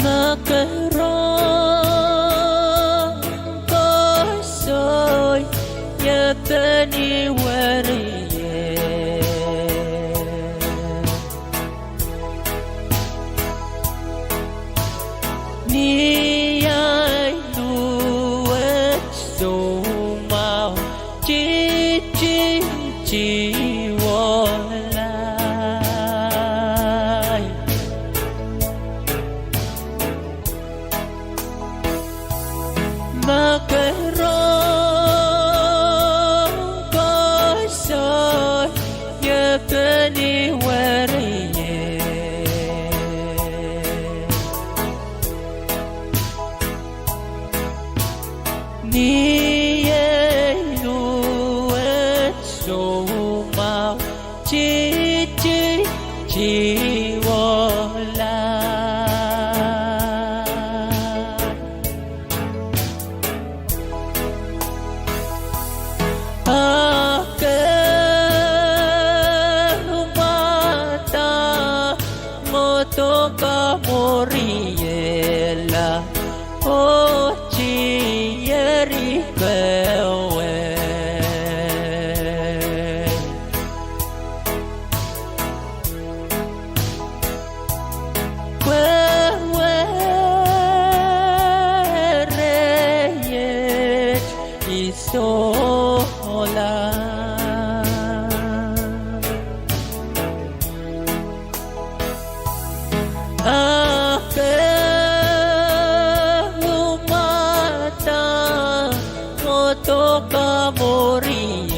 macaron có soi nhớ tên yêu queriye ni ai nuốt dù màu chỉ wo lại macaron có soi nhớ tên yêu queriye ni ai nuốt dù màu chỉ wo toca moriela o chieri pewe reyes y sola toca moriela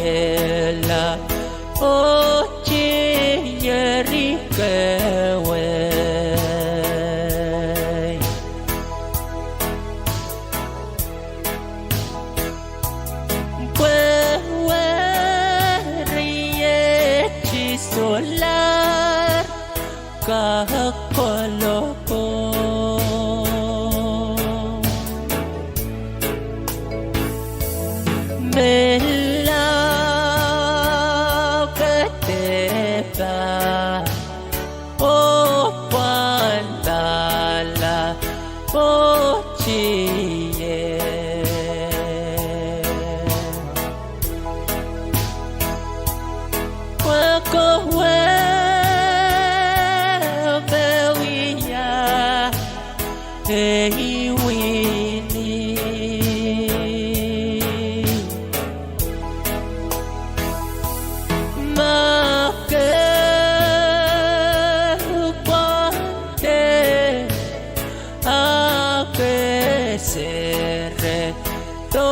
o chieri pewe rieci solar kakoloko Melau ketepa o pantala o cie Wako bewia hey wini Serre to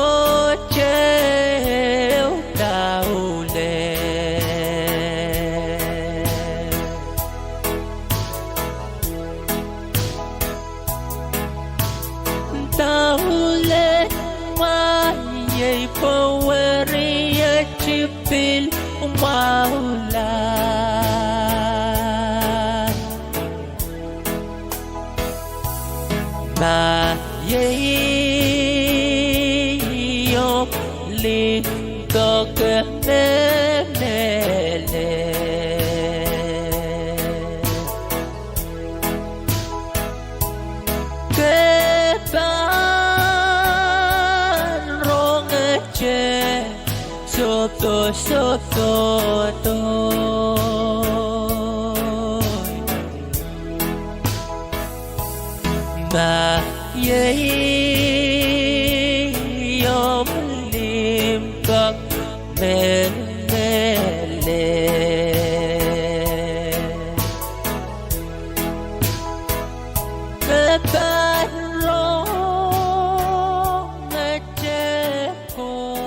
cheu taule taule mai poweria chipil maula ma yo li có cái mê cái ban rong che so to ba yom lim các bên lệ cái ban rong che cô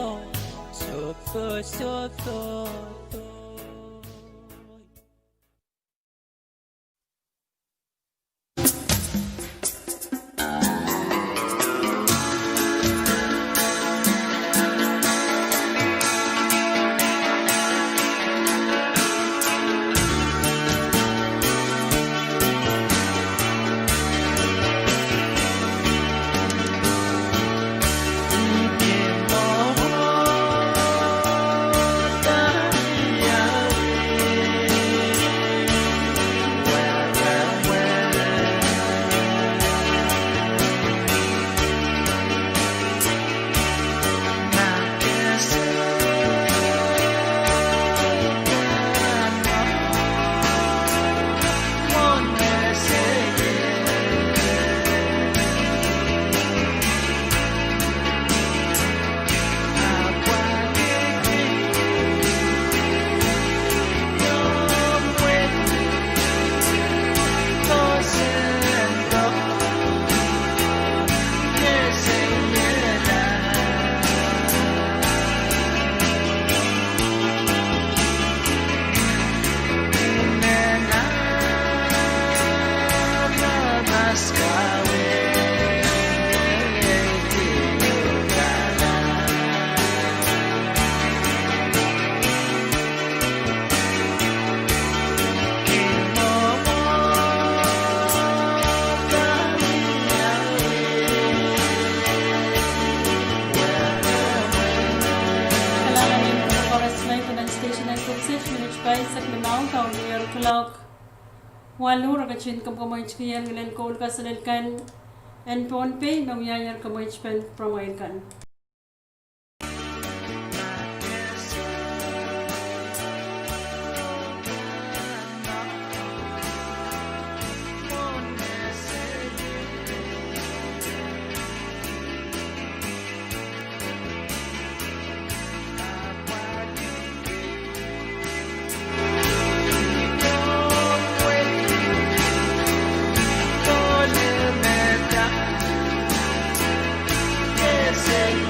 so Walu rakachin kam kamay chkiyan ngalen kol kasalil kan and PhonePe nangyayar kamay chpen promoy kan. Say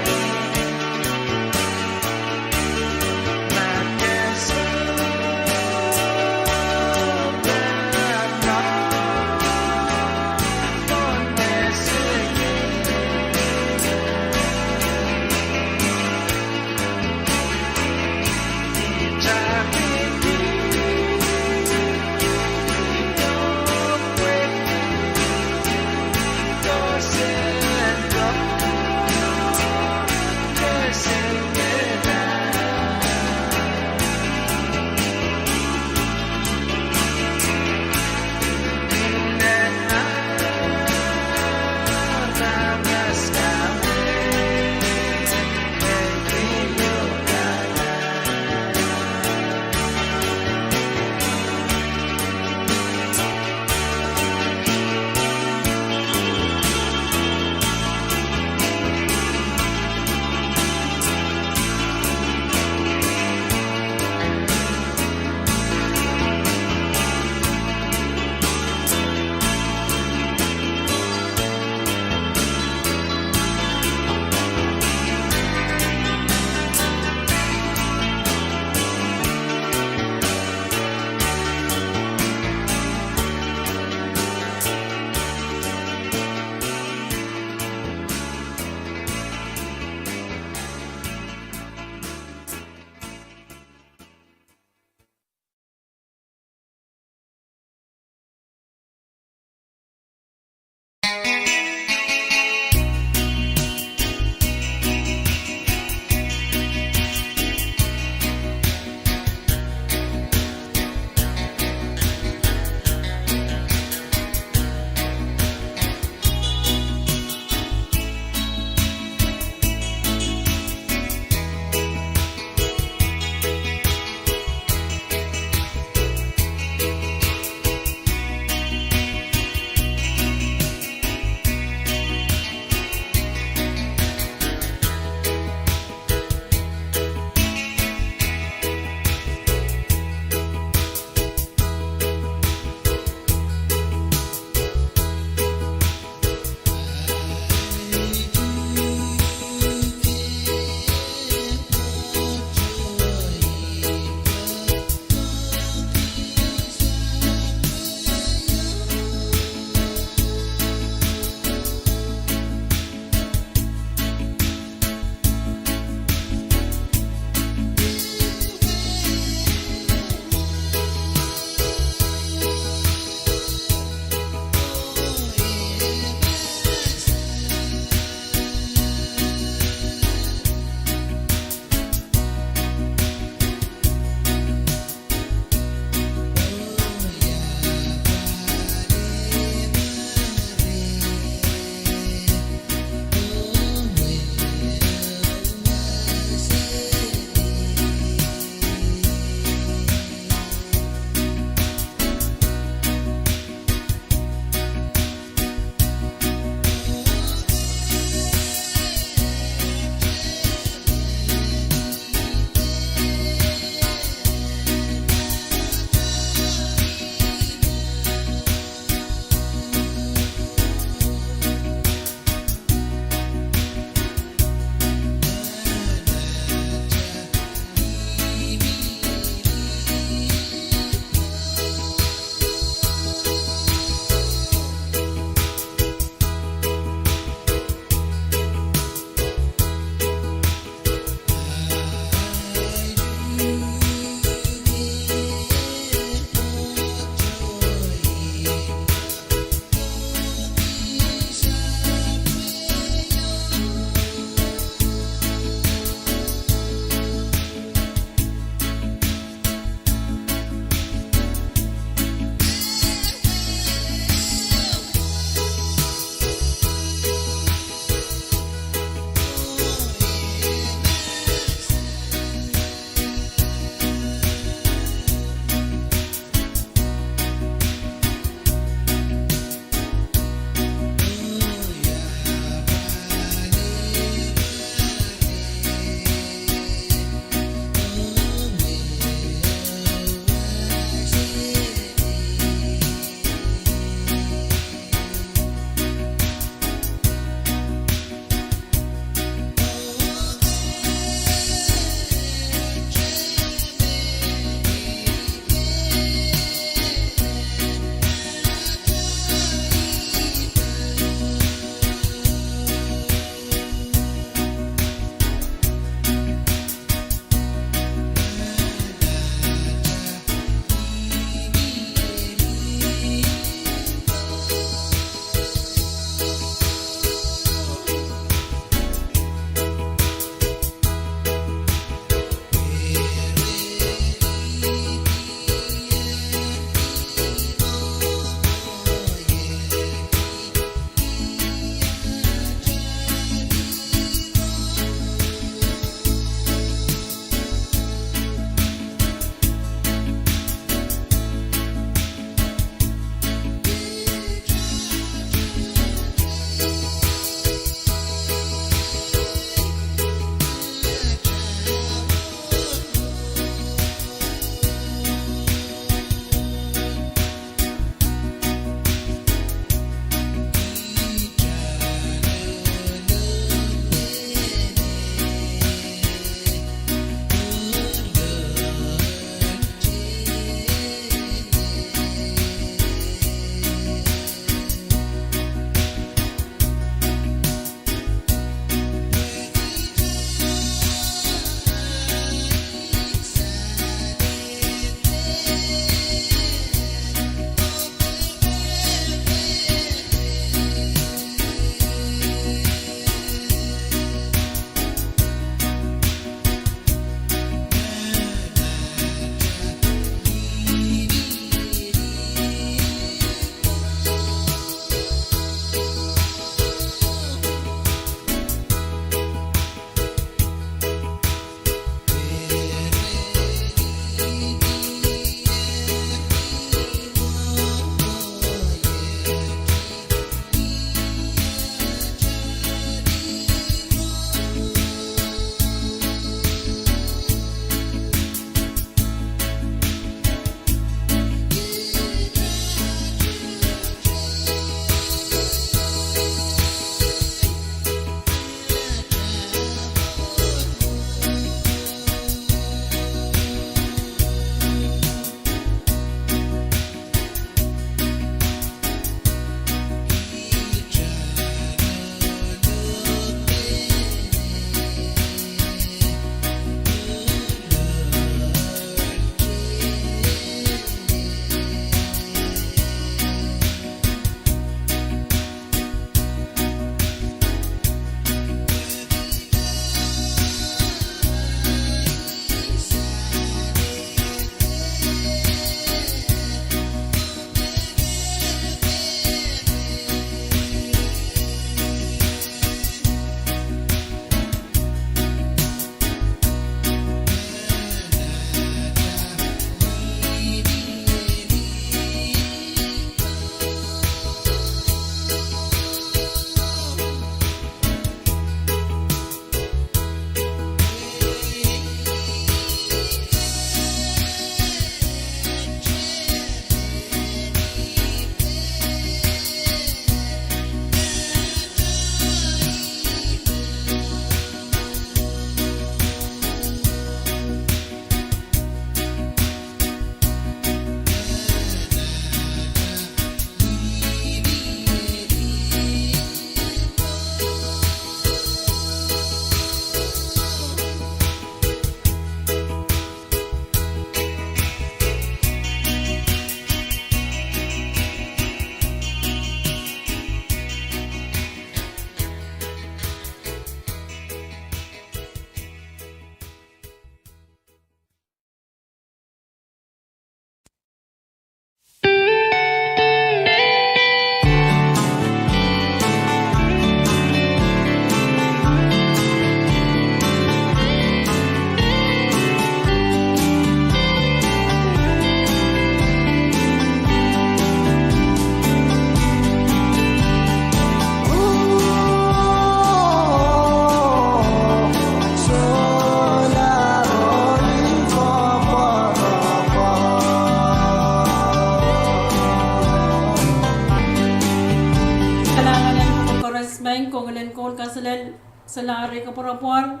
Bank kung ngalen call ka sa lari ka porapor.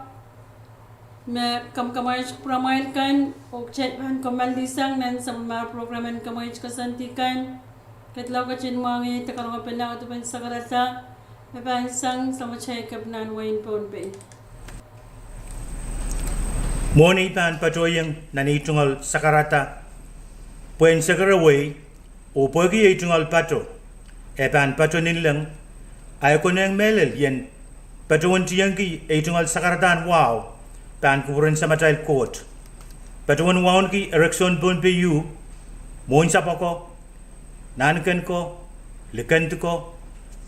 Me kamay pramail kan o chat ban kamal disang nan sa mga programan kamay kasantikan. Katlaw ka chin mangi takarong apela ito pen sa karata. Me bansang sa machay kapnan wain PhonePe. Moni pan patoyang nanitungal sakarata. Puen sakaraway o pagi itungal pato. Epan pato nilang ay koneng melel yen patuan tiyangki itungal sakaratan wow. Pan kuburan sa matay court. Patuan waon ki ereksyon PhonePe yu. Moin sa pako. Nankan ko. Likant ko.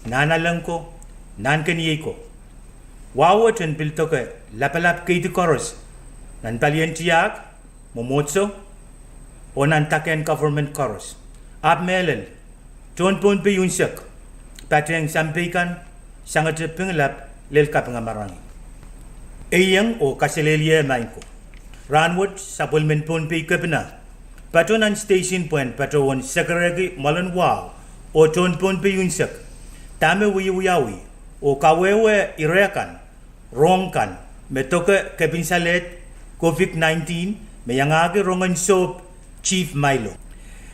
Nanalang ko. Nankan ye ko. Wawat en pilto ke lapalap kay di koros. Nan palian tiyak. Momotso. O nan taken government koros. Ap melel. Tuan PhonePe yun siyak. Pateng sampaikan. Sangat pengelap lel kapangamarang. Eyang o kaselelia main ko. Ranwood sa pulmen PhonePe kapina. Patonan station point patawan sakaragi malan wow o ton PhonePe yunsak. Tame wiyawi o kawewe irekan. Rongkan. Metoke kapinsalet COVID-19 mayangagi rongan soap Chief Milo.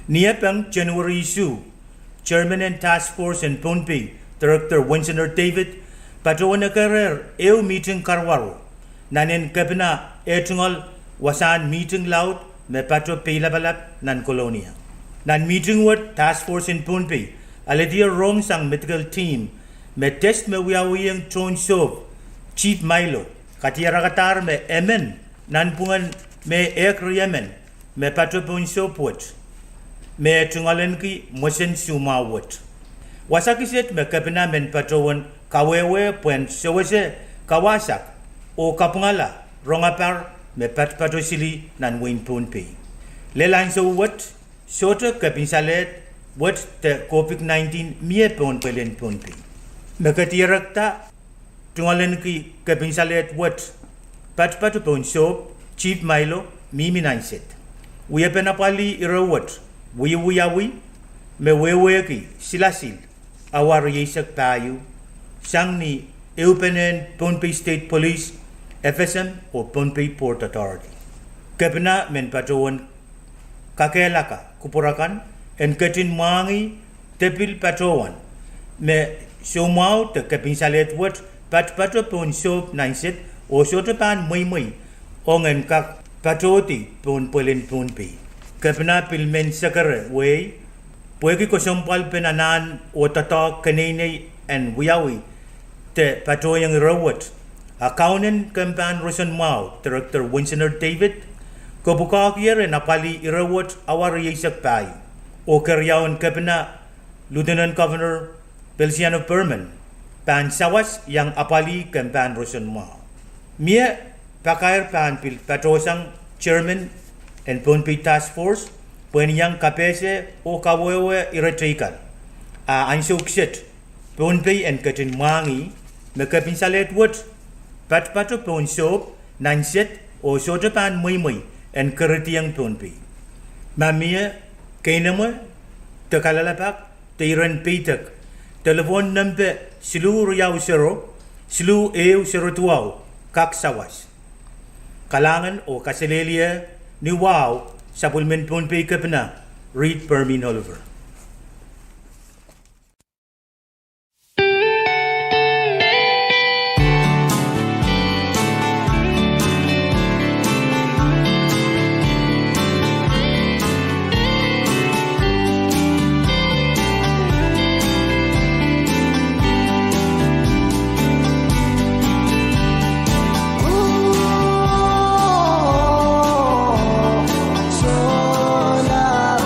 Niapang January 2. Chairman and Task Force and PhonePe Director Winston David patawan na karer meeting karwaro. Nanen kapina etungal wasan meeting loud me pato pelabalap nan kolonia. Nan meeting what task force in PhonePe aladia wrong sang medical team me test me wiyawiyang tron sov Chief Milo katiyarakatar me emen nan pungan me ekriyemen me pato pun sopwat me etungalen ki mosen sumawat. Wasakiset me kapina men patawan kawewe puen sewese kawasak o kapungala rongapar me pato sili nan win PhonePe. Lelan so what sota kapinsalet what the COVID-19 mie PhonePe len PhonePe. Me katirakta tungalen ki kapinsalet what pato pon so Chief Milo mimi nanset. Uya penapali irawat wiyawi me wewe ki silasil awar yesak payu sang ni eupenen PhonePe State Police FSM o PhonePe Port Authority. Kapina men patawan kakelaka kupurakan en ketin mangi tepil patawan me somau te kapinsalet wat pato pon sop nanset o sotapan muy ongen kak patoti pon polen PhonePe. Kapina pilmen sakare way puegi ko sompal penanan o tata kanene en wiyawi te patoyang rawat. Accountant Kampan Rosan Mau, Director Winston David, Kopukak Yer and Apali Irawat Awar Yesak Pai, O Karyawan Kapina, Lieutenant Governor Belsiano Perman, Pan Sawas yang Apali Kampan Rosan Mau. Mia Pakair Pan Pil Patosang Chairman and PhonePe Task Force, Puen yang Kapese O Kawewe Iratrikan, Ansukset, PhonePe and Katin Mangi, Mekapinsalet Wood. Pato pon soap, nanset o sotapan muy en keretiang PhonePe. Mamia, kainama, tekalalapak, teiran pitak, telefon number selu riau sero, selu sero tuau, kak sawas. Kalangan o kaselelia ni wow sa pulmen PhonePe kapna, Reed Permin Oliver. Sola,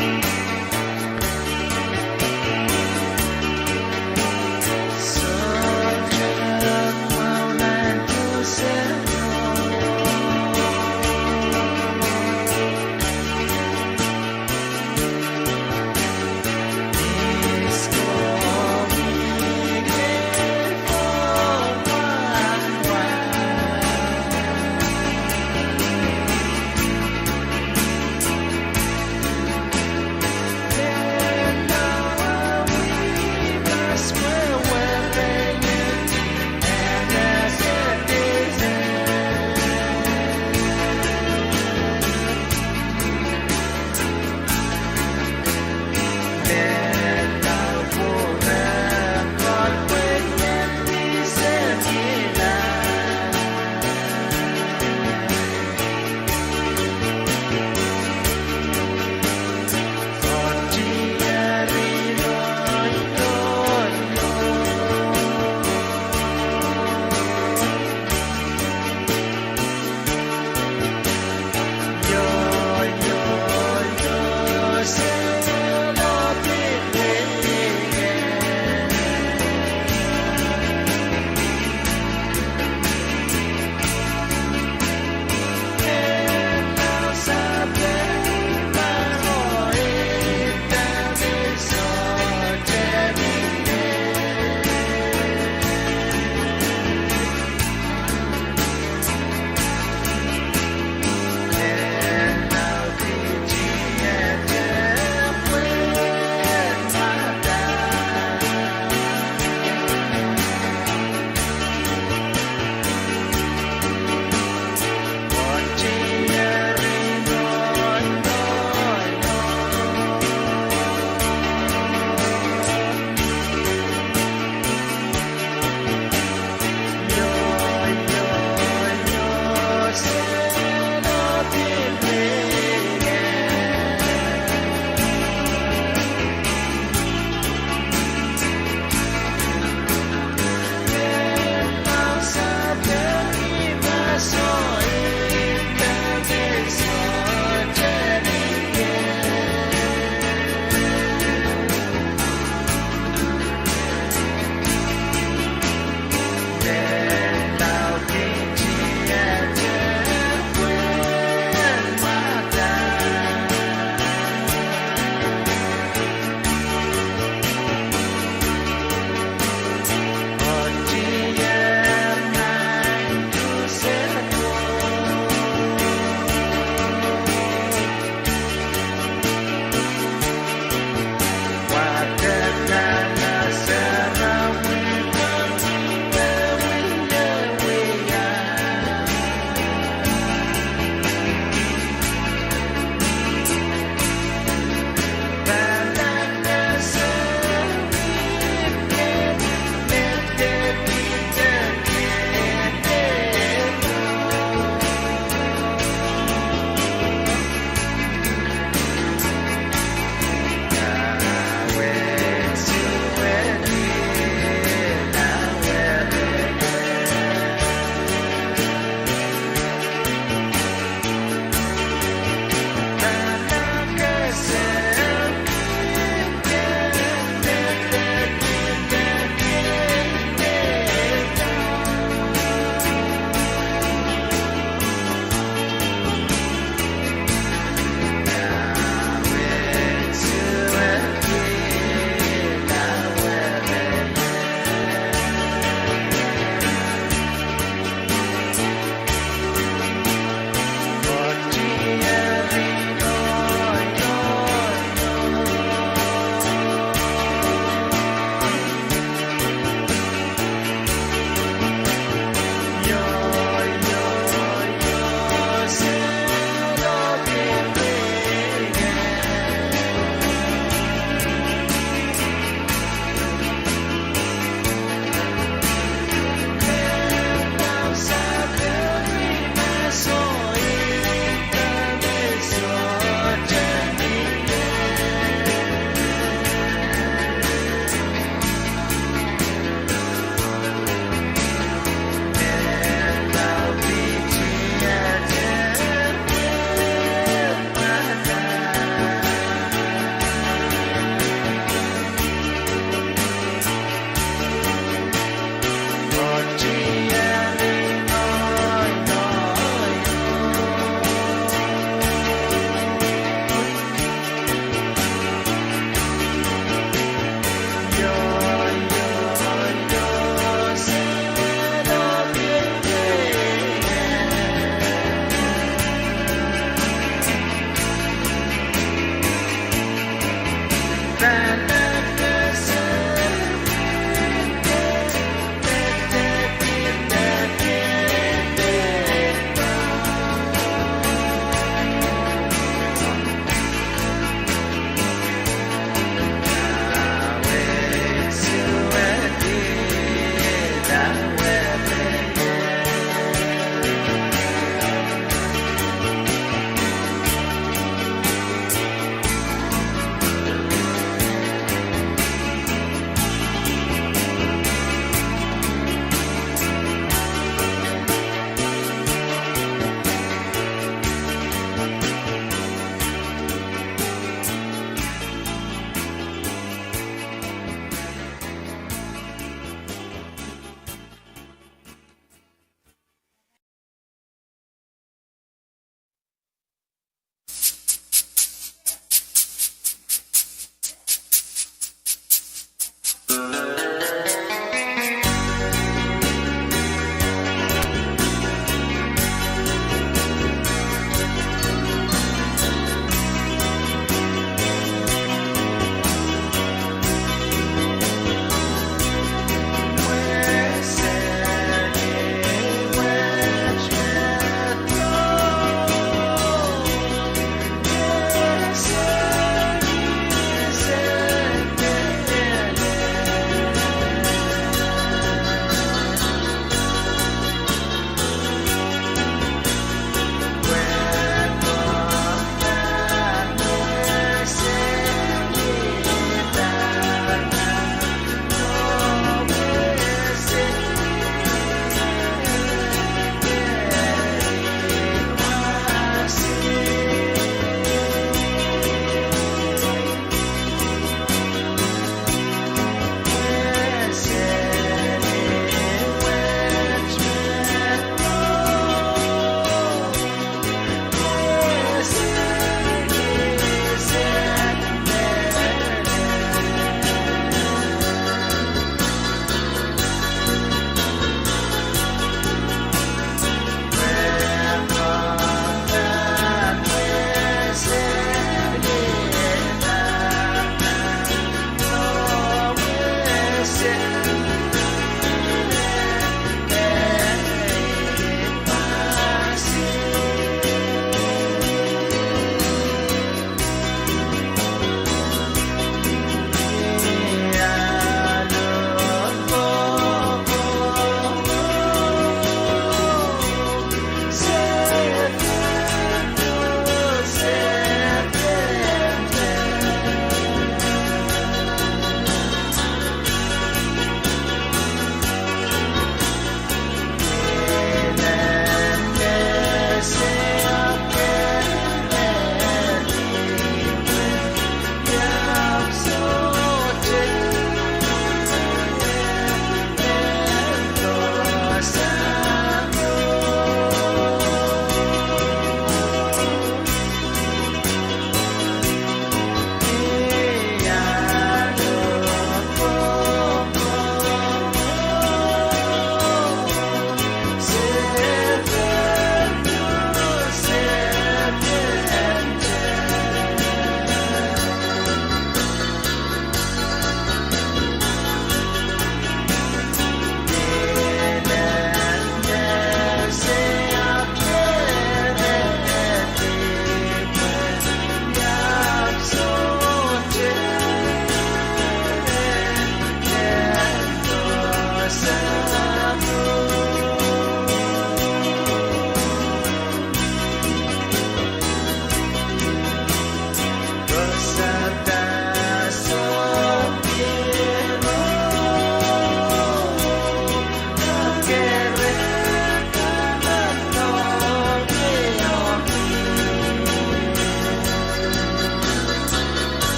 Hãy subscribe cho kênh Ghiền Mì Gõ để không bỏ lỡ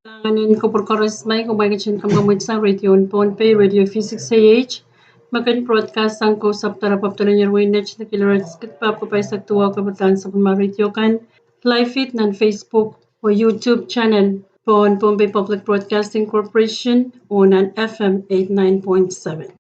Langanin ko por karismay kung bagay siya kamgamit sa radio on Ponpe, Radio V6AH. Makan broadcast ang ko sa tarapaptunan niya Winnet na kilorats kitpap ko pa sa tuwa kabatan sa mga radio kan live feed ng Facebook o YouTube channel on Ponpe Public Broadcasting Corporation on an FM 89.7.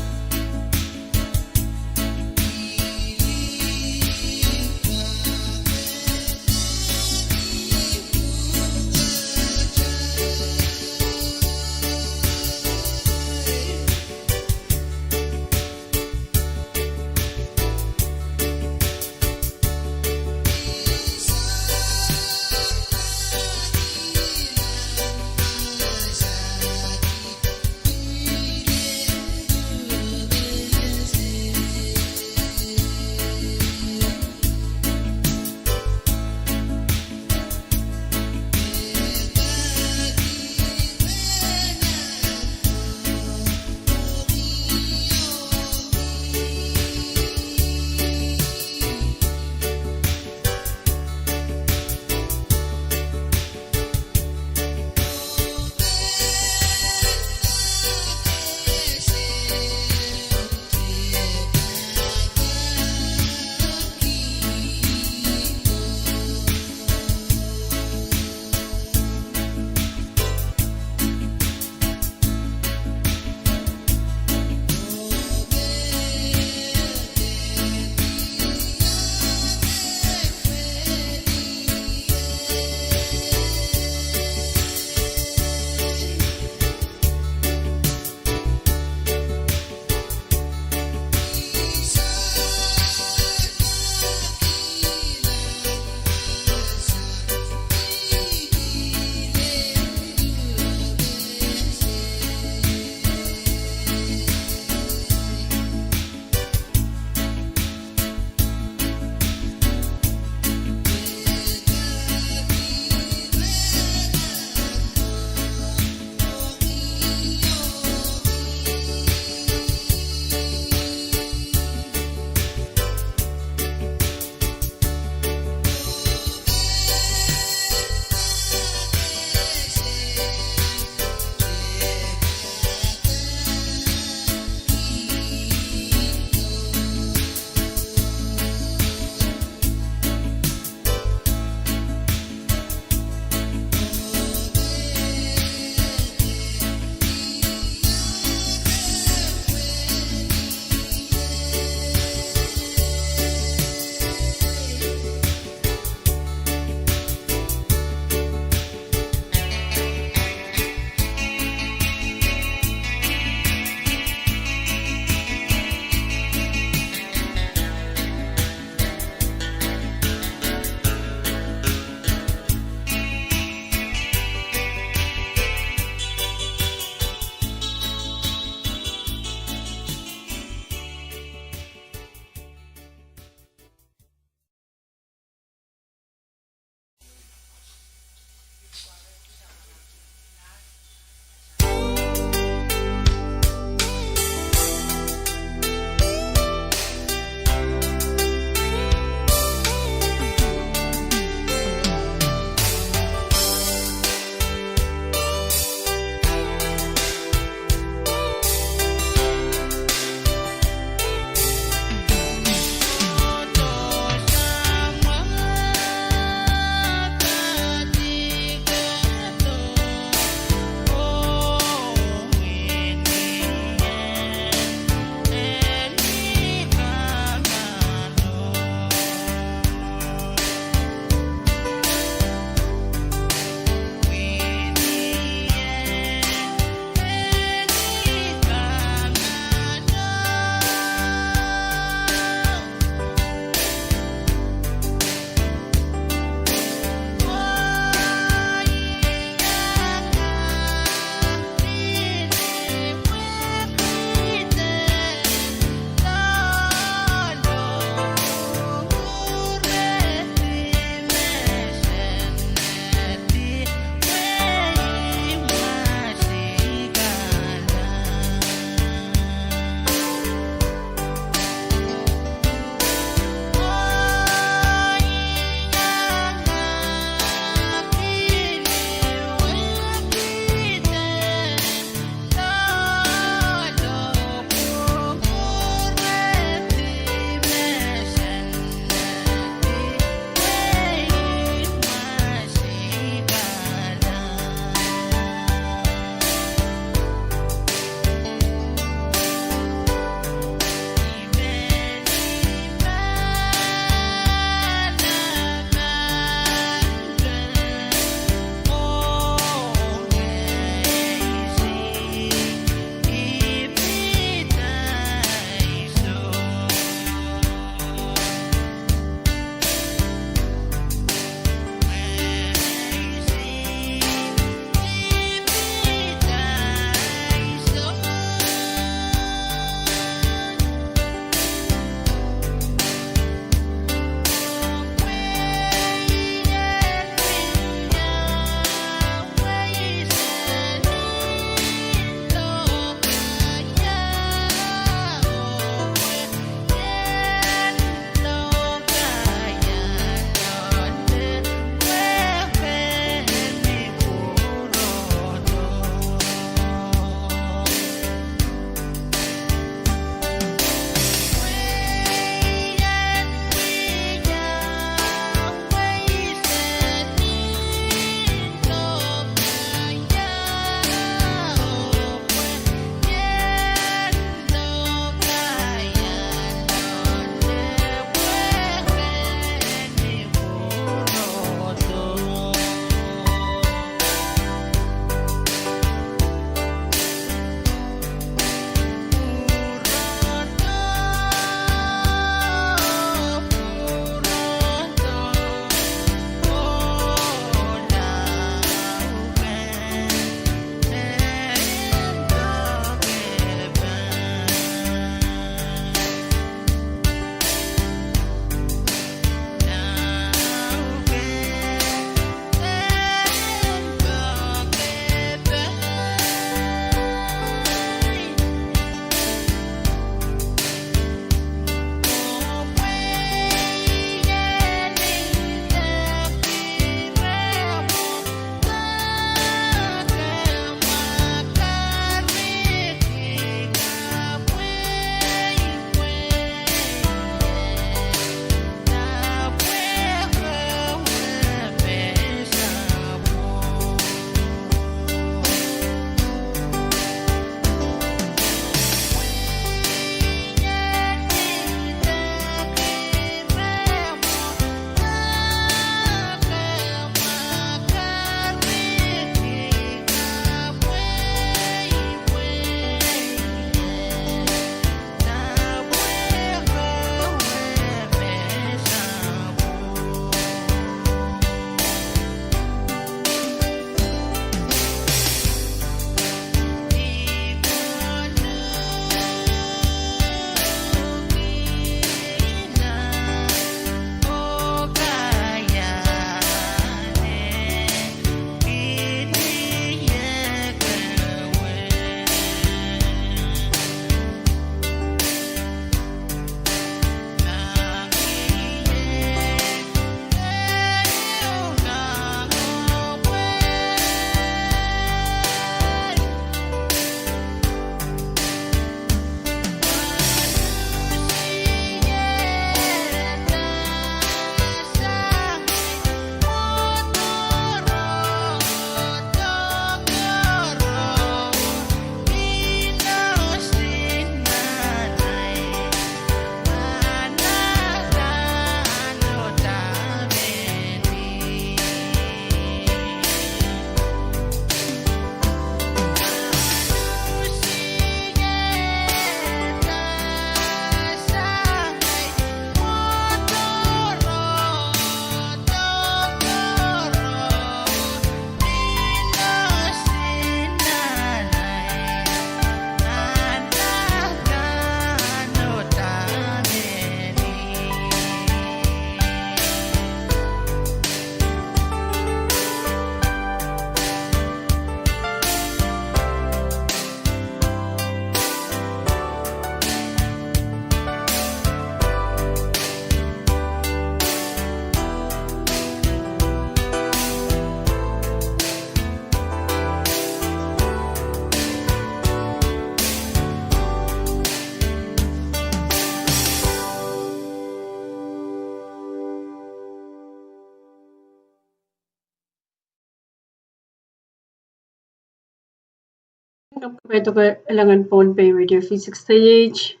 Ito ka Elangan Phone Pay Radio V6AH,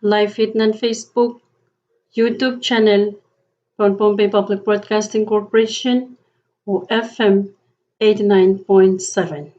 live feed ng Facebook, YouTube channel, Phone Pay Public Broadcasting Corporation, o FM 89.7.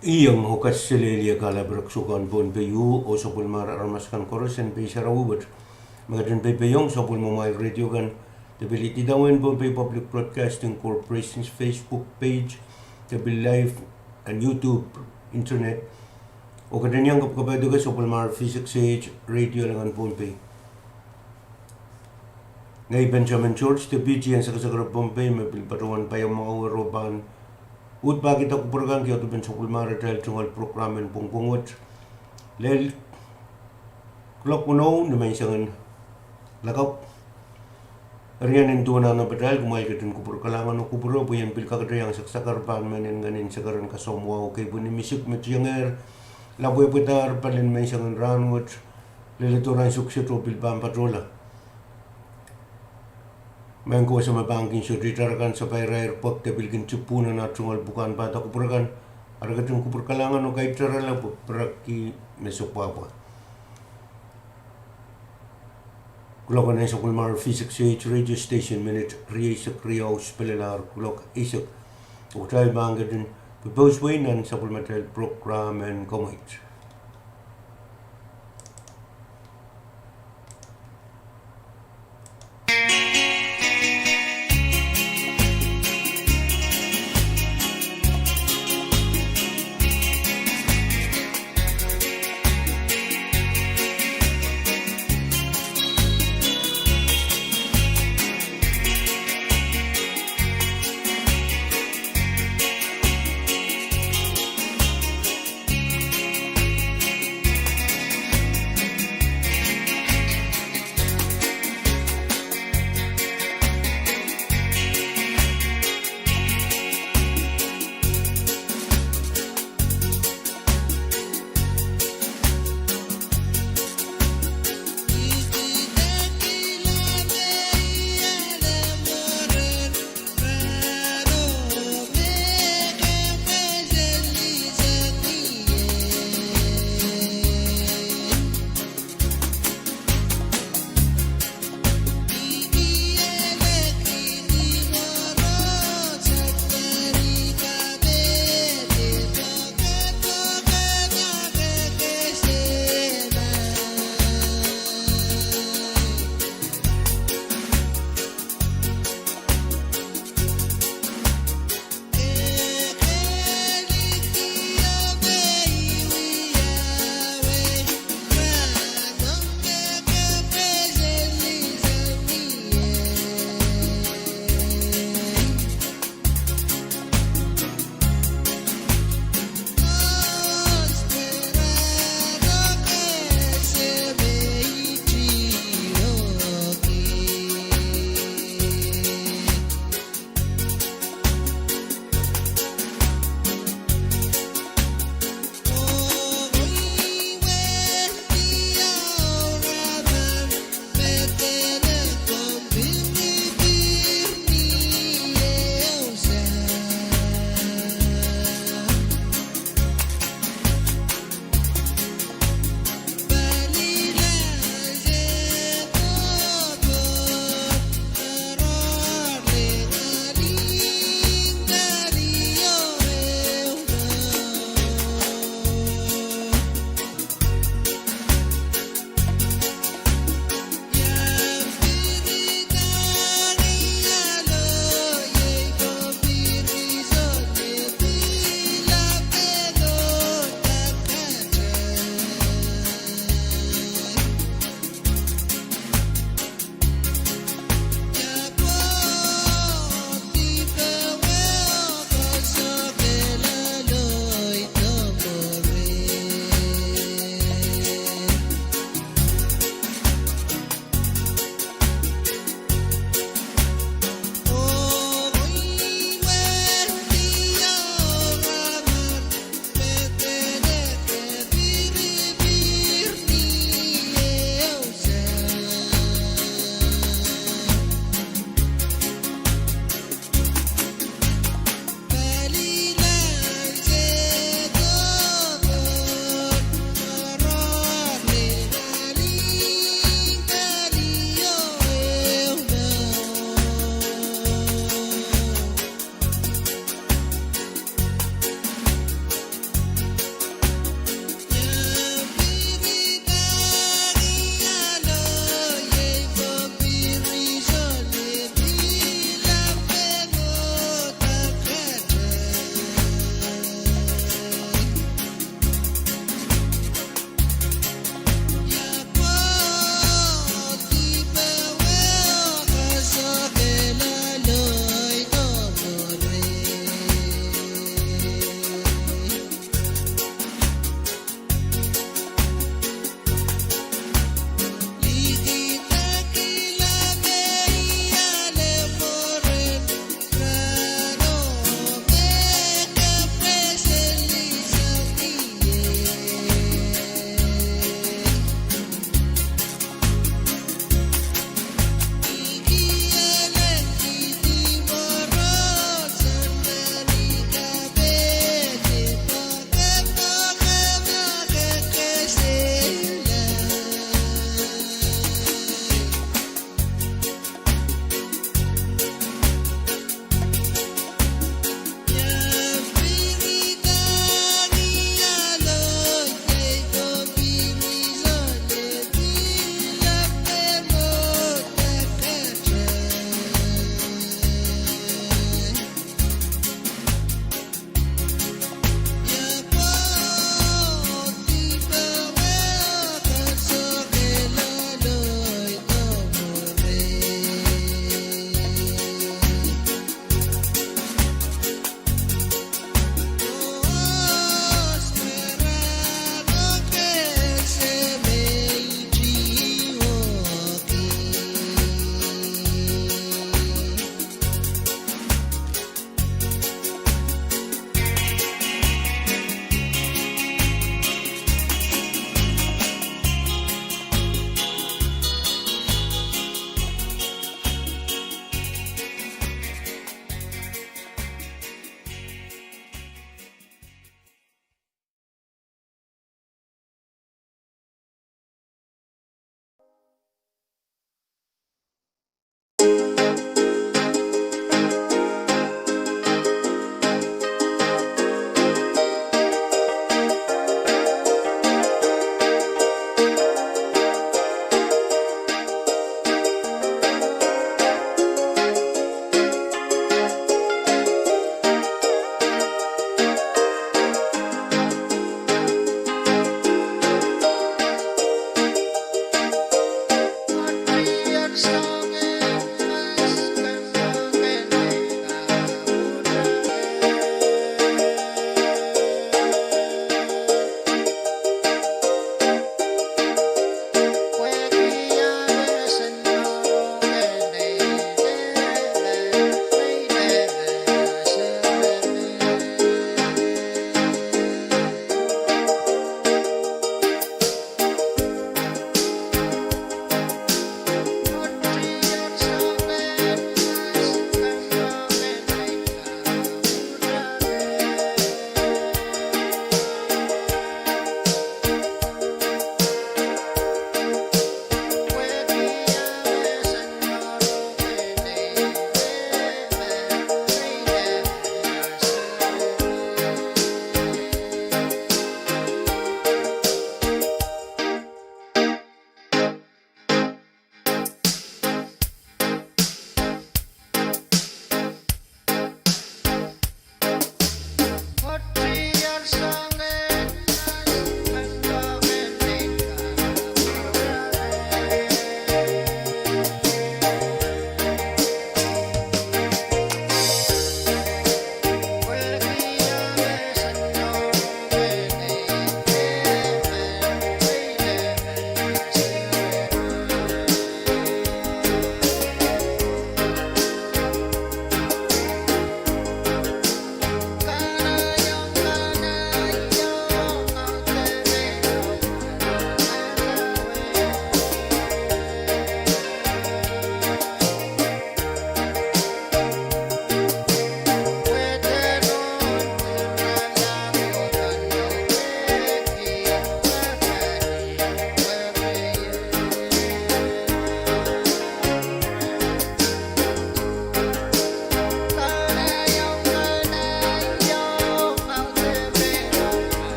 Iyang hukas sila kala beraksukan pun peyu o sopul mara ramaskan korosen pe sarawubet. Magadan pe peyong sopul mobile radio kan tabili tidawin pun pe Public Broadcasting Corporation's Facebook page, tabil live and YouTube, internet. O kadan yang kapkapay duga sopul mara V6AH radio langan pun pe. Ngay Benjamin George, the PG yang sakasakara pun pe mabil patuan payang mga uroban. Ut bagi kita kuperkan kia tu ben sopul mara dahil tunggal programen pungpungot. Lel klok puno na may isang lakap. Riyan yung tuwa na badal kumail ka din kupur kalangan o kupuro po yan pilka kada yang saksakar pan manin ganin sakaran kasomwa o kay po ni misik met yanger. Laboy putar palin may isang ranwot. Lilituran suksit o pilbang patrola. Mengko sa mabangkin so ditarakan sa Paira Airport tabilkin cipunan na tungal bukan bata kupurakan argatun kupur kalangan o kay tarala po peraki mesopapa kulok na sa kulmar V6AH radio station minute riyasak riyaw spelelar kulok isak o tayo bangadun pabos wainan sa kulmatel program and comment.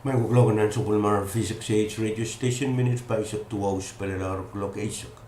May kukulagan ng Supulmar V6AH radio station minutes pa isak 2 hours pala clock isak.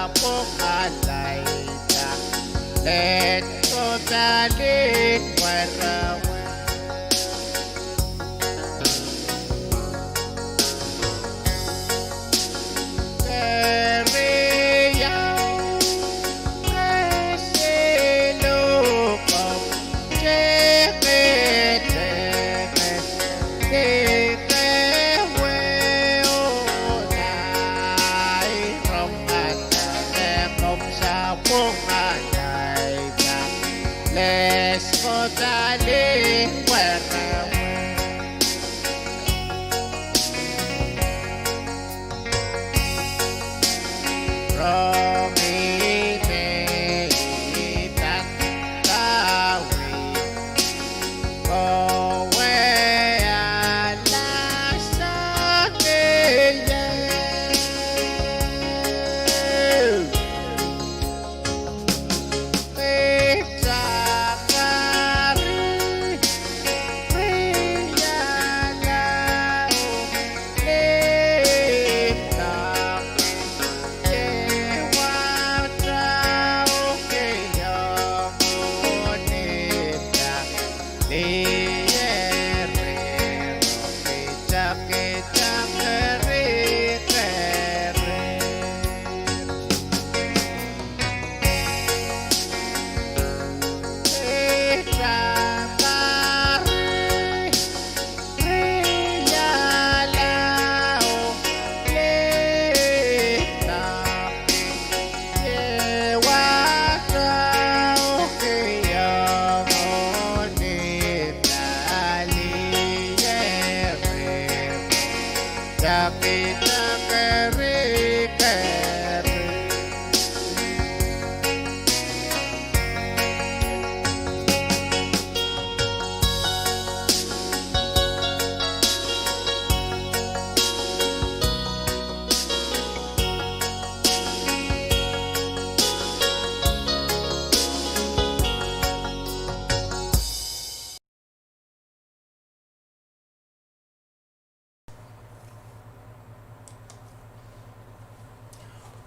alay ta let ko dalit warawa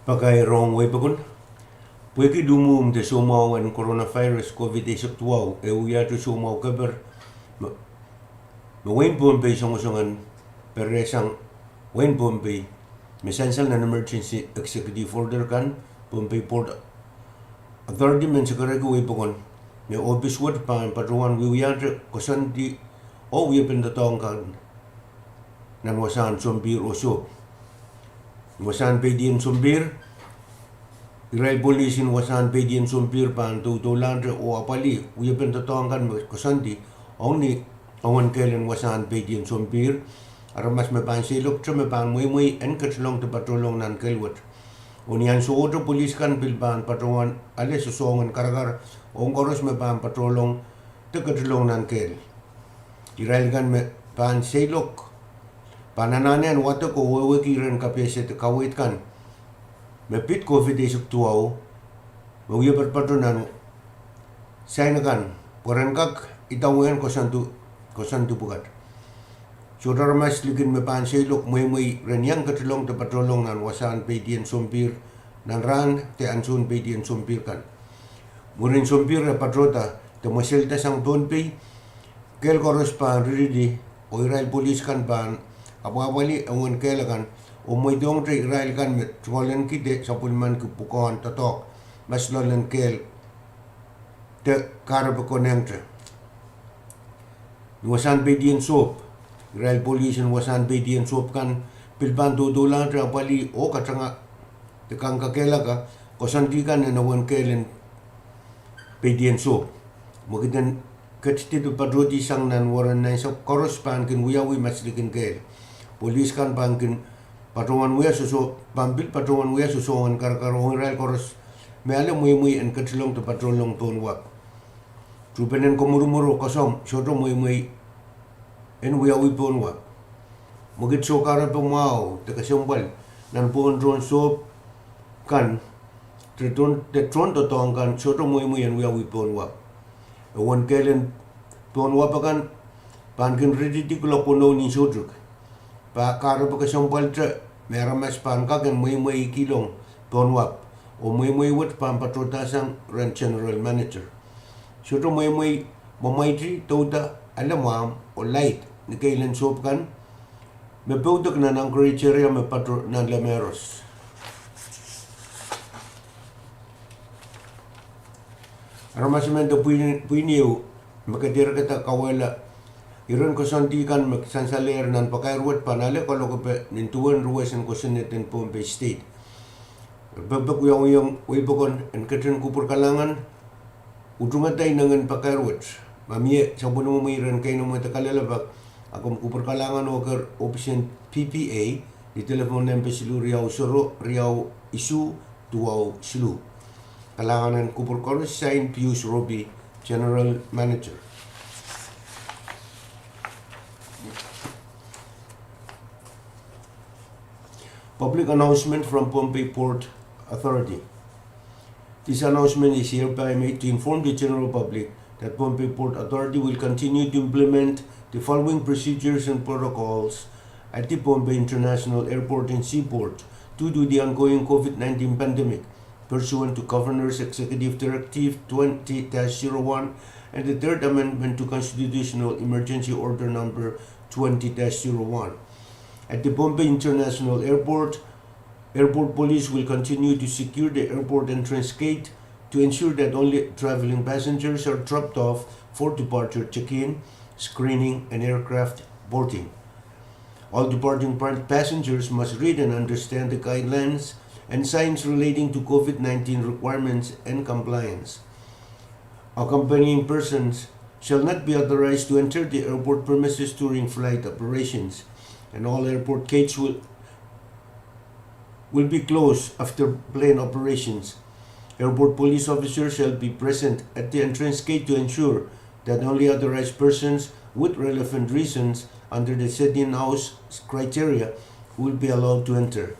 pakai wrong way pakun pueki dumum te somau an coronavirus covid-19 e uya tu somau kabar wen pompe songan peresang wen pompe mesansal na emergency executive order kan pompe port authority men sekara ko way pakun me office word pan patruan uya kosan di o uya pendatong kan nan wasan sombir oso wasan pedien sombir Irai polisin wasan pedien sombir pan tutulan o apali uya pentatong kan kosanti ongni ongan kelen wasan pedien sombir aramas me pan silok me pan muy en katlong te patrolong nan kelwat unian so otro polis kan pilban patrolon ale susongan karagar ongkoros me pan patrolong te katlong nan kel Irai kan me pan silok panananen wato ko wewe kiren kapese te kawit kan me pit covid-19 tuau uya berpatronan saya kan poran kak itawen kosantu bukat saudara mas ligin me pan selok muy renyang katlong te patrolong nan wasan pedien sompir nan ran te ansun pedien sompir kan murin sompir na patrota te moselta sang tonpi kel koros pan ridi o Israel polis kan pan apa-apali angon kailangan umoy dong tre Israel kan met ngolen kite sa pulman ku pukon tatok mas lolen kel te karab konengtre wasan pedien sop Israel police wasan pedien sop kan pilban tutulan tre apali o katanga te kang kakela ka kosantikan na nawan kelen pedien sop mogitan keciti tu padroti sang nan waran na sa koros pan kin wiyawi maslikin kel polis kan pangkin patrungan wiya suso pambil patrungan wiya suso ngan kar Israel koros me ale muy en katlong tu patrolong ton wa trupenen komuru kosom soto muy en wiyawi pon wa mogit so kara pemau te kasombal nan pon drone sop kan tron to tong kan soto muy en wiyawi pon wa wan kelen pon wa pakan pankin riditi kulo pono ni sodruk pa karo pa kasombal tre meramas pan ka ken muy kilong pon wa o muy wat pampatrotasang ran general manager. Siyempre muy mamaitri toda alamam o light ni kailan soap kan may peudak na ng criteria may patro ng lameros. Aramasamento puiniw makadira kita kawala iron ko santikan magsansaler nan pakairwat panale kalau ko nintuan ruwesan ko sinitin Pompey State. Babak yung wibokon en katrin kupur kalangan udungatay nangan pakairwat. Mamie sa puno mo mayroon kayo ng mga takalalabak akong kupur kalangan o opisyon PPA di telefon nempe silu Riau Soro Riau Isu Tuaw Silu. Kalanganan kupur koros sign Pius Roby General Manager. Public announcement from Pompey Port Authority. This announcement is hereby made to inform the general public that Pompey Port Authority will continue to implement the following procedures and protocols at the Pompey International Airport and Seaport due to the ongoing COVID-19 pandemic, pursuant to Governor's Executive Directive 20-01 and the Third Amendment to Constitutional Emergency Order Number 20-01. At the Pompey International Airport, Airport Police will continue to secure the airport entrance gate to ensure that only traveling passengers are dropped off for departure check-in, screening, and aircraft boarding. All departing passengers must read and understand the guidelines and signs relating to COVID-19 requirements and compliance. Accompanying persons shall not be authorized to enter the airport premises during flight operations, and all airport gates will be closed after plane operations. Airport police officers shall be present at the entrance gate to ensure that only authorized persons with relevant reasons under the set-in house criteria will be allowed to enter.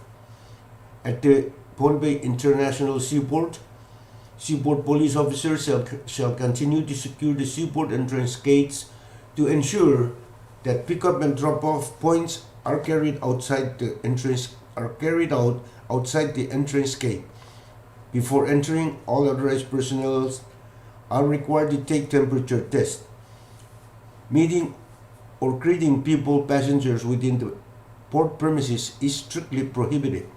At the Pompey International Seaport, seaport police officers shall continue to secure the seaport entrance gates to ensure that pickup and drop-off points are carried out outside the entrance gate. Before entering, all authorized personnel are required to take temperature test. Meeting or greeting passengers within the port premises is strictly prohibited.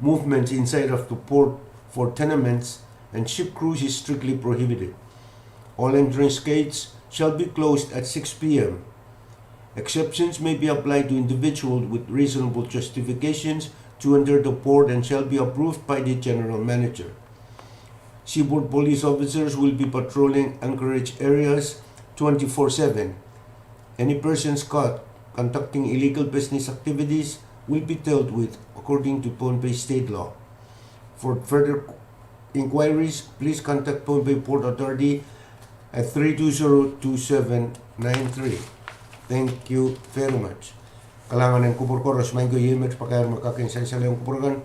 Movement inside of the port for tenements and ship crews is strictly prohibited. All entrance gates shall be closed at 6 p.m. Exceptions may be applied to individuals with reasonable justifications to enter the port and shall be approved by the general manager. Seaport police officers will be patrolling anchorage areas 24/7. Any persons caught conducting illegal business activities will be dealt with according to Pompey state law. For further inquiries, please contact Pompey Port Authority at 320-2793. Thank you very much. Kalangan ng kupur koros may goyemet pakayar makakin sa leong kupurgan.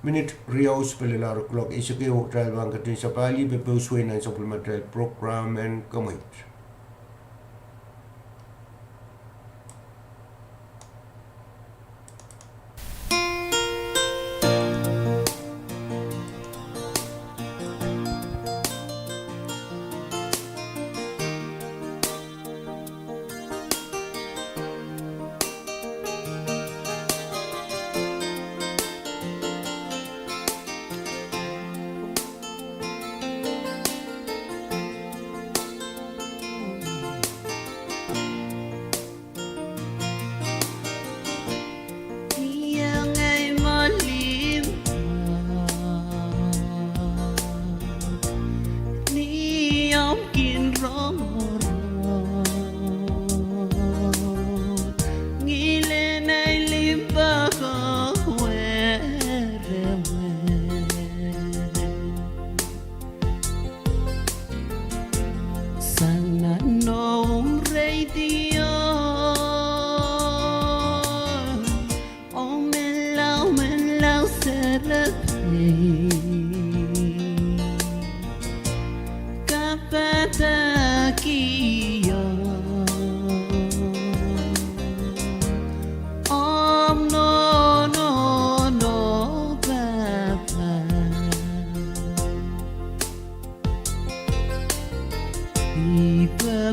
Minute Rios pelilaro clock isake o trial bang katin sa pali bepeuswe ng supplementary program and comment.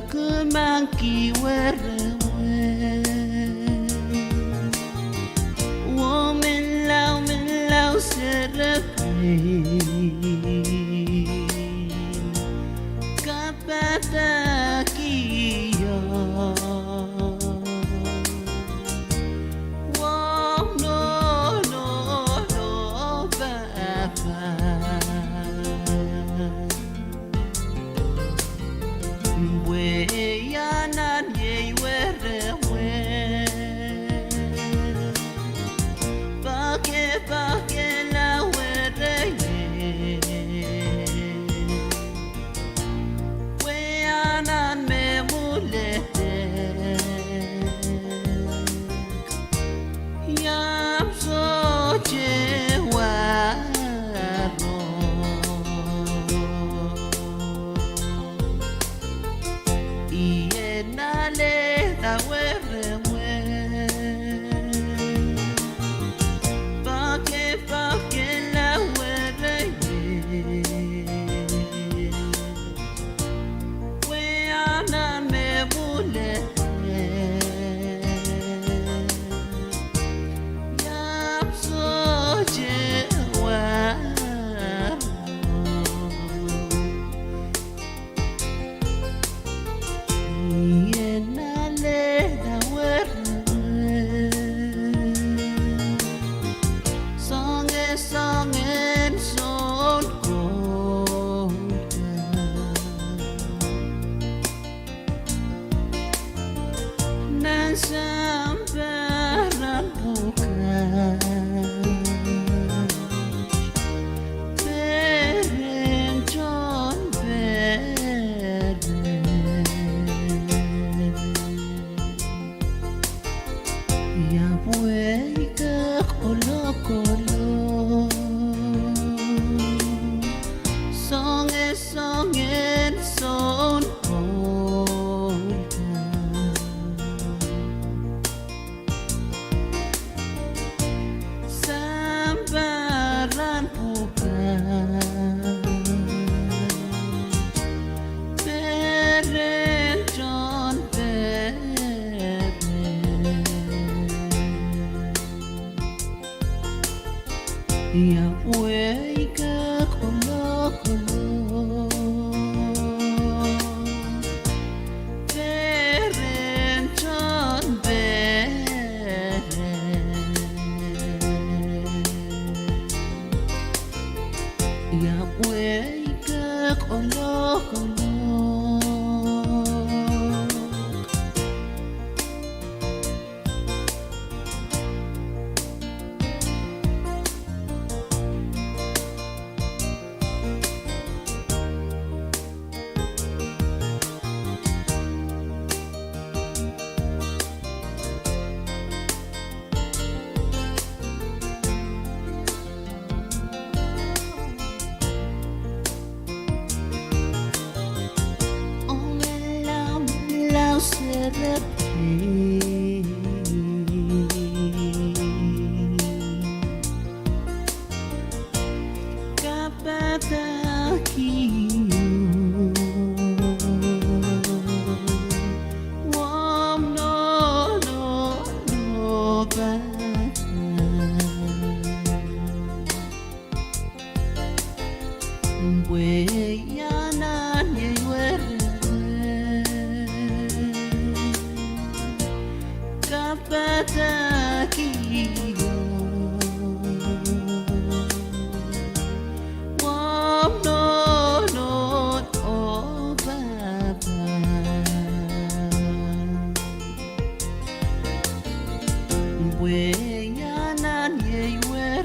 Kemanki were woman lau serapi kapata kiyo wong no baba we yanan ye were Pake la were we anan me mulete yam so waro iye nale da were Pake la were we anan me mulete yam so yenale da were song and soul golden nan samperan bukan Beren John Beren ya buai ke kolo song and soul sambaran bukan Beren John Beren ya buai ke kolo Beren John Beren ya buai ke kolo lau serapi kapata kiyo wom no baba we yanan ye were kapata kiyo wom no baba we yanan ye were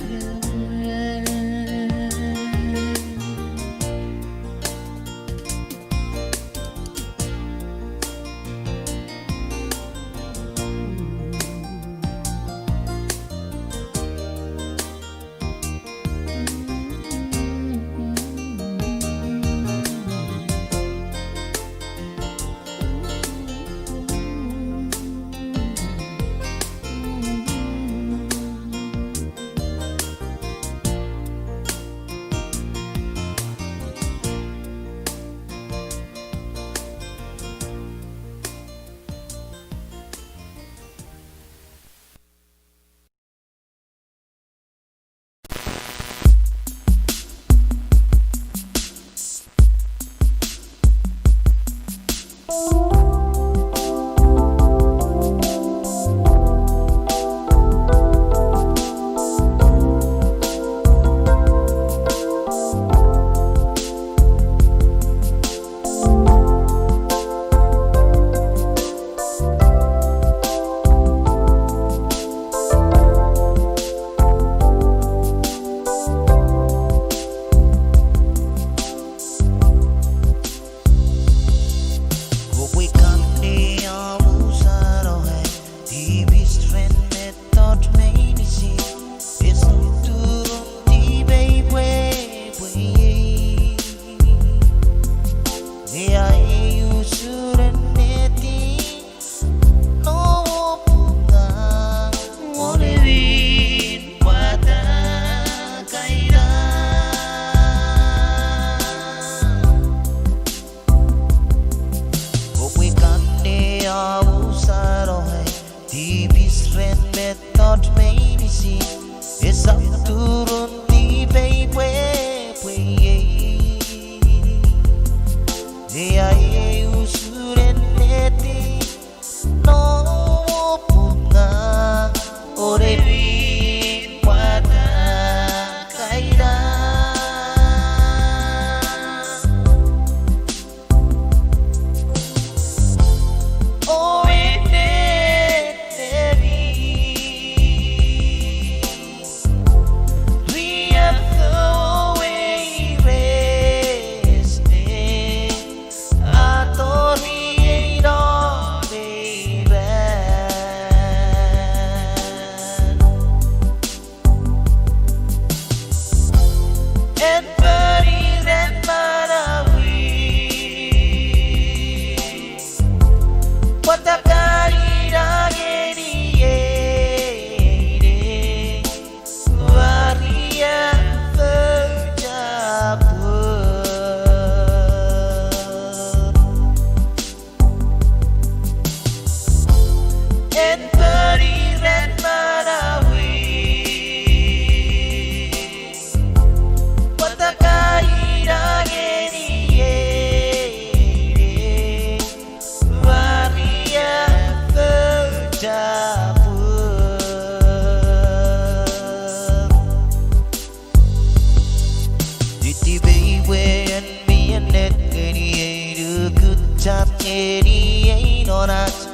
baby when me and that a good job ain't on us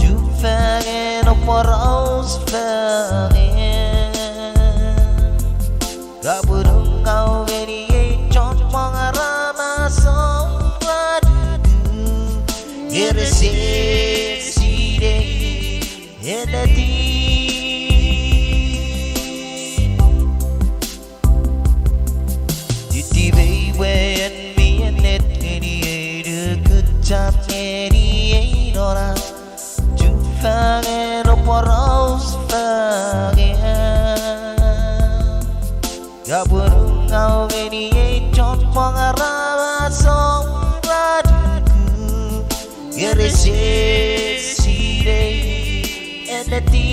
you fagin up for us fagin gabung kau gini chon mangarama song padu irse si day enati when me and it a good job ain't on us you fagin up for us fagin gabung kau gini chon mangarama song padu irse si day enati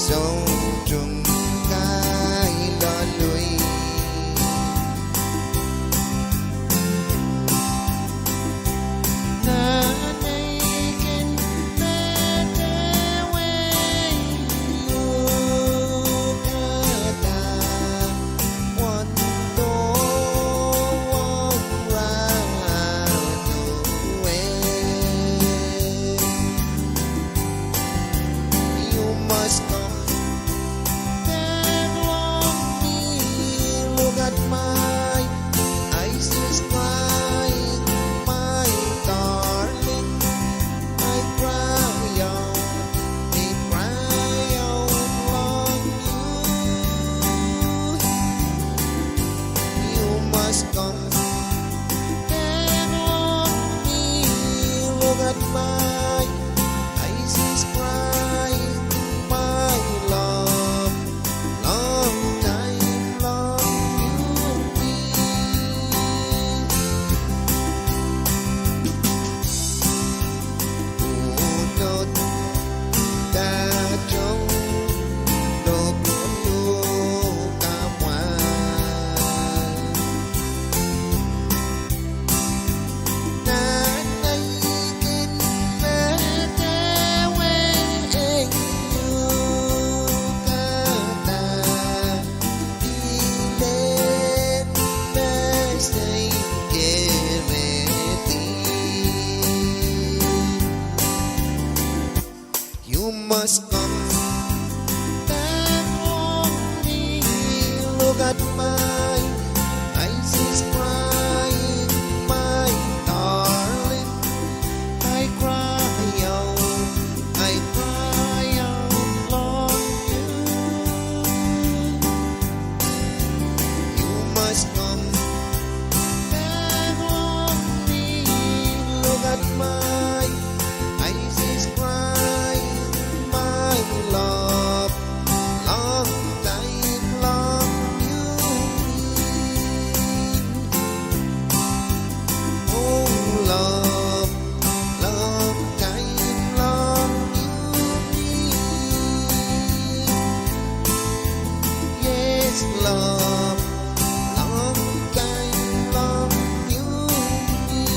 sâu trùng cái lo lùi must come back home. Look at my eyes is crying, my darling. I cry out for you. You must come back home. Look at my eyes is crying. Love, long time, long you need. Oh, love, long time, long you need. Yes, love, long time, long you need.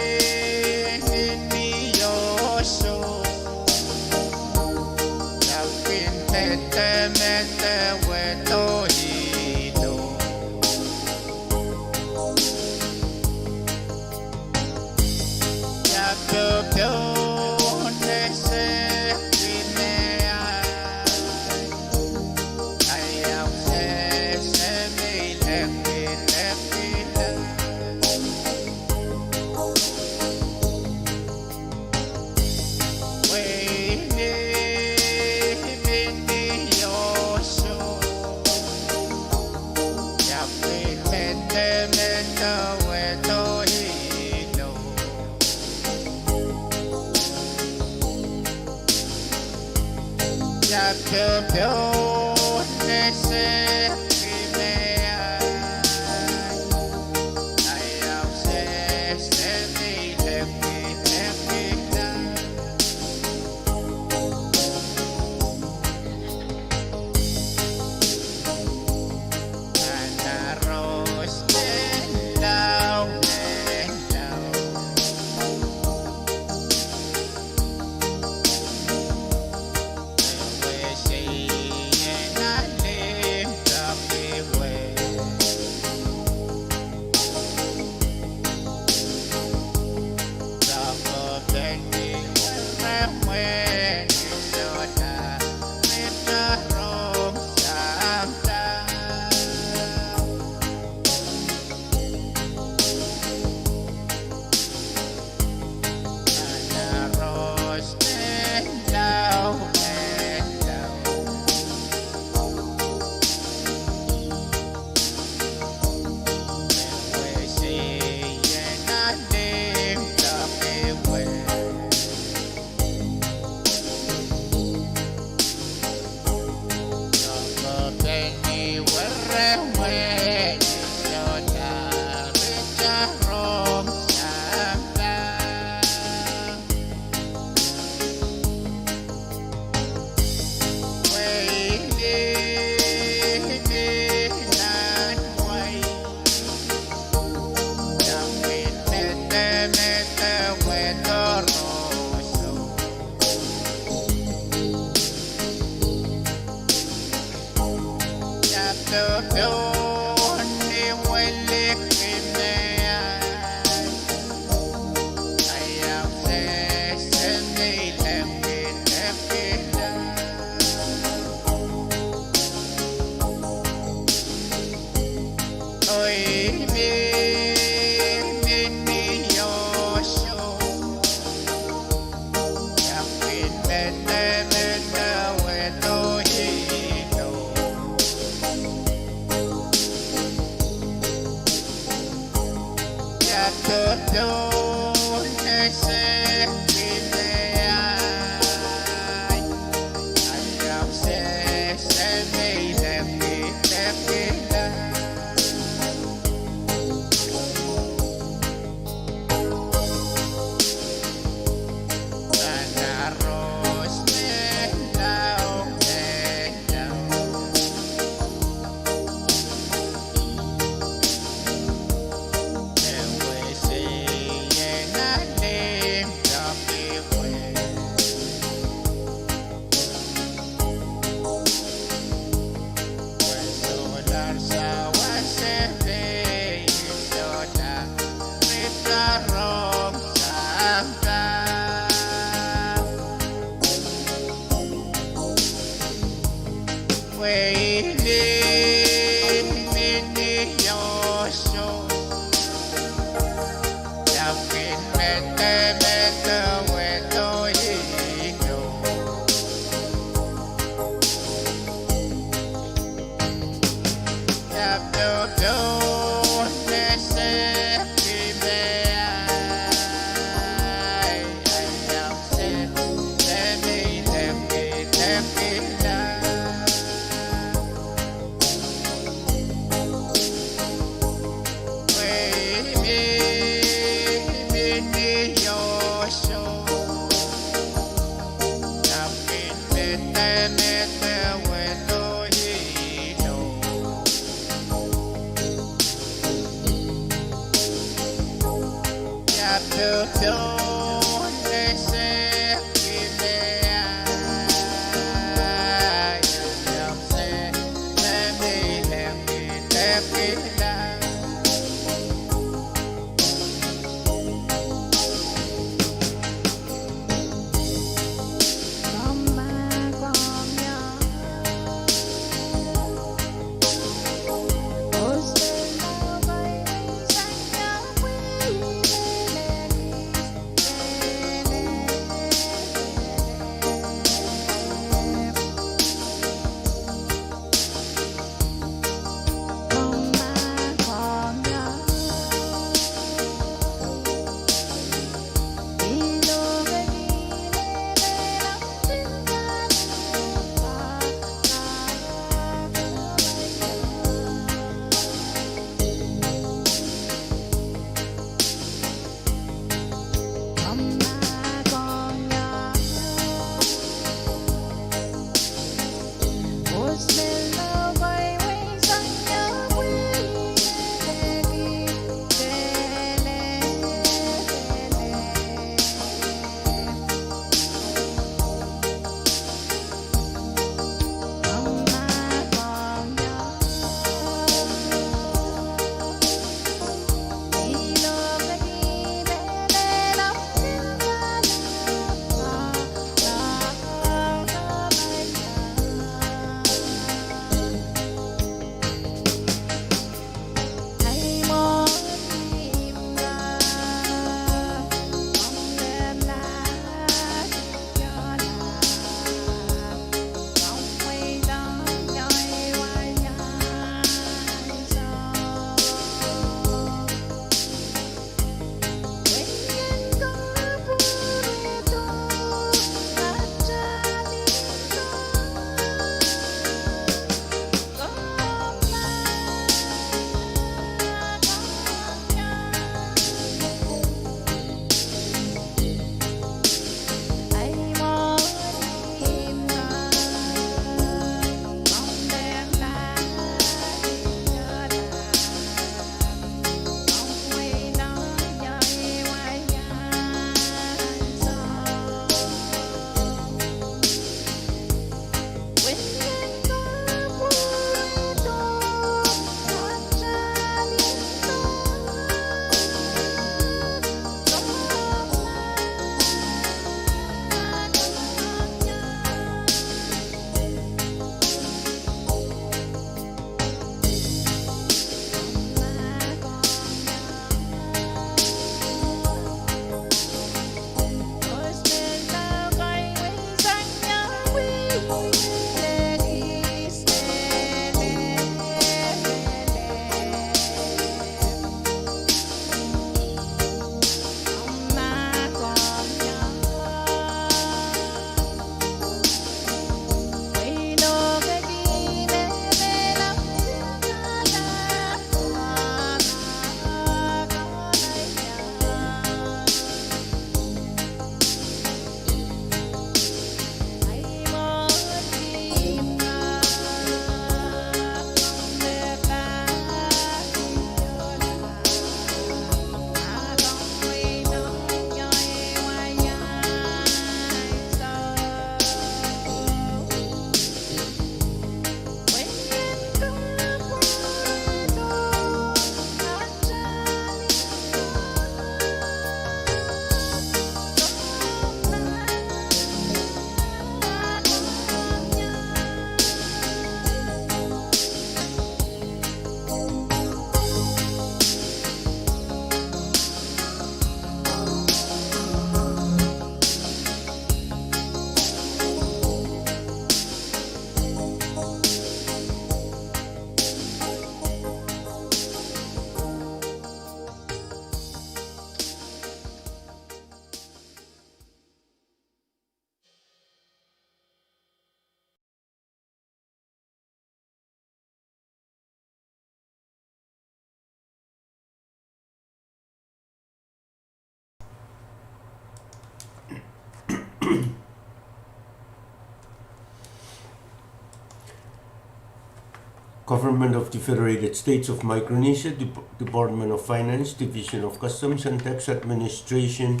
Government of the Federated States of Micronesia, Department of Finance, Division of Customs and Tax Administration,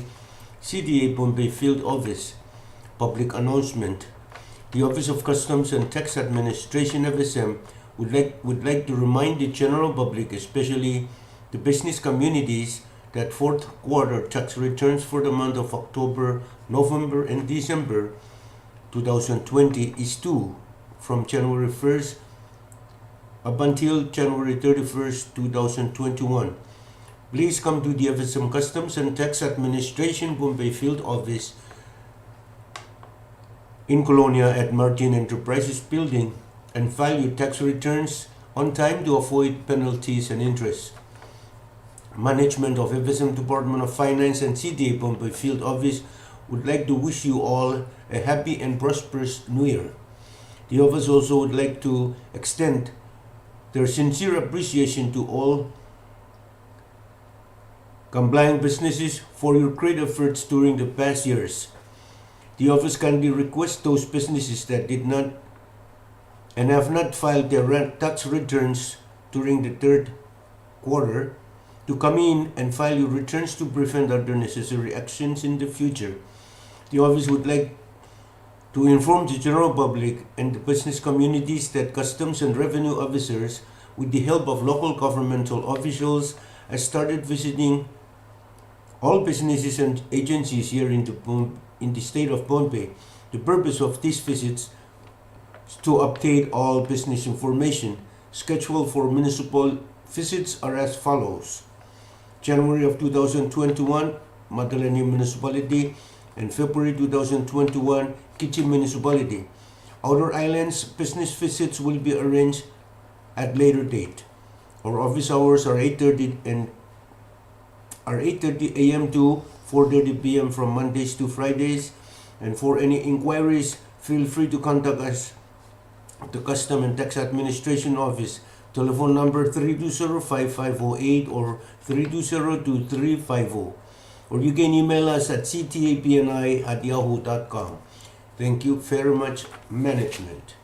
CDA Bombay Field Office. Public announcement. The Office of Customs and Tax Administration FSM would like to remind the general public, especially the business communities, that fourth quarter tax returns for the month of October, November, and December 2020 is due from January 1st up until January 31st, 2021. Please come to the FSM Customs and Tax Administration Bombay Field Office in Colonia at Martin Enterprises Building and file your tax returns on time to avoid penalties and interest. Management of FSM Department of Finance and CDA Bombay Field Office would like to wish you all a happy and prosperous New Year. The office also would like to extend their sincere appreciation to all complying businesses for your great efforts during the past years. The office kindly requests those businesses that did not and have not filed their tax returns during the third quarter to come in and file your returns to prevent other necessary actions in the future. The office would like to inform the general public and the business communities that customs and revenue officers, with the help of local governmental officials, have started visiting all businesses and agencies here in the state of Bombay. The purpose of these visits is to update all business information. Schedule for municipal visits are as follows. January of 2021, Madaleni Municipality, and February 2021, Kichi Municipality. Outer Islands business visits will be arranged at later date. Our office hours are 8:30 a.m. to 4:30 p.m. from Mondays to Fridays. And for any inquiries, feel free to contact us at the Custom and Tax Administration Office. Telephone number 320-5508 or 320-2350. Or you can email us at ctapni@yahoo.com. Thank you very much, management.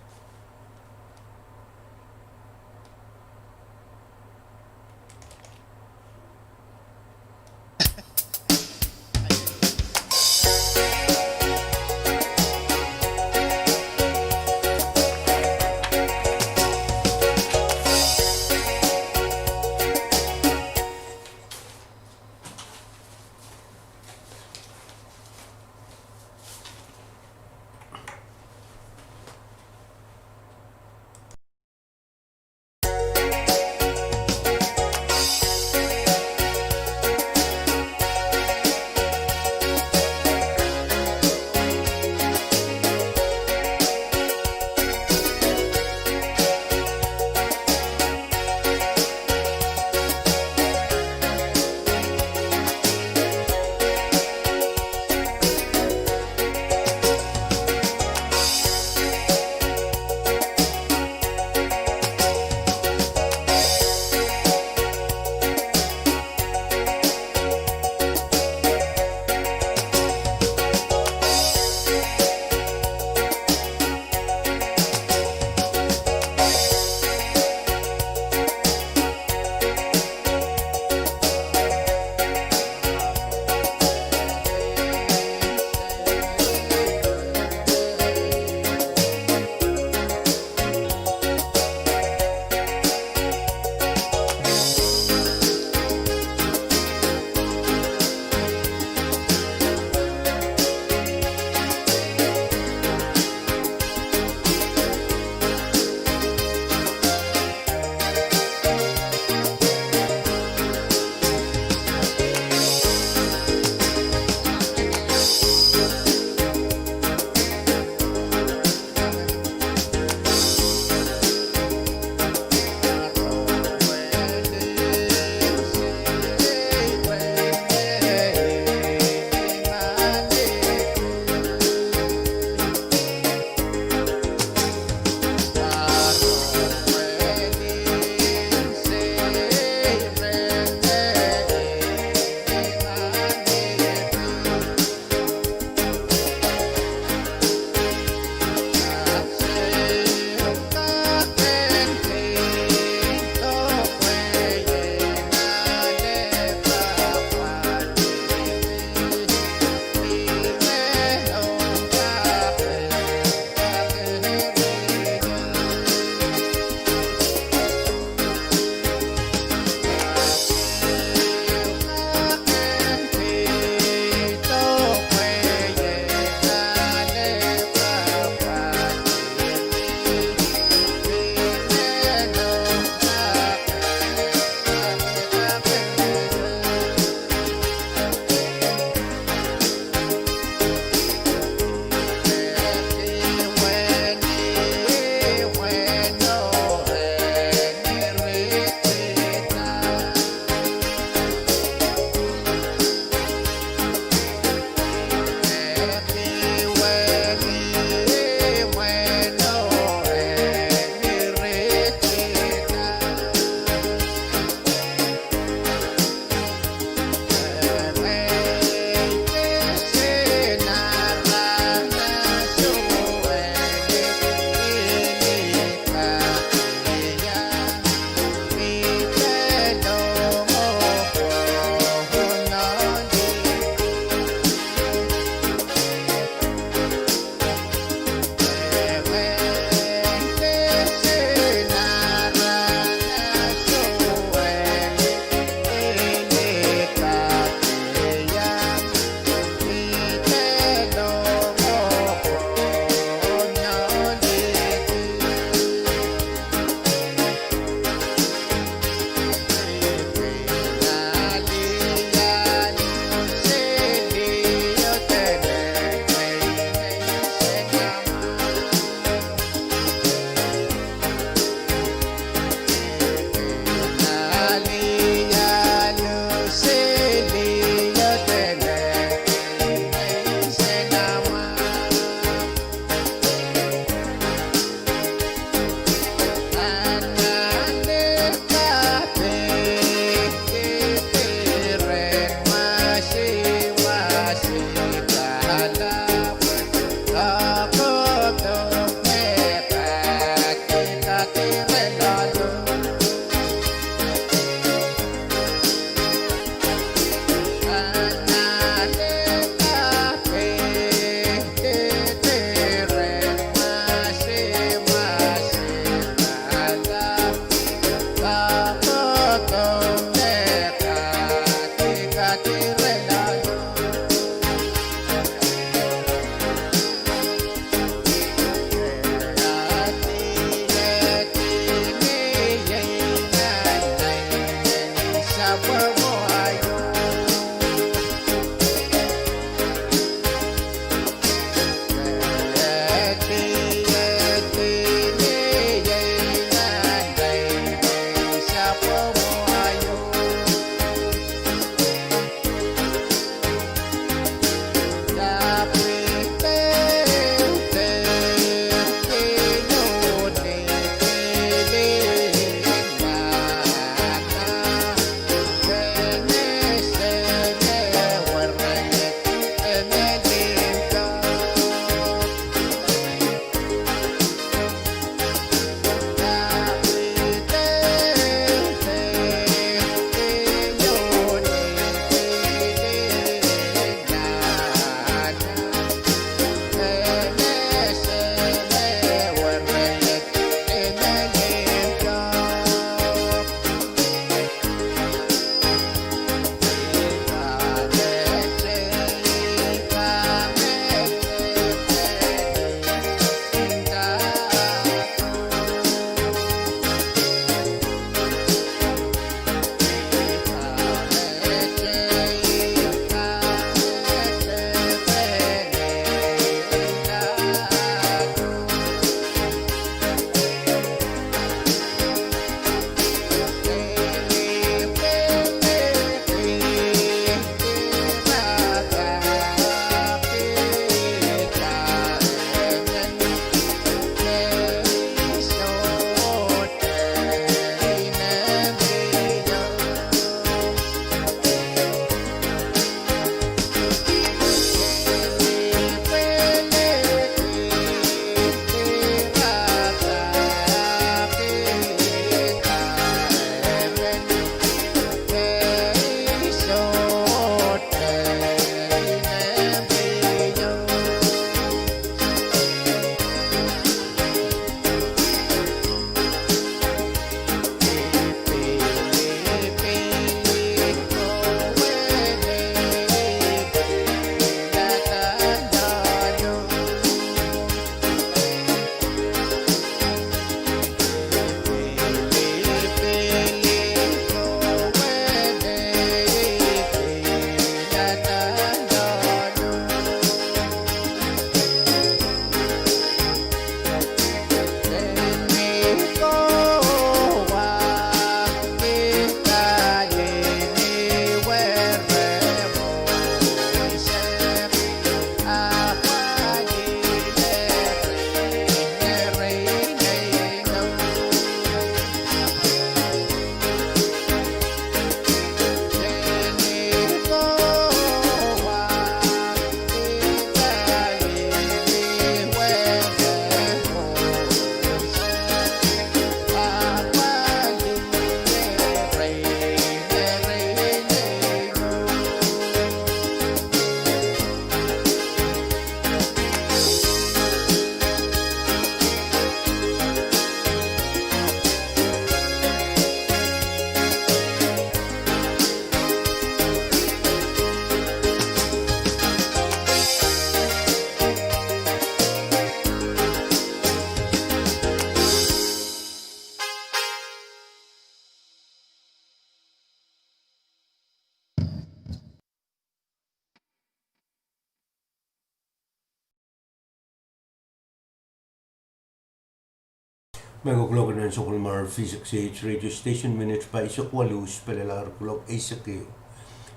Magkukulog na sa Kulmar V6AH radio station minutes pa isa kwalus palalar kulog ay sakyo.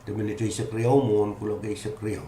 The minute ay sakriyaw mo, kulog ay sakriyaw.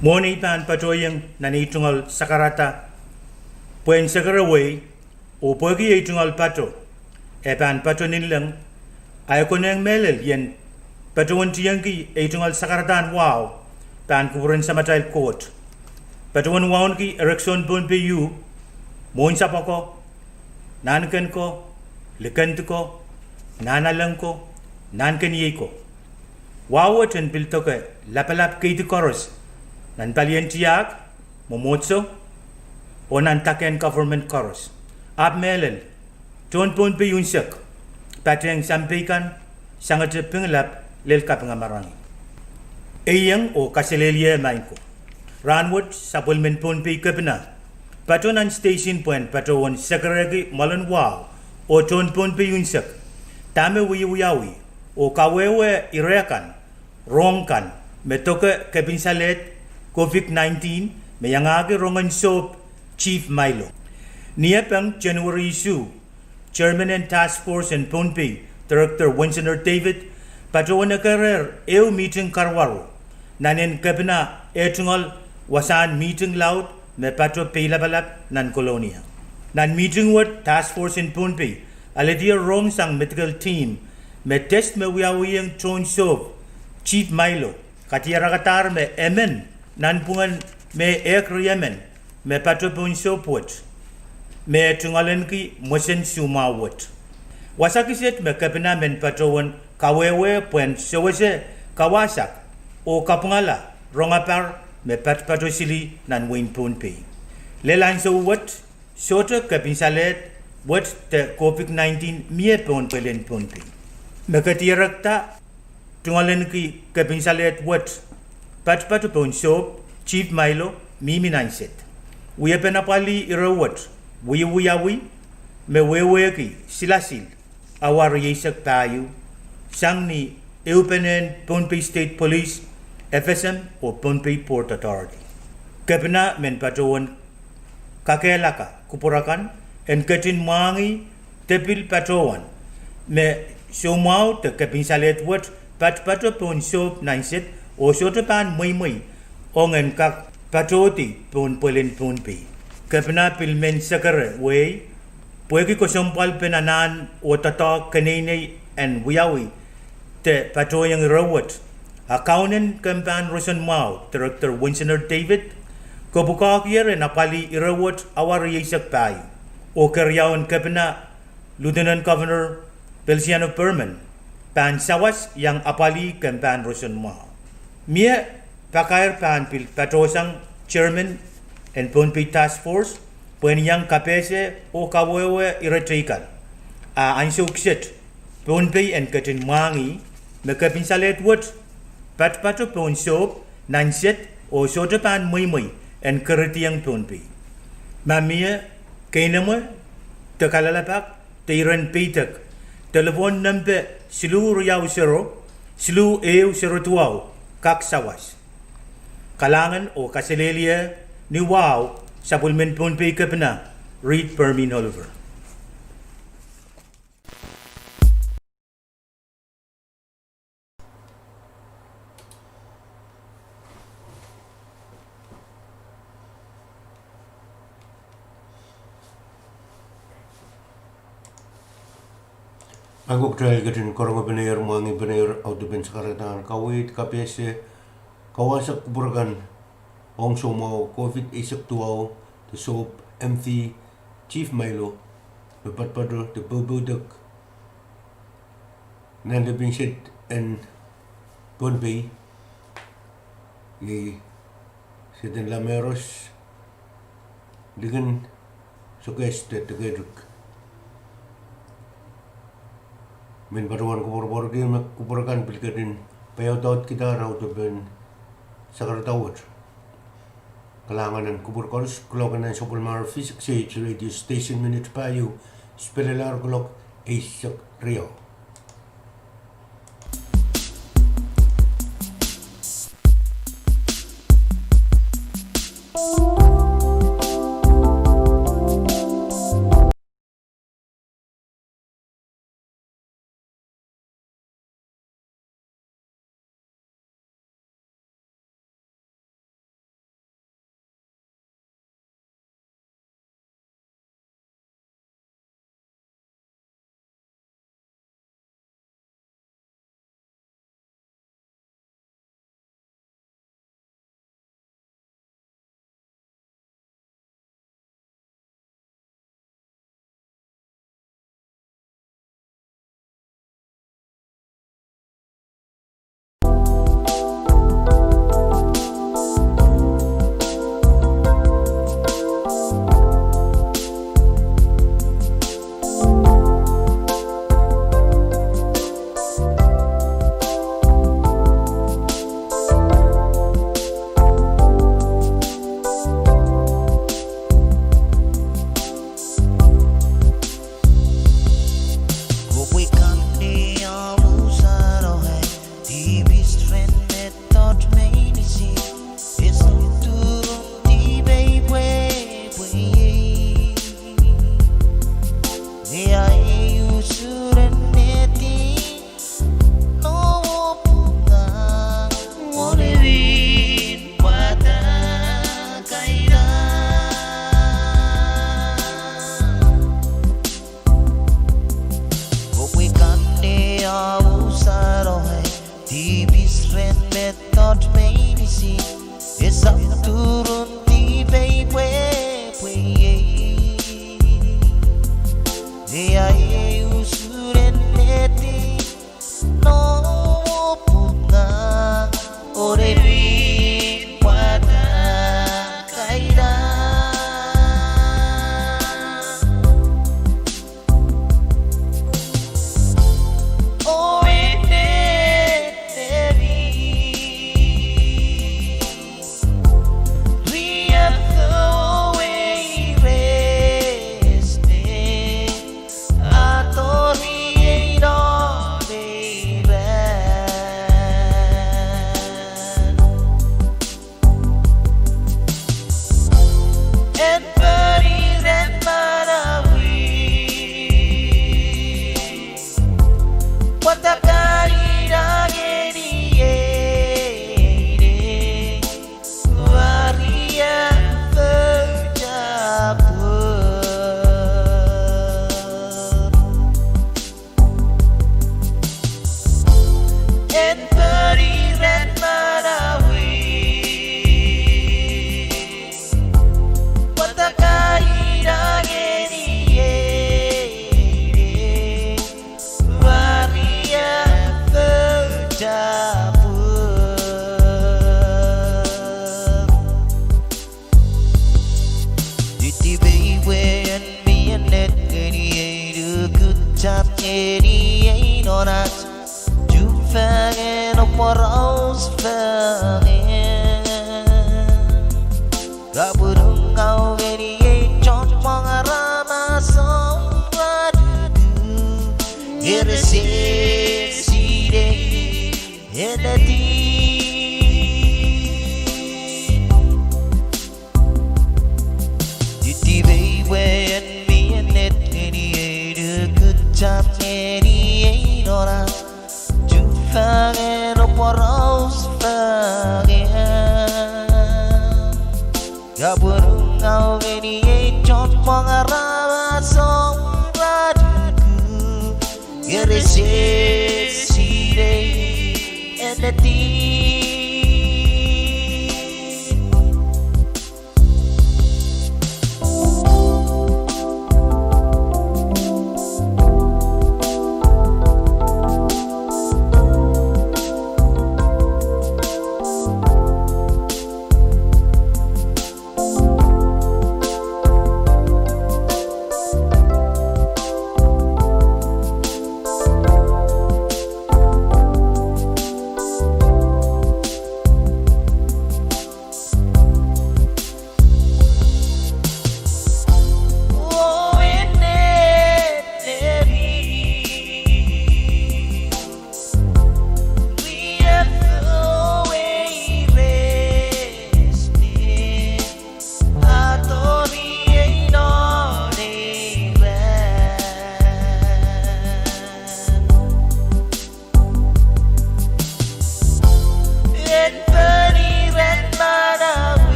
Moni pan patoyang nanitungal sakarata puen sagaraway o pergi itungal pato e pan pato nilang ay koneng melel yen patuan tiyangki itungal sakaratan wow pan kuburan sa matail court patuan waon ki ereksyon pun pu mon sapako nanken ko lekent ko nanalang ko nanken yeko wawatan piltoke lapalap kaiti koros nan palian tiyak momotso o nan taken government chorus ab melel ton pon pe yunsak pateng sampaikan sangat pengelap lel kapangamarangi eyang o kaselelia mainko ranwood supplement pon pe kapna patonan station point patawan sakaragi malan wow o ton pon pe yunsak tame wiyawi o kawewe irekan rongkan metoke kebinsalet COVID-19 mayangage rongan soap Chief Milo. Niapang January issue, Chairman and Task Force and Ponpe, Director Winston David, patuan na karer eu meeting karwaro. Nanin kabina etungal wasan meeting loud me pato peilabalap nan kolonia. Nan meeting what Task Force and Ponpe, aladia rong sang medical team, me test me wiawiyang tron soap Chief Milo, katiyarakatar me emen nan pungan me ekriyemen me patopun sopot me tungalen ki mosen sumawot wasaki set me kapina men patawan kawewe puen sewese kawasak o kapungala rongapar me patosili nan win punpe lelan so what soto kapinsalet what the COVID-19 mie pon pelen punpe me katirakta tungalen ki kapinsalet what Pat pon soap, Chief Milo, Mimi Nanset. We have penapali irawat, we me weweki, silasil, awar yesak tayo, sang ni Eupenen Pohnpei State Police, FSM o Pohnpei Port Authority. Kapina men patuan kakelaka, kupurakan, en katin mangi, tepil patuan, me somau te kapinsalet wat, pat pon soap Nanset, o soto pan muy ongen kak patoti pun pelin pun pi kapna pilmen sakare way puegi ko sompal penanan o tata kanene and wiawi te patoyang rawat accountant kampan rosan mau director Winston David ko bukak yer na pali irawat awar yesak pai o karyawan kapna Lieutenant Governor Belsiano Perman pan sawas yang apali kampan rosan mau Mia pakair panpil patosang chairman and Pohnpei Task Force puen yang kapese o kawewe iratrikan a ansukset Pohnpei and katin mangi mekapinsalet wat pato pon soap nanset o sotapan muy and keretiang Pohnpei mamia kainama tekalalapak teiran pitak telefon number slu riau sero slu eu sero tuau kak sawas. Kalangan o kaselelia ni wow sa pulmen Pohnpei kapna Reed Permin Oliver. Aku trail gatin korong bener muangi bener auto ben sakaratan kawit kapese kawasak kuburakan ong somau COVID isak tuau the soap MC Chief Milo the patpado the bobodak nan the binsit and Pohnpei ye sedang lameros dengan suges te tegeduk min baruan kubur dia kuburakan pilkadin payaw kita raw to ben sakaratawat kalanganan kubur korus kulokanan sopulmar V6AH radio station minute payo spelelar kulok isak rio si esam turun tiba pwe dia usuren neti no punga orevi pada kaida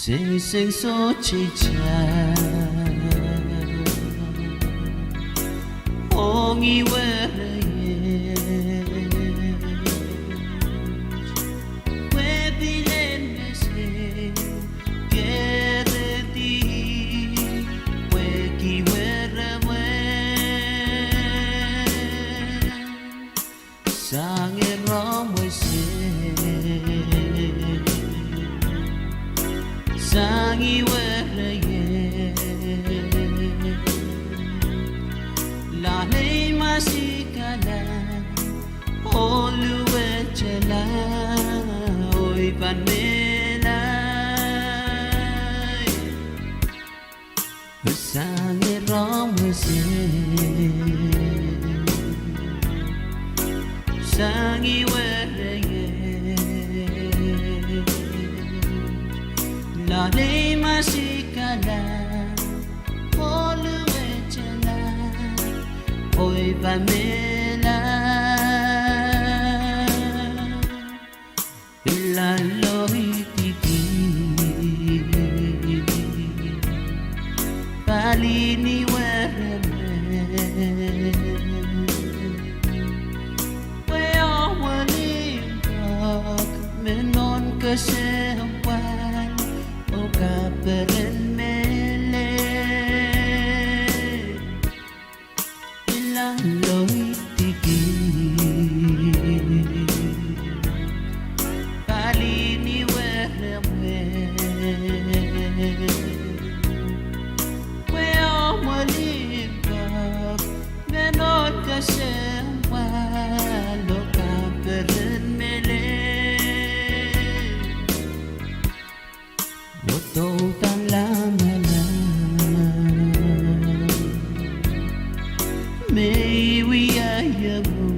Sing sing so chicha Ongi were Sangin ramai se Sangi weraye La lei masikala Olu wechala Oi panela Sangin ramai se Sangi weraye La lei masikala Olu wechala Oi pamela Ilalo itiki Palini wereme Menon kesewan Oka beren mele Ilang loy tiki Palini wereme Weo malibak Menon kesewan Oka beren mele Đâu tan la mà la May we ayamu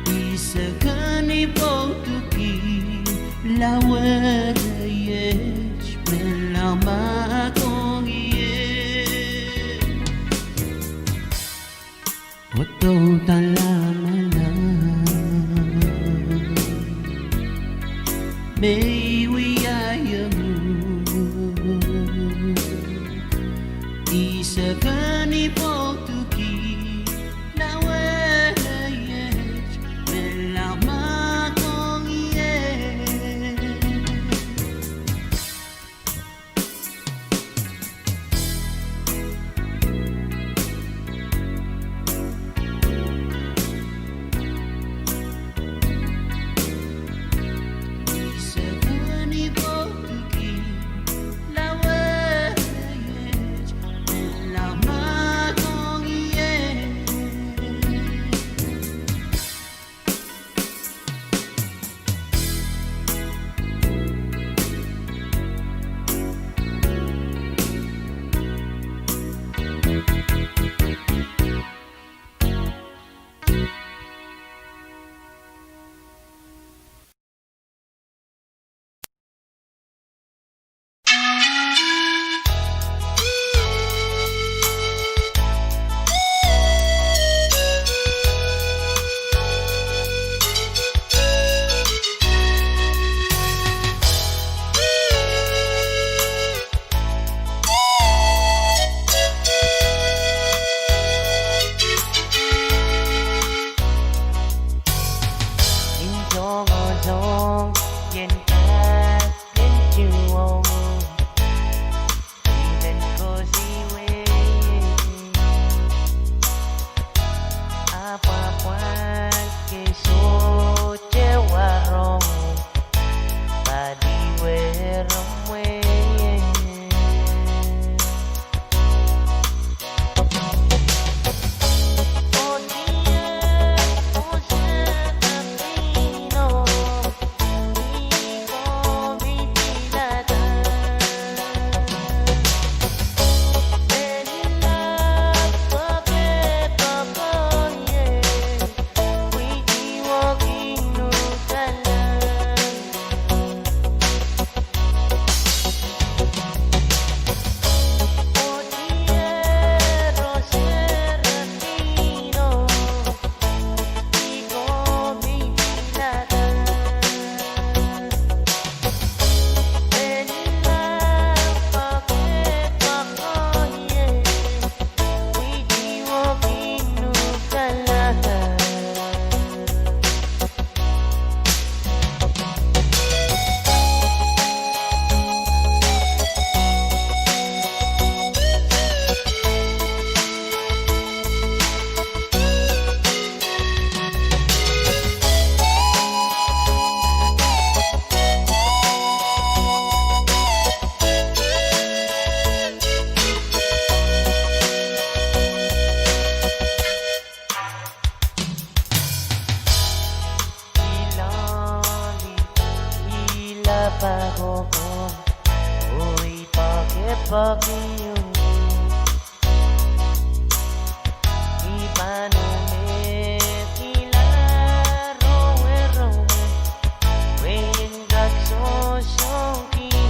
Isa kani pautuki La wera yes Melama kong iye Đâu tan la mà la May we ayamu Isa kani pautuki Na wehayet Melama kong iye Isa bago ko. Uy, bakit yun? Paano me kilaro when God so shocking.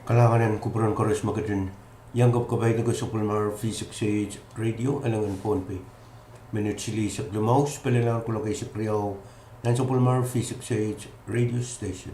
Kalanganan kupuran koros makatin yanggap kabay na Supulmar V6AH Radio alangan Ponpe. Minute sili sa Glumaus palalang kulakay sa Priyaw ng Supulmar V6AH Radio Station.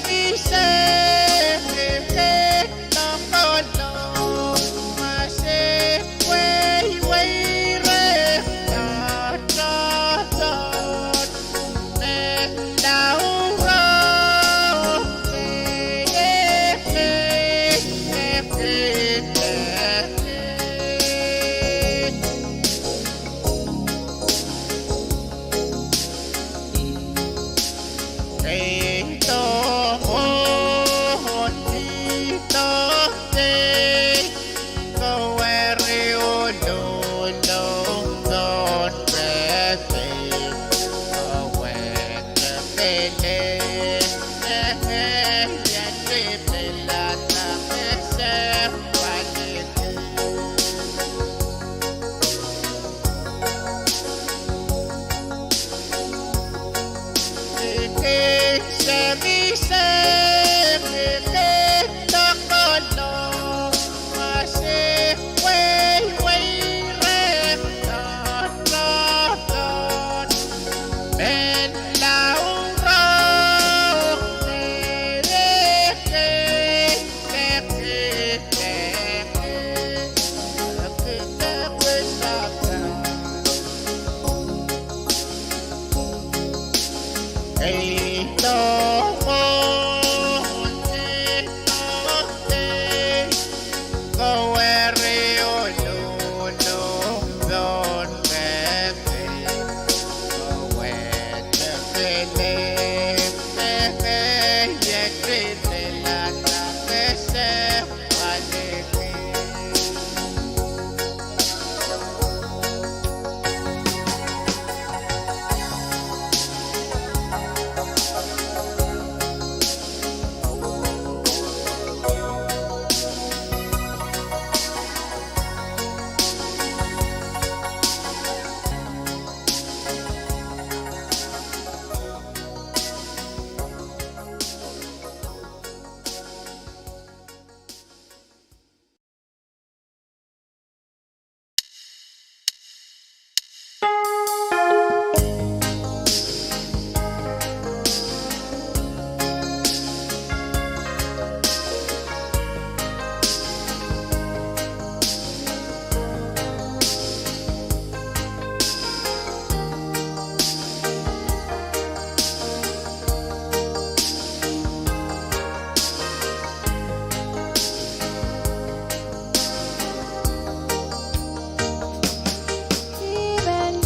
V6AH Even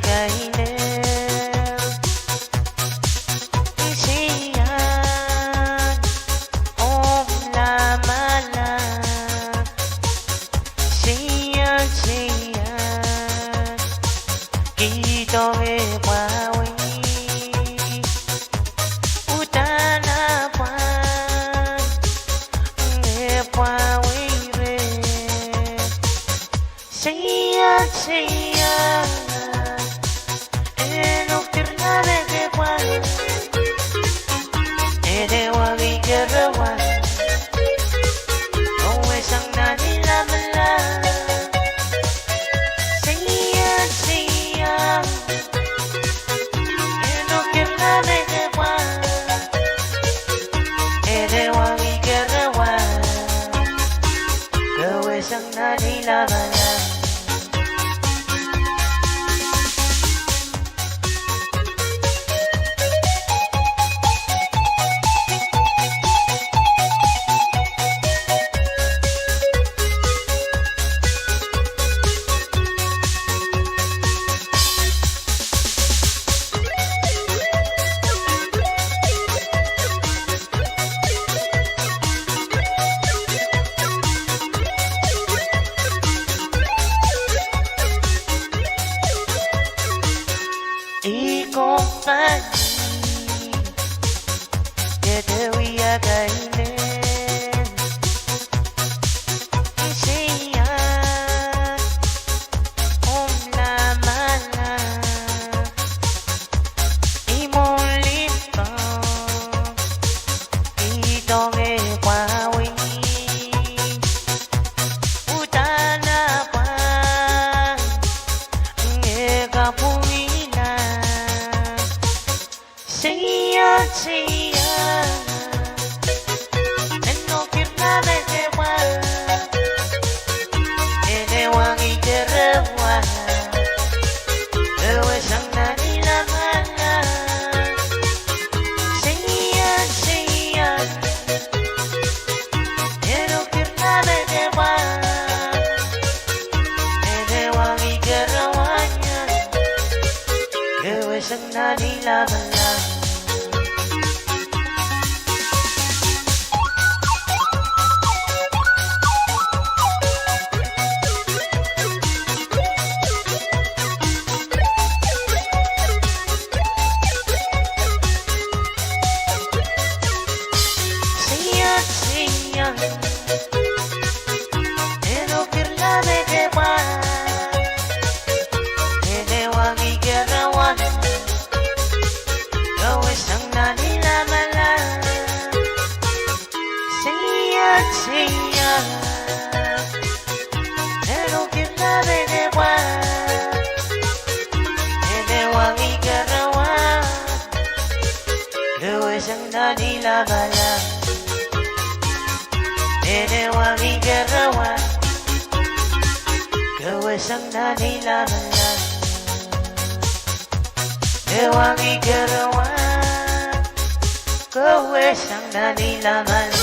가이네 시야 옴라말라 시야 기도해 봐위 우다나 봐내 봐위래 시야 enoktirnare de kwa edewa vigarawa owe sangna nilamala siya enoktirnare de kwa edewa vigarawa owe sangna nilamala I compagni che devi gaine siya la mala imolito idome kwawi utana pa ngega pumila siya enokirna bekewa edewangi kerewa ewe sangna nilamana siya enokirna bekewa edewangi kerawanya ewe sangna nilamana siya enokirna bekewa edewangi kerawan gawe sangna nilamala siya enokirna bekewa edewangi kerawan gawe sangna nilamala edewangi kerawan gawe sangna nilamala edewangi kerawan gawe sangna nilamala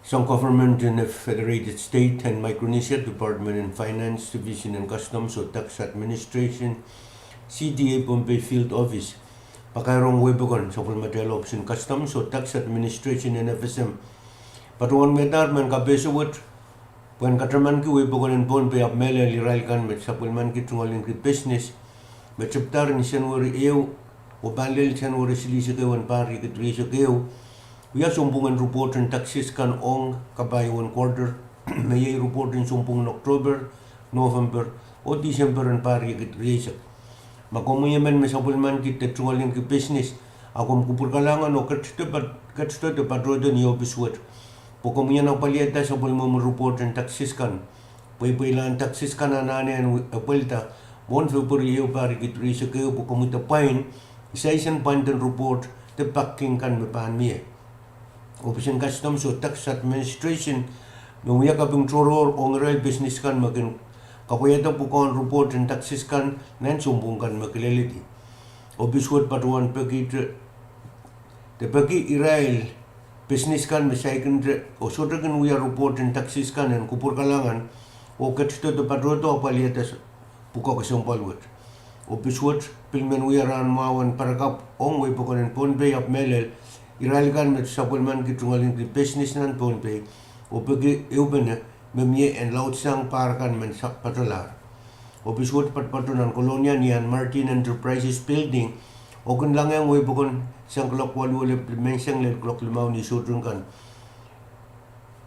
some government in the Federated State and Micronesia, Department in Finance, Division and Customs or Tax Administration, CTA Bombay Field Office, Pakairong Webagon, Supplemental Option Customs or Tax Administration and FSM. Patuan medar men kabesawat, puan katraman ki Webagon and Bombay up mele liralkan met supplement ki tungaling ki business, met chapter in January EU, o banlil January silisa kewan pari ki trisa keu. Kuya sumbungan report and taxes kan ong kabay 1 quarter, may report in sumbungan October, November, o December and pari kit resa. Makomuyaman may supplement kit tetrungaling ki business, akom kupurkalangan o katsto de patrodo ni obiswat. Pokomuyan ang palieta sa bulmong report and taxes kan. Pailan taxes kan anane and apelta, 1 February pari kit resa kayo pokomuta pain, isa-isang pandan report te packing kan mapan miye. Office and Customs o Tax Administration nung ya kabing troror o real business kan makin kapuyata po kon report and taxes kan nan sumbong kan makileliti. Office word patuan pagi te pagi Israel business kan masaikin o sotakin uya report and taxes kan and kupur kalangan o katsto te patroto apaliata puko kasampalwat. Office word pilmen uya ran mawan parakap ong way pokonen ponbay up melel Iralgan met supplement ki tungaling ki business nan Ponpay o pagi eubene memye en laut sang parkan men sak patolar. O biswot patpatunan kolonya niyan Martin Enterprises Building o kun lang yang way bukon sang klok walu le mensang le klok limaw ni sudrun kan.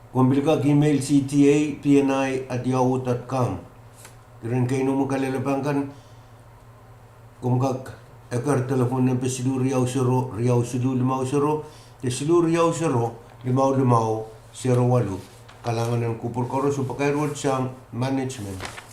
Kumbil ka email cta@yahoo.com. Diren kayo mo kalalapangkan kumkak ekar telefon nempe sidu Riau sidu limau sero, te sidu Riau sero limau sero walu. Kalangan ng kupur koros upakai road sa management.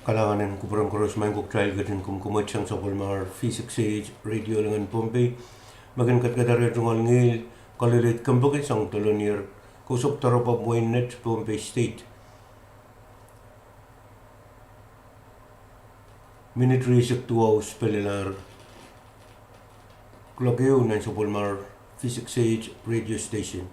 kalanganan ko parang cross main kok trial gatin kum kumachang sa Palmar V6AH radio langan Pompey magan kat kadar tungal ngil kalilit kambakit sang talonir kusop tarapa buhay net Pompey State Minitri sektuaw spelelar klageo na sa Palmar V6AH radio station.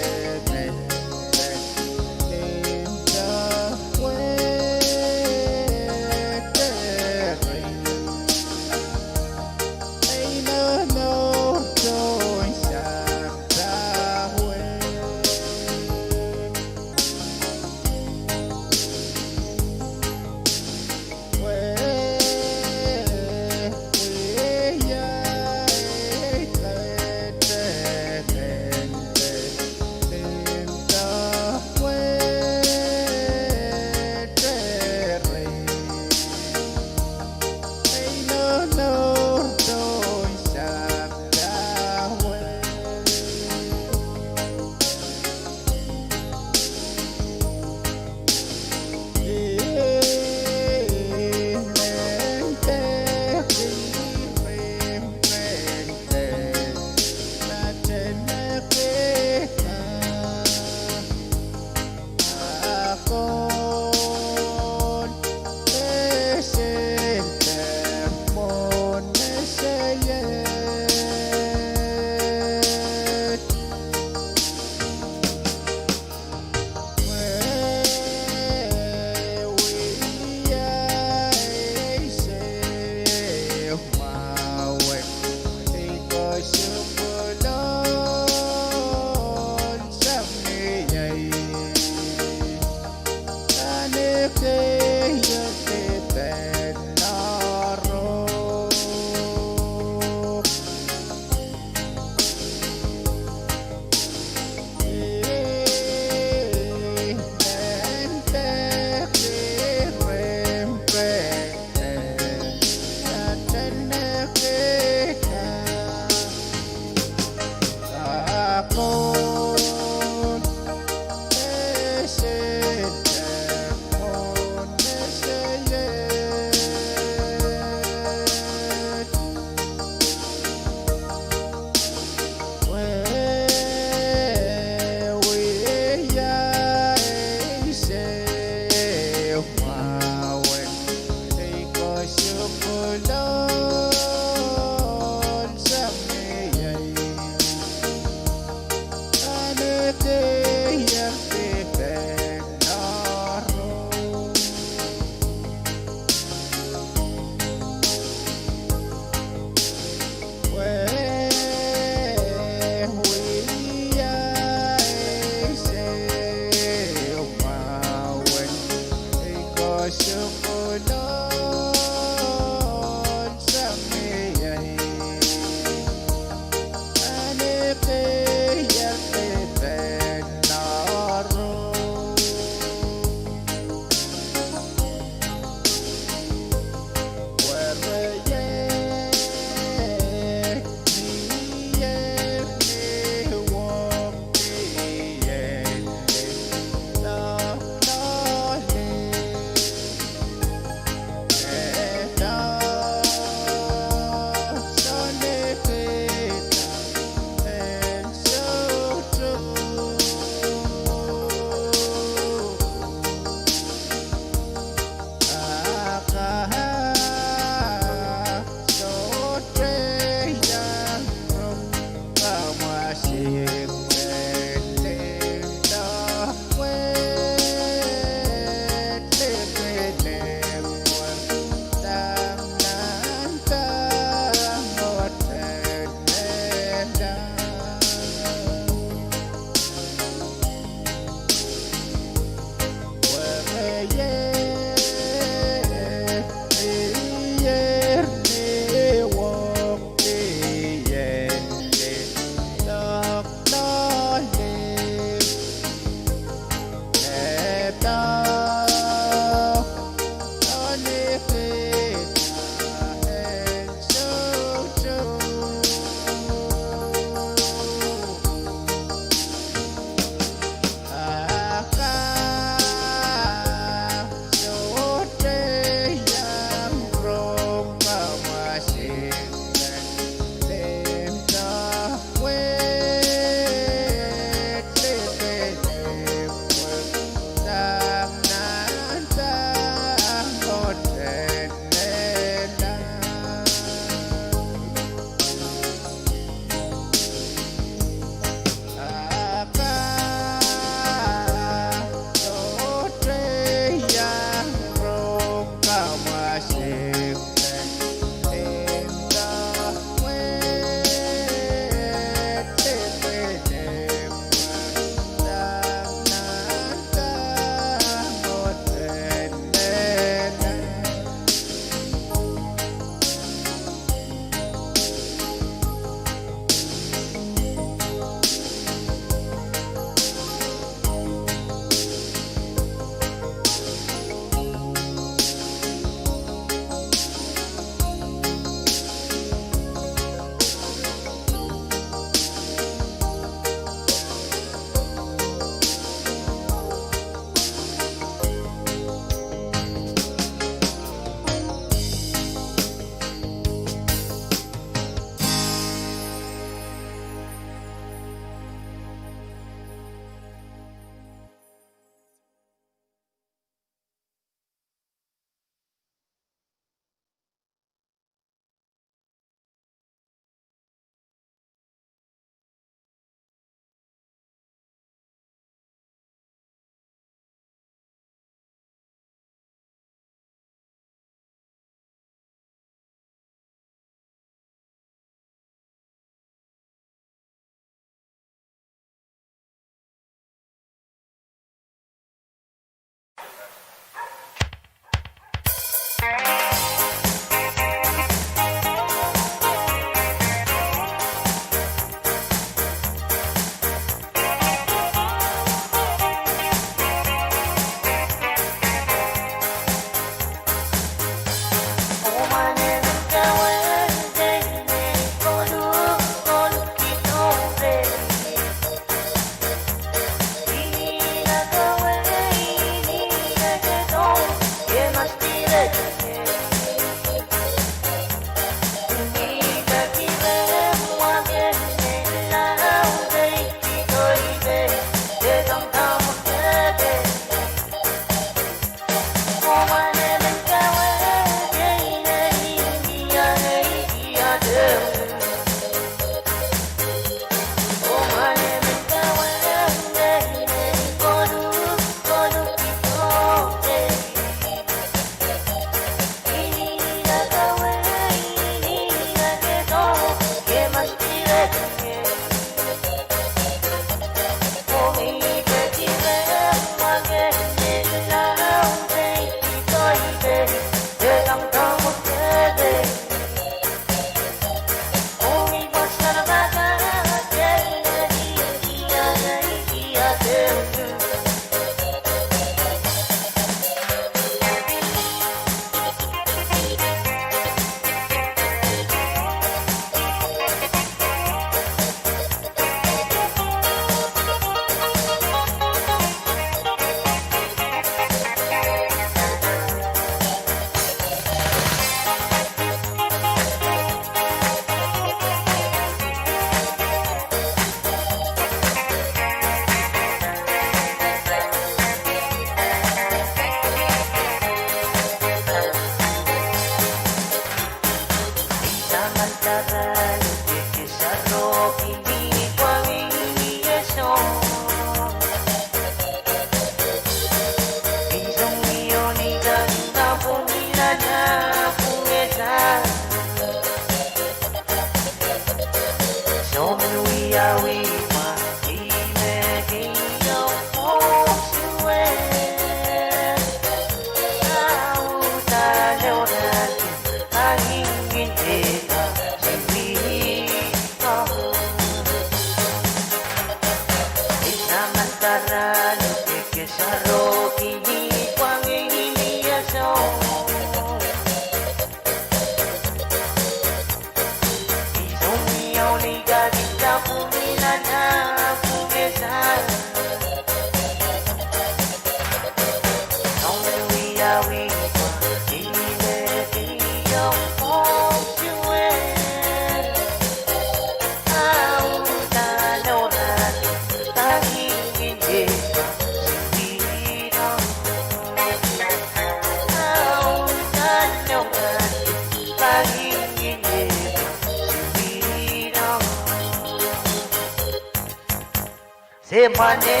Say money,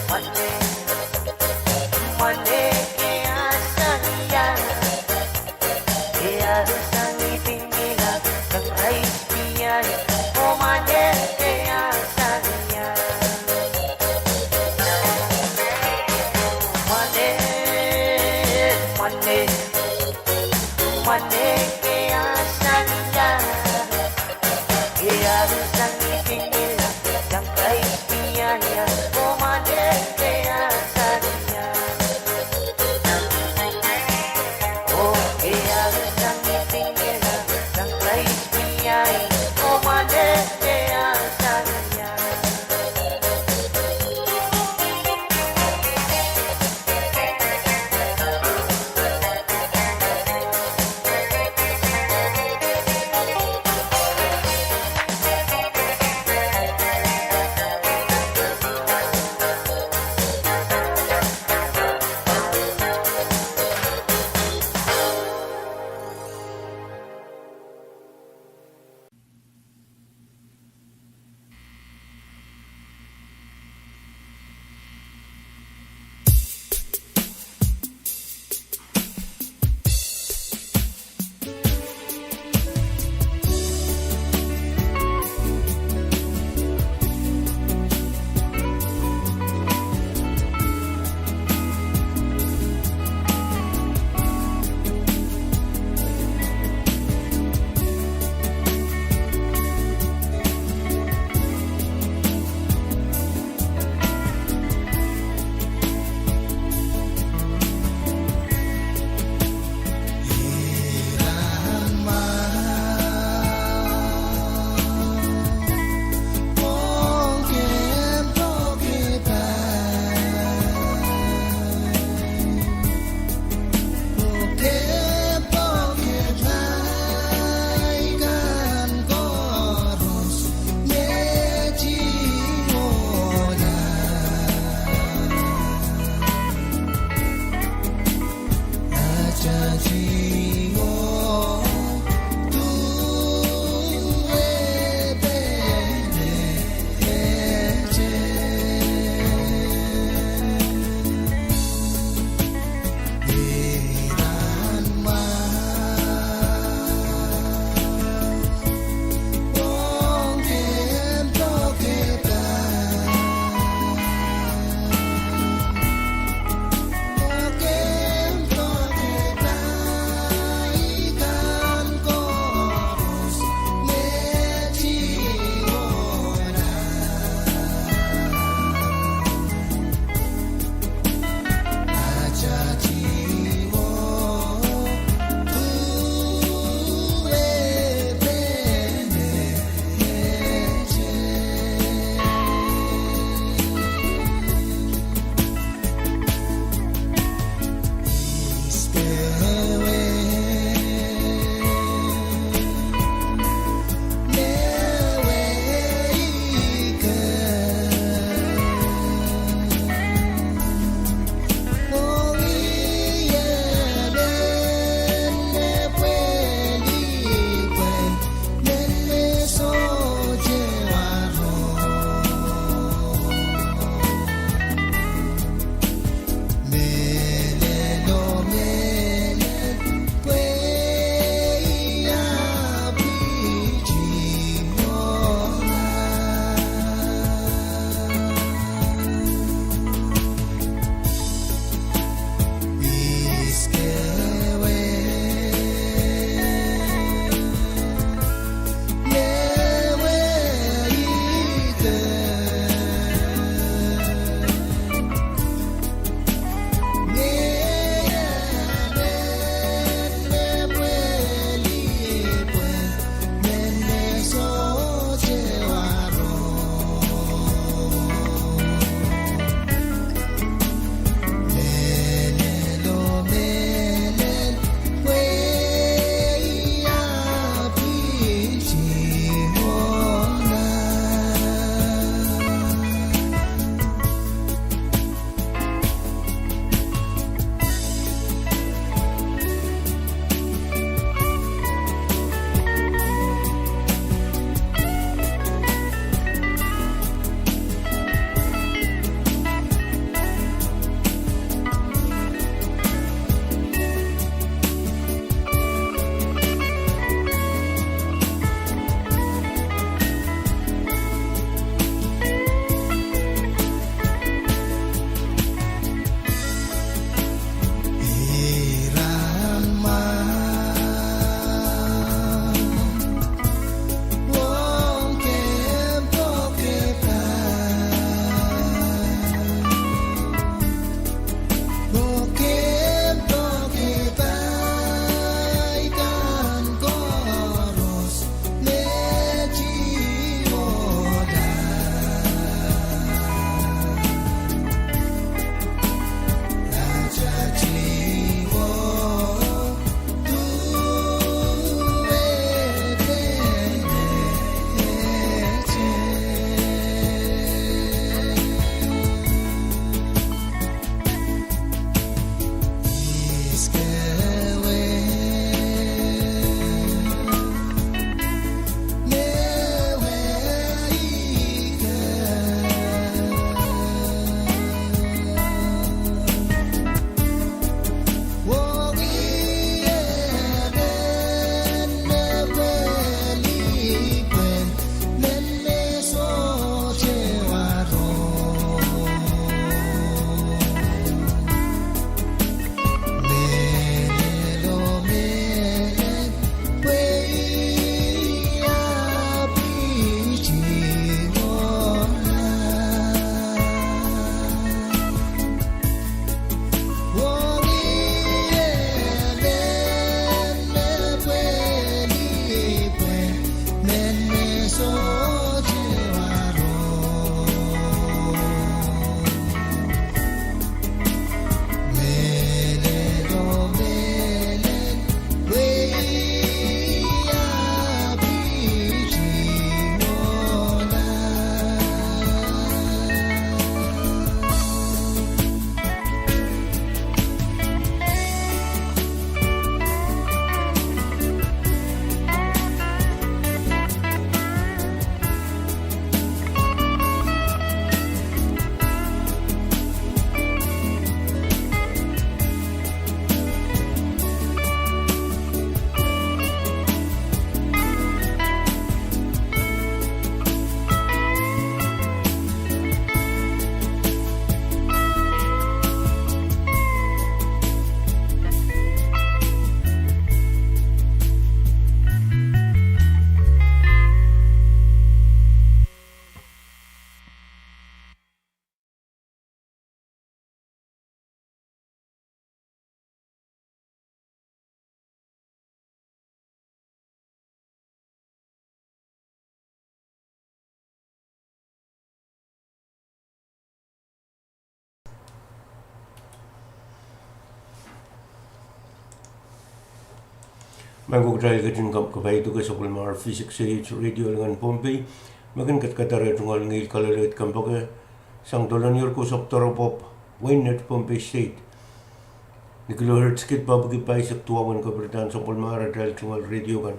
money, money ke asanya, ke asani tingila kang rais piyan, oh money ke asanya, money, money, money ke asanya, ke asani tingila kang rais piyan, oh money ke asanya. Oh, kaya sang itingin sang rais piyay, oh made kaya sanya. Mangkok dahil kajun kapay ito ka sa kulmar V6AH radio dengan Pompey. Makin katkatara tungal ngil kalalit kampake sang dolan yor ko sa pop Waynet Pompey State. Ni kilohertz kit babagi pa isak tuwawan ka beritaan sa kulmar dahil tungal radio kan.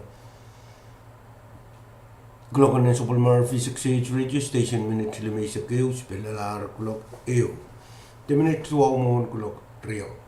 Glokan ng sa kulmar V6AH radio station minute sila may isak kayo spelalar kulok eyo. 10 minutes tuwaw mohon kulok trio.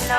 Now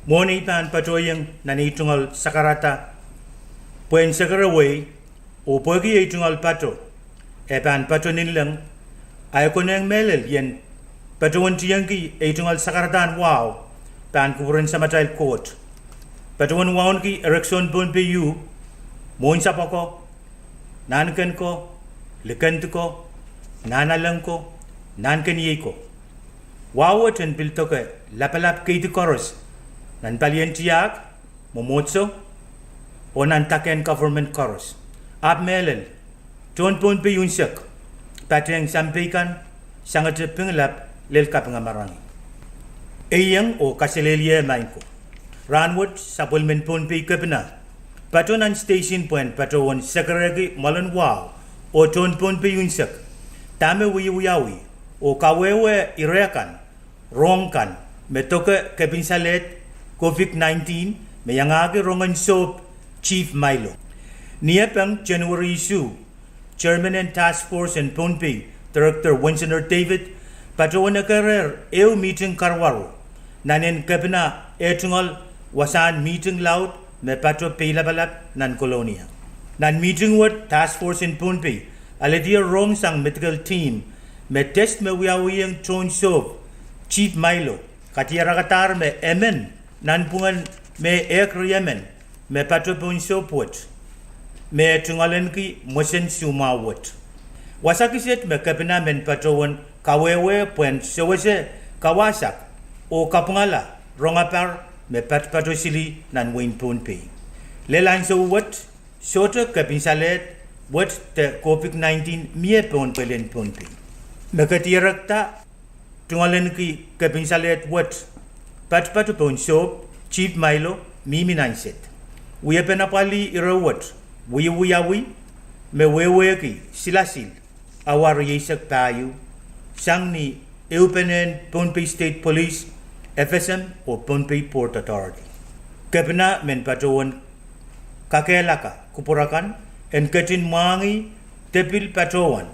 Moni pan patoyang nanitungal sakarata. Puen sakaraway o pergi itungal pato. E pan pato nilang ayakoneng melel yen patuan tiyangki itungal sakaratan wow pan kuburan sa matail court. Patuan waon ki ereksyon pun PU moon sa poko nankan ko likant ko nanalang ko nankan ko. Wawat and piltoke lapalap kaiti koros nan palian tiyak momotso o nan taken government koros. Ab melel tuan pun PU sak pateng sampaikan sangat pengelap lel kapangamarang. Eyang o kaselelia main ko. Ranwood supplement pun pi kapna. Patonan station point patawan sakaragi malan wow o tuan pun pi yunsak. Tame wiyawi o kawewe irekan rongkan metoke kapinsalet COVID-19 mayangagi rongan soap Chief Milo. Niapang January issue Chairman and Task Force and Punpi Director Winston David patawan nakarer eu meeting karwaro nanen kapna etungal wasan meeting loud me pato pelabalap nan kolonia. Nan meeting what task force in Punpi aladia wrong sang medical team me test me wiawiyang tron sov Chief Milo katiyarakatar me emen nan pungan me ekriyemen me pato pun sopot me tungalen ki mosen sumawot. Wasakiset me kapina men patawan kawewe puen sewese kawasak o kapungala rongapar me pato sili nan win Punpi. Lelan so what sota kapinsalet what the COVID-19 mie pon pelen Punpi. Me katirakta tungalen ki kapinsalet what pato pon sop Chief Milo mimi nanset. Uya penapali irawat wiyawi me wewe ki silasil awar yesak payu sang ni eupenen Punpi State Police FSM o Punpi Port Authority. Kapna men patawan kakelaka kupurakan en katin mangi tepil patawan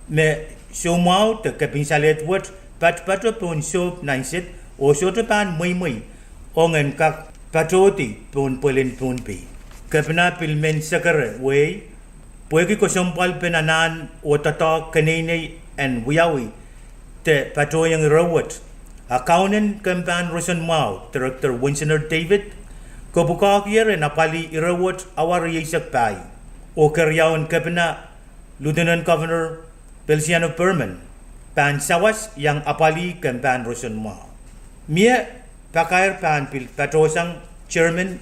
me somau te kapinsalet wat pato pun sop nanset o sotapan muy ongen kak patoti pun pelen Punpi. Kapna pilmen sakare way puegi ko sompal penanan o tata kanene en wiyawi te patoyang rawat. Accountant Kampan Rosan Mau, Director Winston David, Kopukak Yer and Apali Irawat Awar Yesak Pai, O Karyawan Kapina, Lieutenant Governor Pelsiano Perman, Pan Sawas yang Apali Kampan Rosan Mau. Mia Pakair Pan Pil Patosang Chairman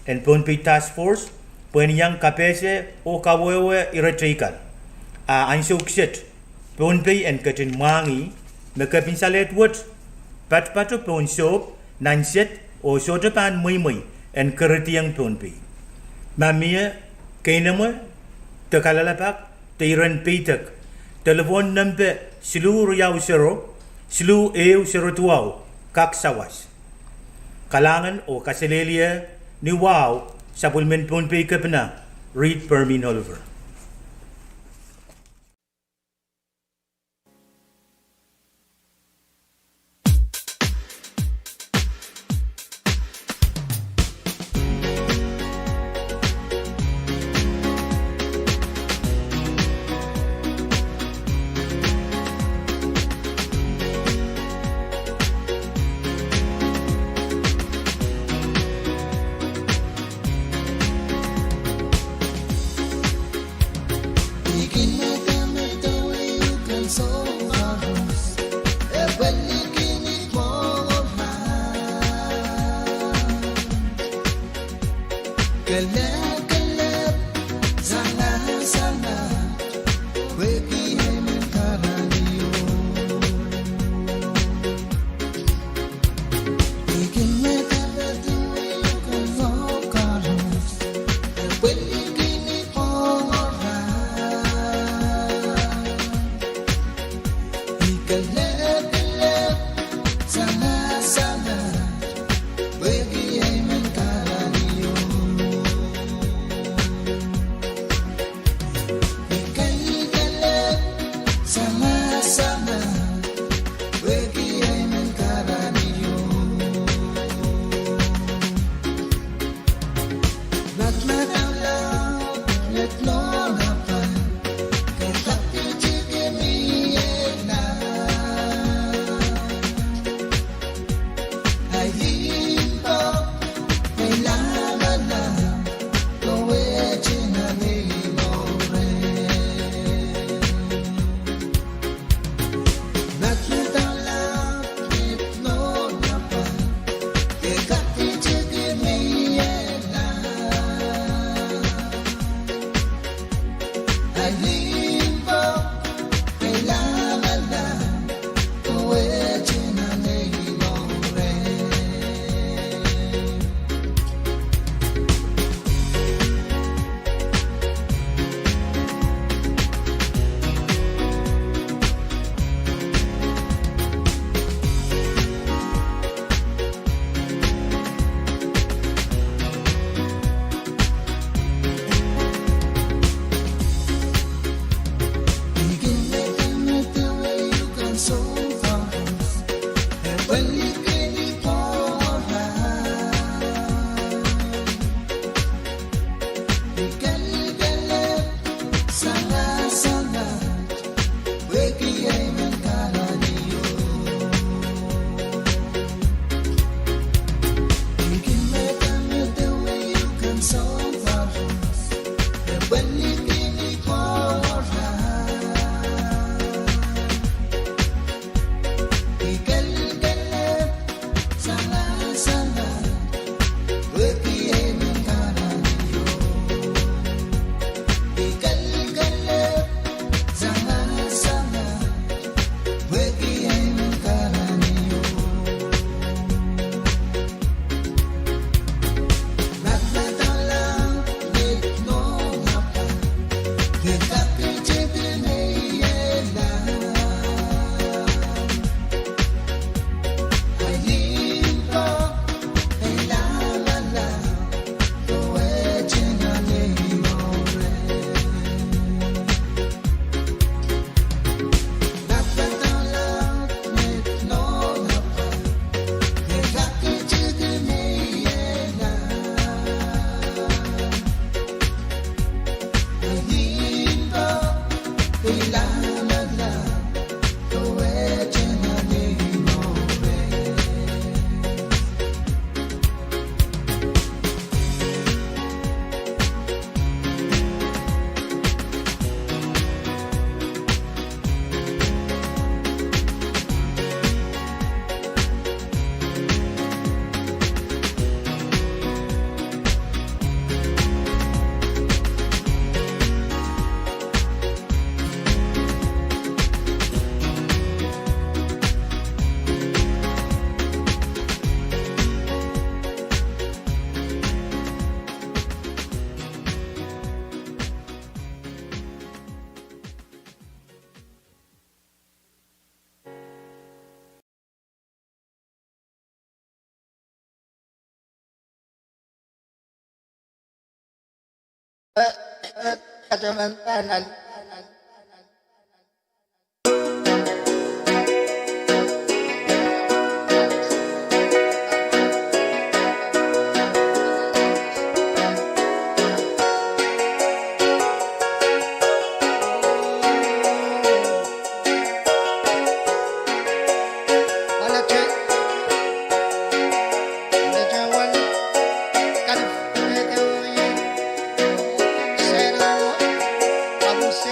and Punpi Task Force, Puen yang Kapese O Kawewe Iratrikan, A Ansukset, Punpi and Katin Mangi, Mekapinsalet Wood. Pato pun sop nanset o sotapan muy en keretiang Punpi. Mamia kainama tekalalapak teiran pitak telefon number selu riau sero selu eu sero tuau kak sawas. Kalangan o kaselelia ni wow supplement Punpi kapna read Permin Oliver. Katamantanan. Say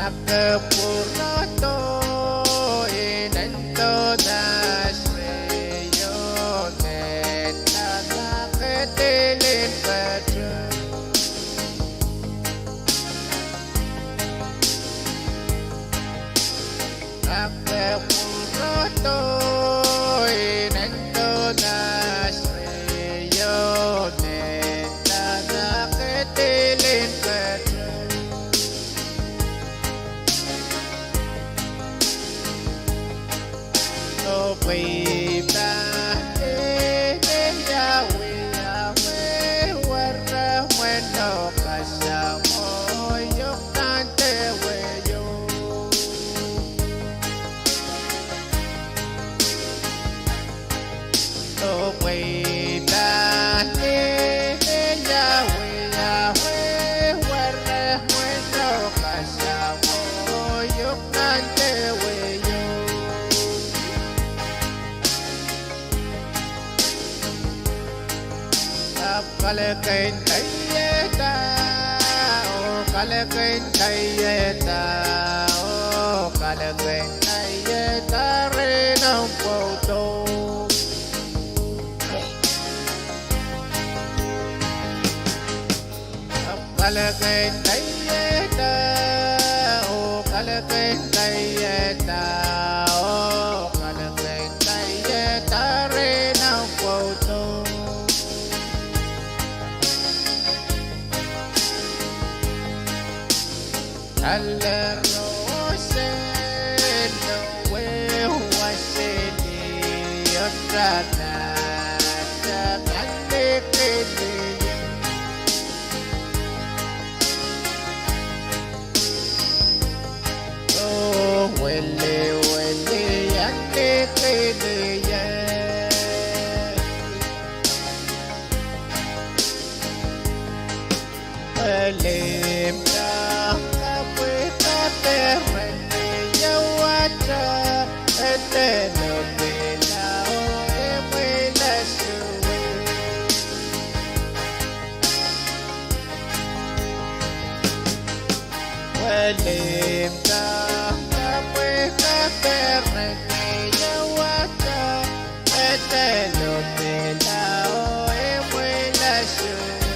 Nakapurato inento nasreyo neta naketilin patro Nakapurato inento nasreyo neta naketilin patro Oh, baby, Yahweh, Yahweh, warra bueno kasamo yo kante weyo. Oh, baby, Yahweh, Yahweh, warra bueno kasamo yo kante weyo. Kalakain kayeta, oh kalakain kayeta, oh kalakain kayeta rin ang photo. Kalakain kayeta, oh kalakain kayeta, oh kalakain kayeta rin ang photo. Alla rose no we wasini otrana takande kene oh wele wele yande kene ya Alim terrene yawacha eteno bela o emela suwe Walim ka kapweka terrene yawacha eteno bela o emela suwe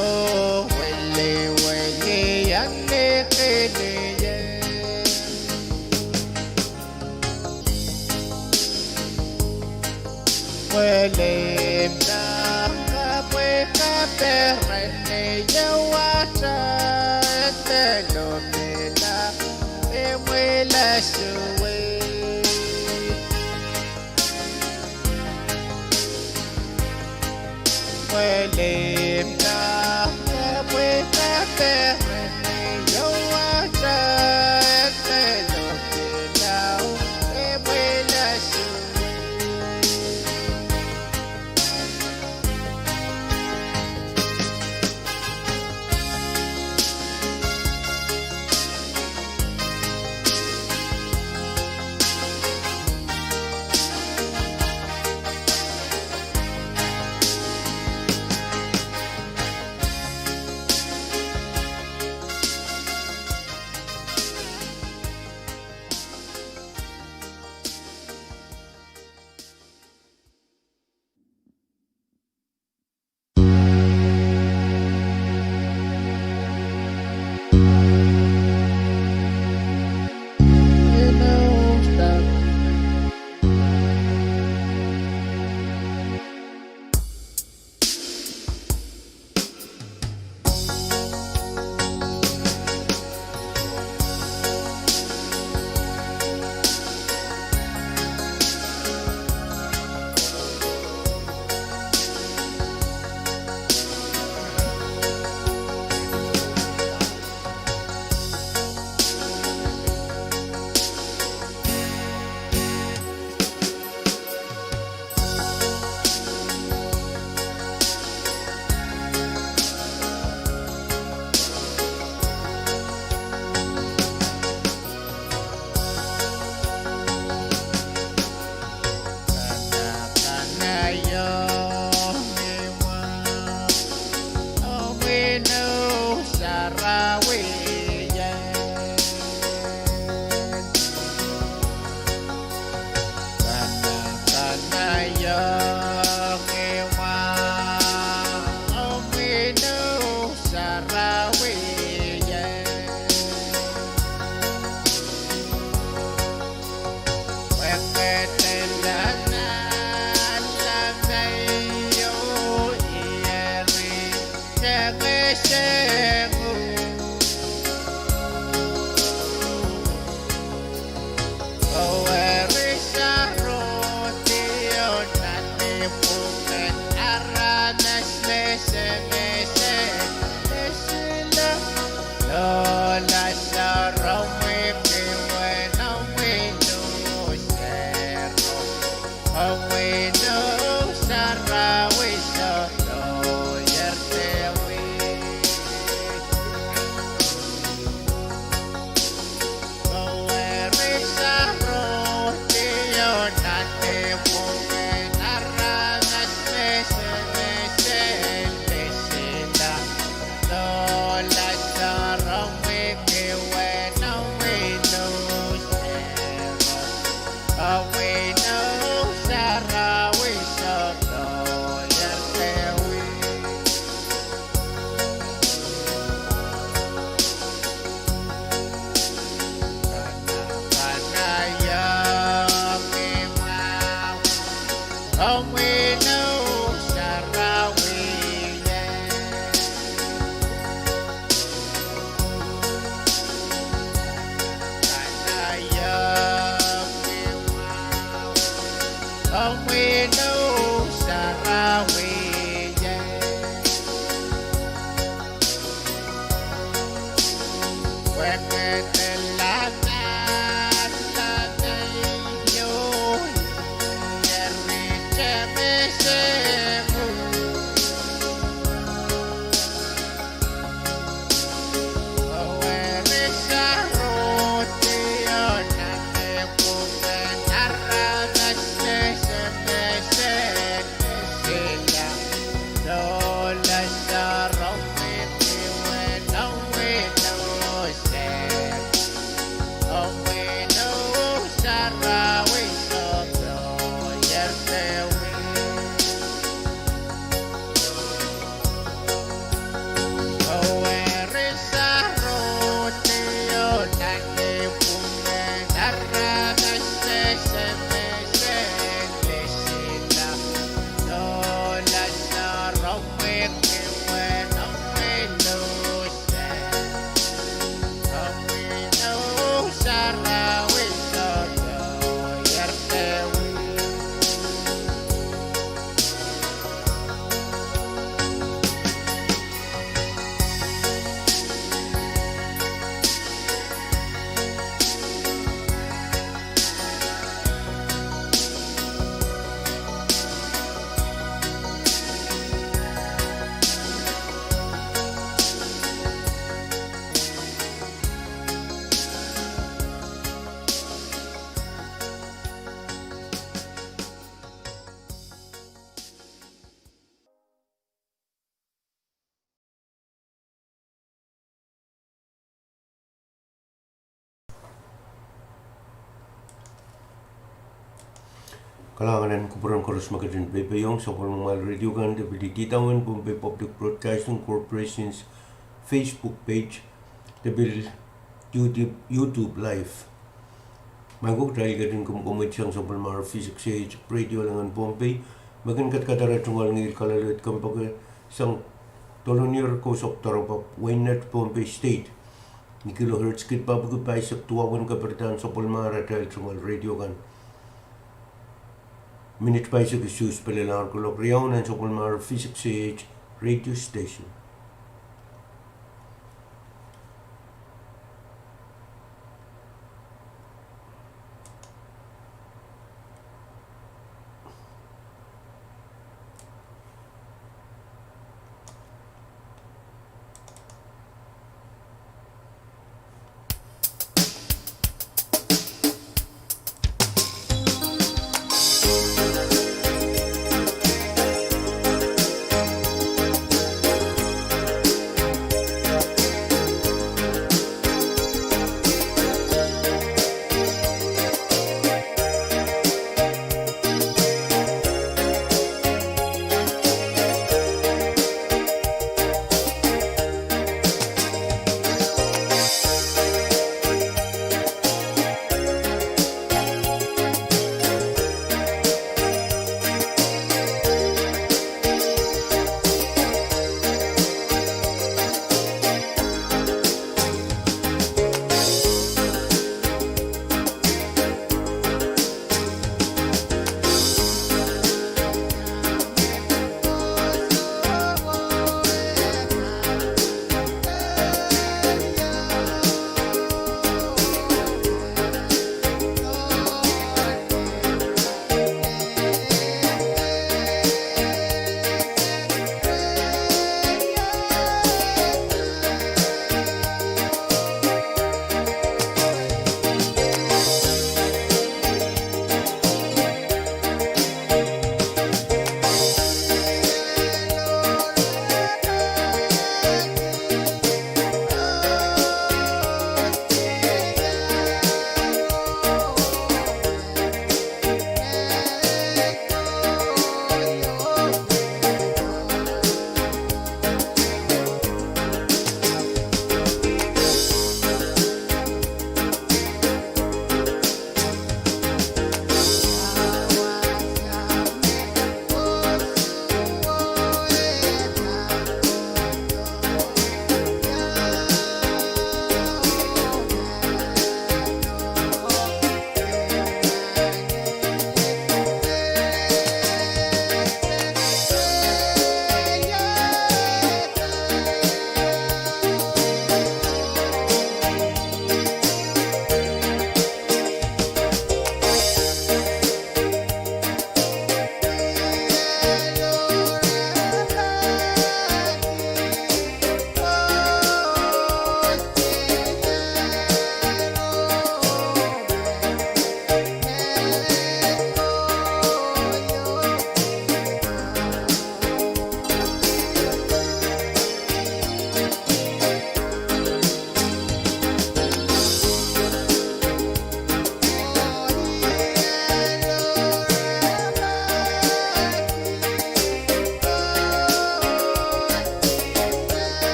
Oh, wele wele yanne kene wele na kapwe kaperene yawacha telo mela emwela suwe wele na kapwe kaperene yawacha telo mela emwela suwe Kalanganan kupuran korus makadin bepeyong sa kulungal radio kan debili titawan Bombay Public Broadcasting Corporation's Facebook page debili YouTube live. Magok dahil gadin kumkumit siyang sa Palmar V6AH radio langan Bombay magin katara tungal ngil kalalit kampag sang tolonier ko sok tarapap Waynet Bombay State ni kilohertz kit papagupay sa tuwawan kapertan sa Palmar dahil tungal radio kan. Minute by sa Jesus palilar ko lokriyaw ng sa Palmar V6AH radio station.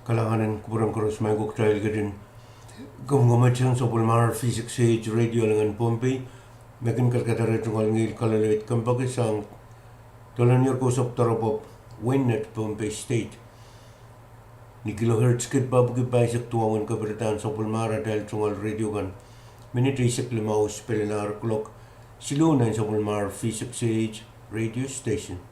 kalanganan kurang kurus may cocktail ka din. Gumgamacang sa pulmar V6AH radio langan Pompey. Makin kalkatara tungal ngil kalalawit kampagisang tulan yor kusok tarapop Winnet Pompey State. Ni kilohertz kit babu kipaisak tuangan kaberitaan sa pulmara dahil tungal radio kan. Minit isak limaus pelinar clock silunan sa pulmar V6AH radio station.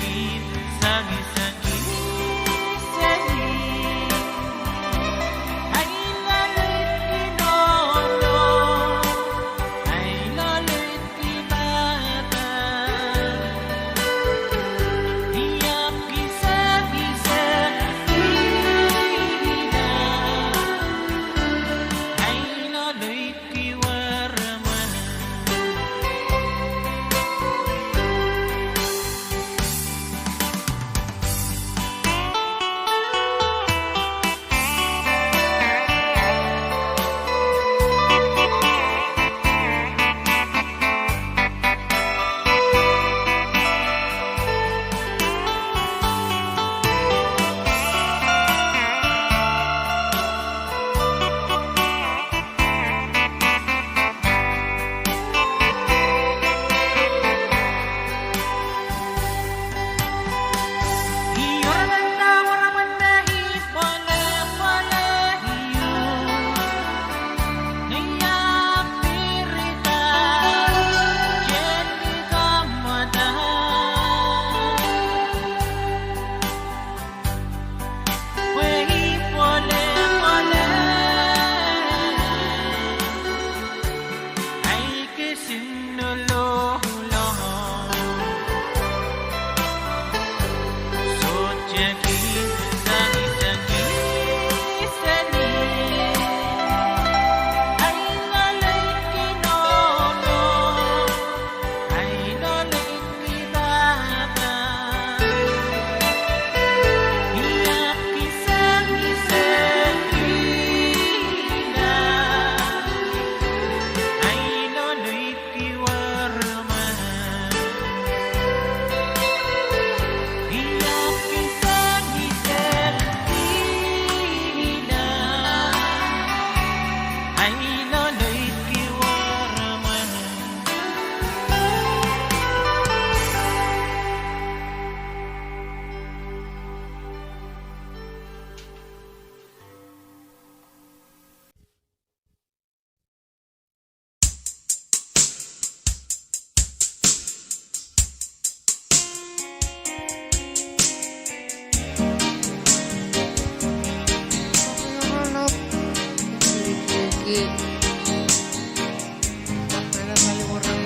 Give Pera kali borret.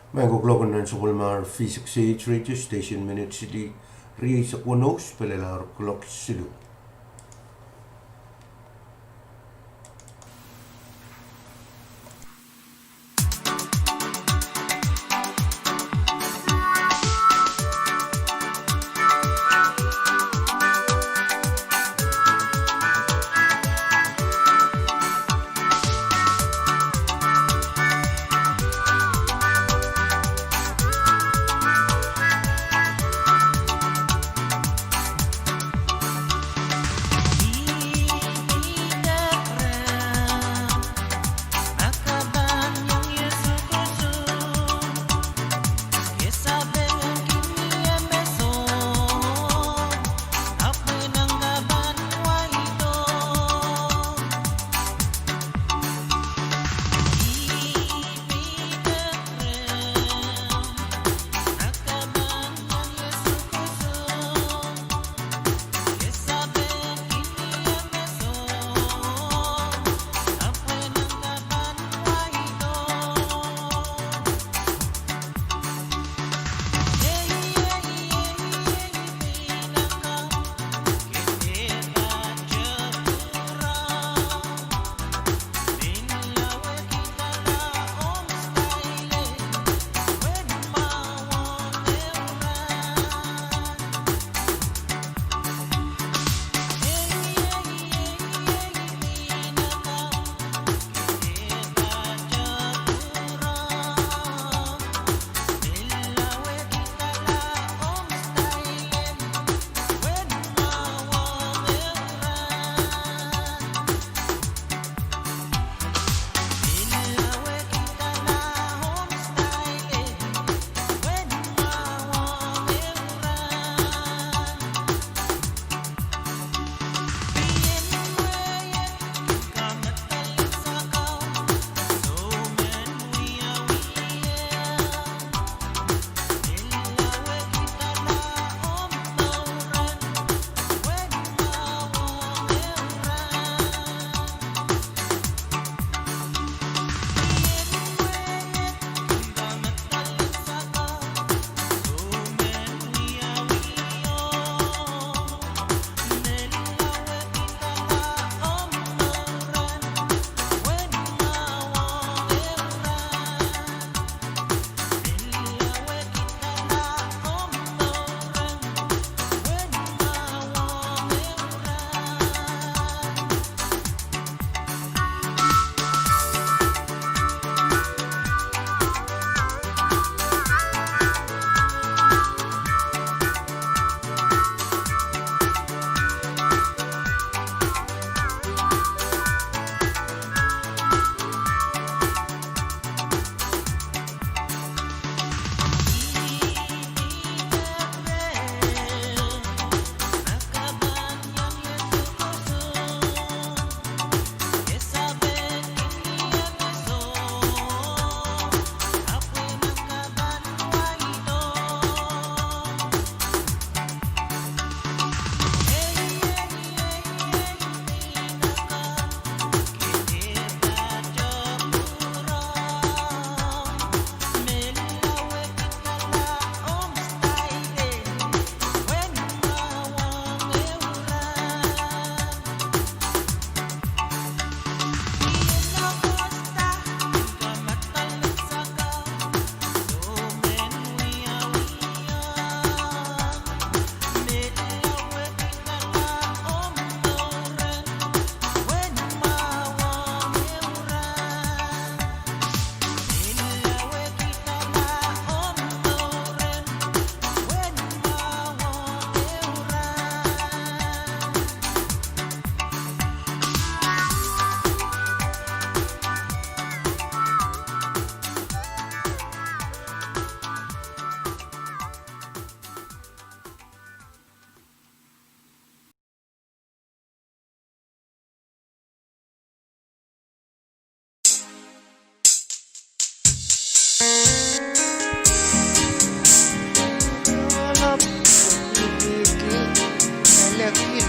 Maguglogan ng Sukulmar V6AH Radio Station Minute City Ria sa Kunos Pelelar Kulok Silu.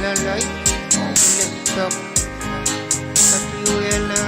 lalay laptop patuya na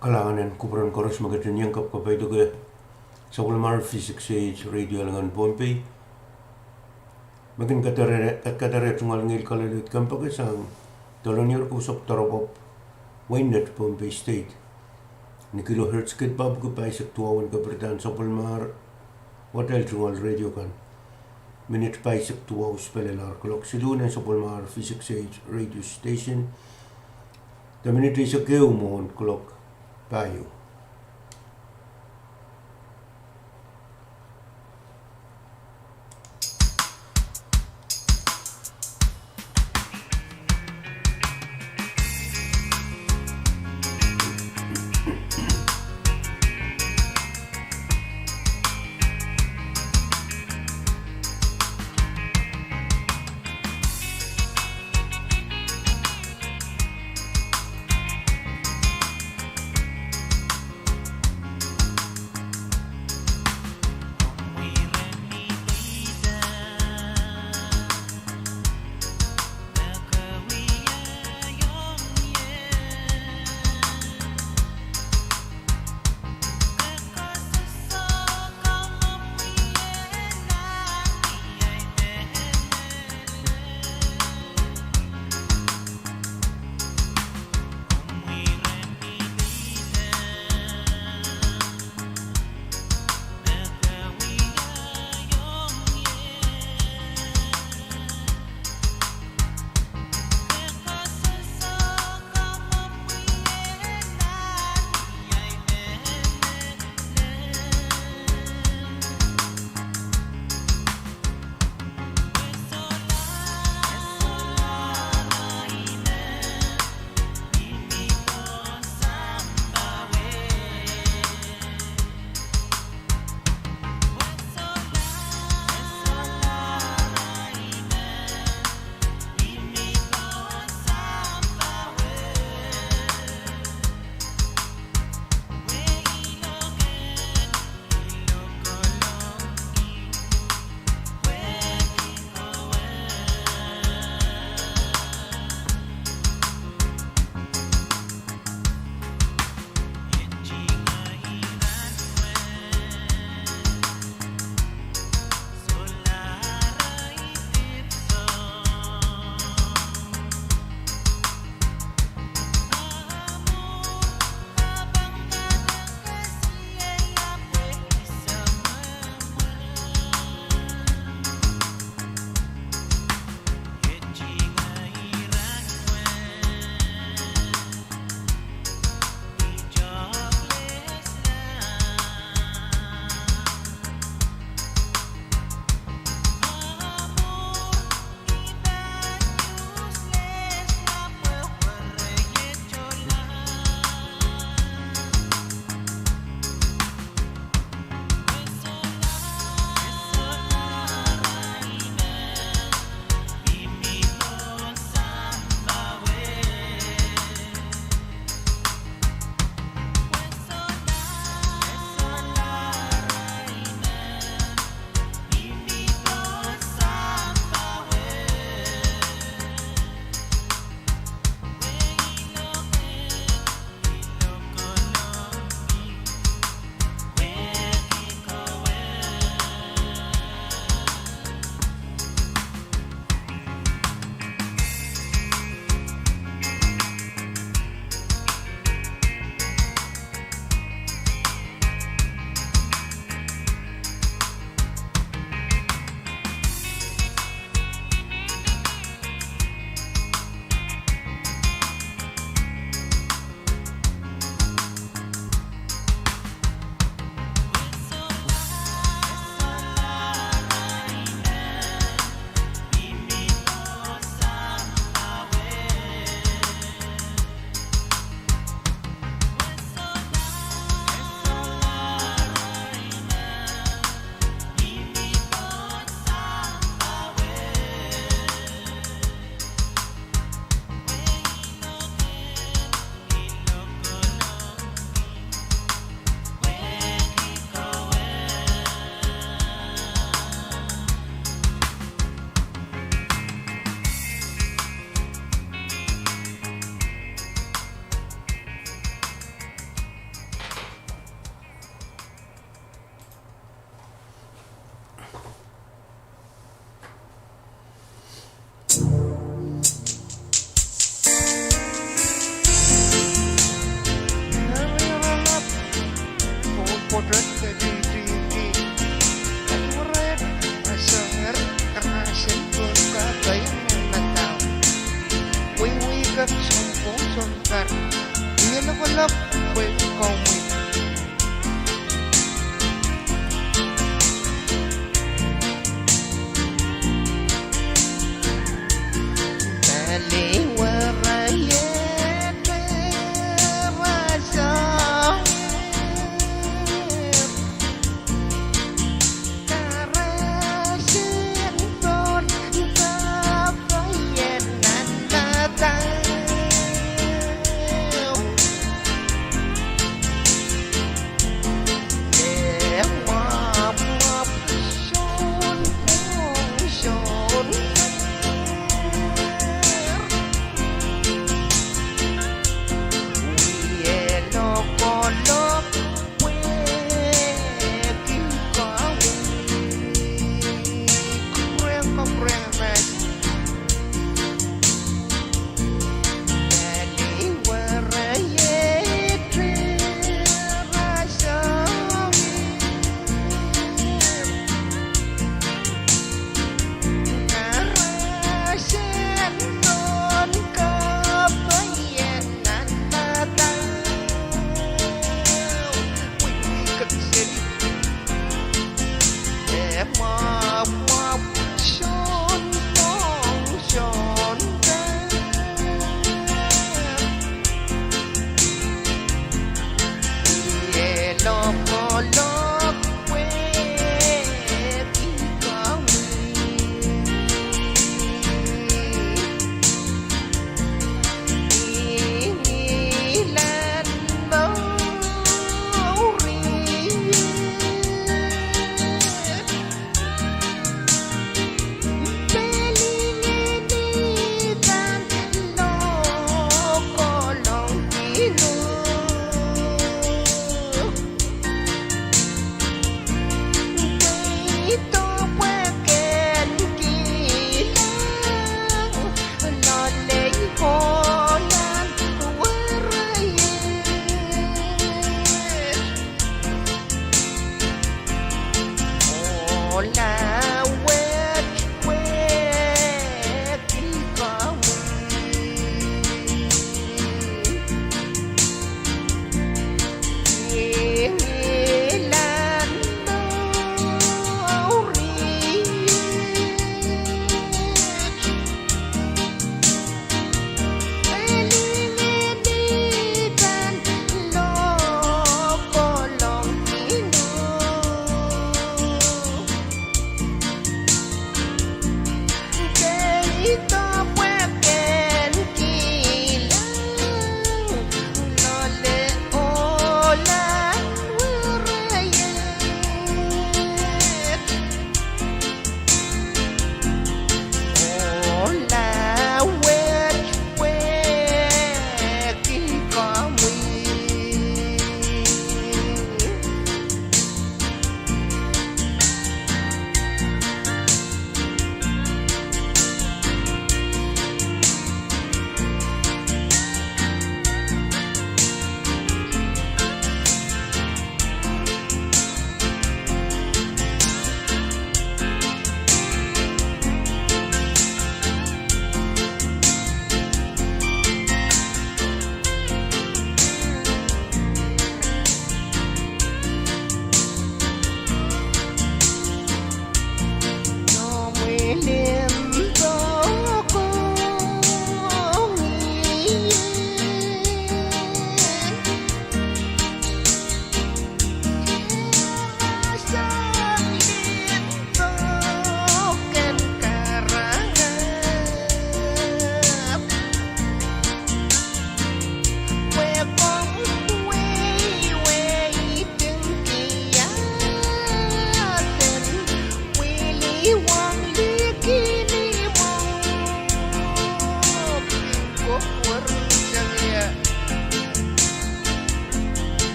kalanganan kupuran koros magatin yang kapkapay ito kaya sa kulmar V6AH radio langan Pompey. Magin katare tungal ngil kalalit kampag isang talonyor kusap tarapop Waynet Pompey State. Ni kilohertz kit bab ko pa isak tuwawan kapritan sa kulmar hotel tungal radio kan. Minute pa isak tuwaw spelelar kulok silunan sa kulmar V6AH radio station. The minute isak kayo mohon kulok payo.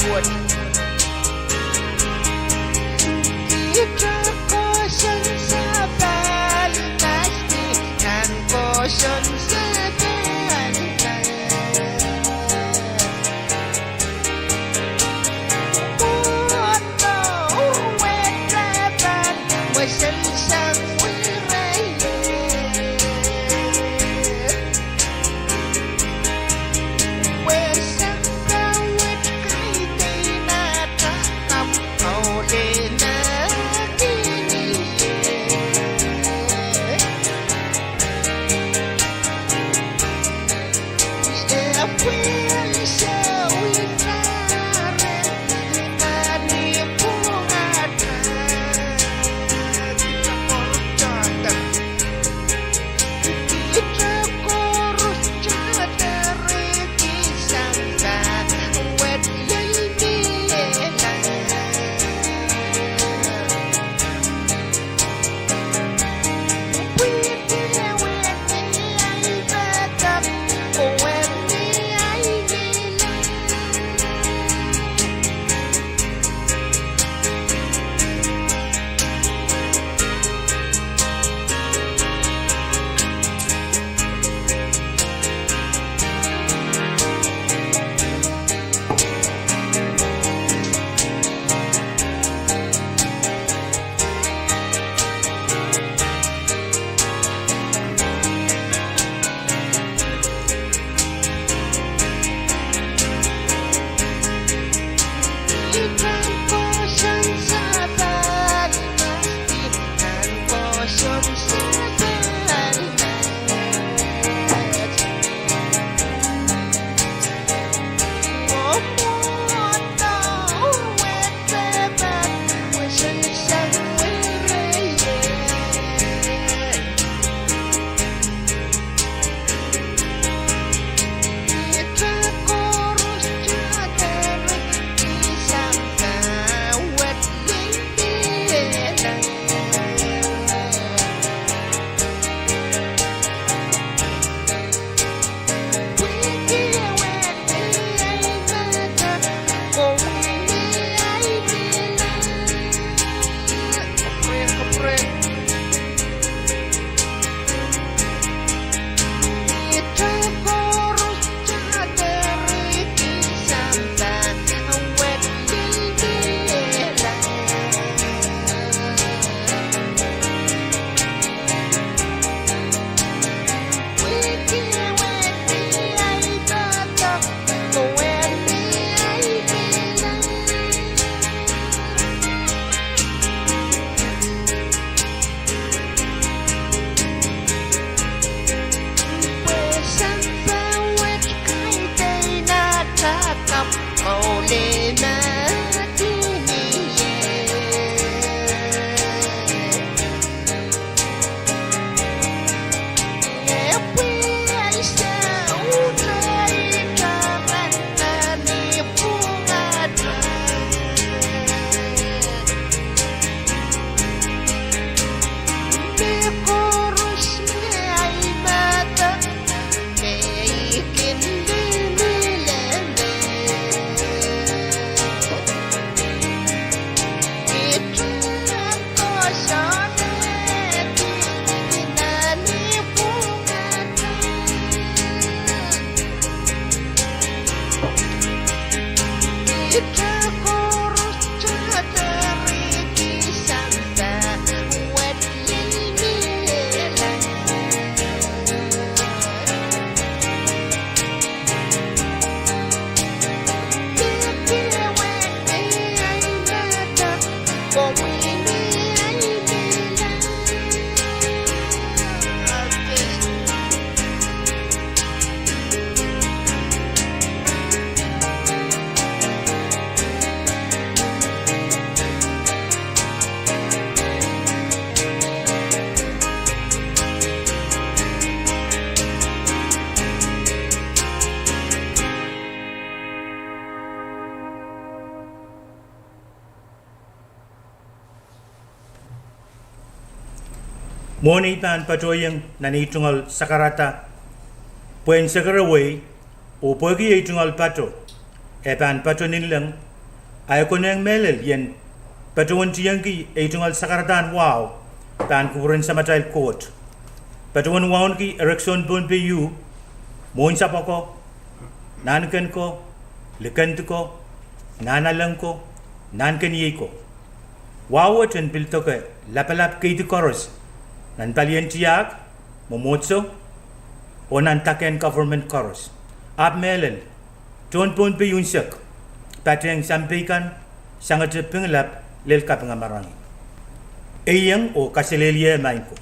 buồn kita kosan sabali pasti kan kosan sabali moto wetrapan wasensang wiraya wesang kawit kay natakam kaulin na Moni pan patoyang nanitungal sakarata puen sakaraway o pagi itungal pato e pan pato nilang ay ko nang melel yen patuan tiyangi ay tungal sakaratan wow pan kuburin sa matail court patuan waon ki erection bon pu moin sapako nanken ko lekent ko nanalang ko nanken yiko wawat en piltoke lapalap kaiti koros nan palien tiyak momotso o nan taken government koros ab melel ton pon pe yunsak pateng sampaikan sangat pengelap lel kapangamarangi eyang o kaselelia mainko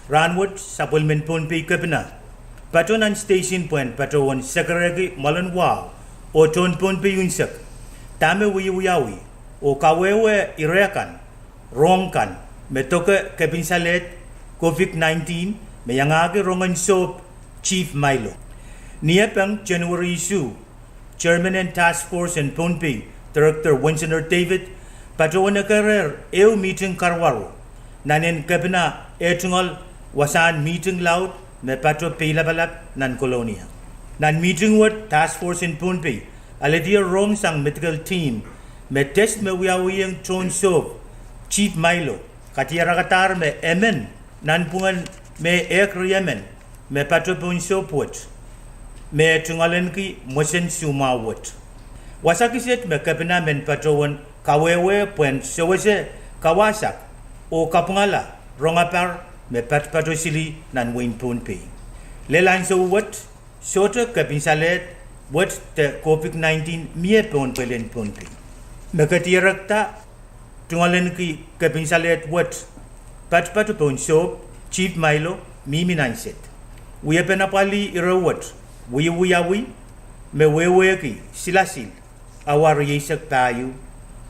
ranwood supplement pon pe kapna patonan station point patawan sakaragi malan wow o ton pon pe yunsak tame wiyawi o kawewe irekan rongkan metoke kebinsalet COVID-19 mayangagi rongan soap Chief Milo niapang January issue Chairman and Task Force and Ponpe Director Winston David patuan karer eu meeting karwaro nanen kabina etungal wasan meeting loud me pato pelabalak nan kolonia nan meeting what Task Force in Ponpe aladia rong sang medical team me test me wiawiyang tron soap Chief Milo katiyaragatar me emen nan pungan me ekriyemen me pato pun soap what me tungalen ki mosen suma what wasakiset me kapina men patawan kawewe puen sewese kawasak o kapungala rongapar me pato sili nan win punpe lelan so what soto kapinsalet what the COVID-19 mie pon pelen punpe me katirakta tungalen ki kapinsalet what pato pon soap Chief Milo mimi nanset we penapali irawat wiyawi me weweki silasil awar yesak tayo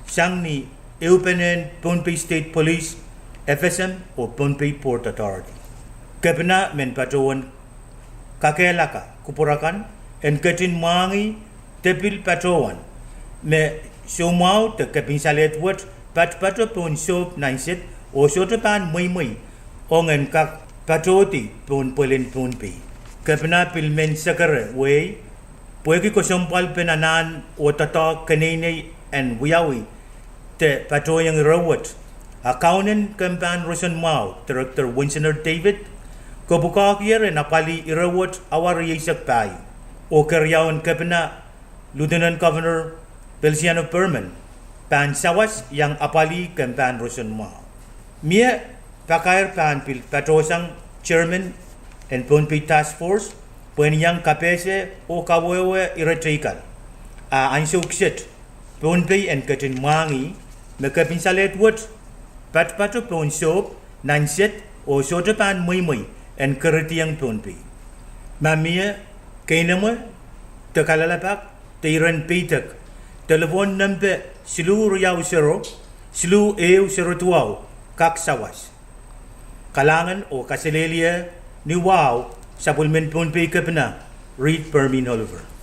sang ni Eupenen Pohnpei State Police FSM o Pohnpei Port Authority kapna men patawan kakelaka kupurakan en katin mangi tepil patawan me somau te kapinsalet wat pato pon soap nanset o soto pan muy ongen kak patoti pon polen Pohnpei kapna pilmen sakare way puegi ko sompal penanan o tata kanene en wiyawi te patoyang rawat accountant campaign Rosen Mau Director Winston David ko bukak yer na pali irawat awar yesak pai o karyawan kapna Lieutenant Governor Feliciano Perman pan sawas yang apali campaign Rosen Mau mia pakair pan pil patosang Chairman and Pohnpei Task Force penyang KPC o kawewe iratrikal a ansukset Pohnpei and katin mangi mekapinsalet wat pato pon soap nanset o sotapan muy and keretiang Pohnpei mamia kainama tekalalapak teiran pitak telefon number silu riau sero silu eu sero tuau kak sawas kalangan o kaselelia ni wow supplement Pohnpei kapna read Permin Oliver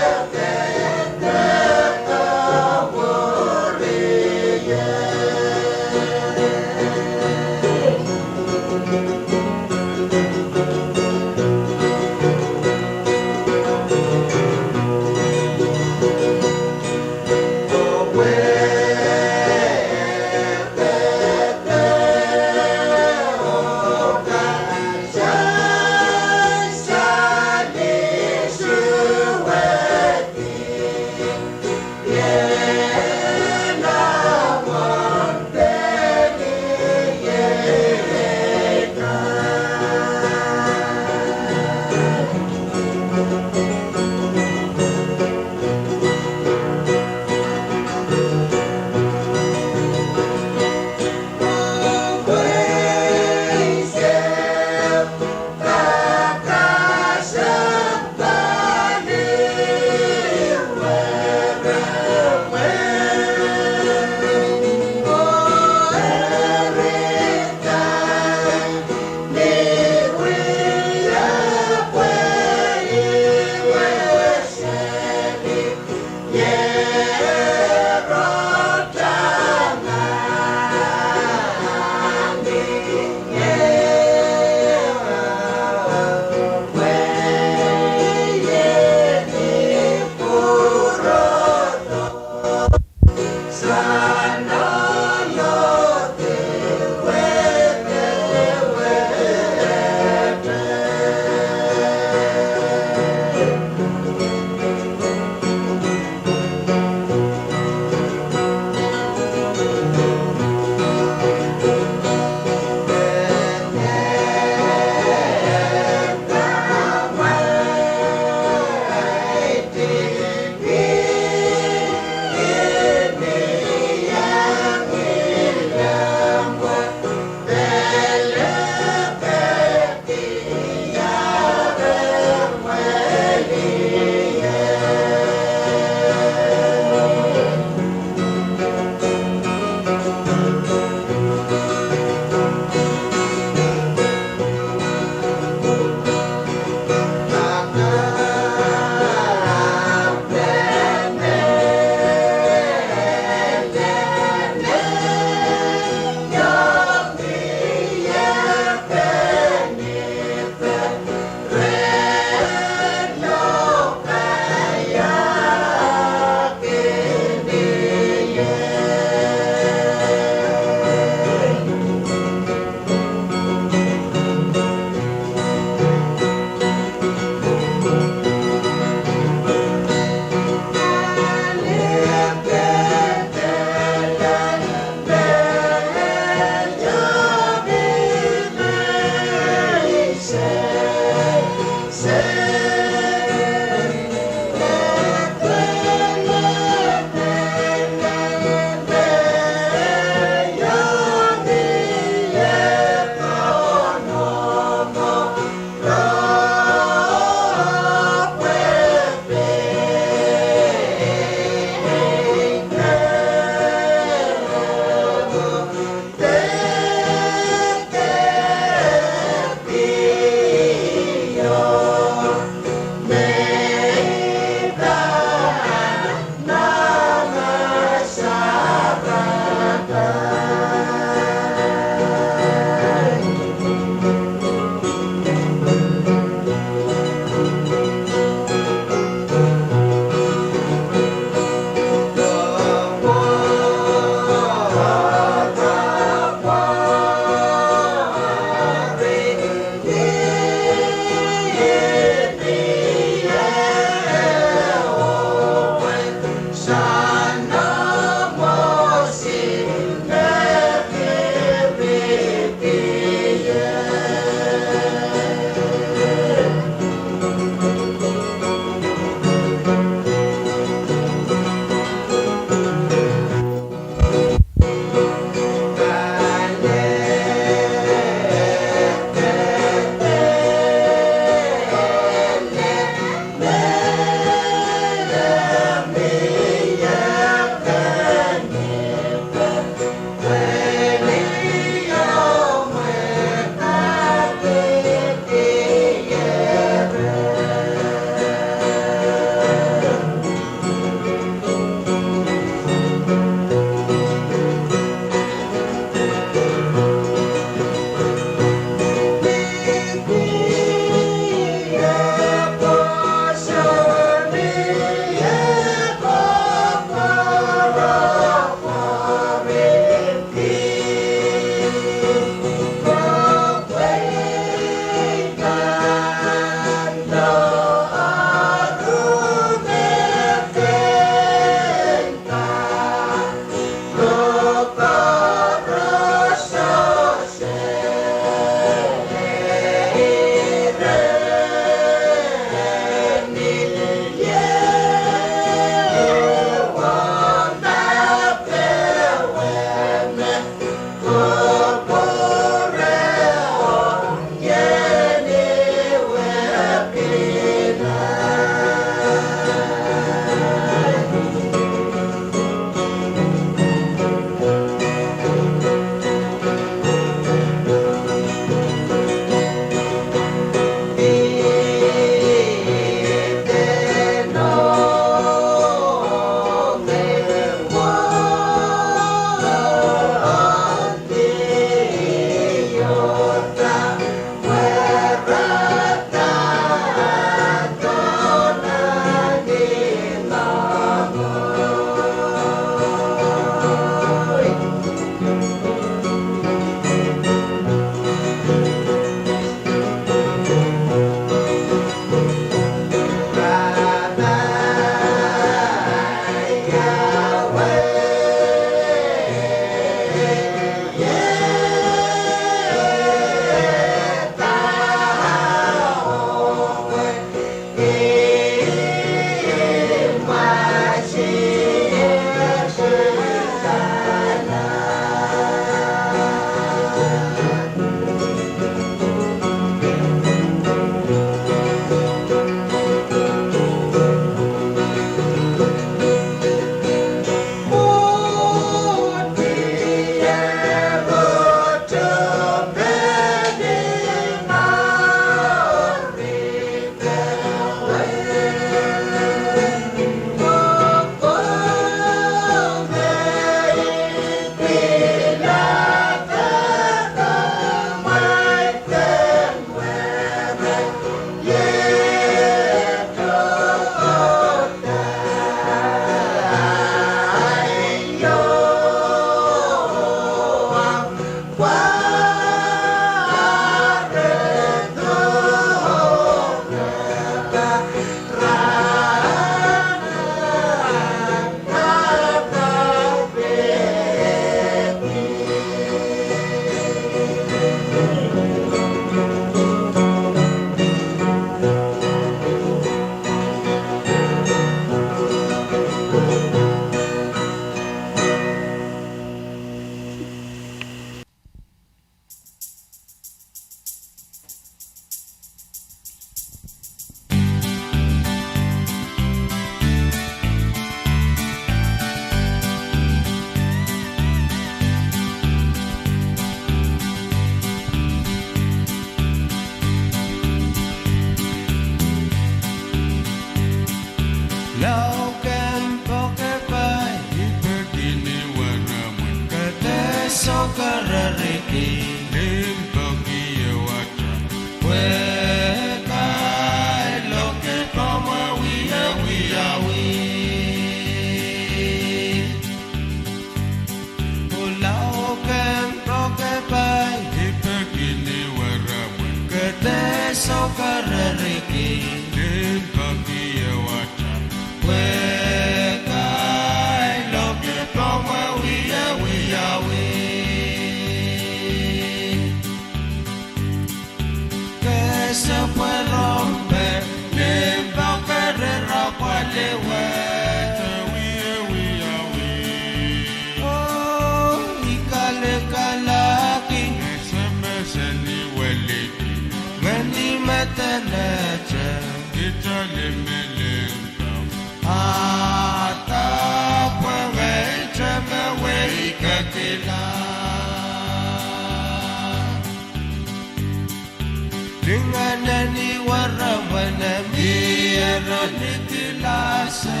nani waramana miyara nikilase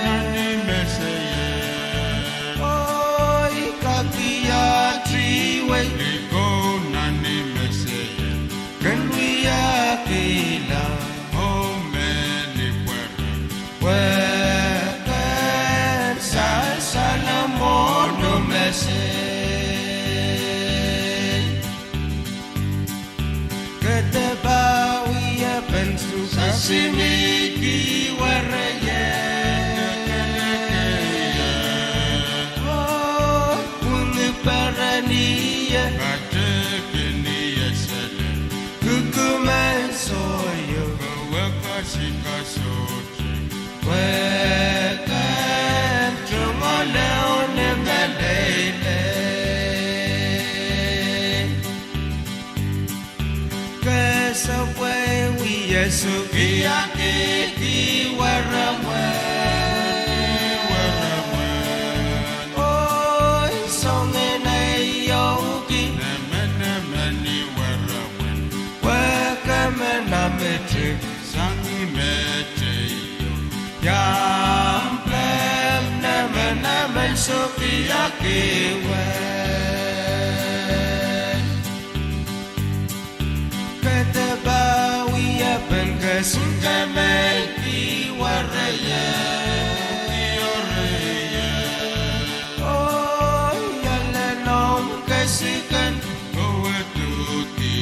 nani meseye oi kakia triwe liko nani meseye kanwiya kila omeni wekan salamono meseye Ketabawiya bensu sasimiki waraya Oh, ungiparaniya Katekiniya sele Kukuman soyo Kawakasika sochi Wekan Trumoleo nemelele Kesaway we yesukiyake kiwaramwe Oy songena yogi Nemenemeni waramwe Wakamena metric Sangi meteyo Yamplem nemenemen sukiyake we Ketabawiya Bengasungameki waraya Oh yalenom kasikan Kawatuti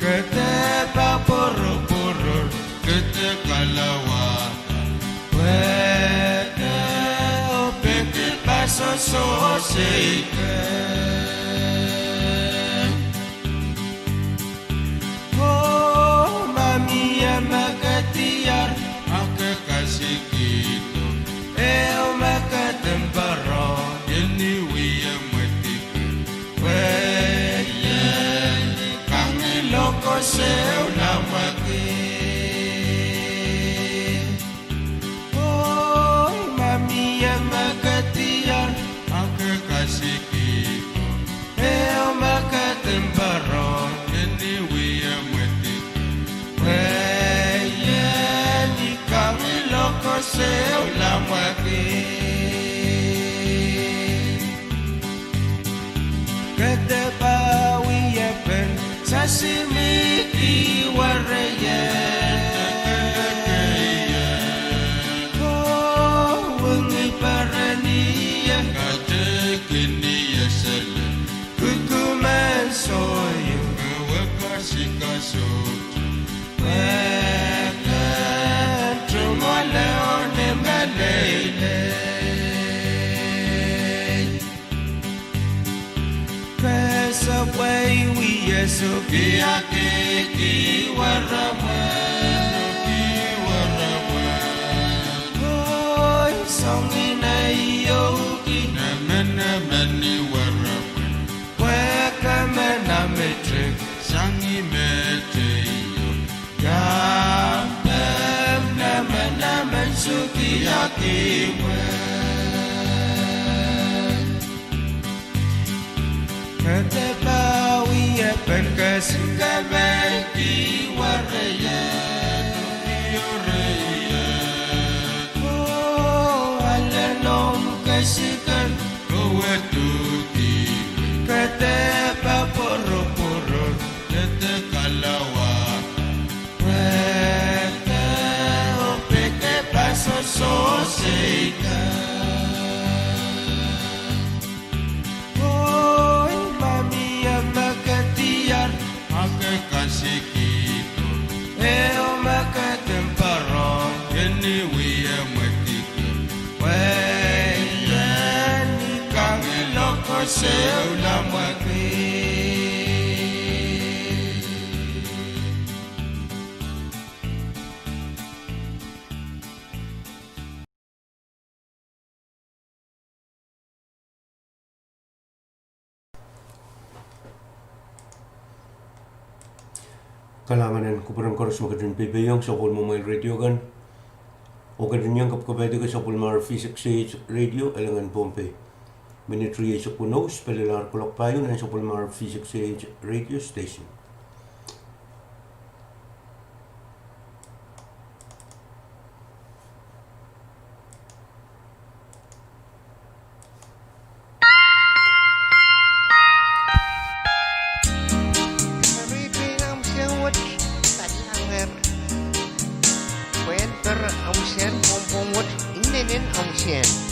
Ketebaporo-poro Ketekalawata Wete opeke pasososikan Makatiyar makakasih gitu makatembaro ini wiya matikan weyan kangi loko seu lamaki oh mami yang makatiyar makakasih gitu makatembaro ini wiya matikan Seu lamaki Ketabawiya ben sasimiki waraya Oh wengi paraniya Katekiniya sele Kukuman soyo Kawakasika soju Leone melele Kesaway we yesukiyake kiwaramwe Oy songina yogi Nemenemeni waramwe Wekamena metric Sangi meteyo Naman sukiyaki Ketabawiya Bengasungameki waraya Oh alanom kasikan Kawatuti Ketebaporo-poro Ketekalawa Oy mami yang makatiyar makakasih gitu makatemparo ini wiya matikan weyan kangi loko seu lamaki Kalanganan kupuran koros makadun pipayong sa Pol Mobile Radio gan o kadun yang kapkabay ka sa Pulmar V6AH Radio alangan Pompey. Minitri sa punos palilar kulak payo na sa Pulmar V6AH Radio Station. ông sen bông một in nên ông sen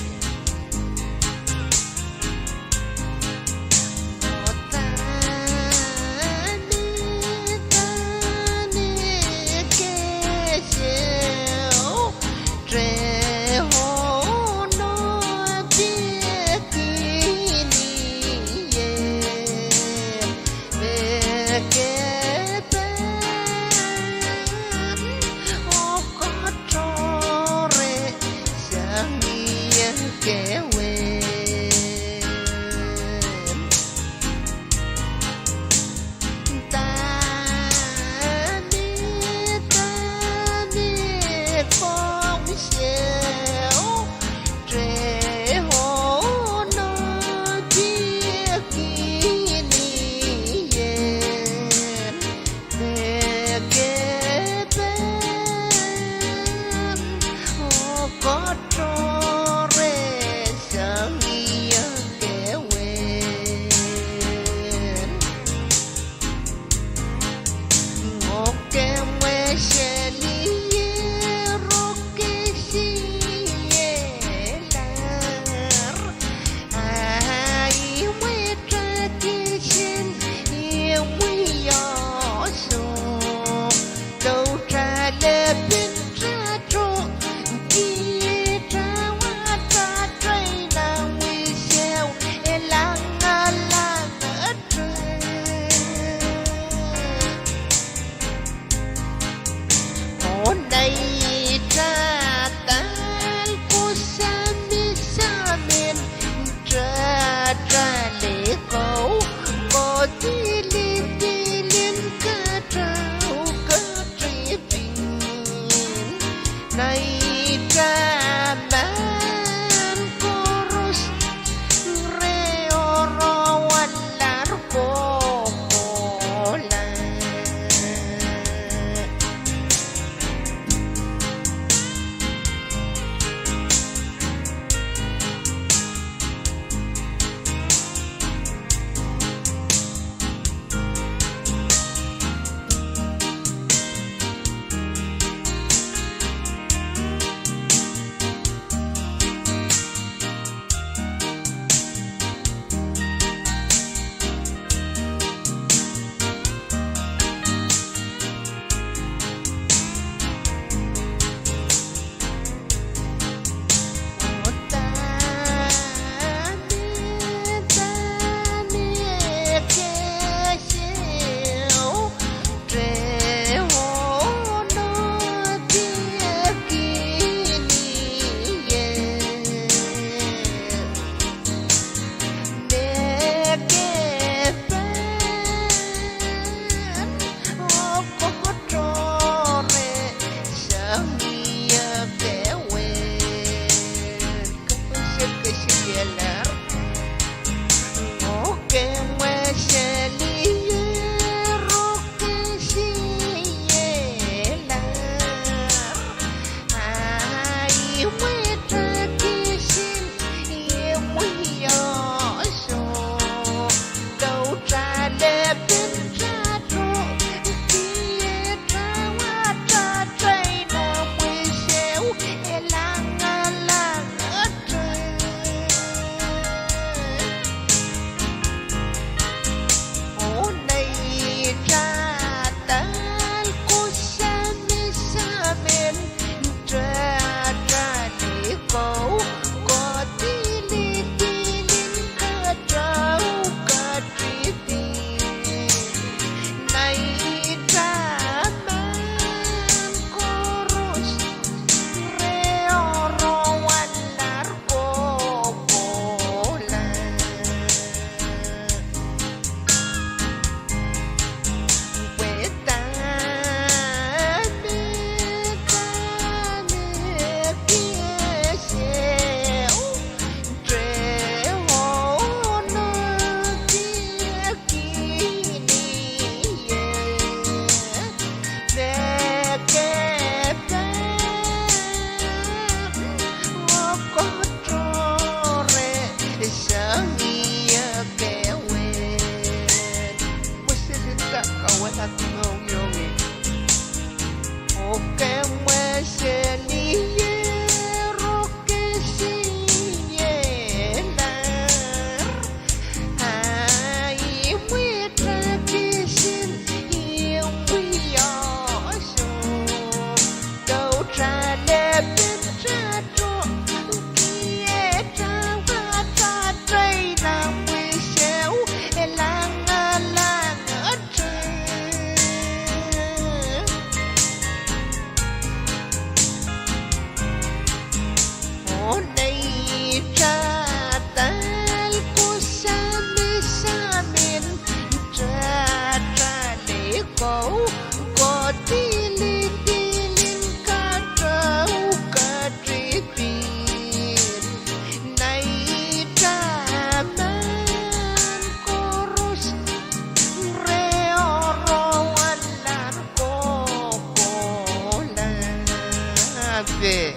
Ave.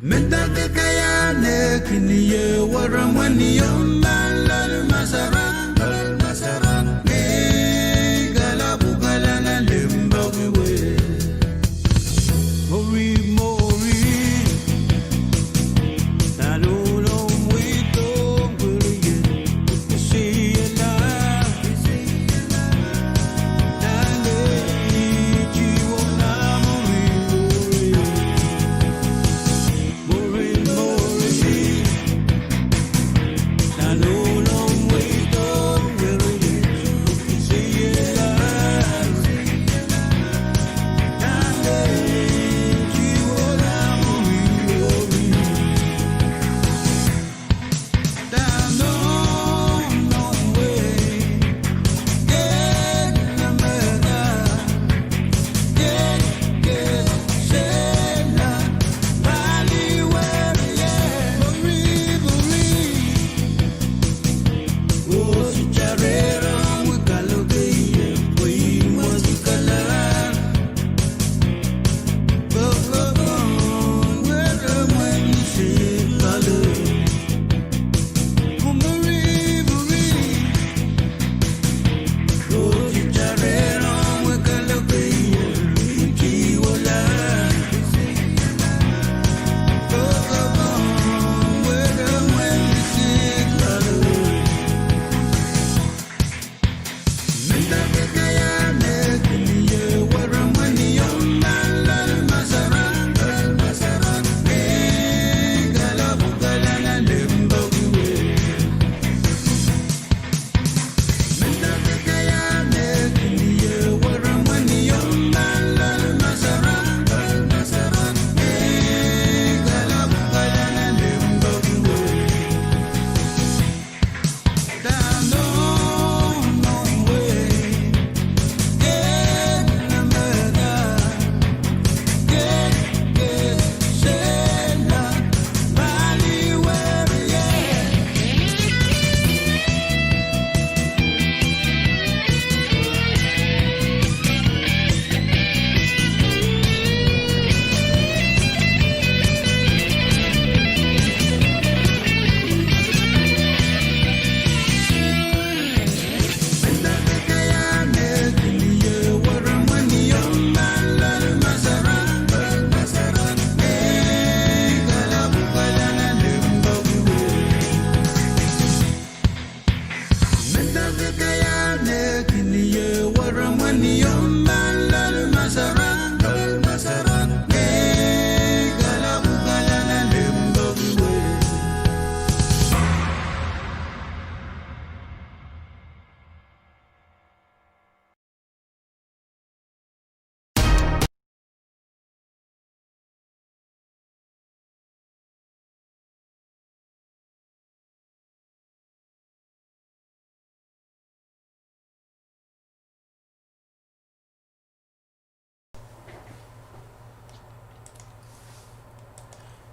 Mentate kaya ne kiniye waramani yombala masaran masaran me gala bugala na lemba we mori mori talulo mwito buriye siyela dale jiwo na mori mori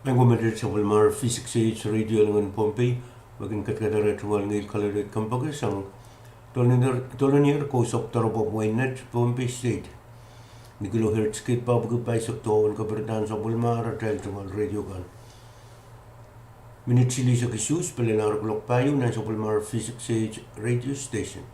Nangometer sa Walmar V6AH Radio Langan Pompey maging katkadara tungal ngil kalarit kampagas ang tolanier ko sa October Waynet Pompey State ni kilohertz kit pa bagay sa tuwan kabertan sa Walmar at tungal radio kan minitsili sa kisus palinar kulok payo na sa Walmar V6AH Radio Station.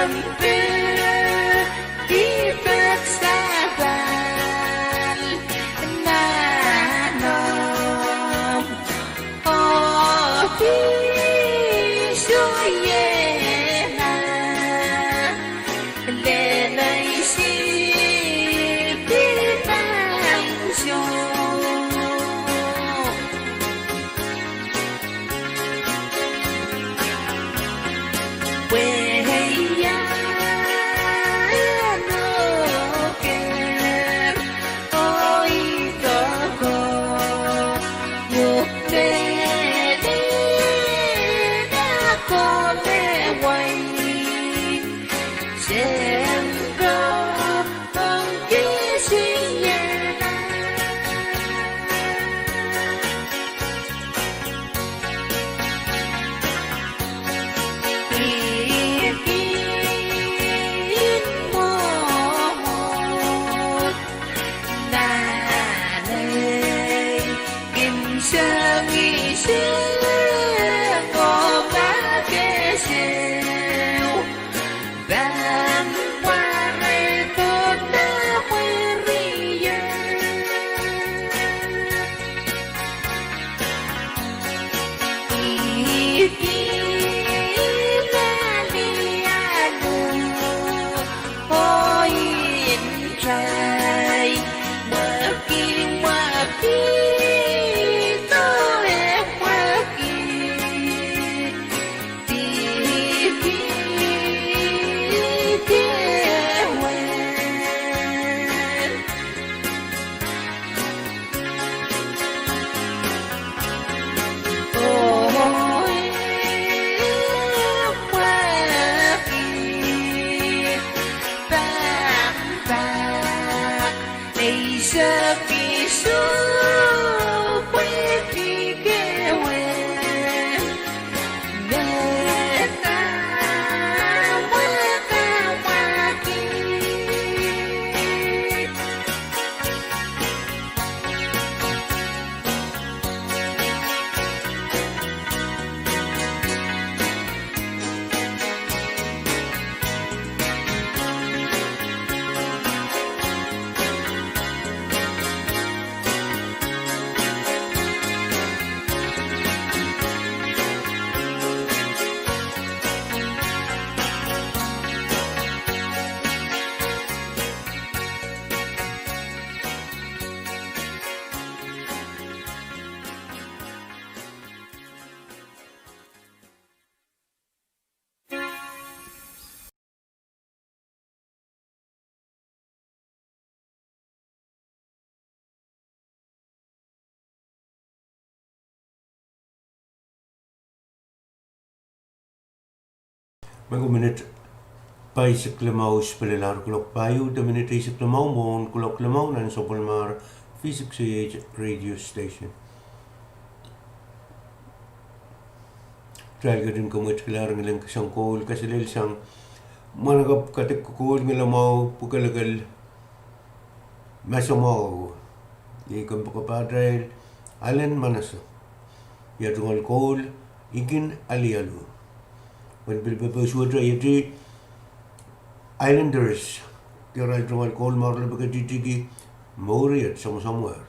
hampir Mga minute pa isip lemau spelelar kulok payu, the minute isip lemau mon kulok lemau nan sopolmar V6AH radio station. Trial gadin kumit kelar ngilang kasang kol kasilil sang managap katik kol ngilamau pukalagal masamaw. Ikan pakapadre Allen Manaso. Yadungal kol igin alialu. When Bilbabasudra yeti Islanders, there are Joel Cole Marla Bagadi Mori at somewhere.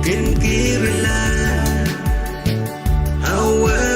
Can give a lie. How well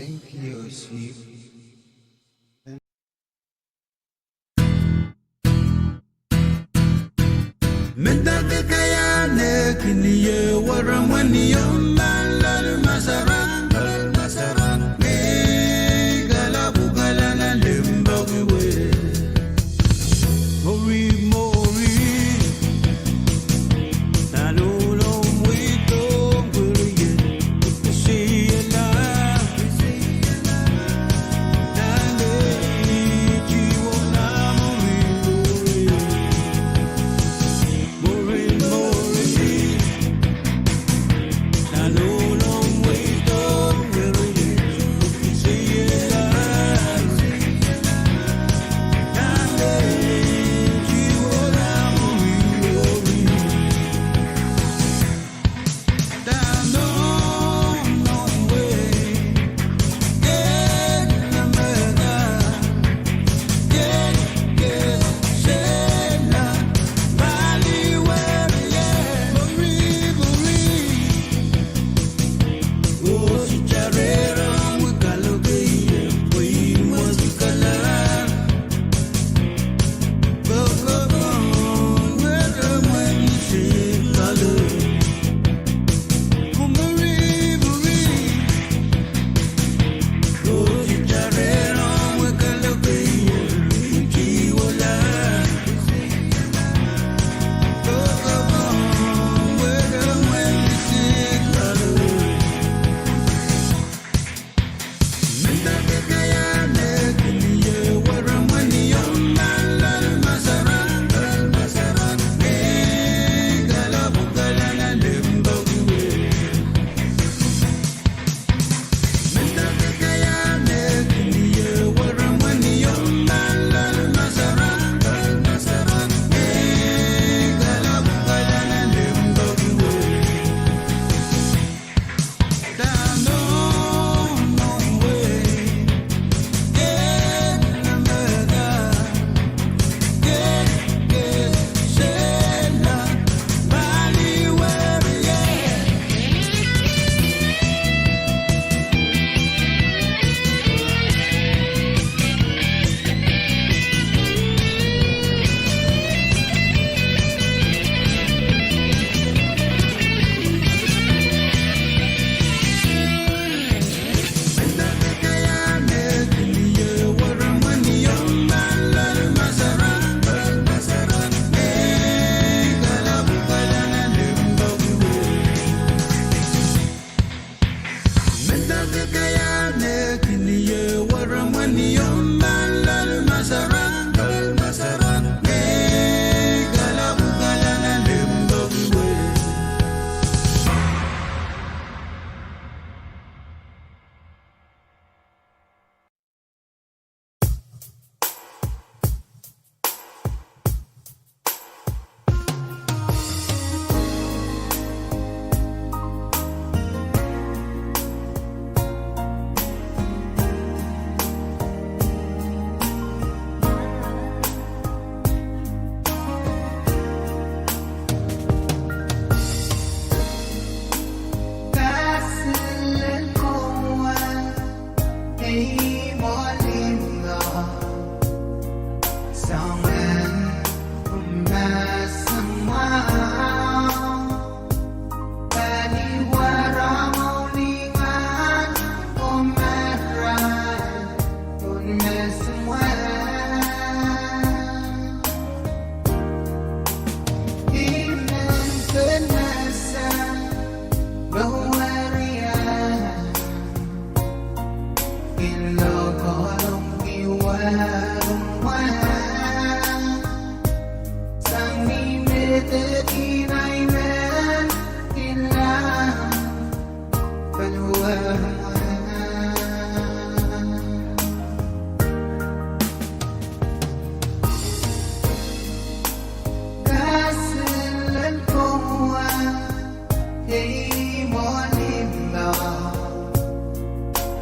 Thank you, Chief. Mendate kaya ne kiniye waramani yomba lal masaran me gala bugala na limba we mori tanulo mwito buriye see la nande jiwo na mori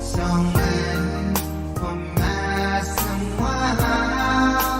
Someone from my someone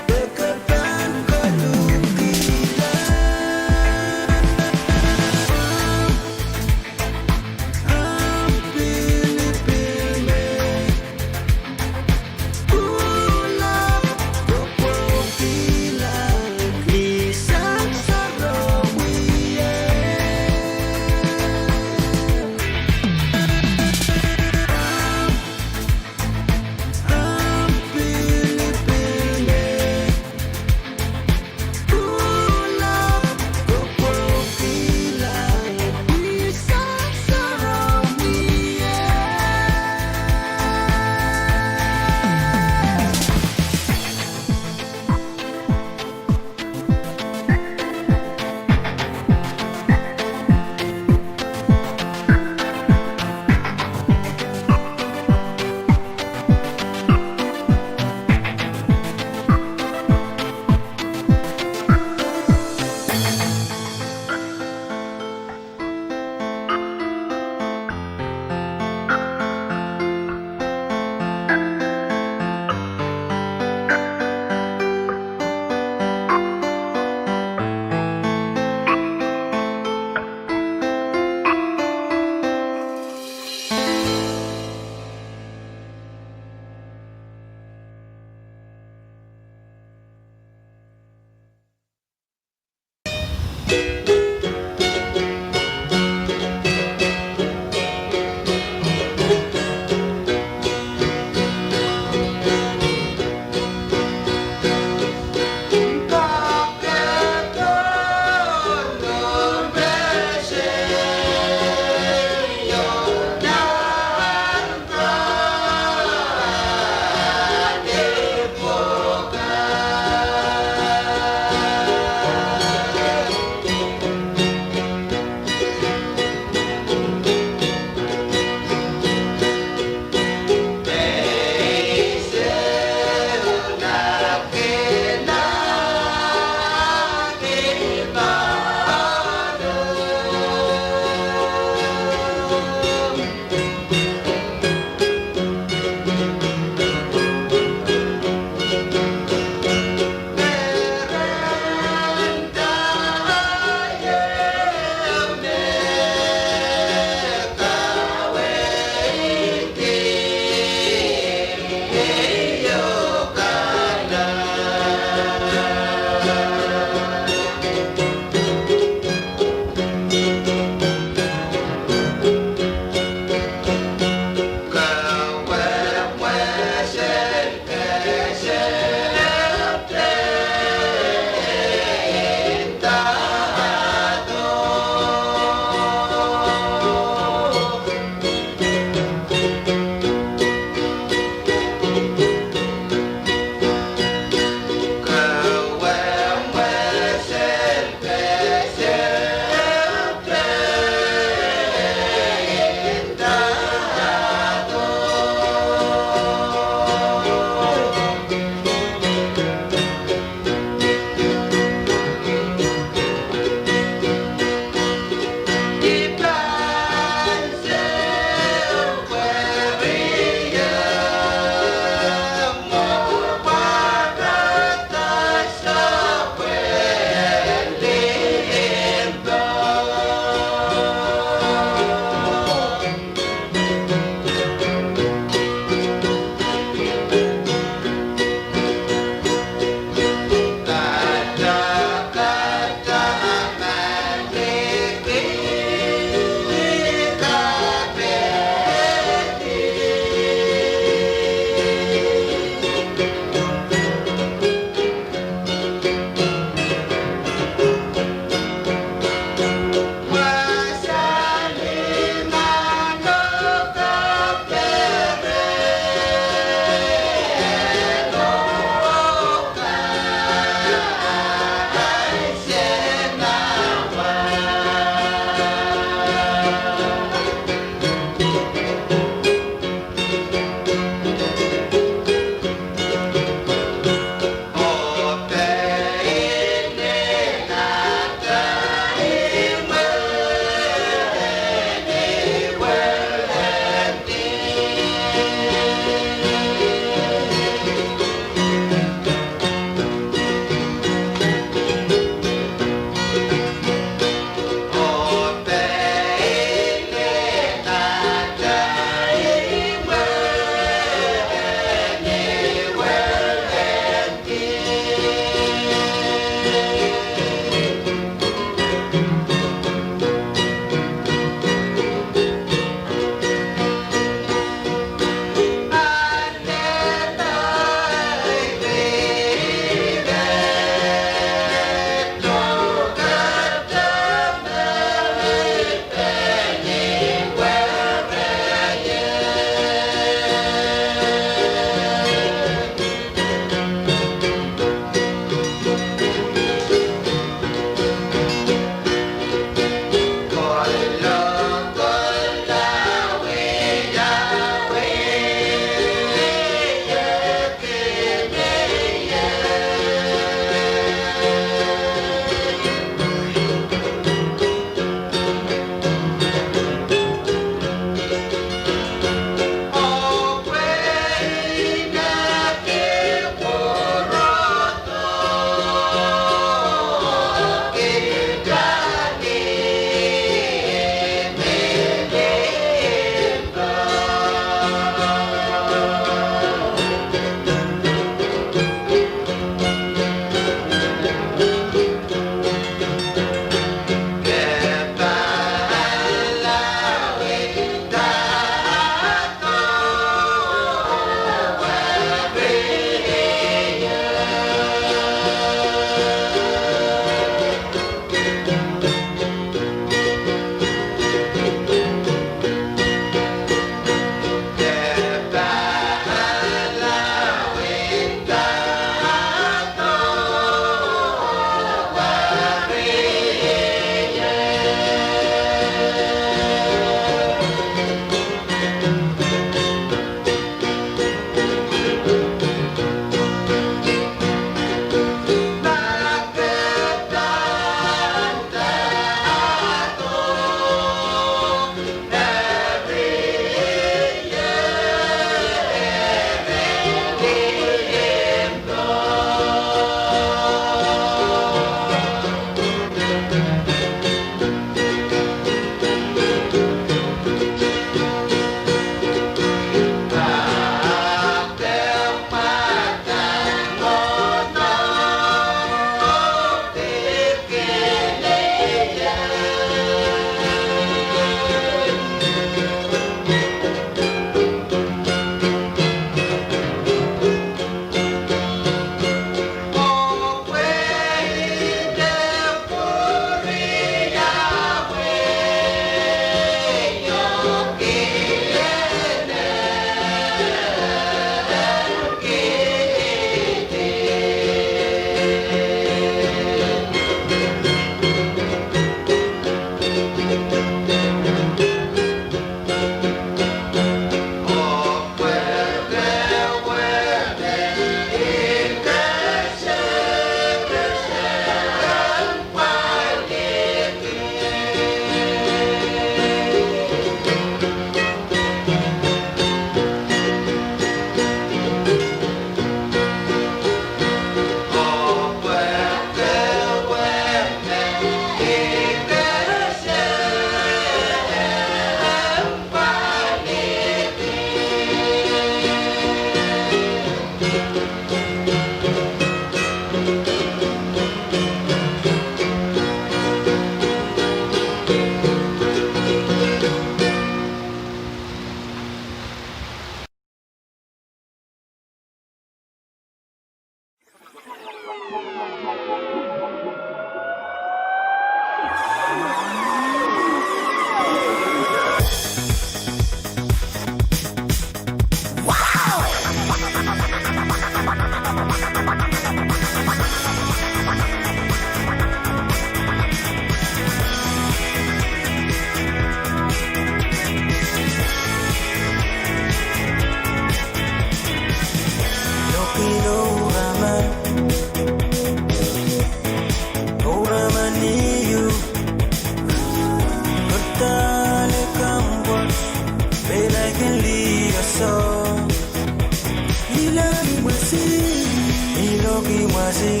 masih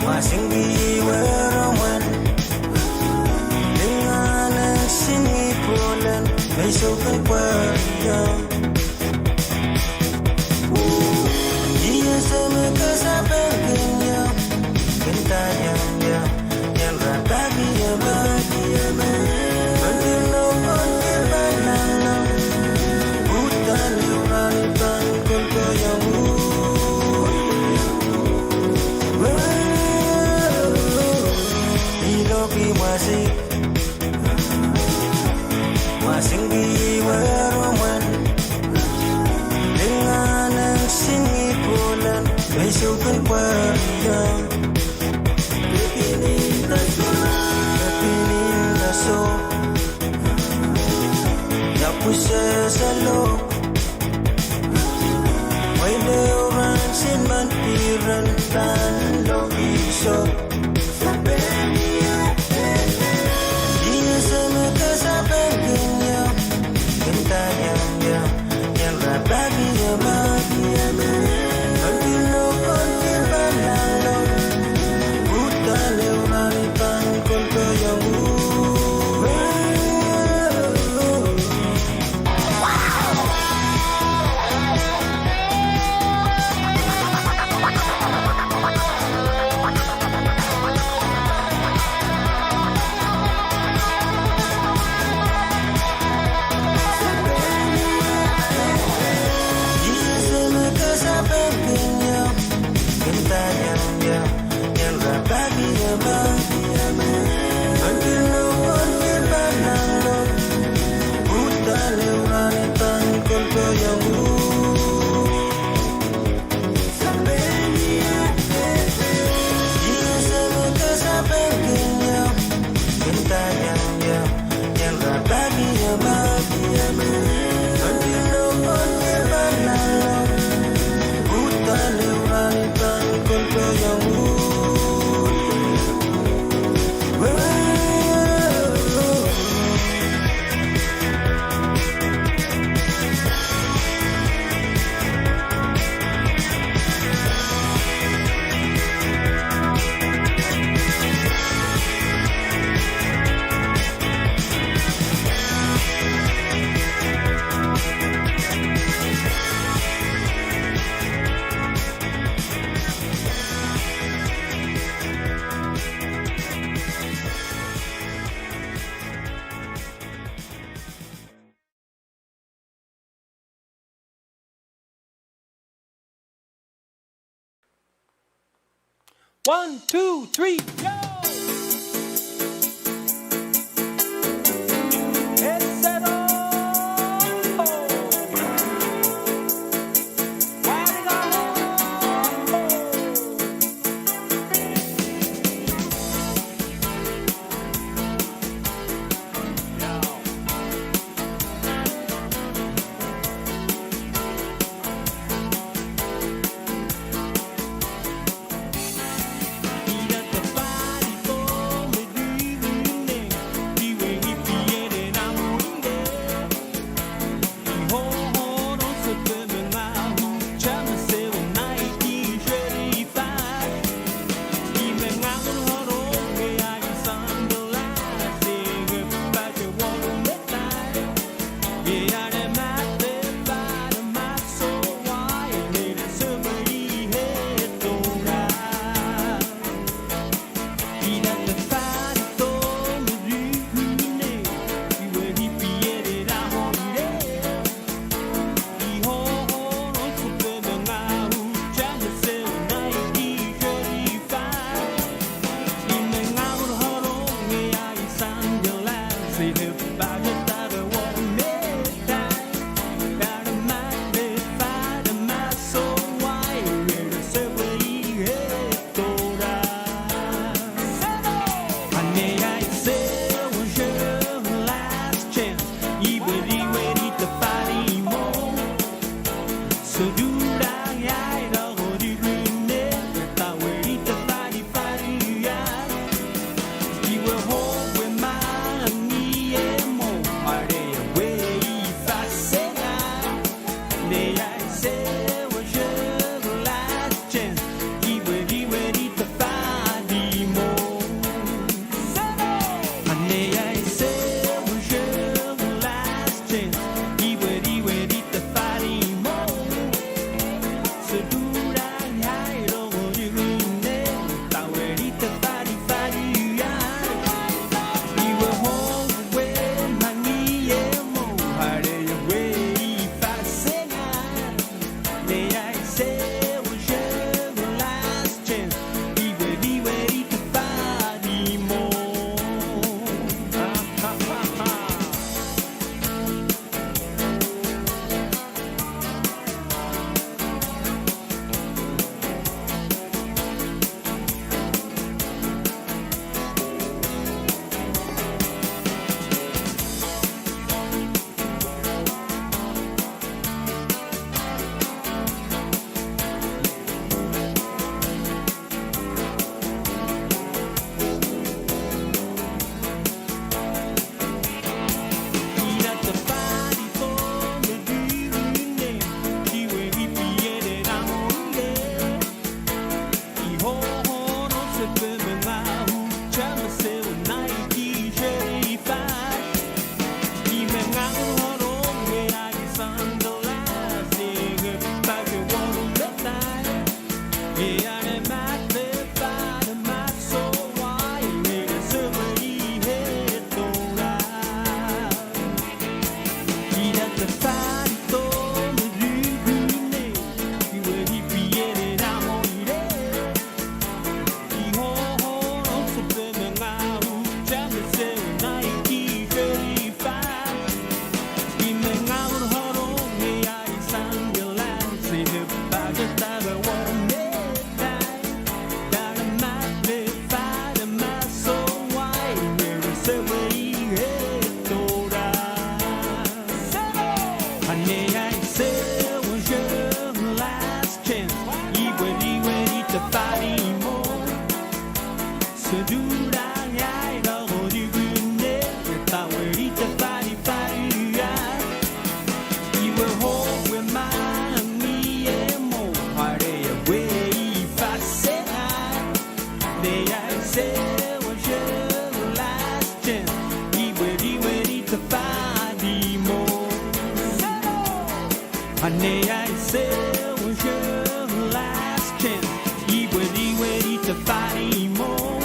masinggi werawan dengan sini bulan besok berjam dia sama kesabarannya bentanya yang rata dia bahagia mendilau mendilau hutan luranitan kota yang Iloki masing diwarawan dengan ang sinipulan besok berjam Kepinin kaso Yapusya sa loob May orang sin mantiran tan lobiso Dia sama kesabarannya Bentanya yang rata dia bahagia Antino kontil banalo Buta leuranitan konto yang One, two, three, go! It's an Mira tu padre 내 아이세 원쇼 last chance 이외리 타파리 모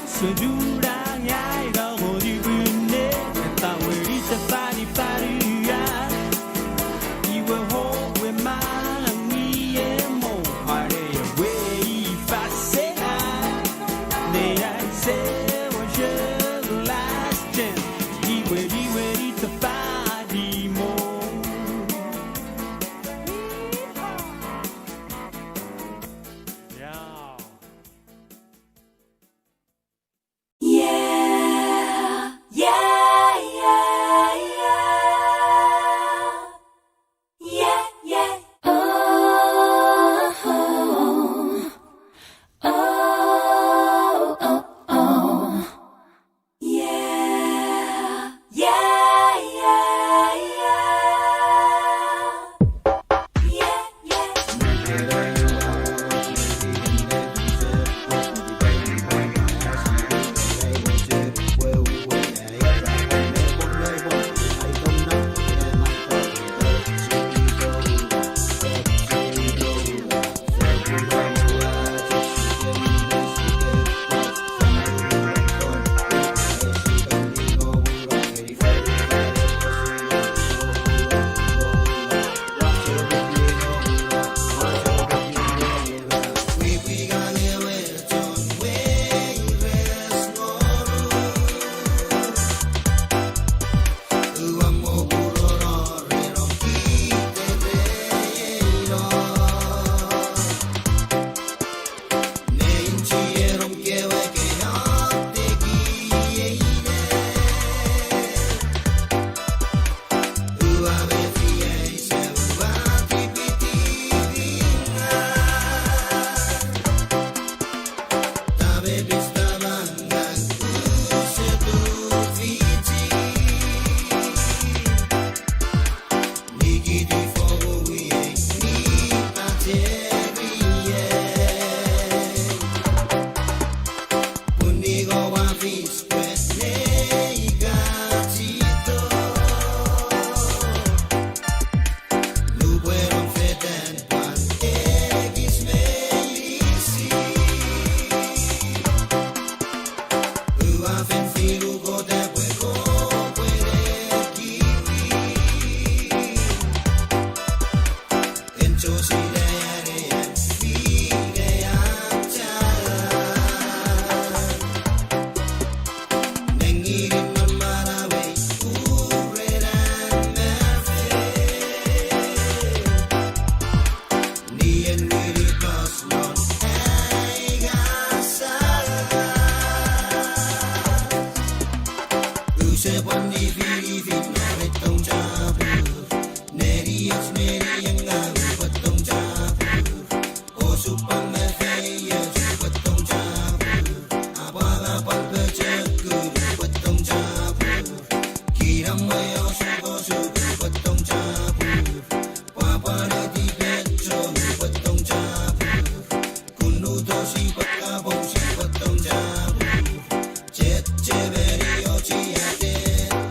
소주랑 야이가 어디 있네 타웨리 타파리 파리야 이외 호외 망이에 모 화래야 왜 V6AH 내 아이세 원쇼 last chance 이외리 타파리 모 Jet, jet, very, oh,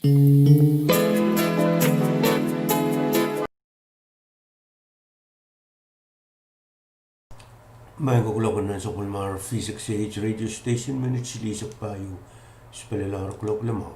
May kukulakan na sa Kulmar V6AH radio station minutes lisak payo sa palilar kulok lamaw.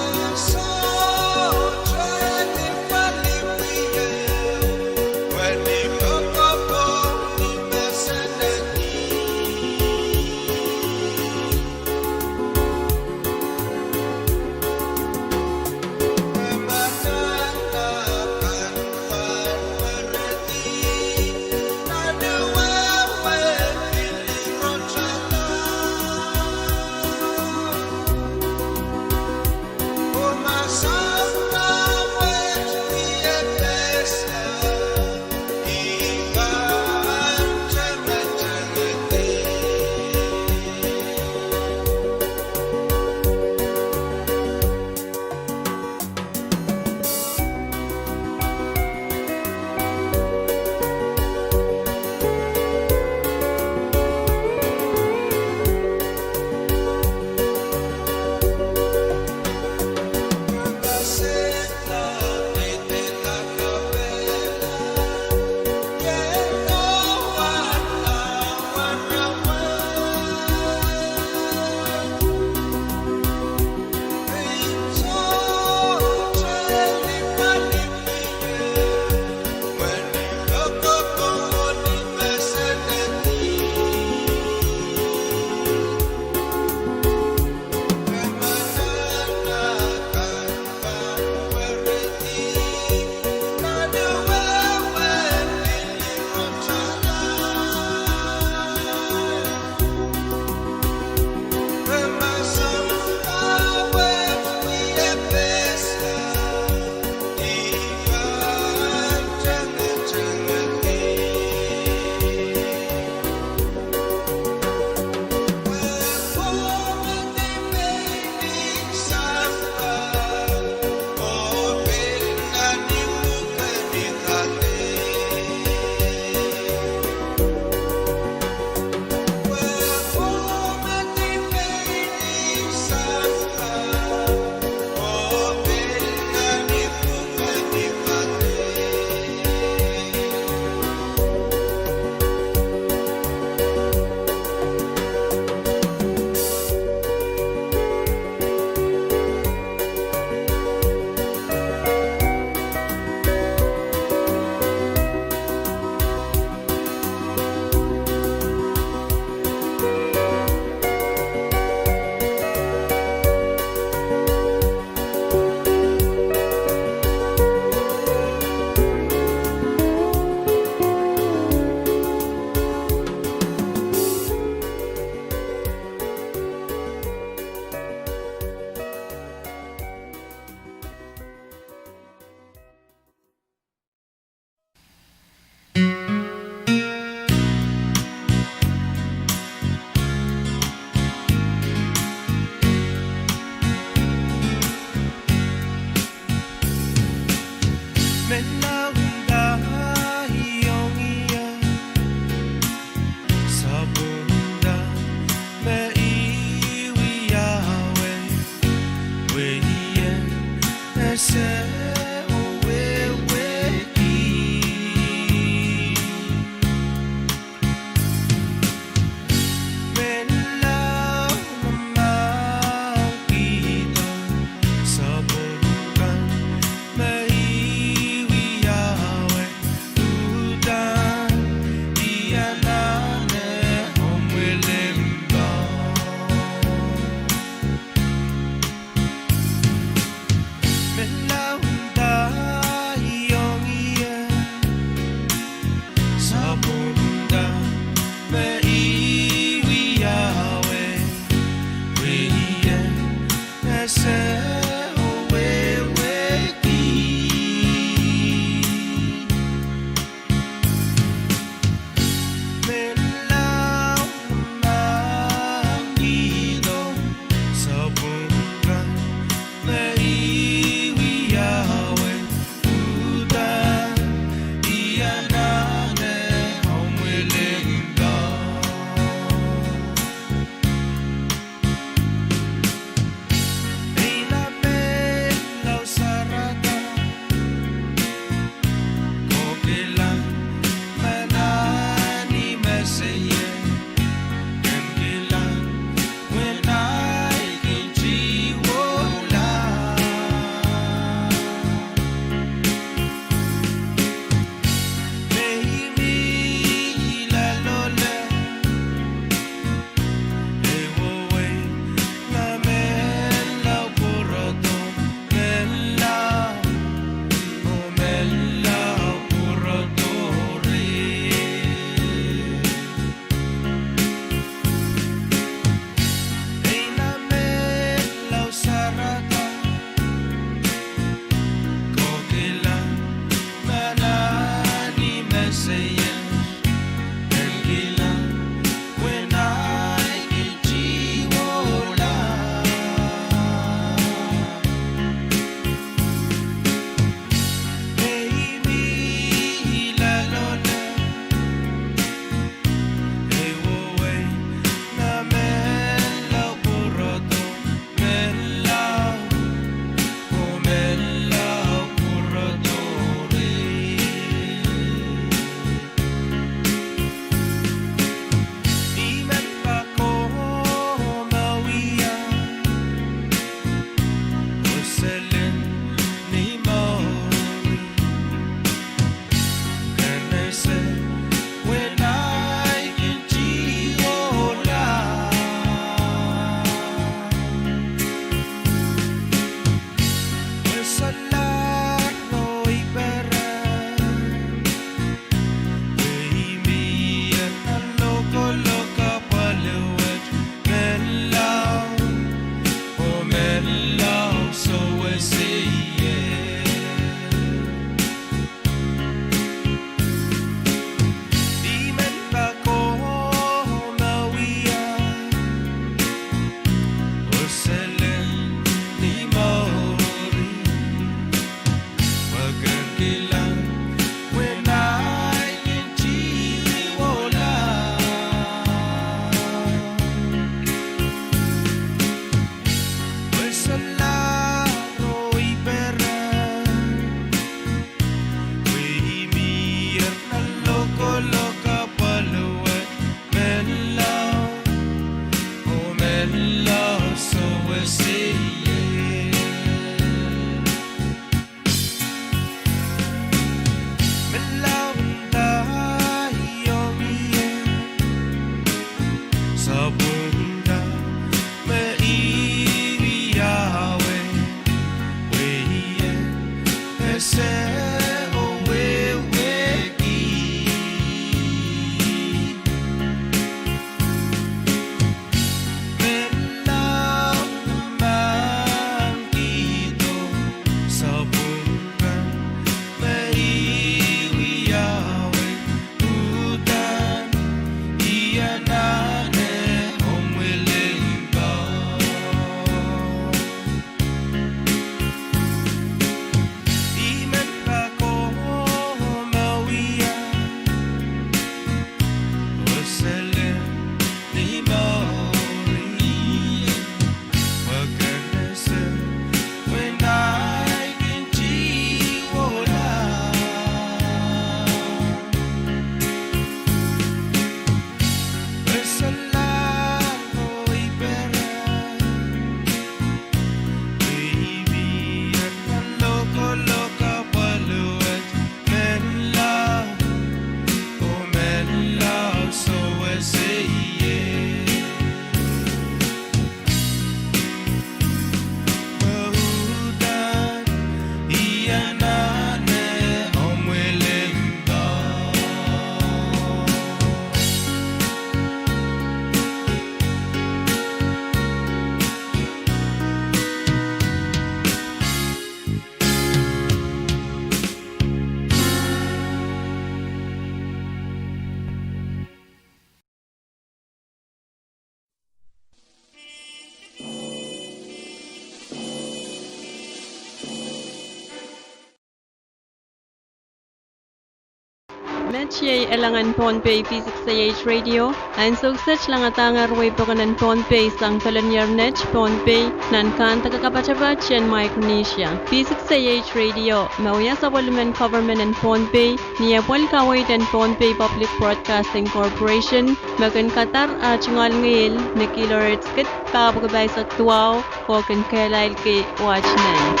Metye elangan Ponpei V6AH Radio, ang suksech lang atangar way pakanan Ponpei sang Palanyarnech Ponpei nan kan tagakapachabat chen Micronesia. V6AH Radio, mauya sa volumen government and Ponpei, niya pol kawait and Ponpei Public Broadcasting Corporation, magan Qatar at ngal ngil na kilohertz kit kapagabay sa tuwaw o kan kailal ke watchman.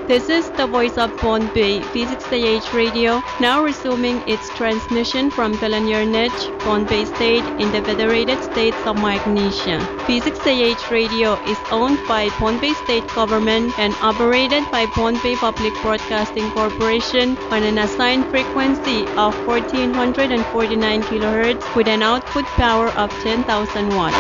This is the voice of Ponpei, V6AH Radio, now resuming its transmission from Kalanyarnech, Ponpei State in the Federated States of Micronesia. V6AH Radio is owned by Ponpei State Government and operated by Ponpei Public Broadcasting Corporation on an assigned frequency of 1449 kHz with an output power of 10,000 watts.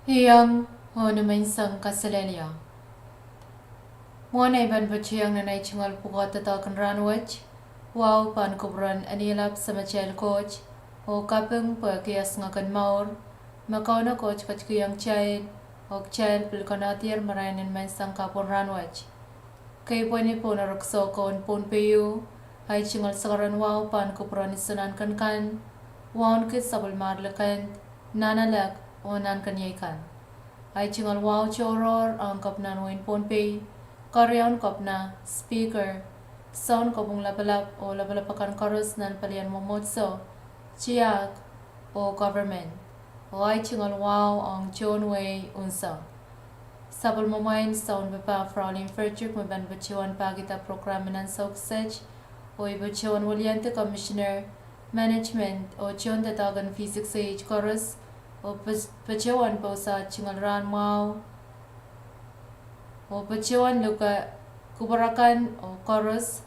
Hiyang naman sang kasalenya. Mwana iban bachiyang nanay chungal pukat tatakan ranwach. Wow pan kubran anilap sa machel coach. O kapeng pagkiyas ngakan maur. Makaw na coach kachkiyang child. O child pilkanatir marainin man sang kapon ranwach. Kay pwani po narukso kon pon payu. Ay chungal sakaran wow pan kubran isunan kan. Wawn kit sabal marlakan. Nanalak. O nan kanyakan. Ay chingal wow choror ang kapnan win Ponpei. Karyaon kapna speaker. Sound kapong lapalap o lapalapakan chorus nan palian momotso. Chiyak o government. O ay chingal wow ang John Way unsa. Sabal mamayin sound bapa Fraulein Ferchuk maban bachiwan pagita programinan suksech. O ibachiwan walyante commissioner management o chiyon tatagan V6AH chorus. O pachewan po sa chingalran mau o pacuan luka kubarakan o chorus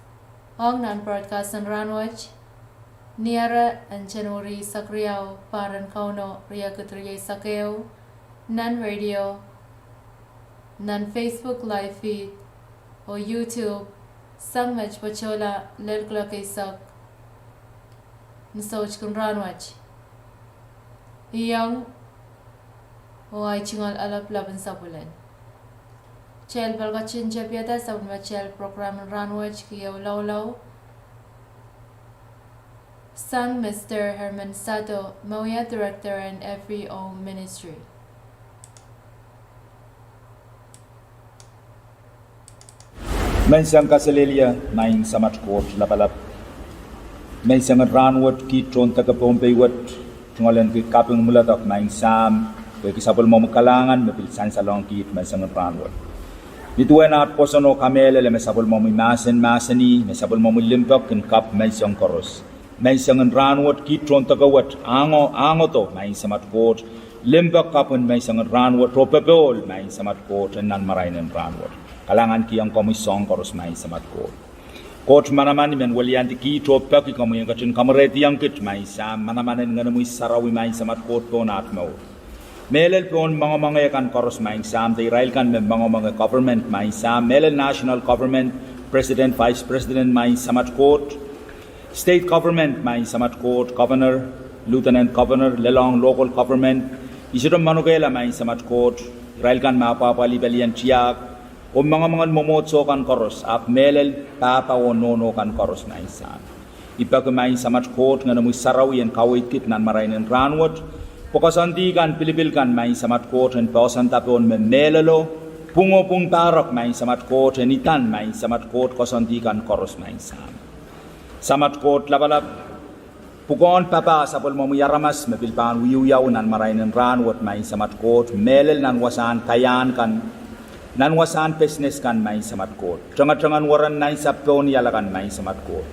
ong nan broadcast an ranwach niara an January sakriaw paran kauno ria kutriya sakeo nan radio nan Facebook live feed o YouTube sang mach pachola lel kula kay sak nisawch kun ranwach iyang o ay chingal alap laban sa bulan. Chel balgachin japiata sa chel program ranwach kiyaw lawlaw sang Mr. Herman Sato, Mawia Director and FEO Ministry. Mensang kasalelia naing samat court lapalap. Mensang ranwat ki tron takapompe wat tungalan ki kapeng mulatak naing sam kaya kisapol mo kalangan mapilsan sa long kit mensang ranwat. Dituan at posono kamele le mesapol mo masani mesapol mo limpak kin kap mensang koros. Mensang ranwat ki tron takawat ango to naing samat court limpak kapun mensang ranwat ropepol naing samat court nan marainin ranwat. Kalangan ki ang komisong koros naing samat court. Court manaman men walianti ki topak ki kamu yang kacin kamereti yang kit mai sam manaman ngana mui sarawi mai samat court pon atmo. Melel pon mga kan koros mai sam te Israel kan mga government mai sam melel national government president vice president mai samat court state government mai samat court governor lieutenant governor lelong local government isirom manugela mai samat court Israel kan mapapali balian tiyak o mga momotso kan koros ap melel papa o nono kan koros na isam. Ipagmay samat court nga namoy sarawi ang kawit kit nan marainin ranwat. Pokasanti kan pilipil kan may samat court and pausan tapon me melelo. Pungo pung tarok may samat court and itan may samat court kasanti kan koros na isam. Samat court labalap. Pukon papa sapol mo yaramas mapilpan wiyuyaw nan marainin ranwat may samat court. Melel nan wasan kayan kan nanwasan business kan may samat court. Jangan waran nai sapon yalakan may samat court.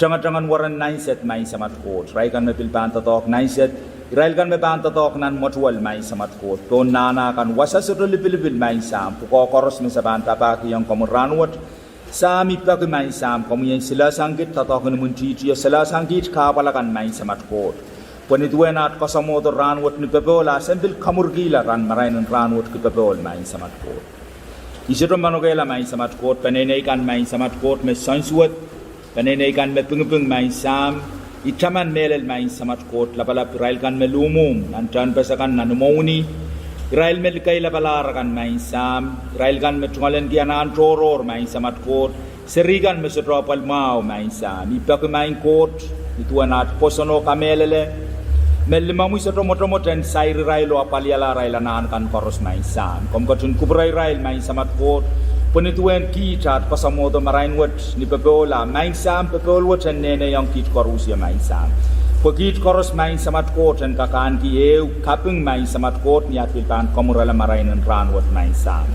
Jangan waran nai set may samat court. Rai kan mapilpan tatok nai set. Rai kan mapilpan tatok nan motual may samat court. Ton nana kan wasa sudulipilipil may sam. Puko koros may saban tapaki yang kamuranwat. Sami pagi may sam. Kamu yang sila sanggit tatok ni muntiti ya sila sanggit kapalakan may samat court. Panituan at kasamoto ranwat ni pebola. Sambil kamurgila kan marainin ranwat ki pebol may samat court. Isirom manugela may samat court, panenaikan may samat court may sanswat, panenaikan may pungpung may sam, itaman melel may samat court, lapalap Israel kan may lumum, nantan pasakan nanumoni, Israel may kay lapalarakan may sam, Israel kan may tungalan kianaan toror may samat court, serigan may sutropal mau may sam, ipak may court, ituan at posono kamelele, Melimamu sa tromot dan sair Israel o apaliala Israel anaan kan koros may sam. Kom katun kubra Israel may samat court. Punituan kita at pasamoto marain wat ni pepola may sam pepol wat and nene yang kit korusya may sam. Pagkit koros may samat court and kakaan ki ew kapeng may samat court ni at pilpan komurala marain and ran wat may sam.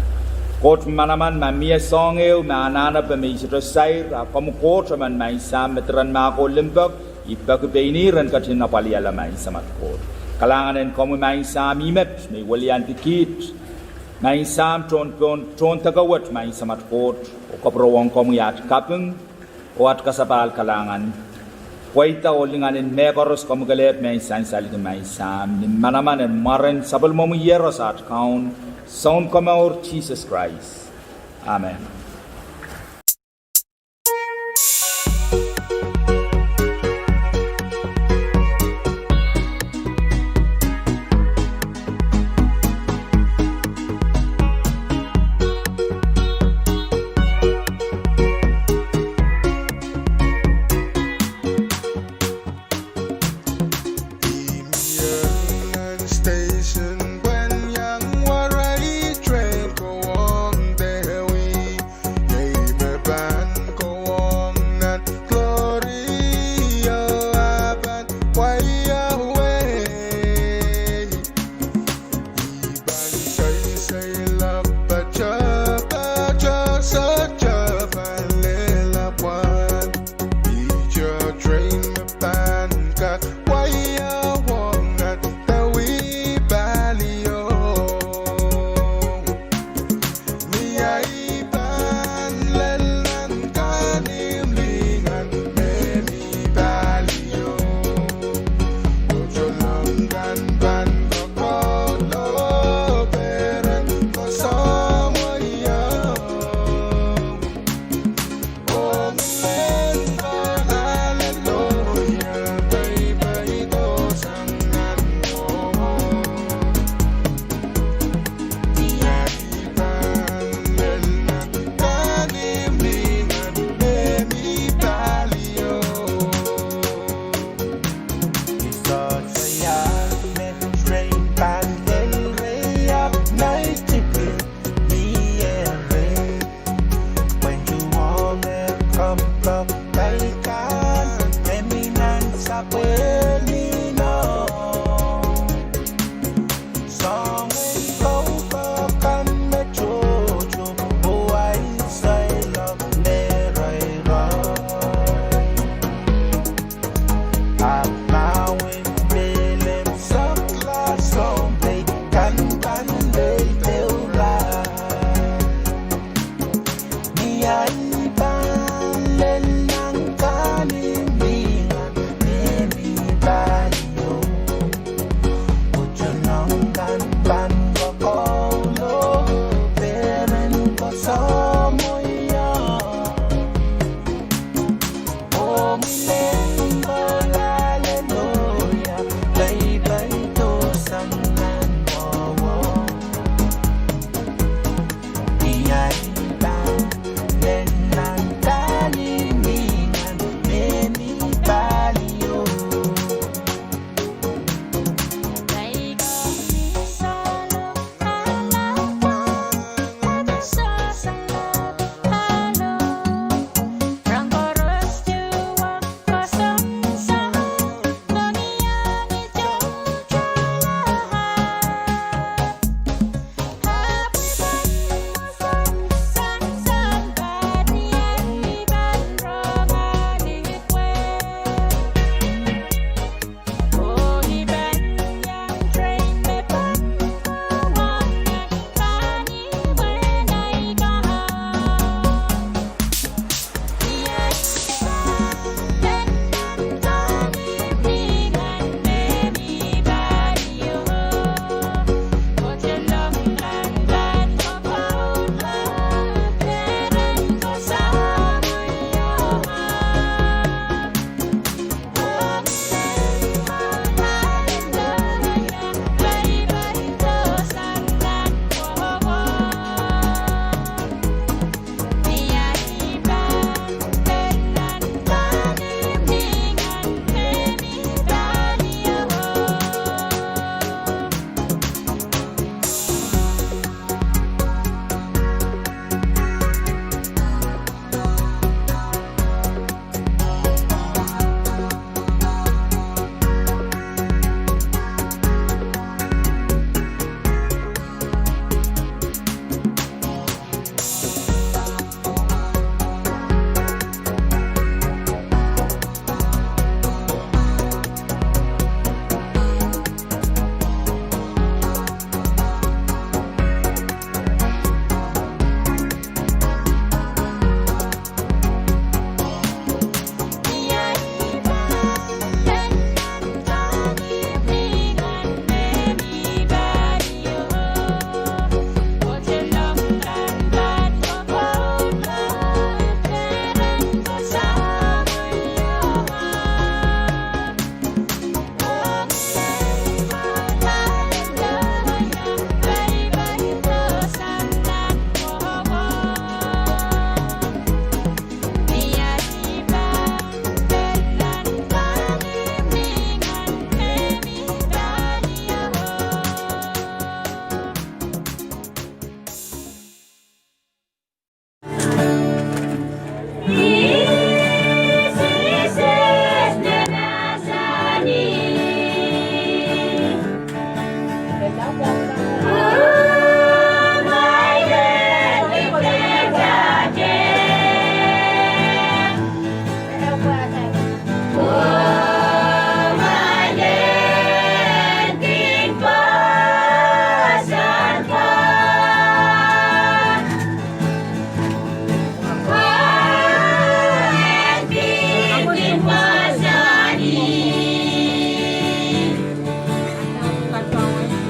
Court manaman mamia song ew maanana pa may sito sair komu court man may sam metran mako limpok. Ipagpainiran katin na paliala may samat court. Kalangan komu may sam imet may walian tikit. May sam tron tagawat may samat court. O kaprawang komu yat kapeng o at kasapal kalangan. Waita o linganin mekoros komu galet may sansalik may sam. Ni manaman and maran sabal mo yeros at kaun. Sound komaur Jesus Christ. Amen. Station when young warai train go on there we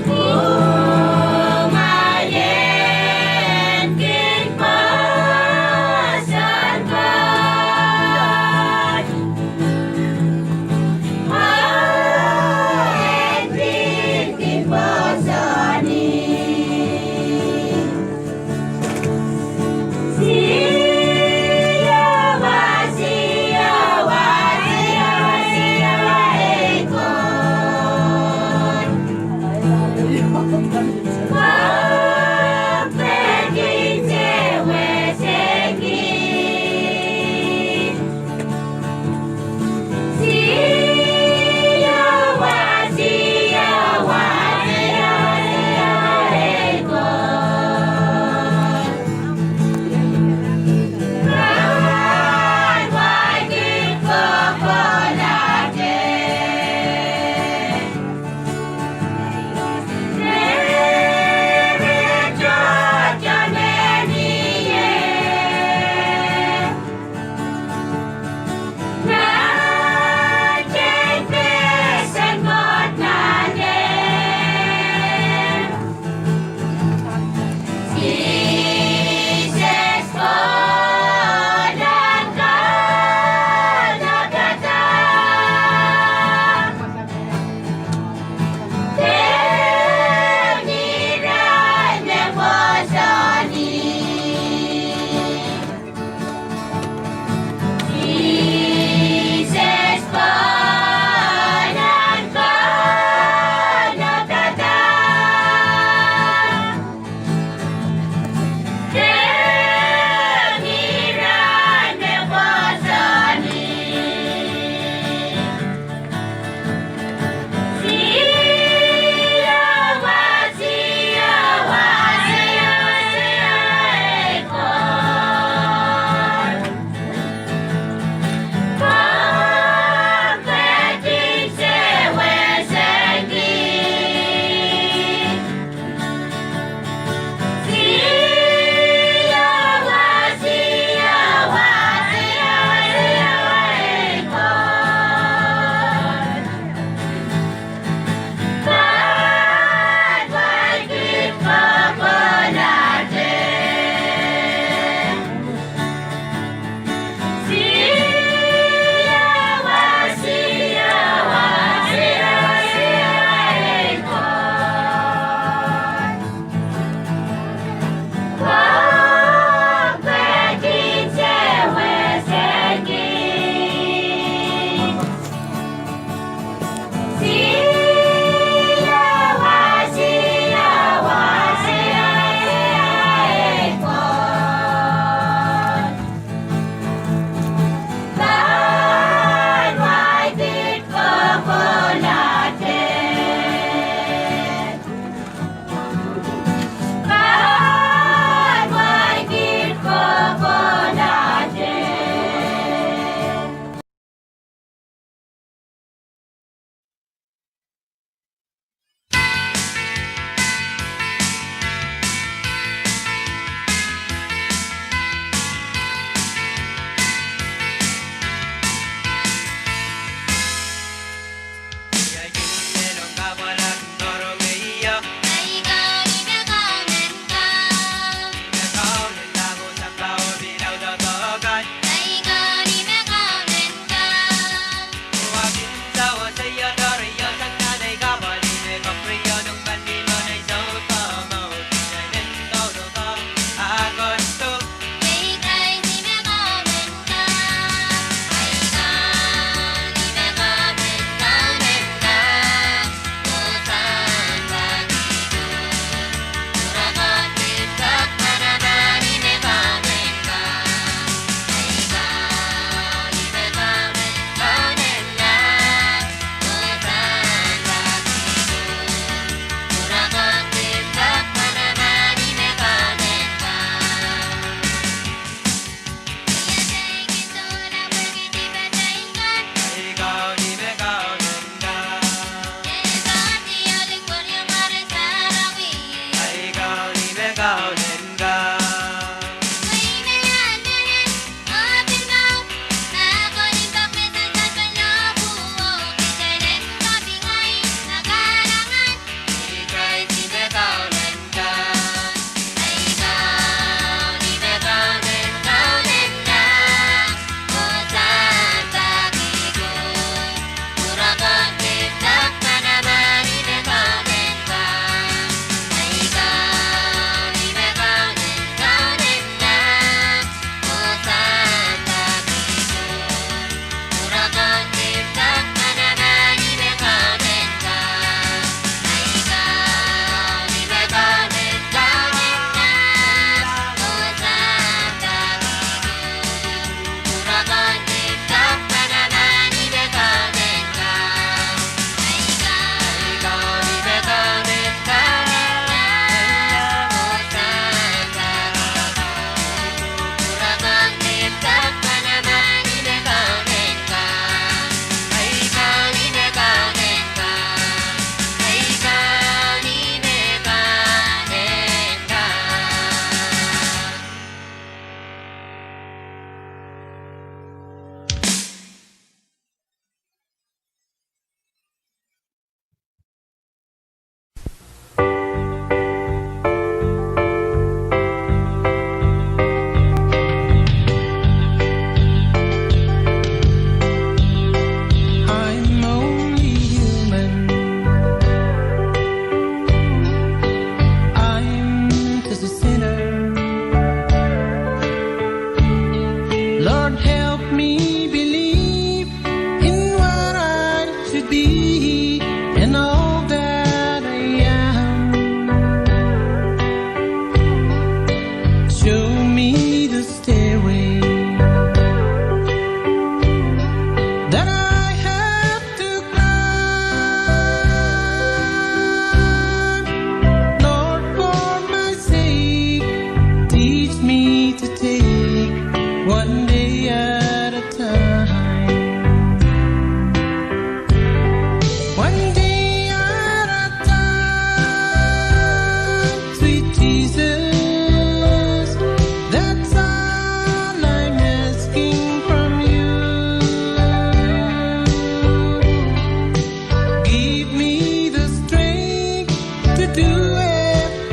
Oh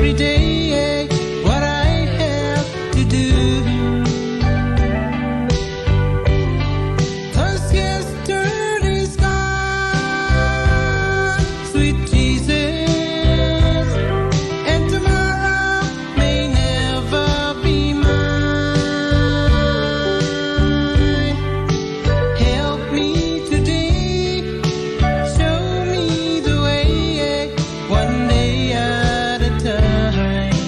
every day what I have to do. 'Cause yesterday's gone, sweet Jesus, and tomorrow may never be mine. Help me today, show me the way, one day at a time.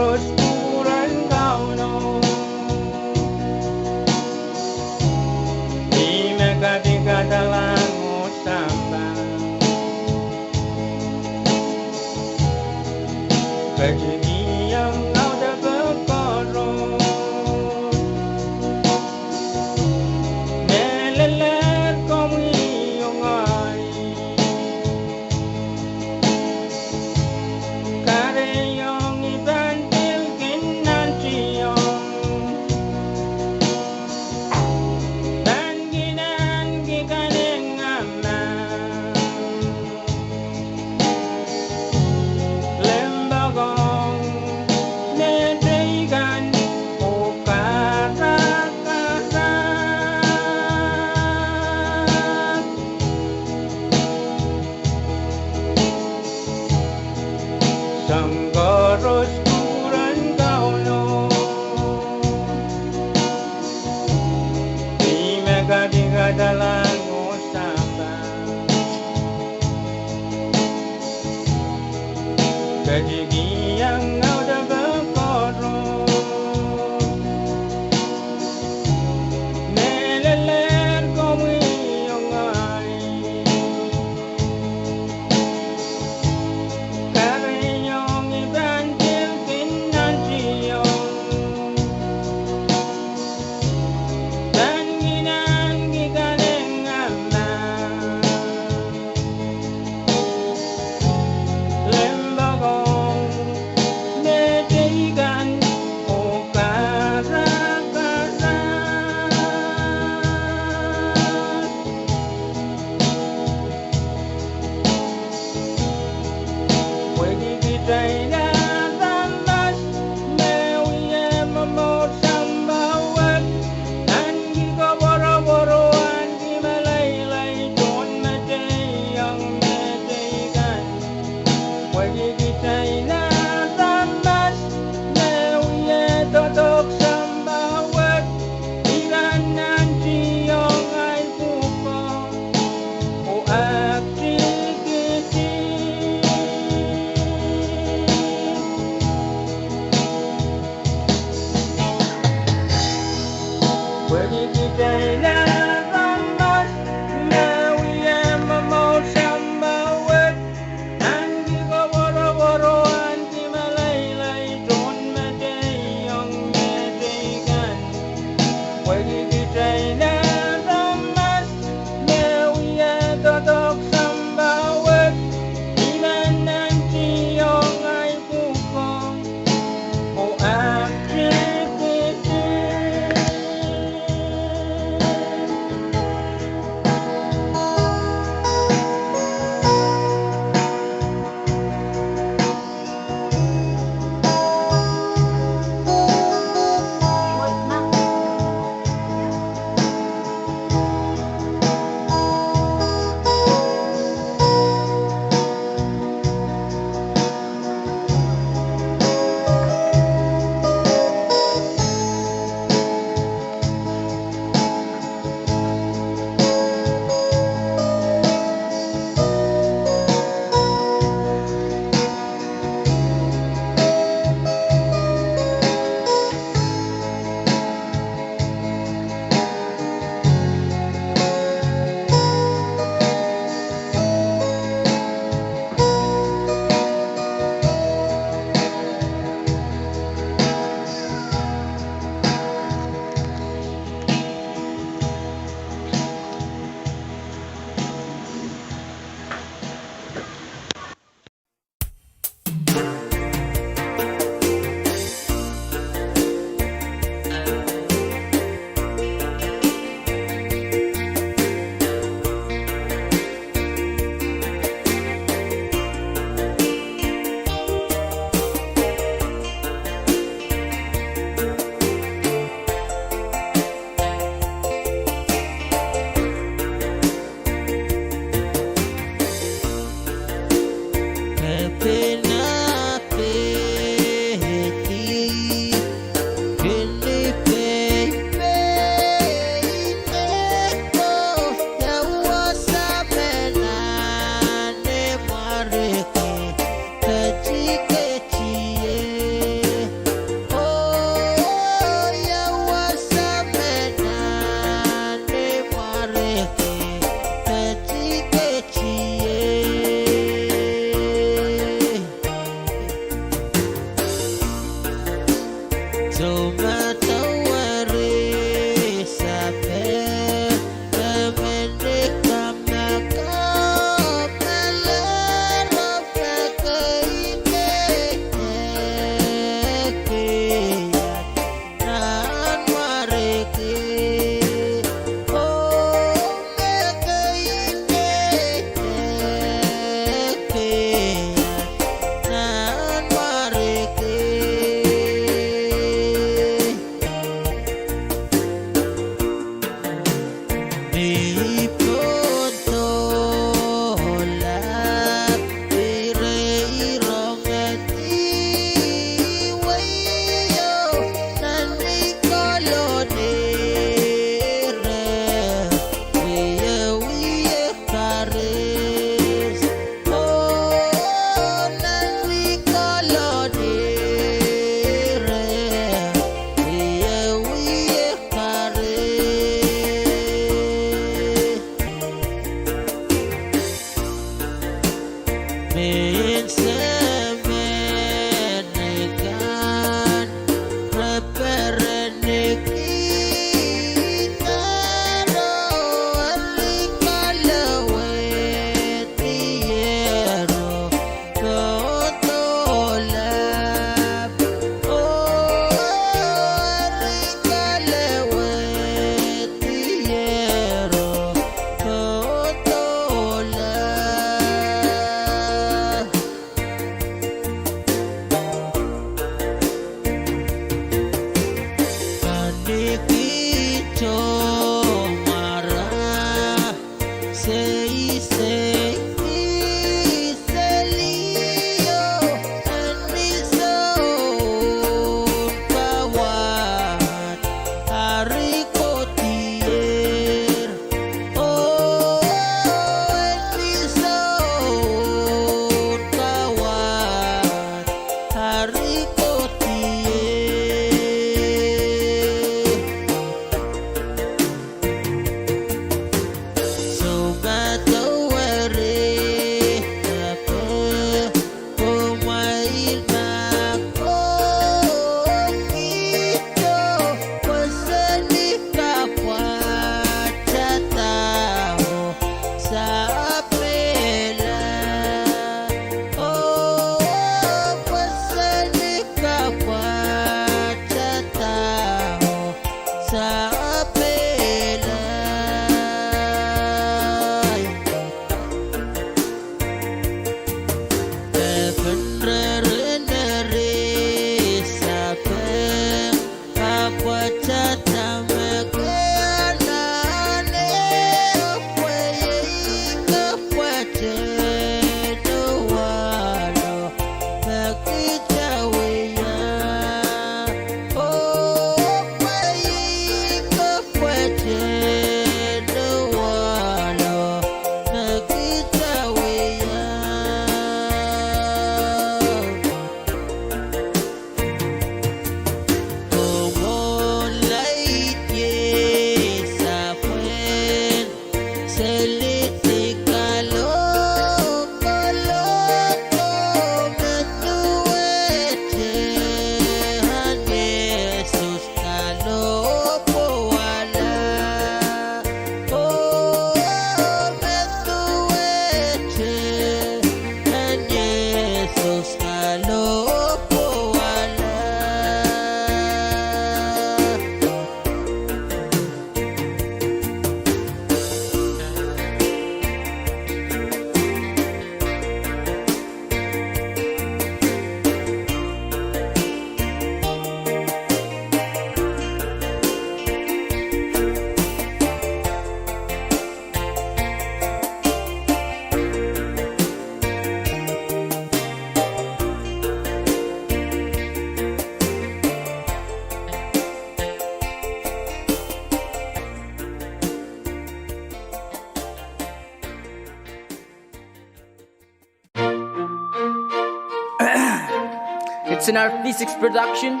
It's in our V6 production.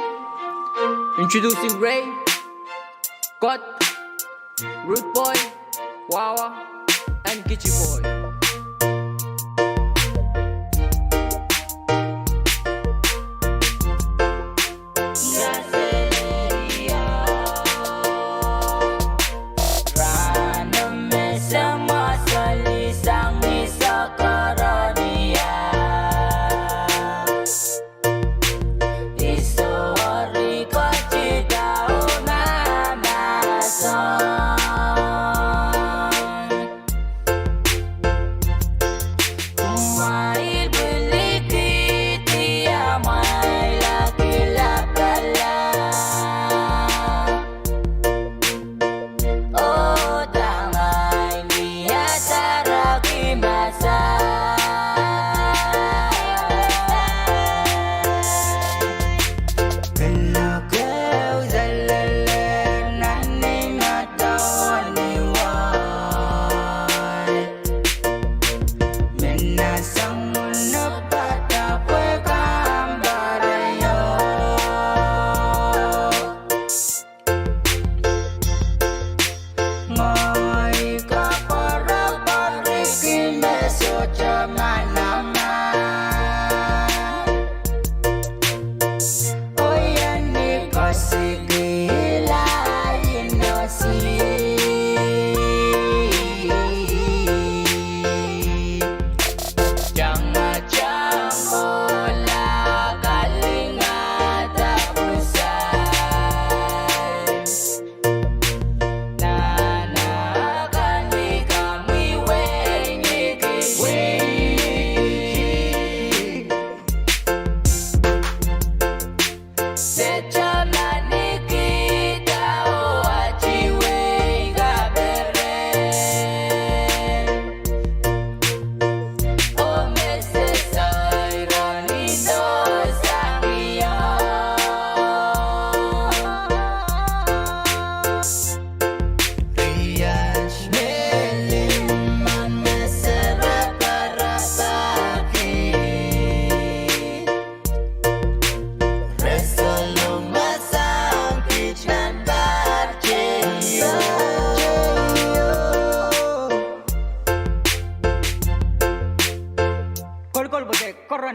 Introducing Ray, Got, Root Boy, Wawa, and Gitchy Boy.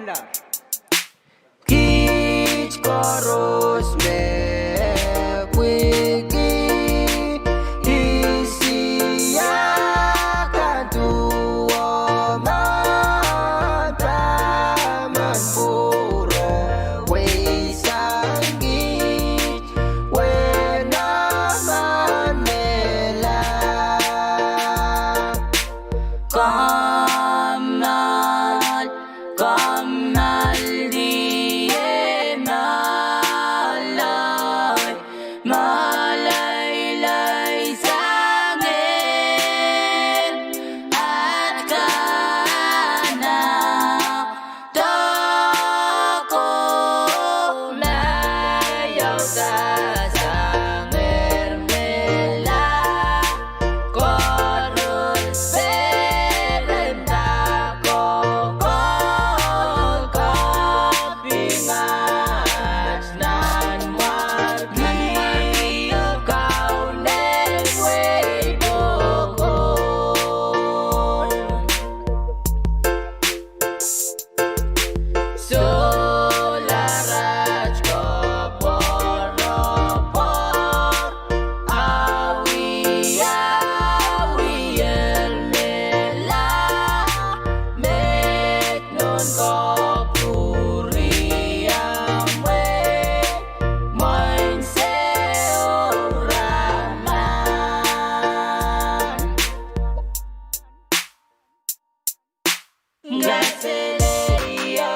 Panda. Kich Koros me Wiki Isia Kantua Mataman Puro Weisangit Wenaman Mela Kamnal diye malaylay sangin at kana tako layaw sa sangir nila korun perenta ko kapingas nan margi kaunen way bokon solaraj ko poropor awi-awiyan nila mek nun ko puriyang we moin seoraman Gaseleria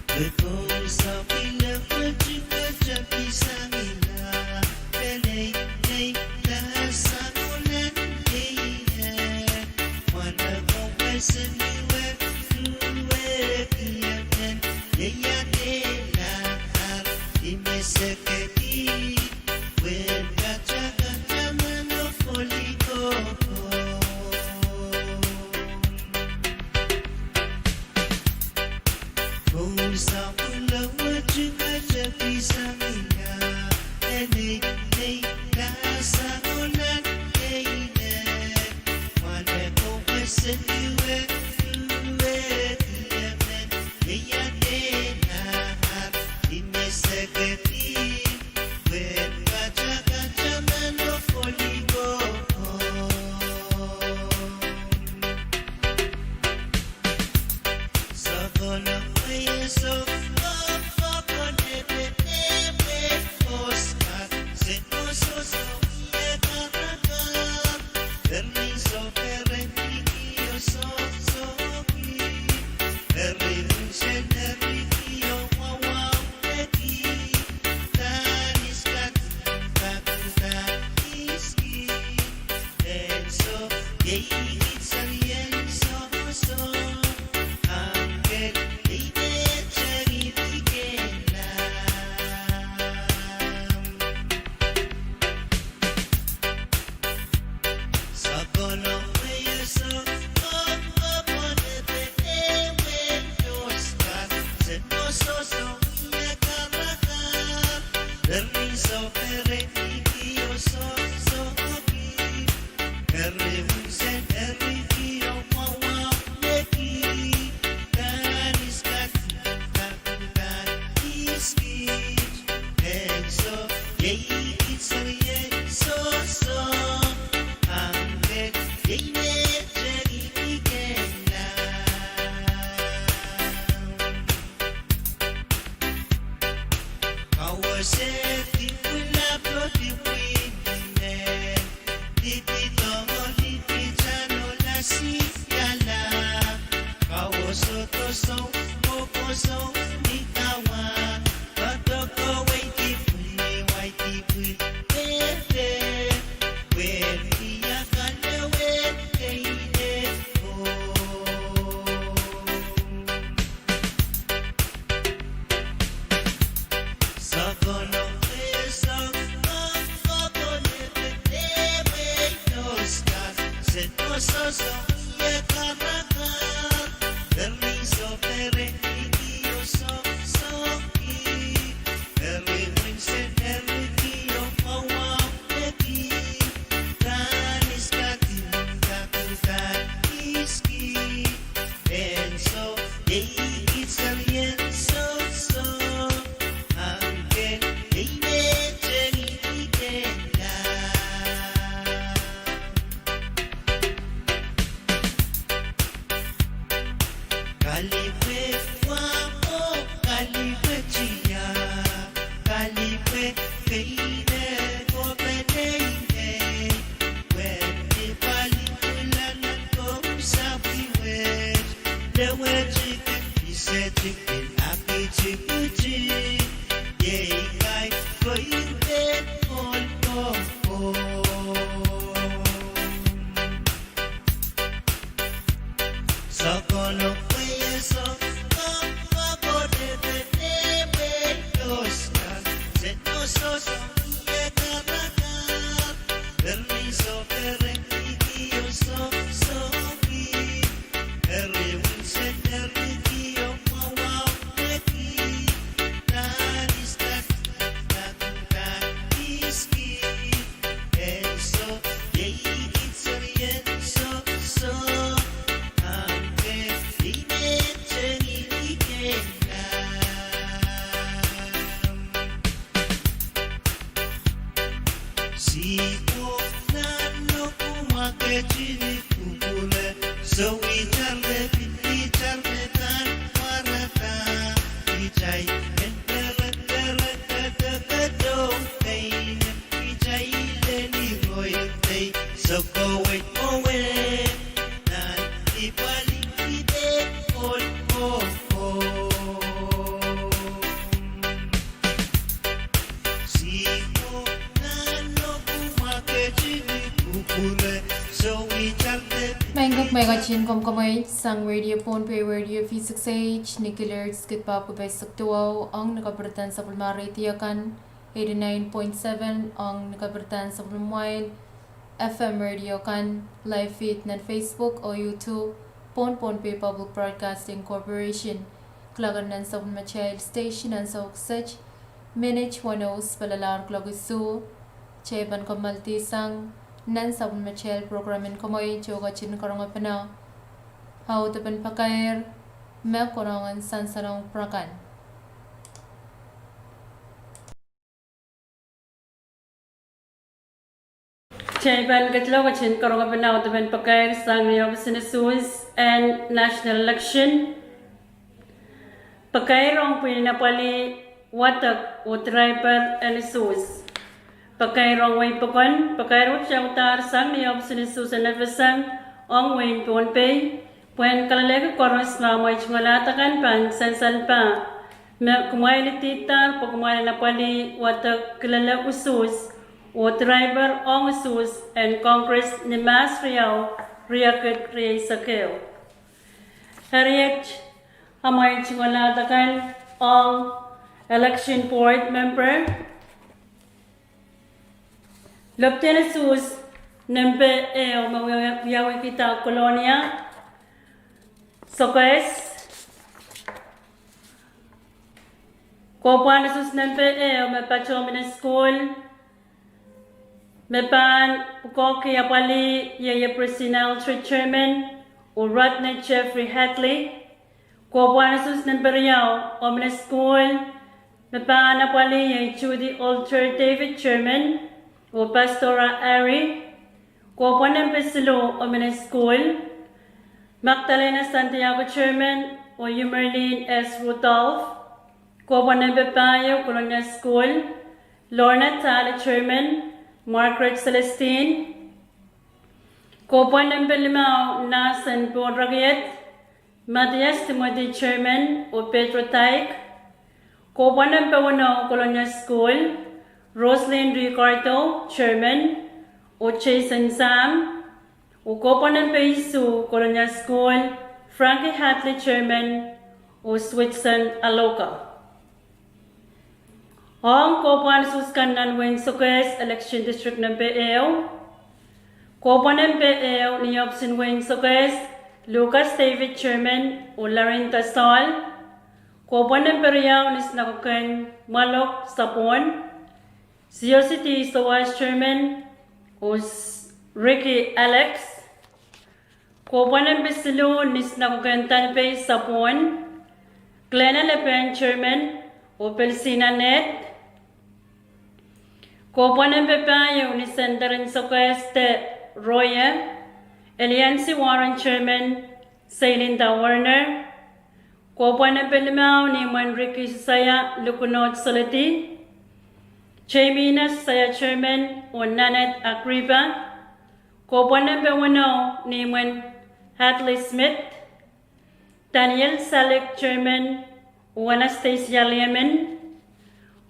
Because of the love that you got to be sangila, hey, sagulan, wonder what person you were, Imesakati, when Gata Mano Polico. Magazine Komkamay sang radio phone pay radio V6AH Nikiler skit pa po by saktuaw ang nakabertan sa Pulmari Tiyakan 89.7 ang nakabertan sa Pulmwile FM radio kan live feed na Facebook o YouTube phone pay Public Broadcasting Corporation klagan nan sa Pulmachil station nan sa Oksaj Minich Wanos palalar klagusu Cheban Kamalti sang nan sabun machel programin komoy joga chin karong apana how to pen pakair me korongan sansarong prakan Cheban gatlo chin karong apana how to pen pakair sang niyo business and national election pakairong pinapali watak o driver and sus Pakairong way pakon, pakairong siya utar sang niyob sinisusan na vesang ong wain pon pay, puen kalalega koros na mo ichungalatakan pan sansal pa. Kumay lititar, pagkumay na pali watak kilala usus, o driver ong usus, and Congress ni Mas Riyaw, Riyakit Riyay Sakil. Harriet, amay ichungalatakan ong election board member, Lieutenant Sus, Nempe Eo Mawiyawi kita Colonia, Sokes, Kopan Sus Nempe Eo Mepachomina School, Mepan Pukoki Apali Yaya Personnel Chairman, Uratne Jeffrey Hatley, Kopan Sus Nempe Riyaw Omina School, Mepan Apali Yaya Judy Alter David Chairman, o Pastora Ari, Koponan Pesilo o Minas School, Magdalena Santiago Chairman o Yumerlin S. Rudolph, Koponan Bepayo Colonial School, Lorna Tala Chairman, Margaret Celestine, Koponan Belimao Nasan Borragiet, Matias Timothy Chairman o Pedro Taik, Koponan Pewano Colonial School, Roslyn Ricardo, Chairman, o Jason Sam, o Koponan Peisu, Colonial School, Frankie Hatley, Chairman, o Switson Aloka. Ang Kopan Suskan Nanwing Sukes, Election District ng PEO, Kopanem pe ni option Wayne Sokes, Lucas David Chairman o Larinta Sol. Kopanem pe nis nakukan Malok Sapon. COCT is the Vice Chairman o Ricky Alex. Kopanem pe Silu nis nakukan Tanpei Sapon. Glenna Lepen Chairman o Pelsina Net. Kopanem pe payo ni Sendarin Sokes te Roya, Eliansi Warren Chairman, Sailinda Warner, Kopanem Pelimao ni Manriki Saya Lukunot Salati, Chamina Saya Chairman o Nanette Akriba, Kopanem Pewano ni Man Hadley Smith, Daniel Salik Chairman o Anastasia Lehman,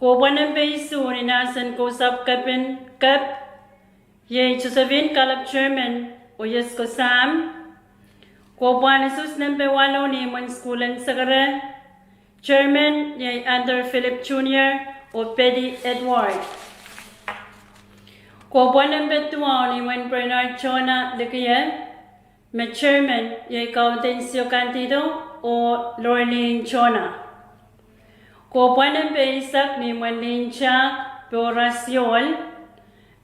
Kopanem Peisu ni Nasan Kosap Kap, Ye Josephine Kalab Chairman o Yesko Sam, Kopan Isus Nempe Walo ni Man Schoolan Sagara, Chairman Ye Under Philip Jr. o Peddy Edward. Kopan Nempe Tuao ni Man Bernard Chona Lekaya, Me Chairman Ye Kautencio Cantido o Lorraine Chona. Kopan Nempe Isak ni Man Lincha Porasiol,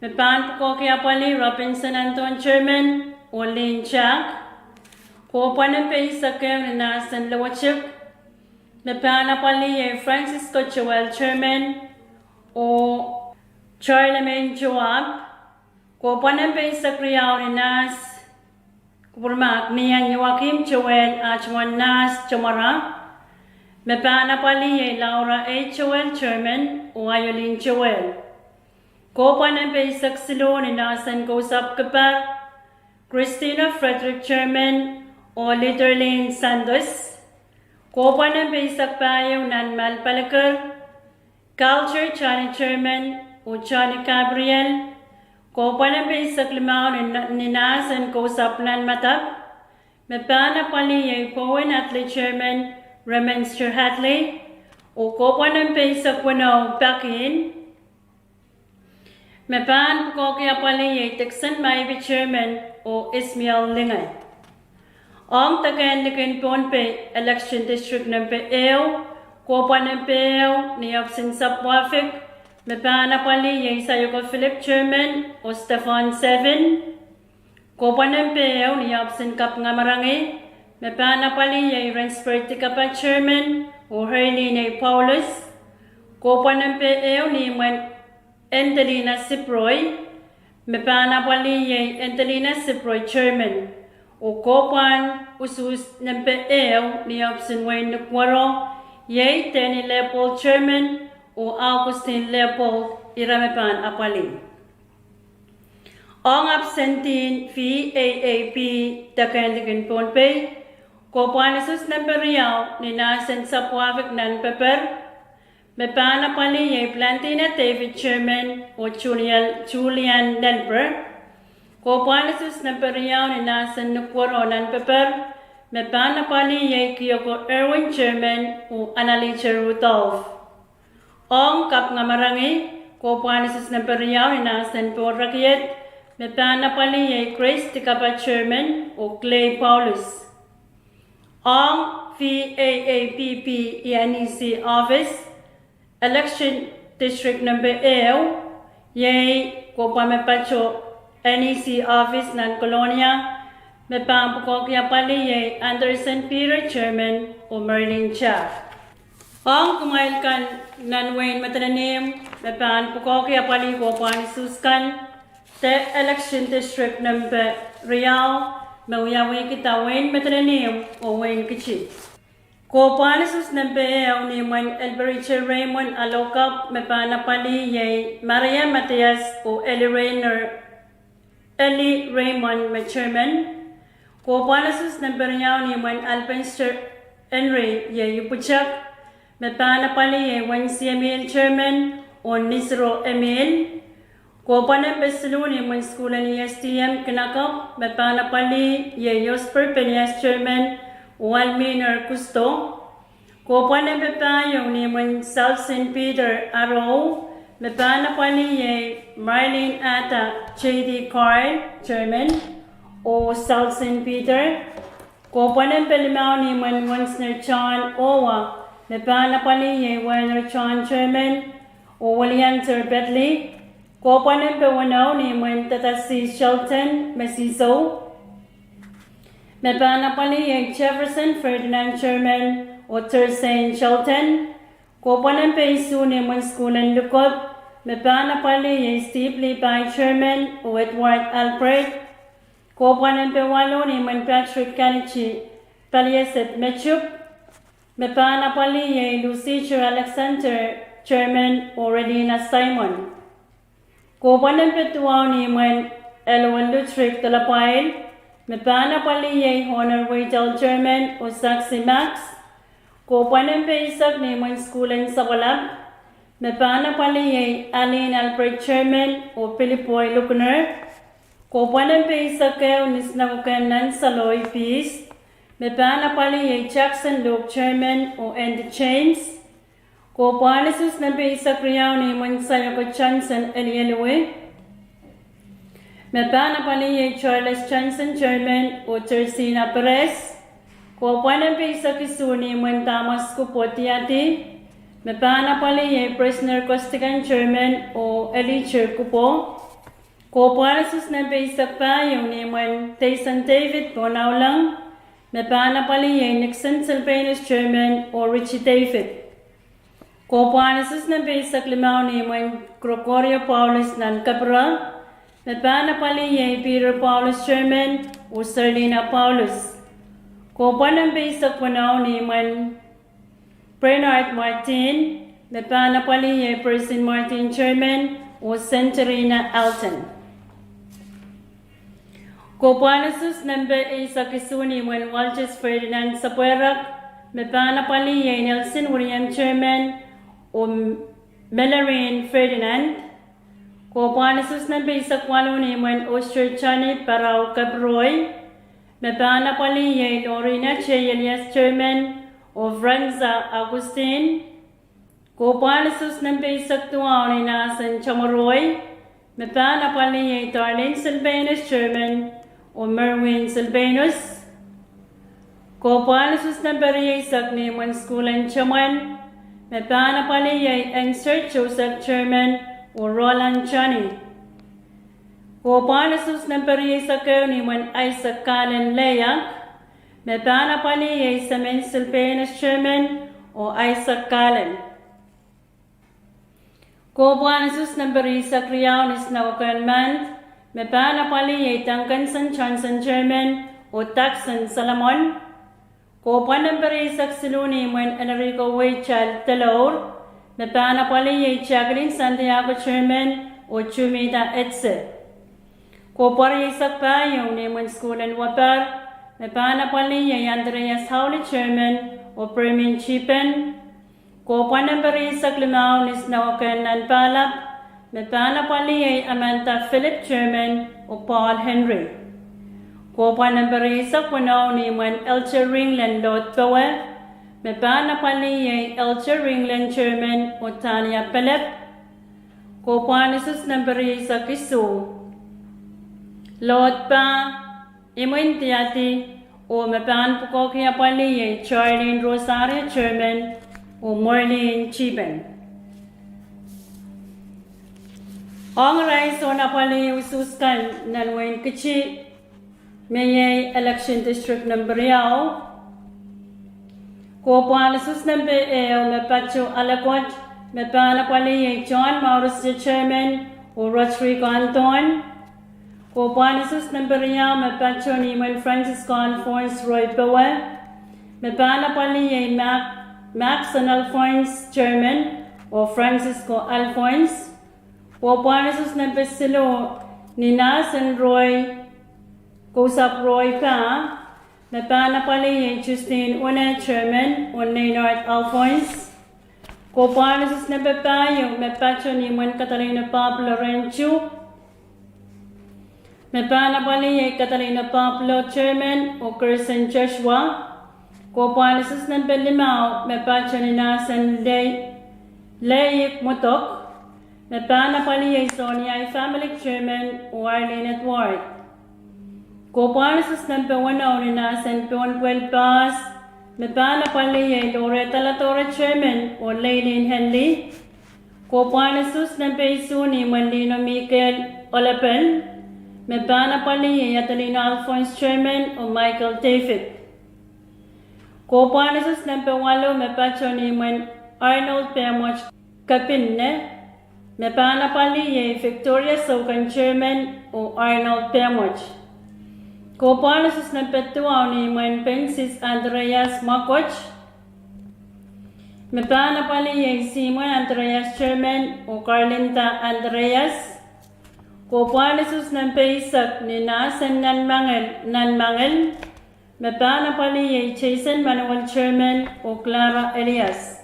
Mepan Pukoki Apali Robinson Anton Chairman o Lin Chak. Kopanem pe Isakem ni Nasan Lawachuk. Mepan Apali Francisco Joel Chairman o Charlemagne Joab. Kopanem pe Isakriyaw ni Nas Kupurmak niyan Joaquim Joel Achwan Nas Chomara. Mepan Apali Laura A. Joel Chairman o Ayolin Joel. Kopanem pe Isaksilo ni Nasan Kosap Kapar, Christina Frederick Chairman o Litterlane Santos. Kopanem pe Isakpayo Nan Malpalakar, Culture Chani Chairman o Chani Gabriel. Kopanem pe Isaklimao ni Nasan Kosap Nan Matap. Mepana Pali Powen Hatley Chairman Remenster Hatley. O Kopanem pe Isakwano Bakin. Mepan Pukoki Apali Texan Maibi Chairman o Ismail Lingay. Ang Takan Likin Ponpe Election District Number Ew, Kopanem Pew, ni Opsin Sapwafik, Mepan Apali Sayoko Philip Chairman o Stefan 7, Kopanem Pew, ni Opsin Kap Ngamarangi, Mepan Apali Rensper Tikapa Chairman o Herline Paulus, Kopanem Pew, ni Man Entelina Siproy, Mepana Pali Entelina Siproy Chairman, o Kopan Usus Nempe ni Opsin Wayne Nukwaro, Ye Teni Leopold Chairman, o Augustine Leopold Iramepan Apali. Ang absentin V6AH Takandigan Ponpe, Kopan Usus Nempe Riyaw ni Nasan Sapwavik Nan Pepper, Mepana Pali Plantina David Chairman o Julian Denver. Kopalisus Namperiao ni Nasan Nukwaro Nan Pepper. Mepana Pali Kyoko Erwin Chairman o Annalisa Rudolph. Ong Kap Ngamarangi, Kopalisus Namperiao ni Nasan Porakiet. Mepana Pali Grace Tikapa Chairman o Clay Paulus. Ong VAAPP ENEC Office. Election District Number 8, Yay, Kopa Mepacho, NEC Office Nan Colonia, Mepam Pukokia Pali, Yay, Anderson Peter Chairman, o Merlin Cha. Ang kumailkan Nan Wayne Matananim, Mepan Pukokia Pali, Kopan Suskan, the Election District Number Riau, Mauyawi Kita Wayne Matananim, o Wayne Kichi. Kopanisus Nempeo ni Man Elberiche Raymond Alokap Mepana Pali Ye Maria Matias o Eli Raymond Chairman. Kopanisus Nempeo ni Man Alpenster Henry Ye Yupuchak Mepana Pali Ye Wensi Emil Chairman o Nisro Emil. Kopanem Besaluni Man School ni STM Kinakap Mepana Pali Ye Yosper Penias Chairman Walminer Custo, Kopanem Pepayong ni Man South St. Peter Arrow, Mepana Pali Marlene Atta J.D. Carl, Chairman, O Salson Peter, Kopanan Pelimao Niman Winsner Chan Owa, Mepana Pali Werner Chan, Chairman, O William Bentley, Kopanan Pewanao Niman Tatasi Shelton, Mesiso, Mepana Pali Jefferson Ferdinand, Chairman, O Tersain Shelton, Kopanan Peisu Niman School and Lukot, Mepana Pali Steve Lee by Chairman, O Edward Alfred, Kopanan Pewalo Niman Patrick Kanichi, Palieset Mechup, Mepana Pali Lucy Alexander, Chairman, O Redina Simon, Kopanan Petuao Niman Elwan Lutrick Talapail, Mepana Pali Honor Waital, Chairman, O Saxi Max, Kopanan Peisak Niman School and Sabalab, Mepana Pali Aline Alfred, Chairman, O Pilipoy Lukuner, Kopanan Peisak Nisnakukanan Saloy Peace, Mepana Pali Jackson Luke, Chairman, O End Chains, Kopanasus Napeisak Riao Niman Sayako Chanson Elielue, Mepana Pali Charles Chanson, Chairman, O Tersina Perez, Kopanan Peisak Isuni Niman Tamas Kupotiati, Mepana Pali Prisoner Costigan, Chairman, O Elicher Kupo, Kopanasus Napeisak Payo Niman Tayson David Bonaulang, Mepana Pali Nixon Sylvanus, Chairman, O Richie David, Kopanasus Napeisak Limao Niman Gregorio Paulus Nan Cabra, Mepana Pali Peter Paulus, Chairman, O Serlina Paulus, Kopanan Peisak Wanao Niman Bernard Martin, Mepana Pali Person Martin, Chairman, O Centurina Alton. Kopanasus number Sakisuni when Walters Ferdinand Sapuerak, Mepana Pali Nelson William, Chairman, O Melorine Ferdinand. Kopanasus number Sakwaluni when Oster Chani Parao Cabroy, Mepana Pali Lorina Chayelias, Chairman, O Franza Agustin, Kopanasus Nampeisak Tuani Nasan Chamaroy, Mepana Pali Darlene Sylvanus, Chairman, O Merwin Sylvanus, Kopanasus Namperisak Niman School and Chaman, Mepana Pali Insert Joseph, Chairman, O Roland Chani, Kopanasus Namperisak Niman Isaac Kalen Leyak, Mepana Pali Samin Sylvanus, Chairman, O Isaac Cullen. Kopanasus Namperisak Riao Nisnawakan Mand, Mepana Pali Duncanson Johnson, Chairman, O Taxon Salomon. Kopanan Perisak Siluni when Enrico Waychal Telor, Mepana Pali Jacqueline Santiago, Chairman, O Chumita Etze. Koparisak Payong Niman School and Wapar, Mepana Pali Andreas Howley, Chairman, O Permin Chipen, Kopanan Perisak Limao Nisnawakan Nanpalap, Mepana Pali Amanda Philip, Chairman, O Paul Henry. Kopanan Perisak Wanao Niman Elcher Ringland Lord Power, Mepana Pali Elcher Ringland, Chairman, O Tanya Pelep. Kopanasus Namperisak Isu, Lord Pa Imuintiati, O Mepan Pukokia Pali, Charlene Rosario, Chairman, O Marlene Chiben. Ang Rais O Napali Ususkan Nanwain Kichi, May Election District Number Yao, Kopanasus Number O Mepacho Alaquat, Mepana Pali John Maurice, Chairman, O Rodrigo Anton, Kopanasus Namberia, Mepacho Niman Francisco Alphonse Roy Bowe, Mepana Pali Max and Alphonse, Chairman, O Francisco Alphonse, Kopanasus Nambesilo, Ninas and Roy, Kosap Roy Pa, Mepana Pali Justine Une, Chairman, O Leonard Alphonse, Kopanasus Nambepayo, Mepacho Niman Catalina Pablo Renchu, Mepana Pali Catalina Pablo, Chairman, O Kirsten Joshua, Kopanasus Nambelimao, Mepacho Ninas and Leik Motok, Mepana pali Sonia family chairman Warlene Edward. Kopanis number 1 on and 12 pass. Mepana pali Loretta Latora chairman or Lady Henley. Kopanis number Suni Mandino Michael Olapen. Mepana pali Yatalina Alphonse chairman or Michael David. Kopanis number 1 Mepachoni when Arnold Permoch Kapinne. Mepana pali Victoria Sokan chairman o Arnold Permoch. Kopanis number 2 when Pensis Andreas Makoch. Mepana pali Simon Andreas chairman o Carlinta Andreas. Kopanis number 6 ni Nasan Nanmangel. Mepana pali Jason Manuel chairman o Clara Elias.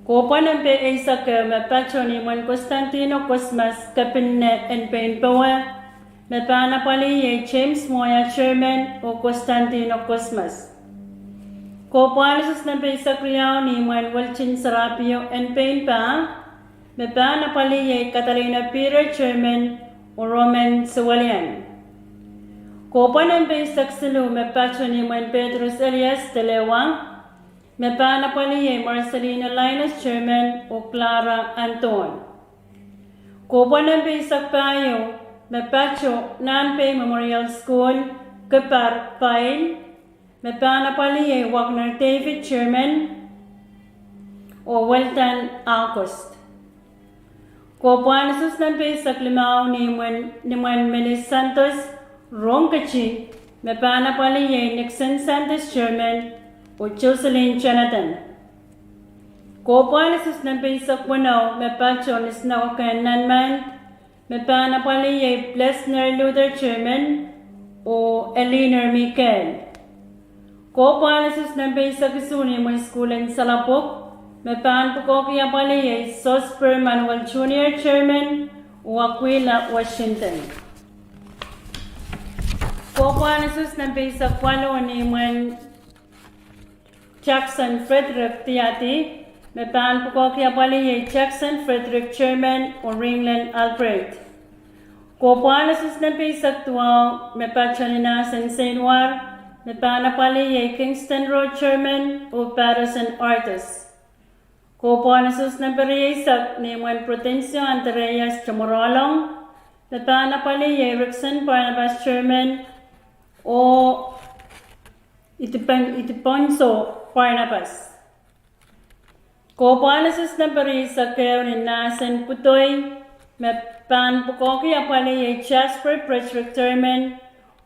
Kopanan pe Isaac Mepachoni Mon Constantino Cosmas Kapinne and Pain Power. Mepana pali James Moya chairman o Constantino Cosmas. Kopanis na pe Isaac Riao ni Mon Walchin Sarapio and Pain Pa. Mepana pali Catalina Peter chairman o Roman Sawalian. Kopanan pe Isaac Silu Mepachoni Mon Pedros Elias Telewang. Mepana pali Marcelina Linus chairman o Clara Anton. Kopanan pe Sakpayo Mepacho Nanpe Memorial School Kapar Pail. Mepana pali Wagner David chairman o Welton Alcost. Kopanis nanpe Saklimao ni Mwen Melis Santos Ronkachi. Mepana pali Nixon Santos chairman o Jocelyn Jonathan. Kopanis nanpe Sakwanao Mepacho Nisnao Nanman. Mepana pali Plesner Luther chairman o Eleanor Michael. Kopanis nanpe Sakisuni Mon School in Salapok. Mepan Pukokia pali Sosper Manuel Jr. chairman o Aquila Washington. Kopanis nanpe Sakwalo ni Mon Jackson Frederick Tiati. Mepan Pukokia pali Jackson Frederick chairman o Ringland Albrecht. Kopanis nanpe Saktuao Mepachanina San Senwar. Mepana pali Kingston Road chairman o Patterson Artis. Kopanis nanpe Sak ni Mwen Protencio Andreas Chamorolong. Mepana pali Rickson Barnabas chairman o Itiponso Barnabas. Kopanis nanpe Sakero ni Nasan Putoy. Mepan Pukokia pali Jasper Frederick chairman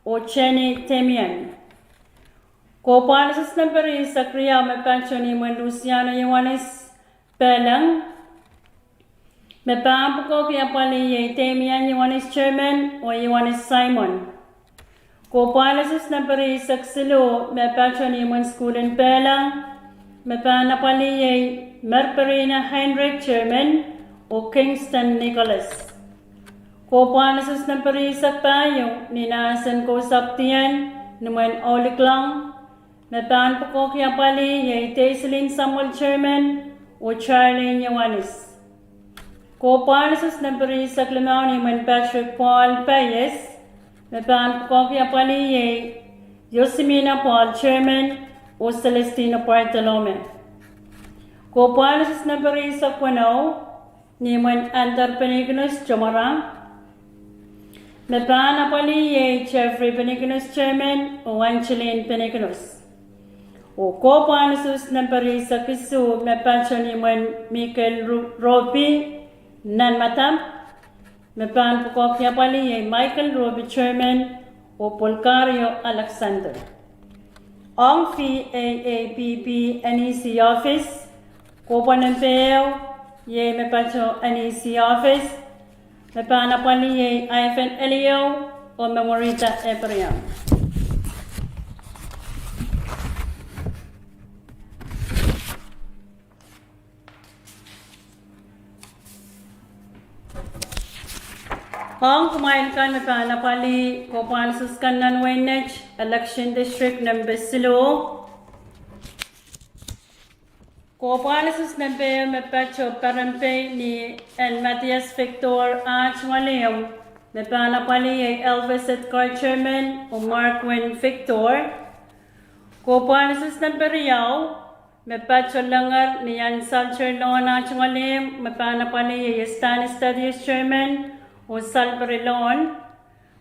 o Chenny Temian. Kopanis nanpe Sakria Mepachoni Mwen Luciano Yohanes Pelang. Mepan Pukokia pali Temian Yohanes chairman o Yohanes Simon. Kopanis nanpe Saksilo Mepachoni Mwen School in Pelang. Mepana pali Merperina Heinrich chairman o Kingston Nicholas. Kopanis nanpe Sakpayo ni Nasan Kosaptian Numan Oliklang. Mepan Pukokia pali Taislin Samuel chairman o Charlene Yohanes. Kopanis nanpe Saklimao ni Mwen Patrick Paul Payes. Mepan Pukokia pali Yosemina Paul chairman o Celestino Bartolome. Kopanis nanpe Sakwanao ni Mwen Andar Penignus Chamara. Mepana pali Jeffrey Penignus chairman o Angeline Penignus. O Kopanis nanpe Sakisu Mepachoni Mwen Michael Roby Nanmatam. Mepan Pukokia pali Michael Roby chairman o Polcario Alexander. Ang V6AH NEC office. Kopanan peo Mepacho NEC office. Mepana pali Ivan Elio o Memorita Ephraim. Ang kumain kan Mepana pali Kopanis Kanan Wenech election district number Silo. Coopanasis Nampe Mepacho Parampe ni and Matthias Victor H. Waleo, Mepana Pali Elvis Edgar Chairman, o Mark Win Victor. Coopanasis Nampe Riau, Mepacho Langar ni Salcher Lon H. Walem, Mepana Pali Stanis Studies Chairman, o Salbury Lon.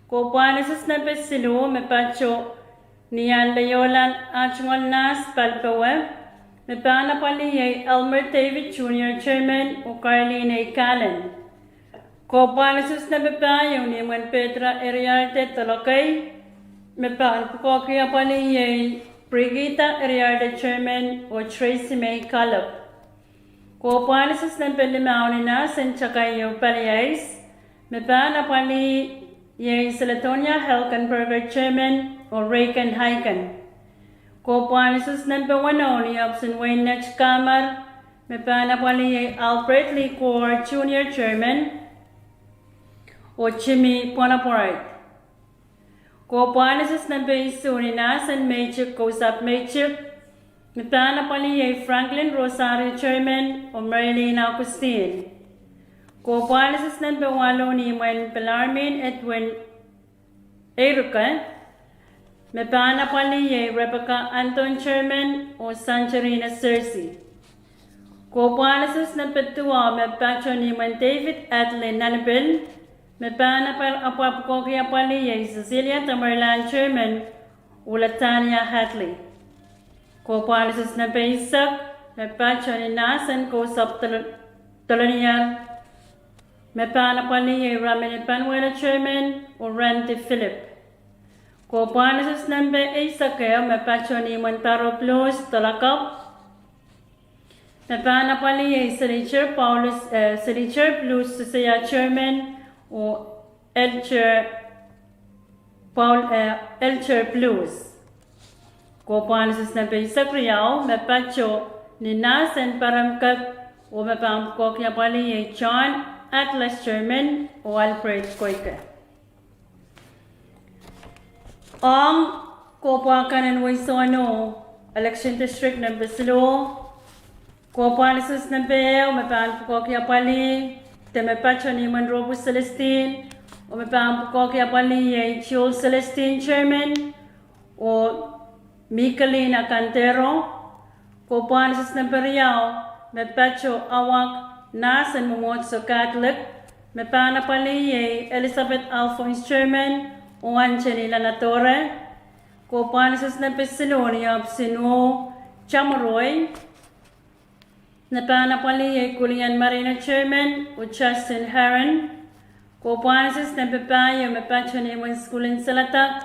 Coopanasis Nampe Silu, Mepacho Nian Layolan H. Walnas Palpawe. Mepana Pali Elmer David Jr. Chairman o Carlene A. Callen. Copanasis na Mepayo ni Juan Petra Eriarte Talakay. Mepan Pukokia Pali Brigitte Eriarte Chairman o Tracy May Caleb. Copanasis na Pelimao ni Nasan Chakayo Paliais. Mepana Pali Selatonia Helkenberger Chairman o Reagan Heiken. Coopanasis number 1 ni Option Wayne Nech Kamar, Mepana Pali Albert Lee Core Jr. Chairman, o Jimmy Ponaporit. Coopanasis number Suni Nasan Major Kosap Major, Mepana Pali Franklin Rosario Chairman, o Marilyn Augustine. Coopanasis number 1 ni Wen Pelarmin Edwin Eruka, Mepana Pali Rebecca Anton Chairman o Sancharina Cersei. Coopanasis na Petua Mepacho ni Man David Adlin Nanabil. Mepana par Apapokia Pali Cecilia Tamerlan Chairman o Latanya Hatley. Coopanasis na Paisak Mepacho ni Nasan Kosap Tolanian. Mepana Pali Ramin Panuela Chairman o Randy Philip. Coopanasis number 8 Sakeo Mepacho ni Montaro Plus Talakap. Mepana Pali Senator Paulus Senator Plus Susaya Chairman o Elcher Plus. Coopanasis number 8 Sakriao Mepacho ni Nasan Paramkat o Mepam Kokya Pali John Atlas Chairman o Alfred Koike. Ang Copacanan Waisono, Election District number Silo, Copanasis number, Mapan Pukokia Pali, Temepacho ni Monroe Celestine, o Mapan Pukokia Pali, Joel Celestine Chairman, o Michelina Cantero, Copanasis number Riao, Mapacho Awak, Nas and Momotso Catholic, Mapana Pali, Elizabeth Alphonse Chairman, o Angelina Latore, Copanasis na Pessiloni of Sino Chamaroy, Napana Pali Kulian Marina Chairman, o Justin Heron, Copanasis na Pepayo Mepacho ni Mon School in Salatak,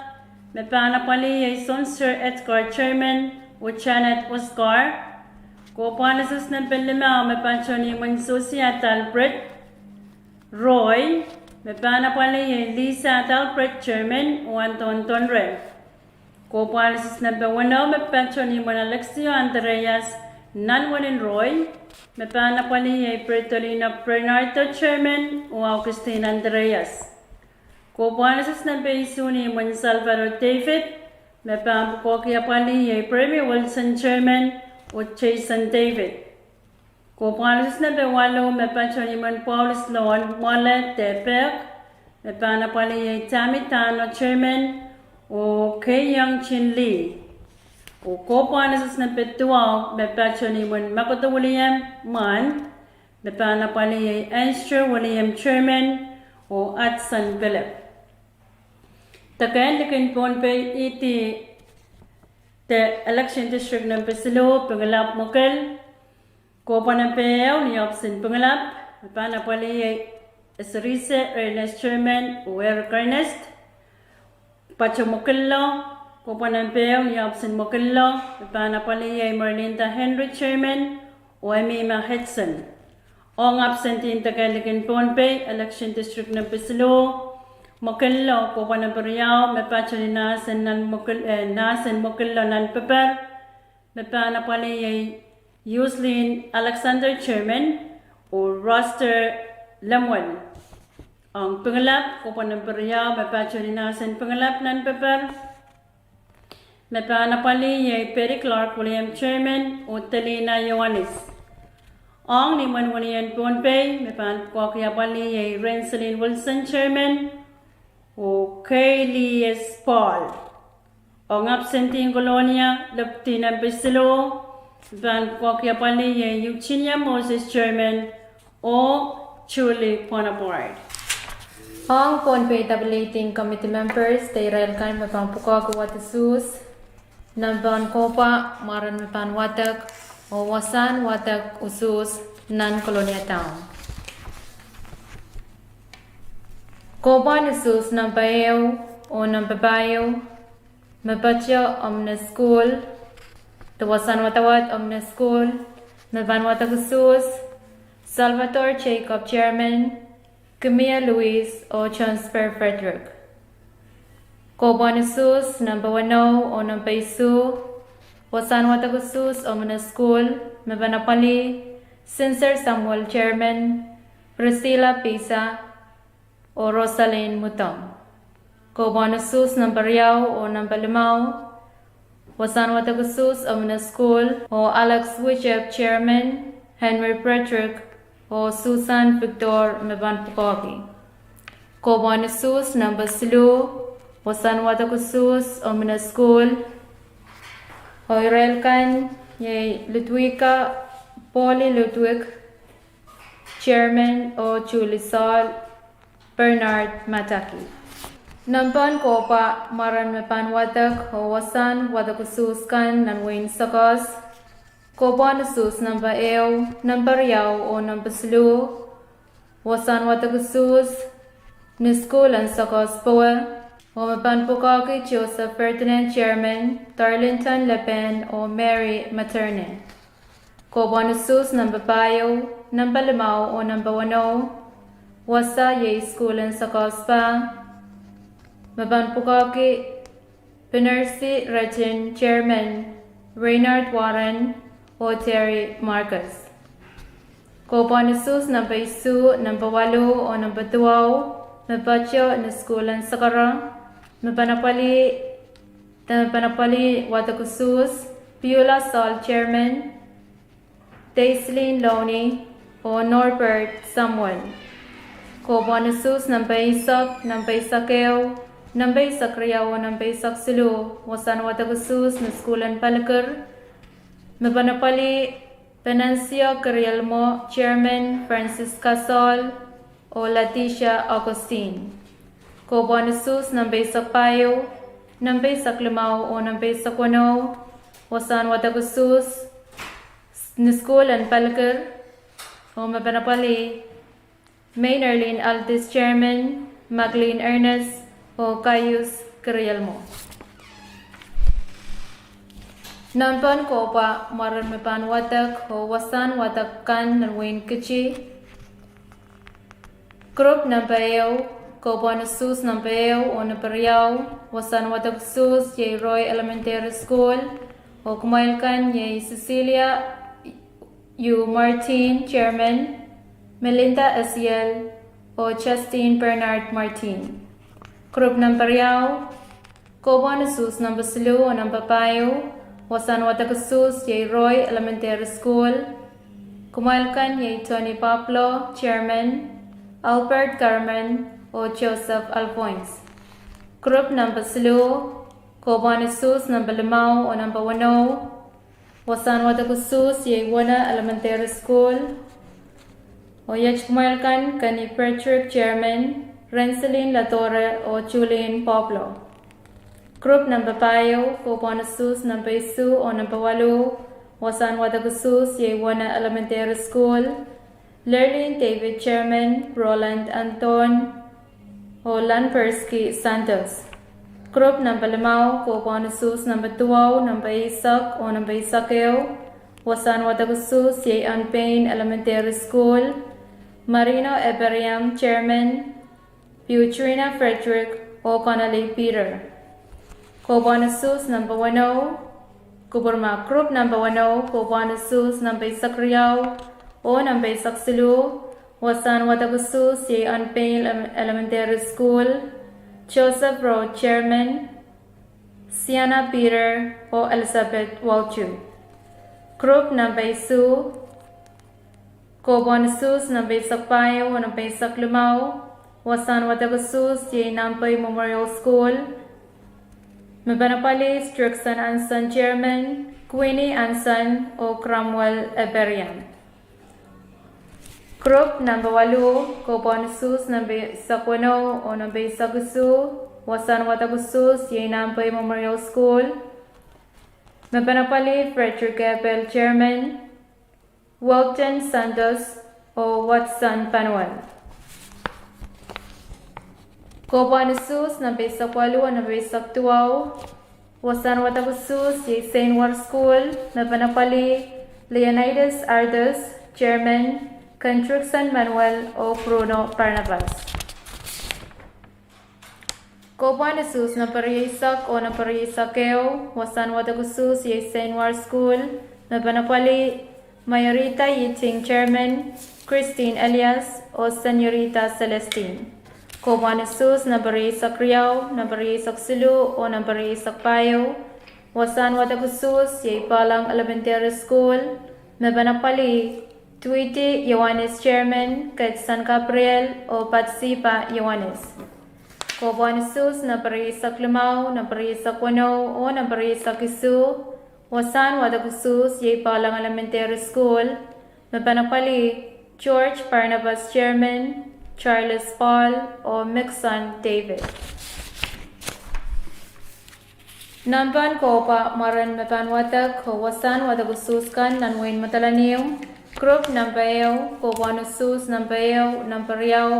Mepana Pali Son Sir Edgar Chairman, o Janet Oscar, Copanasis na Pelimao Mepacho ni Mon Sociat Albert, Roy, Mepana Pali Lisa Talbert Chairman o Anton Tonre. Copanasis number 1 Mepacho ni Mon Alexio Andreas Nanwanin Roy. Mepana Pali Pretolina Bernardo Chairman o Augustine Andreas. Copanasis number 2 ni Mon Salvador David. Mepam Pokia Pali Premier Wilson Chairman o Jason David. Copanasis number 8 Mepacho ni Mon Paulus Lon Wale Tepek. Mepana Pali Tammy Tano Chairman o Kay Young Chin Lee. O Copanasis number 12 Mepacho ni Mon Makoto William Man. Mepana Pali Esther William Chairman o Atson Philip. Takan likin pon pe iti the election district number 10 Pengalap Mokal. Copanan Peo ni Opsin Pengalap, Mepana Pali Cerise Ernest Chairman o Eric Ernest, Pacho Mokello, Copanan Peo ni Opsin Mokello, Mepana Pali Marlinda Henry Chairman o Emima Hudson. Ong absent in Tagaligan Ponpe, election district number 10, Mokello, Copanan Periao, Mepacho ni Nasan Mokello Nan Pepper, Mepana Pali Yuslin Alexander Chairman o Roster Lamwan. Ang Pengalap, Copanan Periao, Mepacho ni Nasan Pengalap Nan Pepper, Mepanapali ye Perry Clark William Chairman Utalina Ioannis. Ong ni Manwanian Ponpey, Mepan Kwakiapali ye Renselin Wilson Chairman o Kaylee S. Paul. Ong absenting Colonia, Lieutenant Bisilo, Mepan Kwakiapali ye Eugenia Moses Chairman o Chuli Ponaport. Ong Ponpey tabulating committee members, Tayrel kan Mepampuka Watasus, Namban Kopa, Maran Mepan Watak, o Wasan Watak Usus, Nan Colonia Town. Kopa Nusus Nampaeo o Nampabayo, Mapacho Omna School, the Wasan Watawat Omna School, Mepan Watak Usus, Salvatore Jacob Chairman, Camilla Luis o Transfer Frederick. Kobanusus, number 1 o number isu, Wasan Watagusus o Mana School, Mabanapali, Sincere Samuel Chairman, Priscilla Pisa o Rosalyn Mutong. Kobanusus, number Yao o number 5, Wasan Watagusus o Mana School o Alex Wichep Chairman, Henry Frederick o Susan Victor Meban Pukoki. Kobanusus, number Slu, Wasan Watakusus o Mana School o Irelkan ye Ludwika Polly Ludwig Chairman o Chulisol Bernard Mataki. Nampan Kopa Maran Mepan Watak o Wasan Watakusus kan Nanwain Sakos Kobanusus number Eo, number Yao o number Slu Wasan Watakusus ni School and Sakos Power o Mapanpukaki Joseph Ferdinand Chairman, Darlington Le Pen o Mary Materne. Kobanusus number 5, number 5 o number 1, Wasa Ye School and Sakospa. Mapanpukaki Pinersi Regin Chairman, Reynard Warren o Terry Marcus. Kobanusus number 2, number 8 o number 12, Mapacho na School and Sakara. Mapanapali Watakusus, Pula Sol Chairman, Daislin Loney o Norbert Samuel. Kobanusus number Isak, number Isakeo, number Isakriao o number Isak Sulu, Wasan Watakusus na School and Palakar. Mapanapali Venancio Carielmo Chairman, Francis Casol o Leticia Augustine. Kobanusus number Payo, number 5 o number 1, Wasan Watakusus ni School and Palakar o Mapanapali Maynarlene Altis Chairman, Magdalene Ernest o Cayus Carielmo. Nampan Kopa Maran Mepan Watak o Wasan Watak kan Nanwain Kichi. Group number Eo, Kobanusus number Eo o number Yao, Wasan Watakusus ye Roy Elementary School o Kumailkan ye Cecilia U. Martin Chairman, Melinda Asiel o Justine Bernard Martin. Group number Yao, Kobanusus number Sulu o number 5, Wasan Watakusus ye Roy Elementary School, Kumailkan ye Tony Pablo Chairman, Albert Carmen o Joseph Alphonse. Group number Sulu, Kobanusus number 5 o number 1, Wasan Watakusus ye Wana Elementary School o Yach Kumailkan kani Patrick Chairman, Renselin Latorre o Julian Pablo. Group number 5, Kobanusus number 2 o number 8, Wasan Watakusus ye Wana Elementary School, Lerlin David Chairman, Roland Anton o Lanpersky Santos. Group number 5, Kobanusus number 12, number Isak o number Isakeo, Wasan Watakusus ye Anpain Elementary School, Marino Eberiam Chairman, Putrina Frederick o Connolly Peter. Kobanusus number 10, Kuburma. Group number 10, Kobanusus number Isakriao o number Isaksilu, Wasan Watakusus ye Anpain Elementary School, Joseph Road Chairman, Sienna Peter o Elizabeth Walchu. Group number Isu, Kobon Sus number Sakpayo o number Saklumaw, Wasan Watagusus Ye Nampay Memorial School, Mabanapali Strickson Anson Chairman, Queenie Anson o Cromwell Eberian. Group number 8, Kobon Sus number Sakwano o number Sagusu, Wasan Watagusus Ye Nampay Memorial School, Mabanapali Frederick Abel Chairman, Walton Santos o Watson Panuel. Kobon Sus number Sakwalu o number Saktuaw, Wasan Watagusus Ye St. War School, Mabanapali Leonidas Ardos Chairman, Construction Manuel o Bruno Barnabas. Kobon Sus number Isak o number Isakeo, Wasan Watagusus Ye St. War School, Mabanapali Mayorita Yiting Chairman, Christine Elias o Señorita Celestine. Kobon Sus number Isak Riau, number Isak Sulu o number Isak Payo, Wasan Watagusus Ye Palang Elementary School, Mabanapali Tweety Yohanes Chairman, kay San Gabriel o Patsipa Yohanes. Kobon Sus number Isak Lumaw, number Isak Wano o number Isak Isu, Wasan Watagusus Ye Palang Elementary School, Mabanapali George Barnabas Chairman, Charles Paul o Mixon David. Nampan Kopa Maran Mapanwatak o Wasan Watagusus kan Nanwain Matalaniw, Group number Kobon Sus number Yaw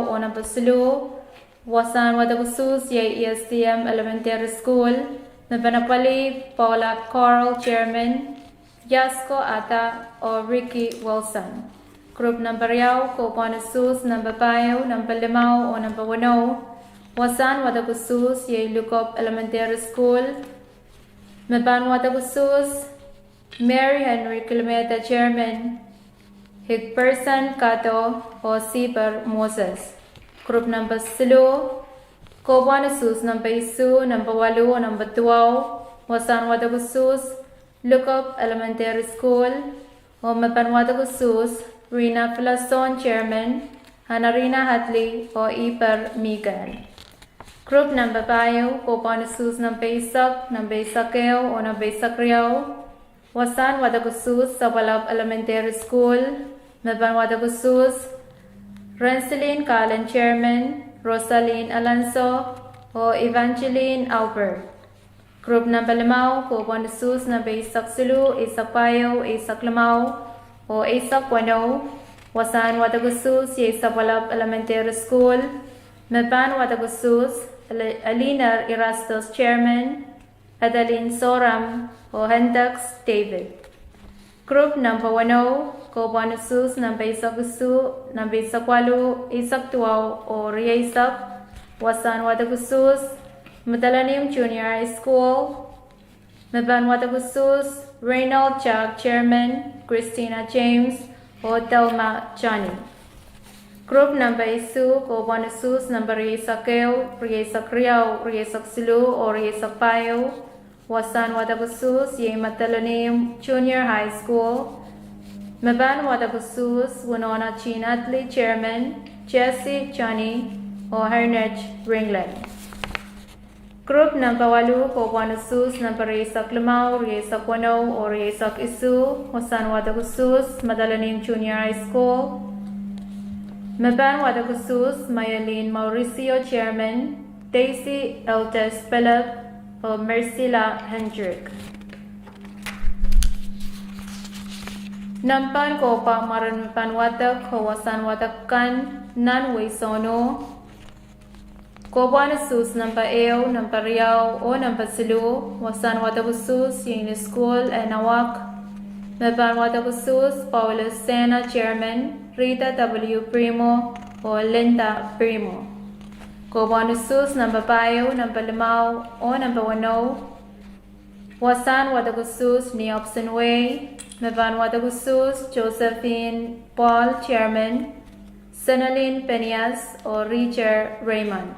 o number Sulu, Wasan Watagusus Ye ESTM Elementary School, Mabanapali Paula Carl Chairman, Yasko Ata o Ricky Wilson. Group number Yaw, Kobon Sus number Payo, number Limaw o number Wano, Wasan Watagusus Ye Lukop Elementary School, Maban Watagusus, Mary Henry Kilometa Chairman, Higperson Kato o Siper Moses. Group number Silo, Kobon Sus number Isu, number Walu o number 12, Wasan Watagusus, Lukop Elementary School, o Maban Watagusus, Rina Filason Chairman, Hanarina Hatley o Iper Migan. Group number Payo, Kobon Sus number Isakeo o number Isakriao, Wasan Watagusus, Sabalab Elementary School, Maban Watagusus, Renceline Callen Chairman, Rosaline Alonso o Evangeline Albert. Group number 5, Kobon Sus number Isak Sulu, Isak Payo, Isak Lamaw o Isak Wano, Wasan Watagusus Ye Sabalab Elementary School, Maban Watagusus, Alina Erastos Chairman, Adeline Soram o Hendax David. Group number 10, Kobon Sus number Isagusu, number Isakwalu, Isak Tuaw o Ria Isak, Wasan Watagusus, Matalanim Junior High School, Maban Watagusus, Reynald Chag Chairman, Christina James o Delma Johnny. Group number Isu, Kobon Sus number Isakeo, Ria Isak Riau, Ria Isak Sulu o Ria Isak Payo, Wasan Watagusus Ye Matalanim Junior High School, Maban Watagusus, Winona Chinatli Chairman, Jesse Johnny o Hernech Ringland. Group number 8, Kobon Sus number Isak Lumaw, Isak Wano o Isak Isu, Wasan Watagusus, Matalanim Junior High School, Maban Watagusus, Mayalin Mauricio Chairman, Daisy Eltes Philip o Mercila Hendrick. Nampan Kopa Maran Panwatak o Wasan Watakan Nanway Sono, Kobon Sus number Eo, number Riau o number Silu, Wasan Watagusus Ying School and Awak, Maban Watagusus, Paulus Sena Chairman, Rita W. Primo o Linda Primo. Kobon Sus number Payo, number Limaw o number 1, Wasan Watagusus Neopson Way, Maban Watagusus, Josephine Paul Chairman, Senalin Penias o Richard Raymond.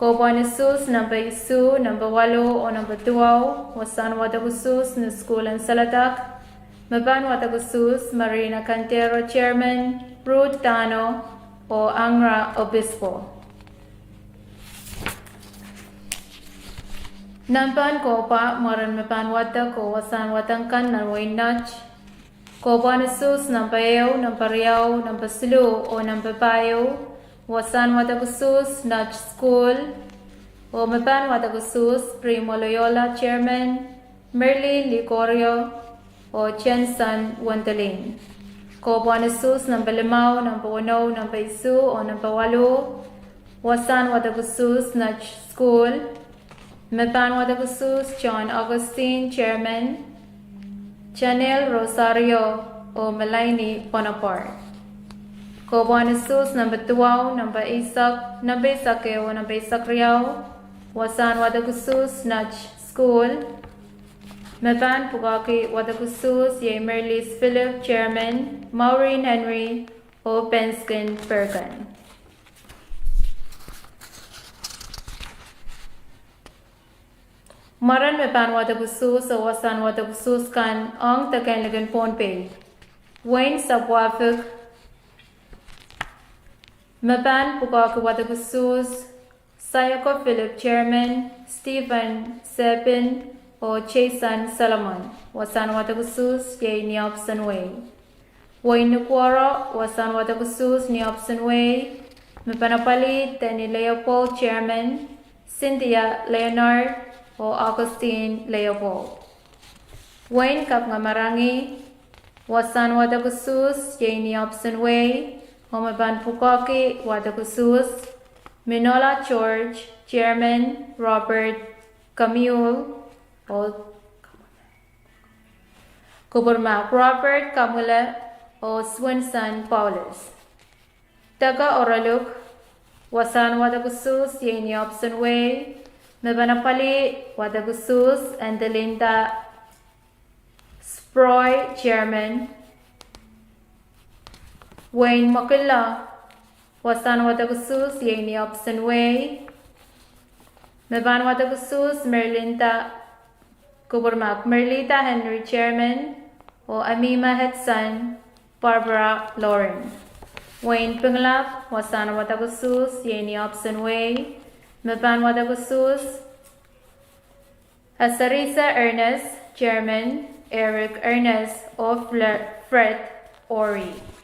Ko buwan Jesus number isu number 8 o number 2 wasan wata khusus na skulan Salatak. Maban wata khusus Marina Cantero Chairman Ruth Tano o Angra Obispo. Nampan ko pa maran mapan wata ko wasan watangkan na wainach. Ko buwan Jesus number 8 number 9 number 10 o number 5 wasan wata khusus Nach School o mapan wata khusus Primo Loyola Chairman Merlin Licorio o Chensan Wantalin. Ko buwan khusus number 5, number 1, number 1 o number 8 wasan wata khusus Nach School mapan wata khusus John Augustine Chairman Chanel Rosario o Malaini Bonaparte. Ko buwan Jesus number 12, number Isak o number Isak Riau, wasan wata khusus Nach School. Mapan pugaki wata khusus ye Merlis Philip Chairman, Maureen Henry o Penskin Perkan. Maran mapan wata khusus o wasan wata khusus kan ang takan lagan Ponpey. Wayne Sabwafik Mapan pugaki wata khusus Sayako Philip Chairman, Stephen Sepin o Chasan Solomon, wasan wata khusus ye Niopson Way. Wayne Nukwara, wasan wata khusus Niopson Way. Mapanapali Tani Leopold Chairman, Cynthia Leonard o Augustine Leopold. Wayne Kap Ngamarangi, wasan wata khusus ye Niopson Way. Mapan pugaki wata khusus Minola George Chairman, Robert Camule o Kuburmak Robert Camule o Swinson Paulus. Taga Oraluk, wasan wata khusus ye Niopson Way. Mapanapali wata khusus Andelinda Sproy Chairman. Wayne Makilla, wasan wata khusus ye Niopson Way. Mapan wata khusus Merlinta Henry Chairman o Amima Hetson Barbara Lauren. Wayne Pinglap, wasan wata khusus ye Niopson Way. Mapan wata khusus Asarisa Ernest Chairman, Eric Ernest o Fred Ori.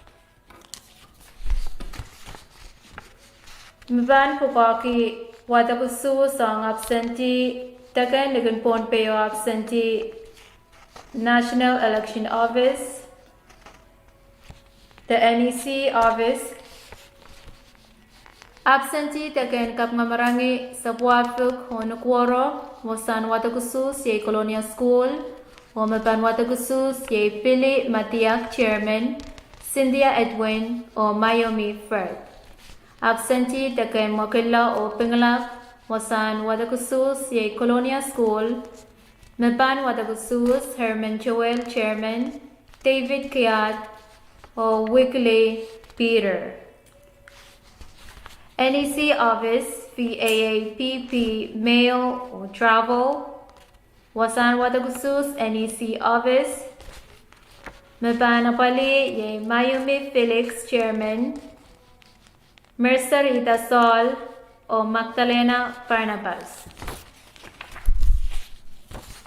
Mapan pugaki wata khusus ang absentee takan lagan Ponpey o absentee National Election Office, the NEC Office. Absentee takan Kap Ngamarangi sa Buafuk o Nukwaro, wasan wata khusus ye Colonial School o mapan wata khusus ye Pili Matiak Chairman, Cynthia Edwin o Mayomi Fred. Absentee takan Makilla o Pinglap, wasan wata khusus ye Colonial School, mapan wata khusus Herman Joel Chairman, David Kiat o Wickley Peter. NEC Office, VAAPP Mail o Travel, wasan wata khusus NEC Office, mapanapali ye Mayumi Felix Chairman, Mercerita Sol o Magdalena Barnabas.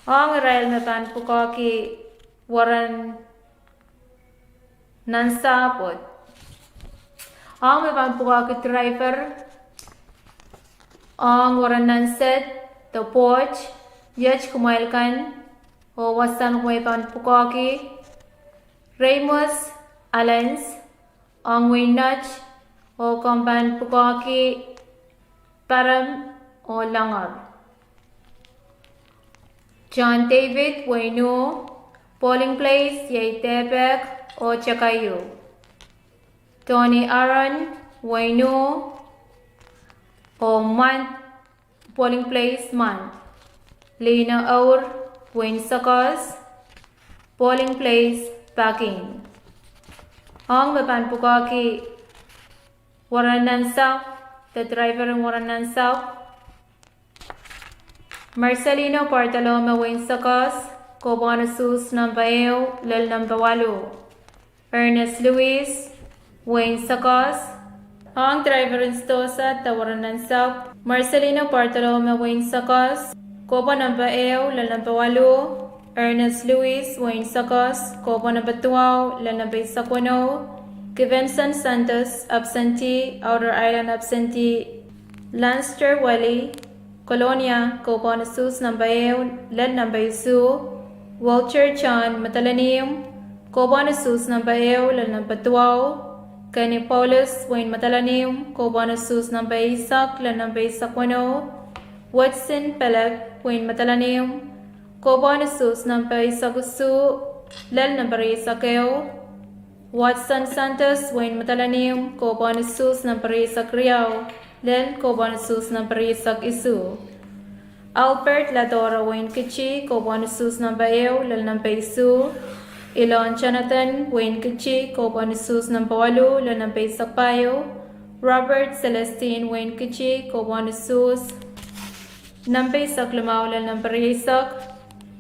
Ang Rael mapan pugaki waran nansapot. Ang mapan pugaki driver ang waran nanset to porch yach kumailkan o wasan mapan pugaki Ramos Alens ang winach o kampan pugaki Param o Langar. John David Wainu, polling place ye Tebek o Chakayu. Tony Aaron Wainu o Man, polling place Man. Lena Aur Wayne Sakos, polling place Paking. Ang mapan pugaki Waranan South, the driver in Waranan South, Marcelino Bartolome Wayne Sacos, Cobonasus Nambaeo, Lil Nambawalu. Ernest Luis, Wayne Sacos, Ang driver Stosa, Tawaranan South, Marcelino Bartolome Wayne Sacos, Cobo Nambaeo, Lil Nambawalu. Ernest Luis, Wayne Sacos, Cobo Nambatuao, Lil Nambay Saquano. Kivenson Santos, absentee, Outer Island absentee. Lanster Wally, Colonia, Cobonasus Nambaeo, Lil Nambaysu. Walter Chan, Matalanium, Cobonasus Nambaeo, Lil Nambatuao. Kenny Paulus, Wayne Matalanium, Cobonasus Nambay Isak, Lil Nambay Saquano. Watson Peleg, Wayne Matalanium, Cobonasus Nambay Sagusu, Lil Nambay Sakeo. Watson Santos, Wayne Matalanium, Cobonasus Nambay Sakriao, Lil Cobonasus Nambay Sak Isu. Albert Ladora Wayne Kichi, Cobonasus Nambaeo, Lil Nambay Su. Elon Jonathan Wayne Kichi, Cobonasus Nambawalu, Lil Nambay Sakpayo. Robert Celestine Wayne Kichi, Cobonasus Nambay Saklamao, Lil Nambay Sak.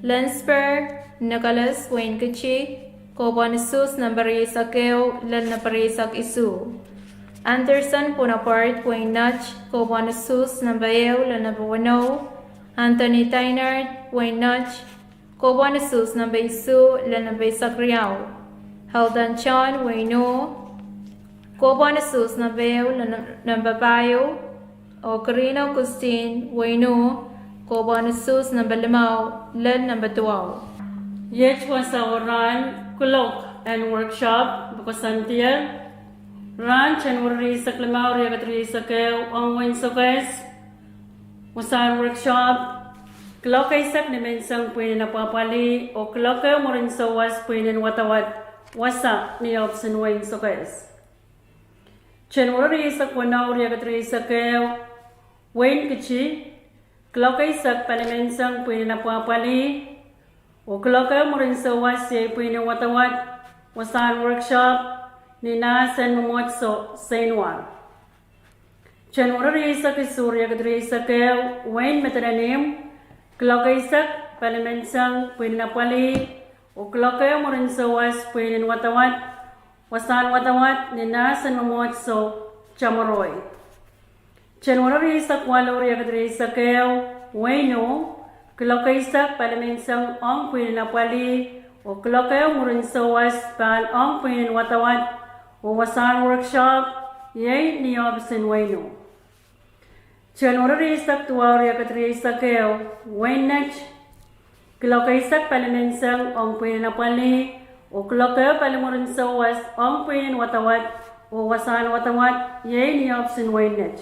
Lensper Nicholas Wayne Kichi, Cobonasus Nambay Sakeo, Lil Nambay Sak Isu. Anderson Bonaparte Wayne Nach, Cobonasus Nambaeo, Lil Nambawano. Anthony Tynard, Wayne Nach, Cobonasus Nambay Su, Lil Nambay Sakriao. Haldan Chan, Wayne No, Cobonasus Nambeo, Lil Nambabayo. Ocarino Custin, Wayne No, Cobonasus Nambalimao, Lil Nambatuao. Yet was our run, colloque and workshop, Bukosantia. Ranch and Wari Saklamao, Regatri Sakeo, on Wayne Sokes. Wasan workshop, kloka isak ni mensang pwede na papali o kloka mo rin sa was pwede watawat wasa ni Opson Wayne Sokes. Chenwari isak wanaw riagatri isakeo Wayne Kichi, kloka isak palimensang pwede na papali o kloka mo rin sa was pwede watawat wasan workshop ni Nasan Momotso Senwar. January isak Surya Kadri Isakeo, Wayne Metananim, Kloka isak, Palimensang, Pinapali, o Kloka Morinsawas, Pinin Watawat, Wasan Watawat, Ninasan Mamotso, Chamoroy. January isak Walori Kadri Isakeo, Wayno, Kloka isak, Palimensang, Ong Pinapali, o Kloka Morinsawas, Pan Ong Pinin Watawat, o Wasan Workshop, Yay ni Obson Wayno. January isak tuwaria katri isakeo, Wayne Nach, Kloka isak palimensang ong pwede pali, o kloka palimurin sa was ong pwede watawat, o wasan watawat, yay ni Opson Wayne Nach.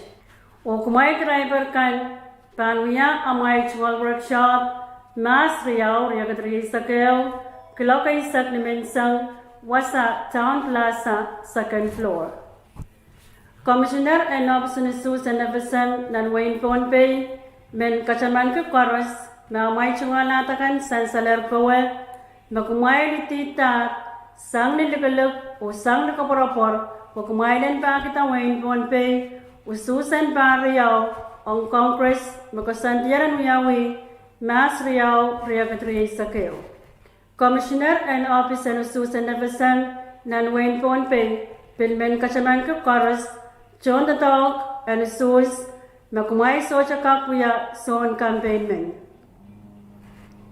O kumay driver kan, panuya amay chual workshop, mas riyaw ria katri isakeo, Kloka isak limensang wasa Town Plaza, second floor. Commissioner and Opson Susan Nevesan nan Wayne Ponpey, men kacaman ke koros, na may chungalatakan san saler kowe, makumay litita, sang niligalog o sang nakaporapor, o kumaylan pa kita Wayne Ponpey, o Susan pa riyaw, ang Congress, makasantiyaran miyawi, mas riyaw, riyagatri sakeo. Commissioner and Officer Susan Nevesan nan Wayne Ponpey, pilmen kacaman ke koros, John the Dog and Sus, Makumai Socha Kakuya, Son Campaign Men.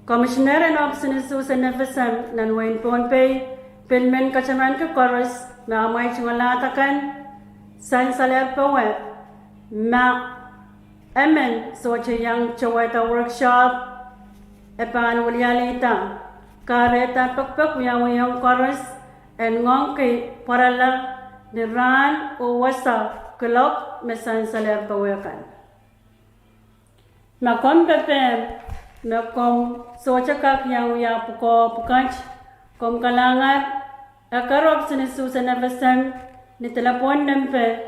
Commissioner and Opson Susan Nevesan, Nan Wayne Ponpey, Pilmen Kachaman Chorus, Mamai Chungalatakan, San Saler Poet, Ma Emen Socha Young Chaweta Workshop, Epan Wulialita, Kareta Pokpok Yawayang Chorus, and Ngongki Parala. Ni ran o wasa kelok mesan saler pawekan. Makom pepem, makom socha kak yang ya puko pukanch, kom kalangat, akarop sini Susan Nevesan, ni telepon nempe,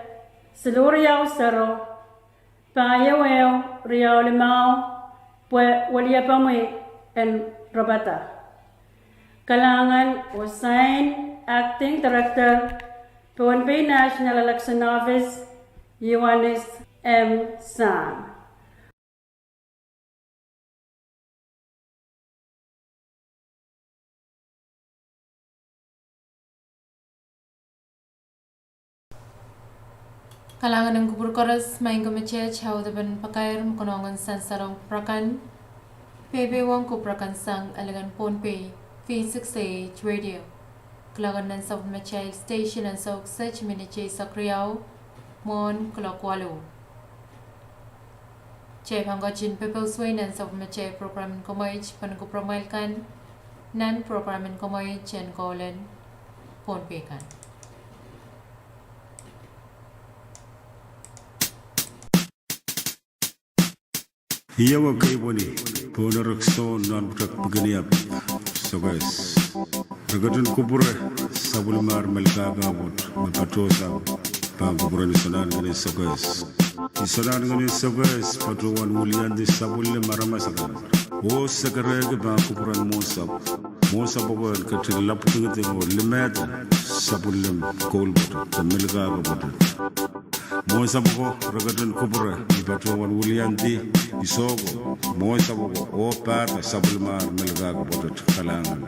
seluruh yaw sero, pangayaweo, riyaw limao, pwe walia pamwe, en robata. Kalangan o sign, acting director, Ponpey National Election Office, Yohanes M. Sam. Kalangan ng gubur koras main gumece chau deban pakair mkonongan san sarong prakan. PB wang ko prakan sang alagan ponpe V6AH radio. Kalangan nan sa meche station and sok search miniche sakriyaw mon kolokwalo. Che panggochin people sway nan sa meche program komoich pan ko promail kan nan program komoich chen kolen ponpe kan. Yawa kay boni ponarak so non prak pagniap so guys regadun kubure sabulmar melka gabot mapatosa pa kubure ni sonan ngani so guys isonan ngani so guys patruwan mulian di sabulle marama sagan o sakarege ba kuburan mosa bogo katil laptu ngate mo limet sabulle kolbot melka gabot Moisa bogo regadun kubure patruwan mulian di isogo moisa bogo o pata sabulmar melga gabot kalangan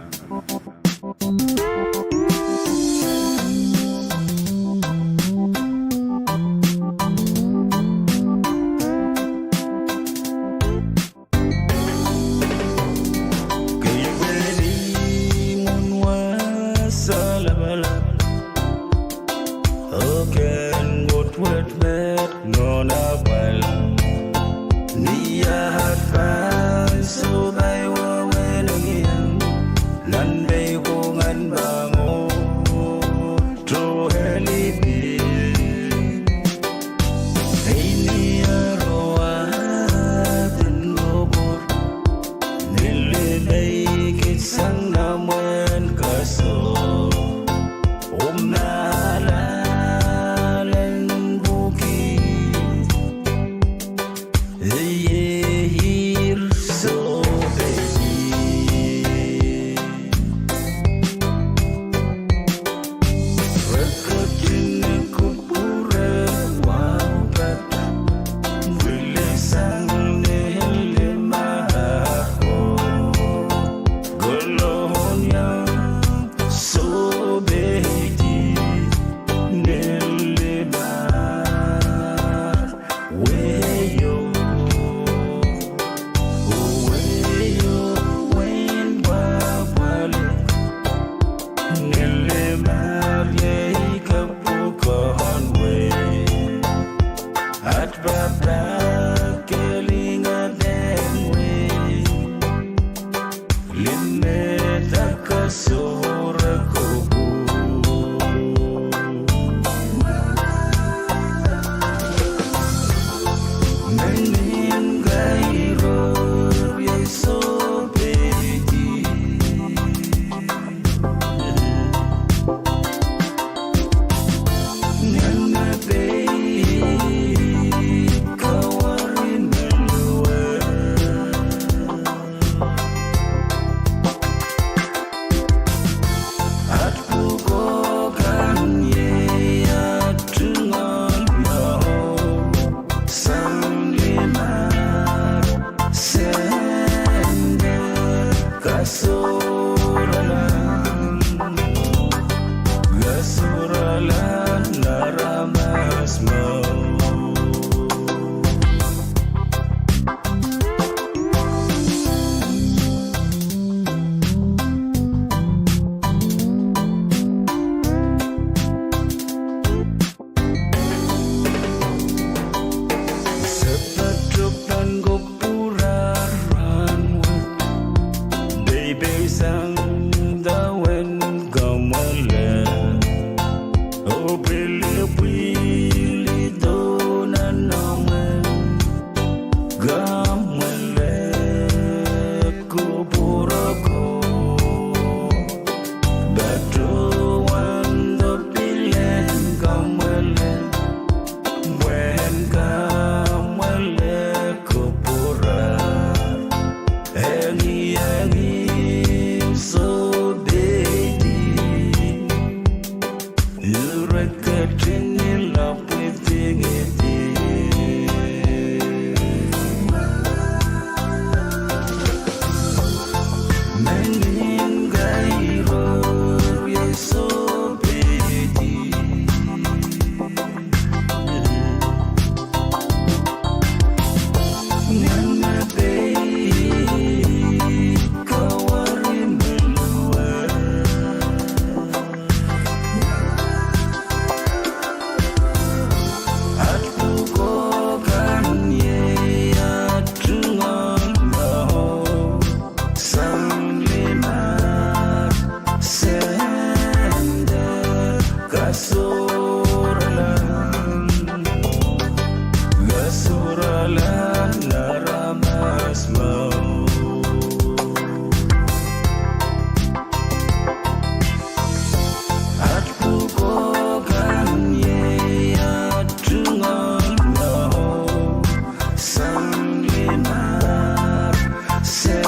mar sender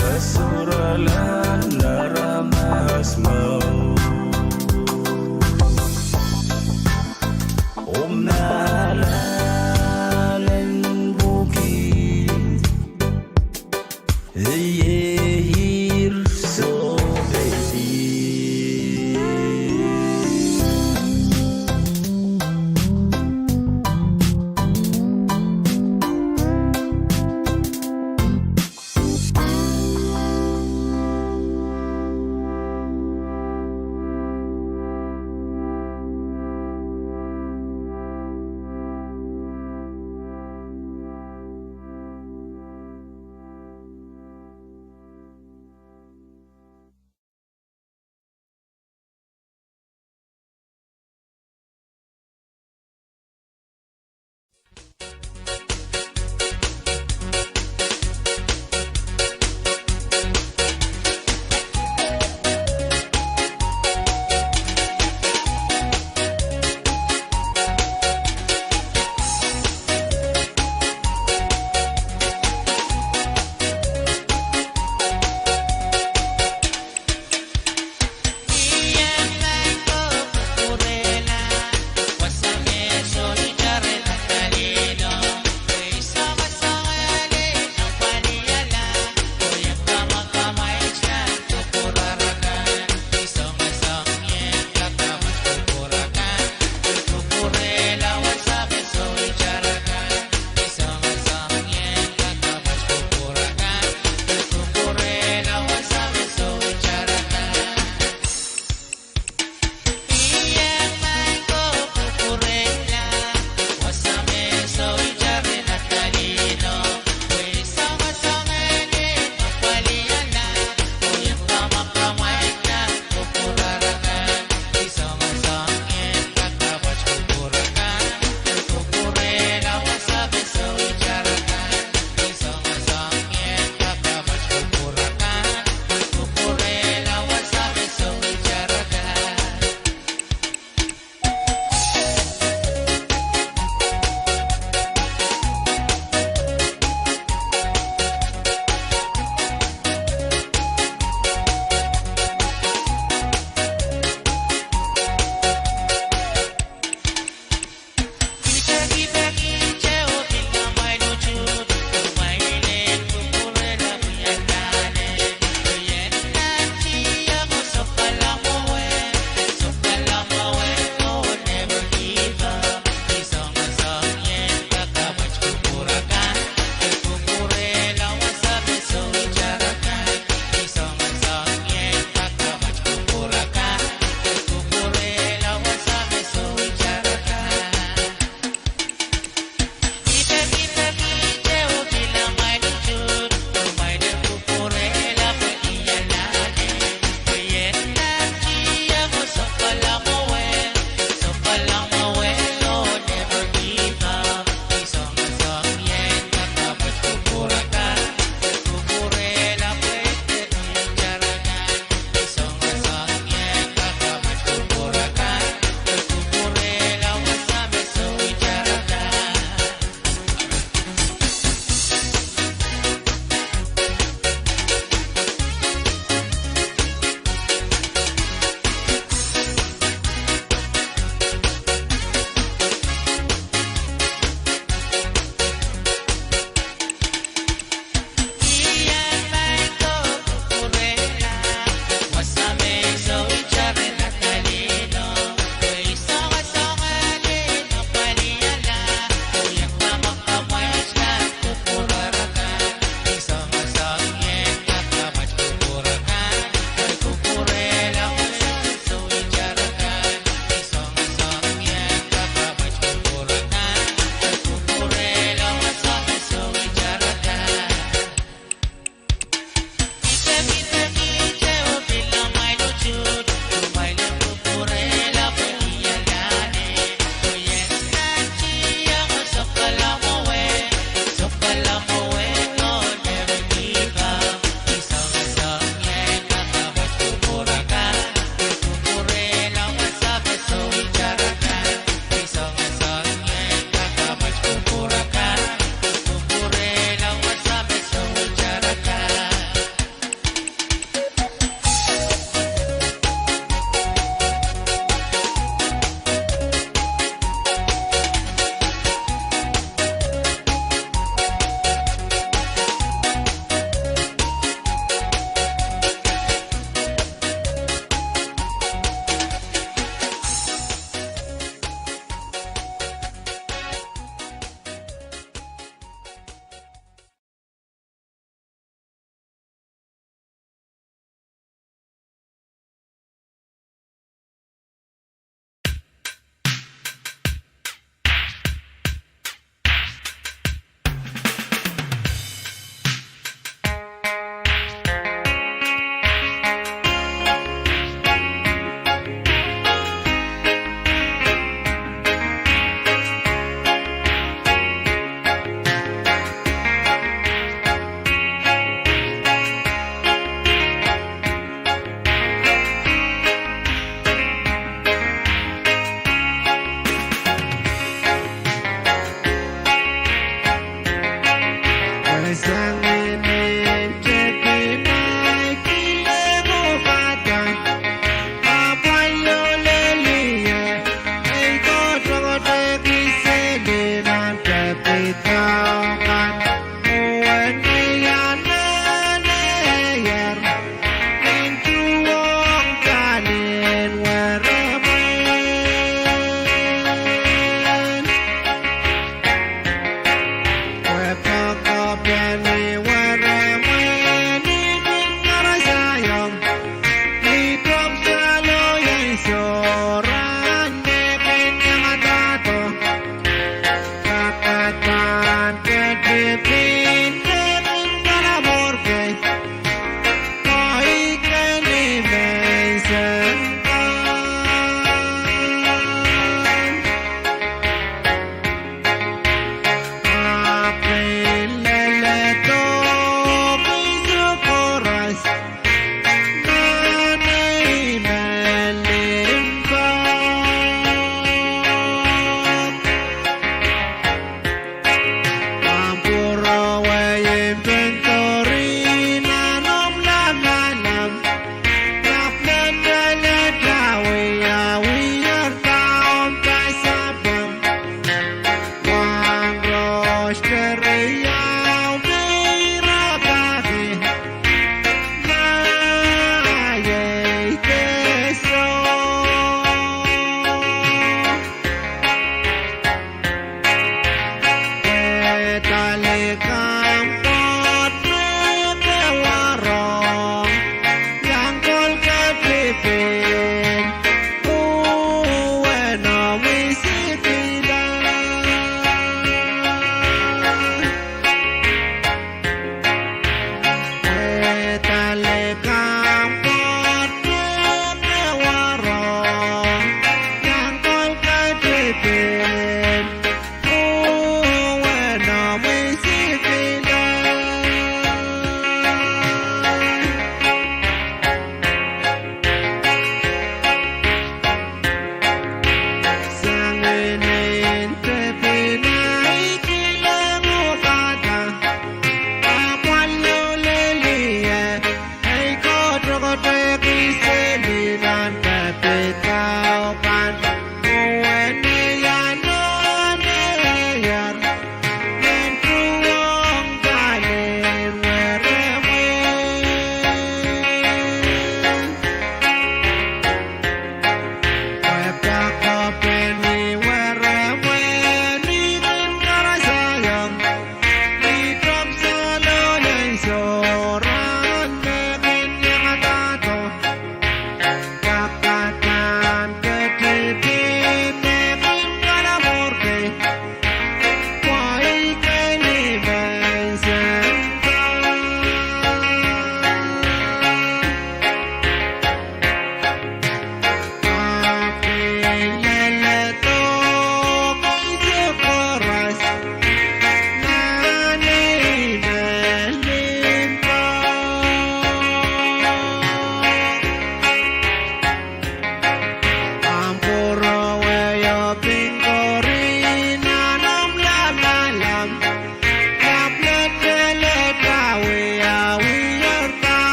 gasuralan naramas mau nalalen bukid yehir so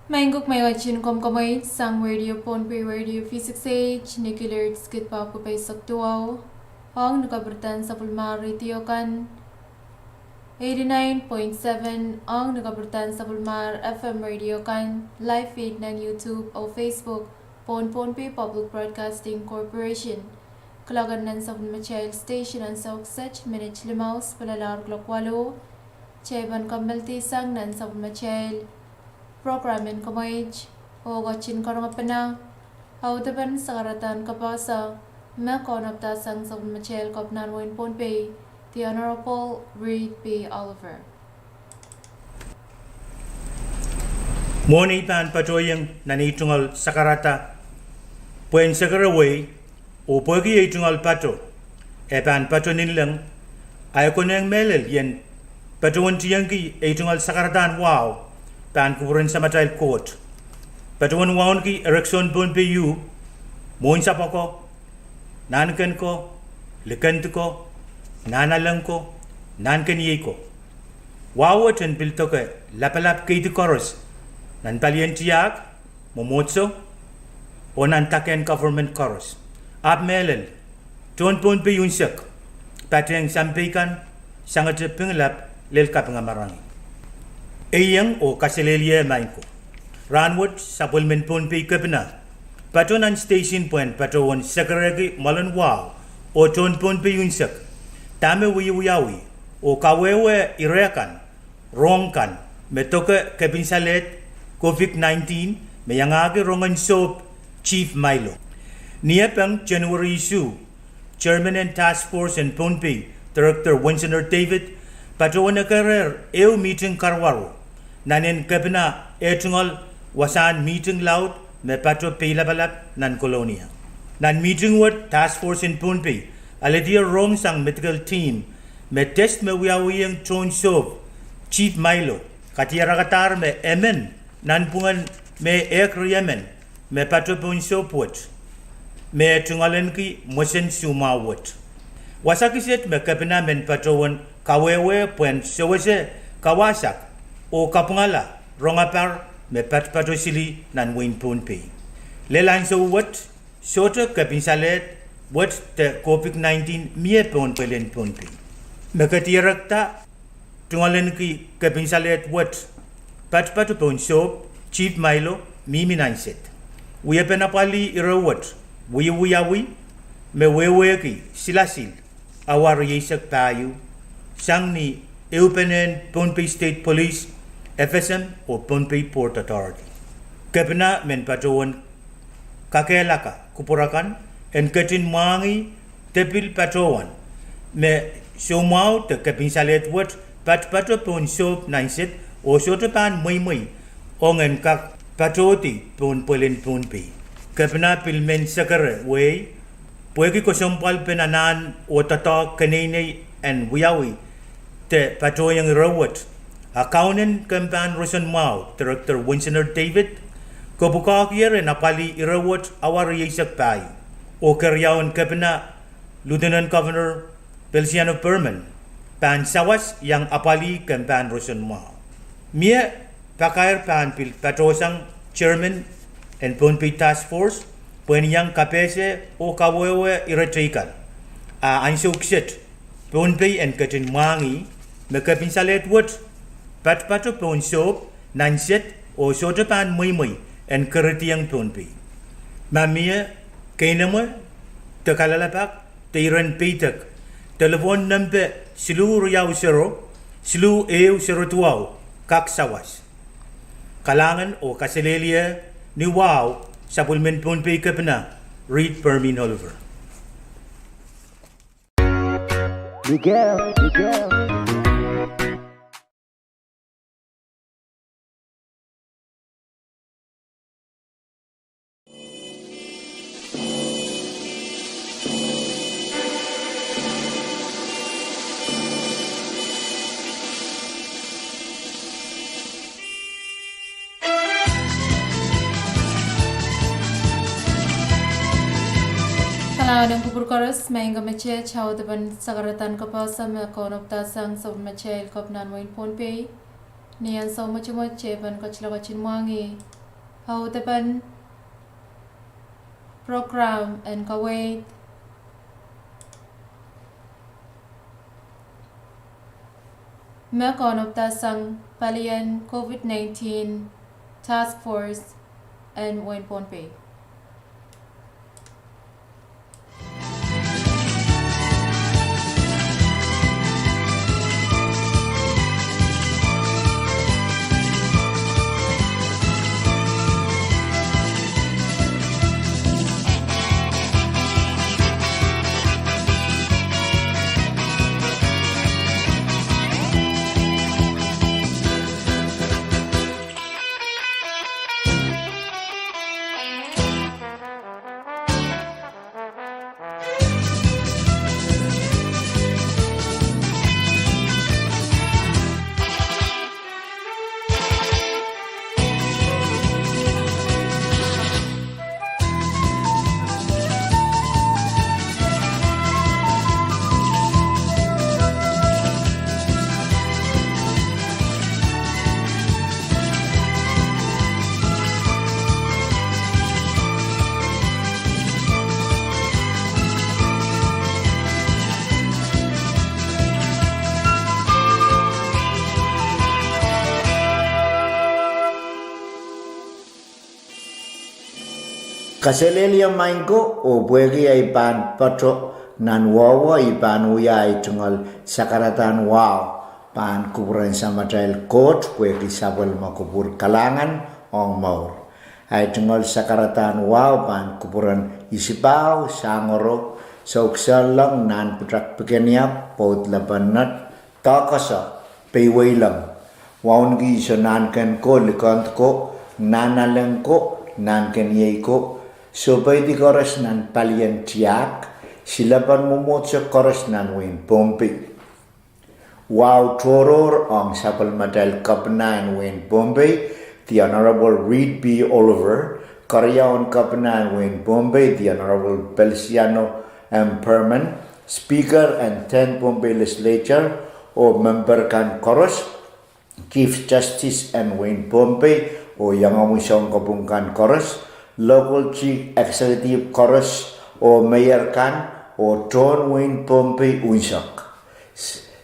Maingok may gachin kom kamay sang radio Ponpe radio V6AH nikilir skit pa ko pay saktuaw ang nakabertan sa Pulmar Tiokan 89.7 ang nakabertan sa Pulmar FM radio kan live feed ng YouTube o Facebook Ponpe Public Broadcasting Corporation kalagan nan sa Pulmachayl Station ang sa Oksech Minich Limaus palalar klokwalo Cheban Kamelti sang nan sa Pulmachayl Programin kamay o gachin karang apana Audaban sa karatan kapasa makonaptasang sa Machel Kopnanwin Ponpe, the Honorable Reed B. Oliver. Moni pan patoyang nanitungal sakarata puen sakaraway o pagi itungal pato e pan pato nilang ay koneng melel yen patuan tiyangki itungal sakaratan wow pan kuburan sa matayl court patuan waon ki ereksyon Ponpe yu moin sapako nankan ko, lekant ko, nanalang ko, nankan ye ko. Wawat and piltoke, lapalap kaiti koros, nan palientiak, momotso, o nantaken government koros. Ab melel, ton Ponpe yunsak, pateng sampikan, sangat pengelap, lel kapengamarang. Eyang o kaselelia main ko. Ranwood, sapulmen Ponpe kepena, Patonan station point patawan sakaragi malan wow o ton Ponpe yunsak tame wiyawi o kawewe irekan rongkan metoke kebinsalet COVID-19 mayangagi rongan soap Chief Milo niapang January issue Chairman and Task Force and Ponpe Director Winston David patawan karer eu meeting karwaro nanen kabina etungal wasan meeting loud me patro peilabalap nan kolonia. Nan meeting what task force in Ponpe, aladia rong sang medical team, me test me wiawiyang tron sov, Chief Milo, katiyarakatar me emen, nan pungan me ekriyemen, me patro pon sopwat, me tungalen ki mosen sumawat. Wasakiset me kapina men patrowan kawewe puen sewese kawasak, o kapungala, rongapar, me patro sili nan win Ponpe. Lelan so what sota kapinsalet what the COVID-19 mie Ponpe len Ponpe. Me katirakta tungalen ki kapinsalet what patro pon so Chief Milo mimi nanset. We penapali irawat we me wewe ki silasil awar yesak tayo sang ni eupenen Ponpe State Police FSM o Ponpe Port Authority. Kapina men patawan kakelaka kupurakan en katin mangi tepil patawan me somau te kapinsalet wat patro pon sop nanset o sotopan muy ongen kak patoti pon polen Ponpe. Kapina pilmen sakare way puegi ko sompal penanan o tata kanene en wiyawi te patoyang rawat Accountant Campaign Rosan Mau, Director Winston David, Kopukakir and Apali Irawat Awar Yesak Pai, O Karyawan Kapina, Lieutenant Governor Belsiano Perman, Pan Sawas yang Apali Campaign Rosan Mau. Mia Pakair Pan Pil Patrosang Chairman and Ponpe Task Force, Puen yang Kapese O Kawewe Iratrikan, Ansuksit, Ponpe and Katin Mangi, Mekapinsalet Wood, Patro pon sop nanset o sotapan muy en keretiang Ponpe. Mamia kainama tekalalapak teiran pitak telefon number slu riau sero slu eu sero tuau kak sawas. Kalangan o kaselelia ni wow sapulmen Ponpe kapena Reed Permin Oliver. Miguel. Kalawan ang kupurkaras, may nga meche, chow daban sakaratan kapasa me konop tasang sa meche il kopnan mo in Ponpe. Niyan sa mo ban kachila kachin wangi. How depan program and kawait Mekon of Tasang Palian COVID-19 Task Force and Wen Ponpei. Kaselelia maingo o buegi ay pan patro nan wawa ipan uya ay tungal sakaratan wow pan kuburan sama trail court buegi sabal makubur kalangan ong maur ay tungal sakaratan wow pan kuburan isipaw sangoro sauksalang nan putrak pekeniap paut labanat takasa peywailang waun gi sonan ken ko likant ko nanaleng ko nan ken yei ko so di koras nan palian tiak silapan mumot sa koras nan win pompi. Wow toror ang sapal madal kapnan win pompi, the Honorable Reed B. Oliver, Karyaon kapnan win pompi, the Honorable Belsiano M. Perman, Speaker and 10 Pompi Legislature o member kan koras, Chief Justice and Wayne Pompi o yang amusong kabungkan koras, Local Chief Executive Chorus o Mayor kan o John Wayne Pompi Unsak.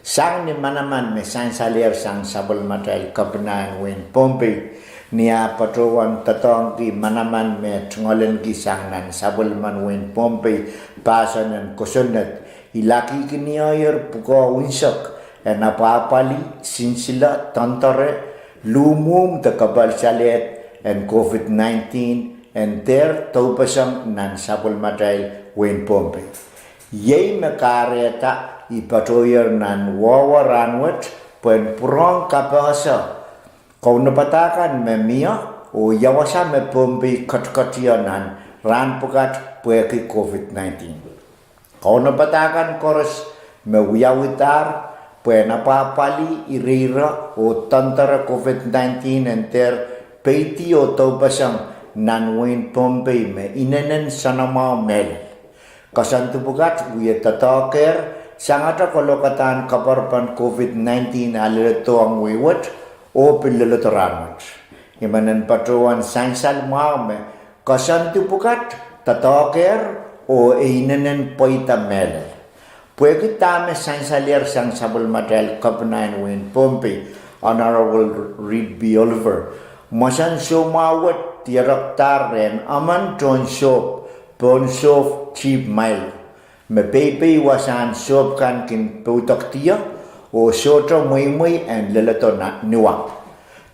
Sang ni manaman me sang salir sang sabal matal kabenan Wayne Pompi niya patrowan tatong ki manaman me tungolen ki sang nan sabal man Wayne Pompi pasanan kusunat ilaki kiniayer puko Unsak e napapali sinsila tantare lumum the kabal salet and COVID-19 and there taupasang nan sabol maday Wayne Pompi. Yay makareta ipatoyer nan wawaranwat pen purong kapasa. Kau napatakan memia o yawasa me Pompi katkatiya nan ran pukat pueki COVID-19. Kau napatakan koras me wiyawitar pen napapali irira o tantara COVID-19 and there peiti o taupasang nan Wayne Pompi me inenen sanama mel. Kasantu bukat uya tataker sangata kolokatan kaparpan COVID-19 alito ang wiwat o pililatoranwat. Imanan patuan sansal me kasantu bukat tataker o inenen poita mel. Pwede tame sansalir sang sabal madal kapanayan Wayne Pompi, Honorable Reed B. Oliver, masan sumawat tiraktar ren aman ton shop pon shop cheap mile me pepe wasan shop kan kin putak tia o soto muy and lelato na niwa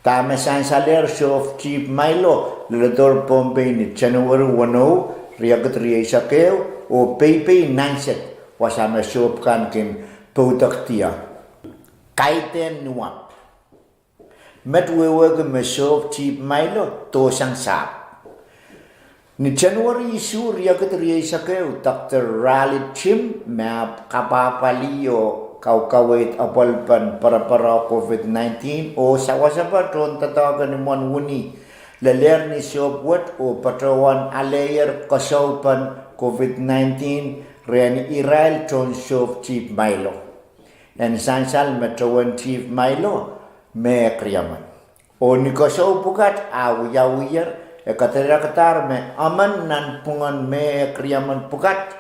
tame san saler shop cheap mile lelator Pompi ni January 1 riagat riya sakeo o pepe nanset wasama shop kan kin putak tia kaiten niwa met wewe me shop cheap mile to sang sap ni January isu riagat riya sakeo Dr. Raleigh Chim map kapapaliyo kau-kawit apalpan para COVID-19 o sawa-sawa ton tatawagan ni Mon Wuni laler ni shop wat o patrawan alayer kasaupan COVID-19 rian Israel ton shop cheap milo and sansal metrawan chief milo me kriyaman o ni kasaw bukat awiyawiyar katera katar me aman nan pungan me kriaman pukat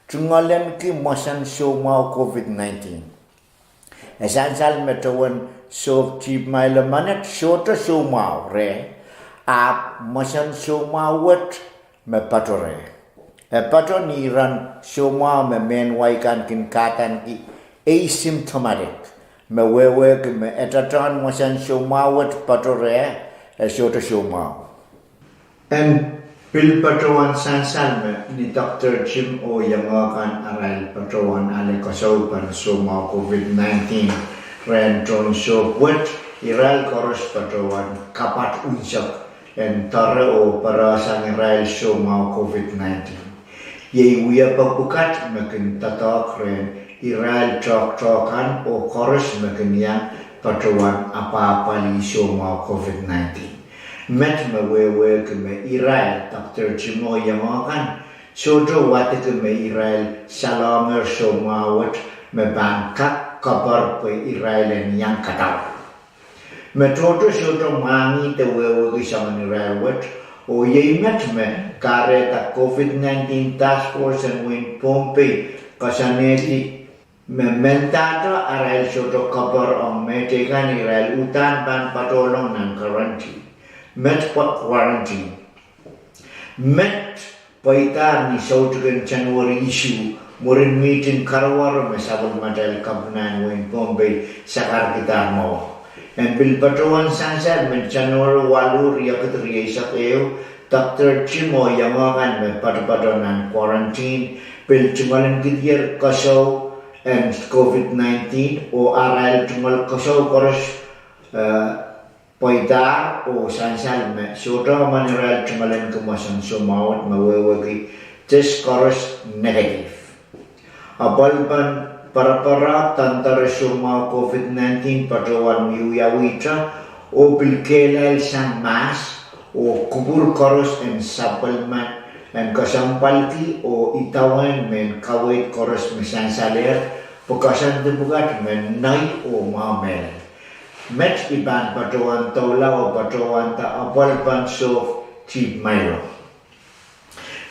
tungalen ki mosan show mau COVID-19 esansal metawan show chip maila manet show to show mau re ap mosan show mau wet me patore pato ni ran show mau me men waikan kin katan ki asymptomatic me wewe ki me etatan mosan show mau wet patore show to show mau and Pil patrawan sansal me ni Dr. Jim O yang akan aral patrawan ale kasaw pan suma COVID-19 ren tron so wet iral koros patrawan kapat unsak en tare o para sang iral suma COVID-19 ye uya papukat makin tatak ren iral trok-trokan o koros makin yang patrawan apa-apa li suma COVID-19 met me wewe ke me Israel Dr. Jimo yang akan sojo wate ke me Israel salamer somawat me bangkak kabar pe Israel yang katau me toto sojo mangi te wewe ke sama Israel wat o ye met me kare ta COVID-19 task force and win pompe kasaneti me mentata Israel sojo kabar om metekan Israel utan ban patolong nan karanti met quarantine met paitar ni sautugan January issue murin meeting karawar mesabul madal kabnan wen Bombay sakar kita mau and bil patrawan sansar met January walu riakat riaisak eu Dr. Jimo yang akan met padanan quarantine bil cumalan gidier kasaw and COVID-19 o aral cumal kasaw koros Poidar o sansal me soda manual cumalan kemasan somawat mewewagi test koros negatif. Abalban para tantara soma COVID-19 patrawan miuyawita o bilkelal sang mas o kubur koros en supplement en kasampalti o itawan men kawait koros misansaler pokasan tebugat men nai o mamel. Met iban patrawan taula o patrawan ta apal pansof chip mailo.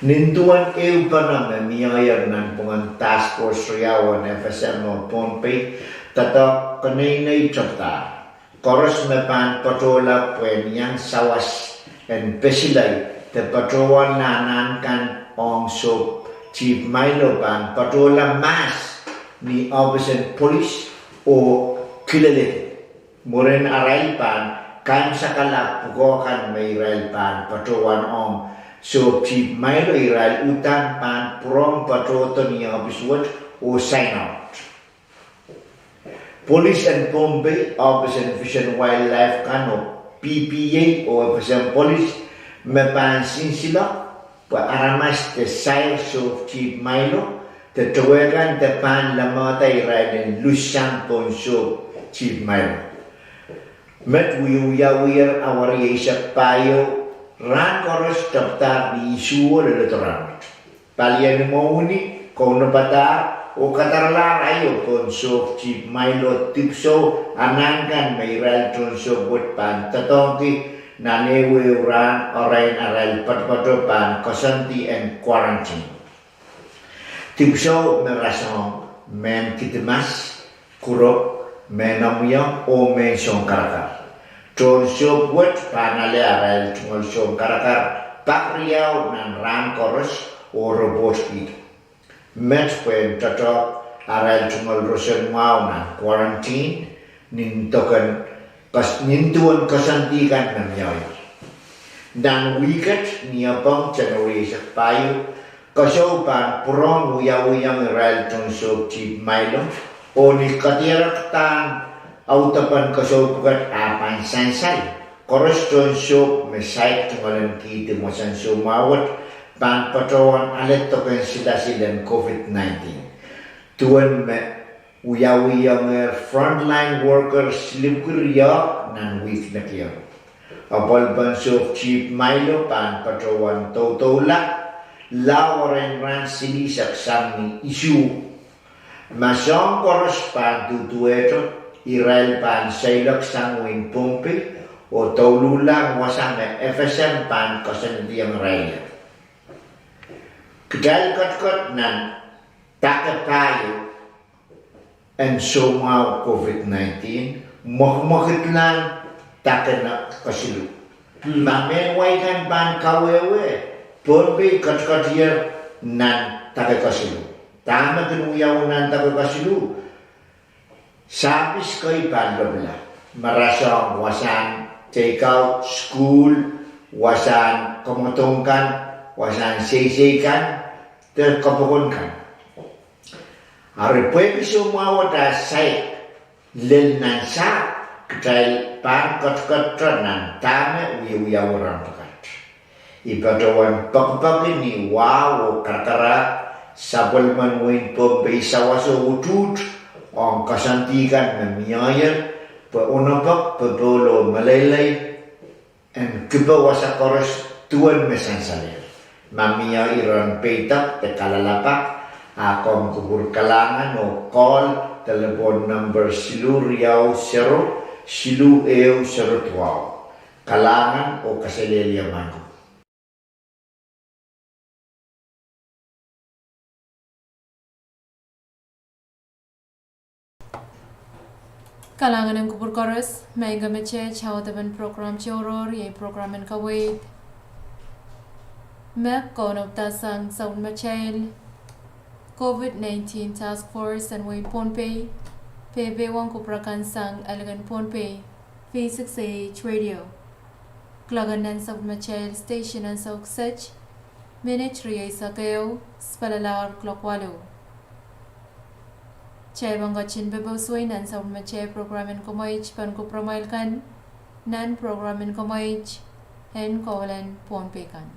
Nintuan eu panam na miyayar nan pungan task force riawan FSM o Pompey tata kanay chapta. Koros me pan patrola puen yang sawas en pesilay te patrawan nanan kan ong so chip mailo pan patrola mas ni officer police o kilele. Murin aral pan kan sakala pugokan may iral pan patrawan om so chip mailo iral utan pan prom patroto niya abiswat o sign out. Police and Bombay Office and Fish and Wildlife kan o PPA o Office Police mapansin sila pa aramas te sire so chip mailo te tawagan te pan lamata iral den lusang pon so chip mailo. Met wiyawir awari isa payo ran koros daftar di isu leletoran. Palian mauni kono patar o katarlar ayo konso chip mailo tipso anangkan mairal tonso buat pan tatongki nanewe ran orain aral patpato pan kasanti and quarantine. Tipso merasong men kitimas kurok menamuyang o men song karakar. Tron so buat panale aral tungol song karakar pak riau nan ran koros o robot speed. Met pen tato aral tungol rosen mau nan quarantine nintokan nintuan kasantikan nan yaw. Dan wicket niapang January sa payo kasaw pan purong uyawiyang aral tungol so chip mailong o ni katirak tan autapan kasaw pukat apan sansay koros tron so mesay tungalan kiti mo sanso mawat pan patrawan alet token sila COVID-19 tuan me uyawiyang frontline workers libkurya nan week na kiyo apal banso chip mailo pan patrawan totolak lawaran ran sili saksang ni isu masong koros pan tutueto Israel pan sailak sang wing pompe o taululang wasang FSM pan kosen diang raya. Kedal kot nan takapayo and sumau COVID-19 mohit lang takana kasilu. Mamen waikan pan kawewe pun be kot yer nan takakasilu. Tama kenuyaw nan takakasilu. Sabis ko'y panlobla. Marasong wasan take out school, wasan komotongkan, wasan seikan, terkopokonkan. Hari pwede semua wada say lel nan sa ketail pan kot nan tame uya orang pekat. Ibadawan pag ni wow katara sabal man win pembei sawaso wudud ang kasantikan memiyayar peonapak pebolo melelai and kebawasa koros tuan mesan salir mamia iran petak tekalalapak akong kubur kalangan o call telepon number silu riau sero silu eu sero tuau kalangan o kaselelia mangu. Kalangan ng kubur chorus, may gameche chao taban program choror, ye program en kawait. Mek konop tasang sound machail. COVID-19 Task Force and Way Ponpei, PB wang kuprakan sang elegan Ponpei, V6AH Radio. Klagan nan sound machail station and sound sech, minitri ay sakeo, spalalar klokwalo. Chay bangga chin bebo suay nan sound machay programin komoich pan ko promail kan, nan programin komoich, hen kawalan Ponpei kan.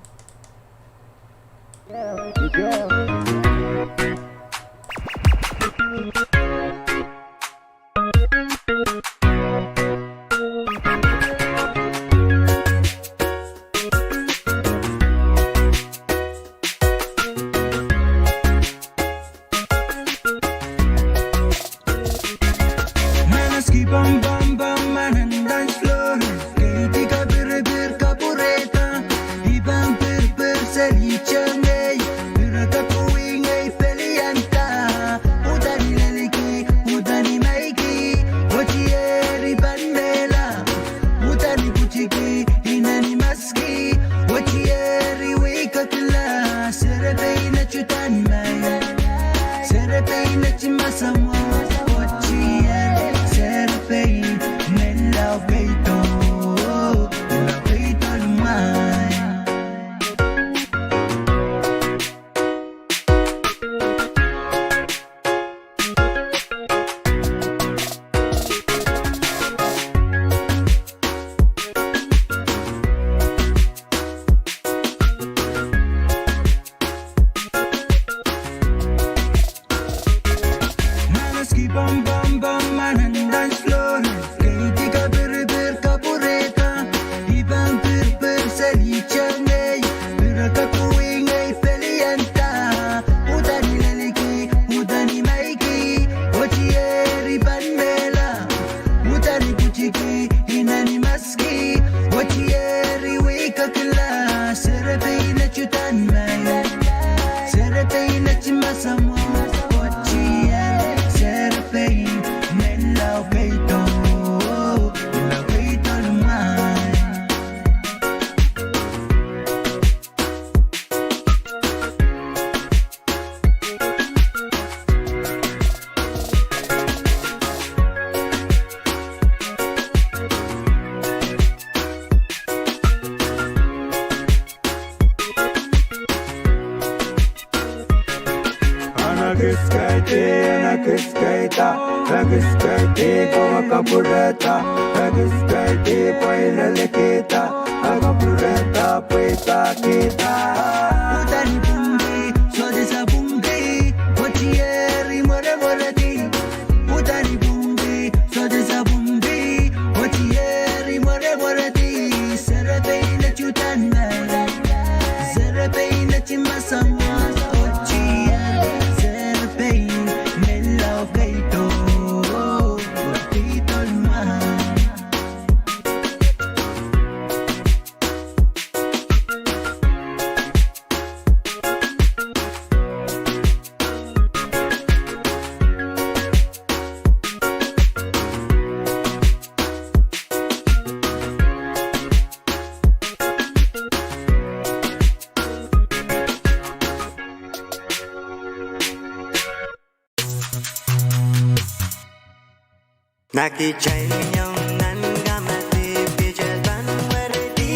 Naki chai nyong nan gamati pijal ban werdi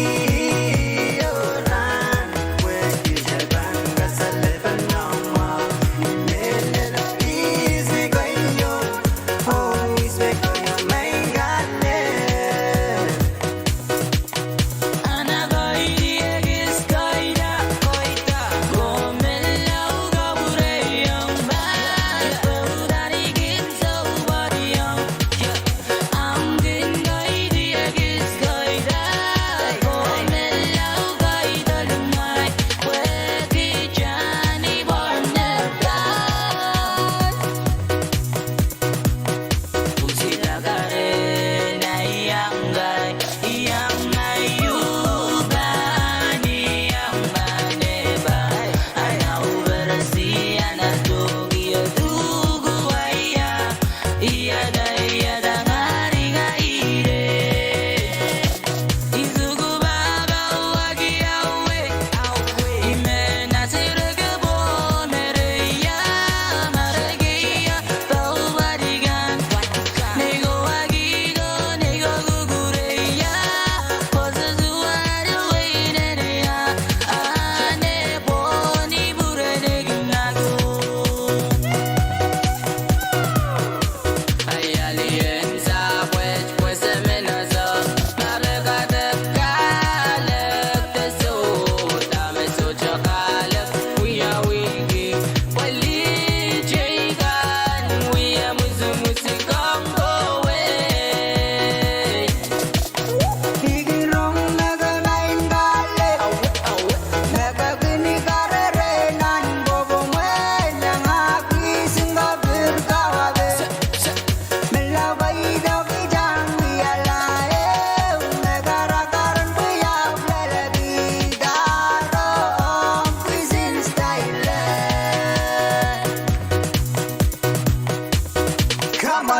oran we pijal ban kasale ban nama mele easy goyo oh easy goyo mengale ana goidi egis goida goida gomelo gabureyong ba udari gitso wariyong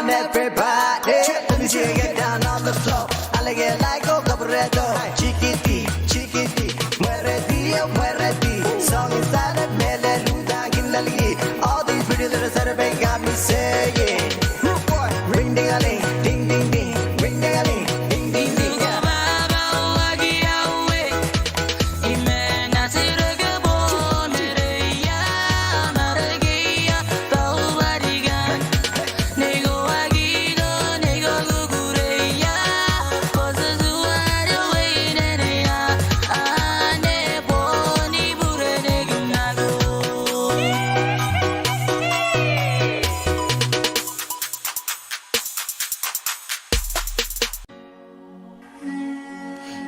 Everybody, let me see you get down on the floor. I like it like a cabaretto. Chiquiti, chiquiti, muérete. Song is that a meluda gilali. All these pretty little Saturday got me saying, ring ding a ling, ding ding ding, ring ding a ling, ding ding ding.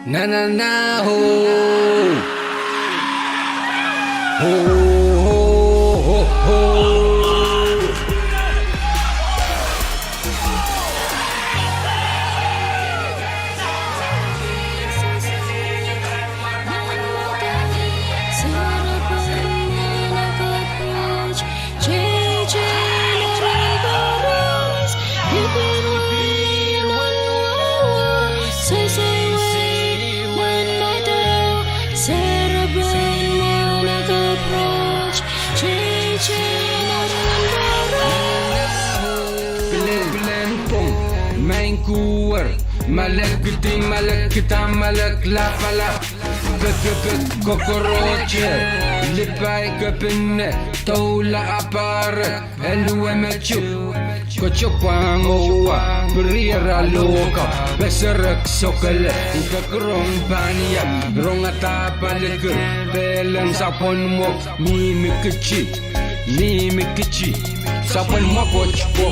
Na na na ho ho ho ho ho. Malak gede, malak kita, malak lafala. Kokoroche, lipai kepene, taula apare, eluemechu. Kochopangoa, berira loka, beserak sokale, kakrong pania, rongata balik, belen sapon mo, ni mikichi, sapon mo kochpo.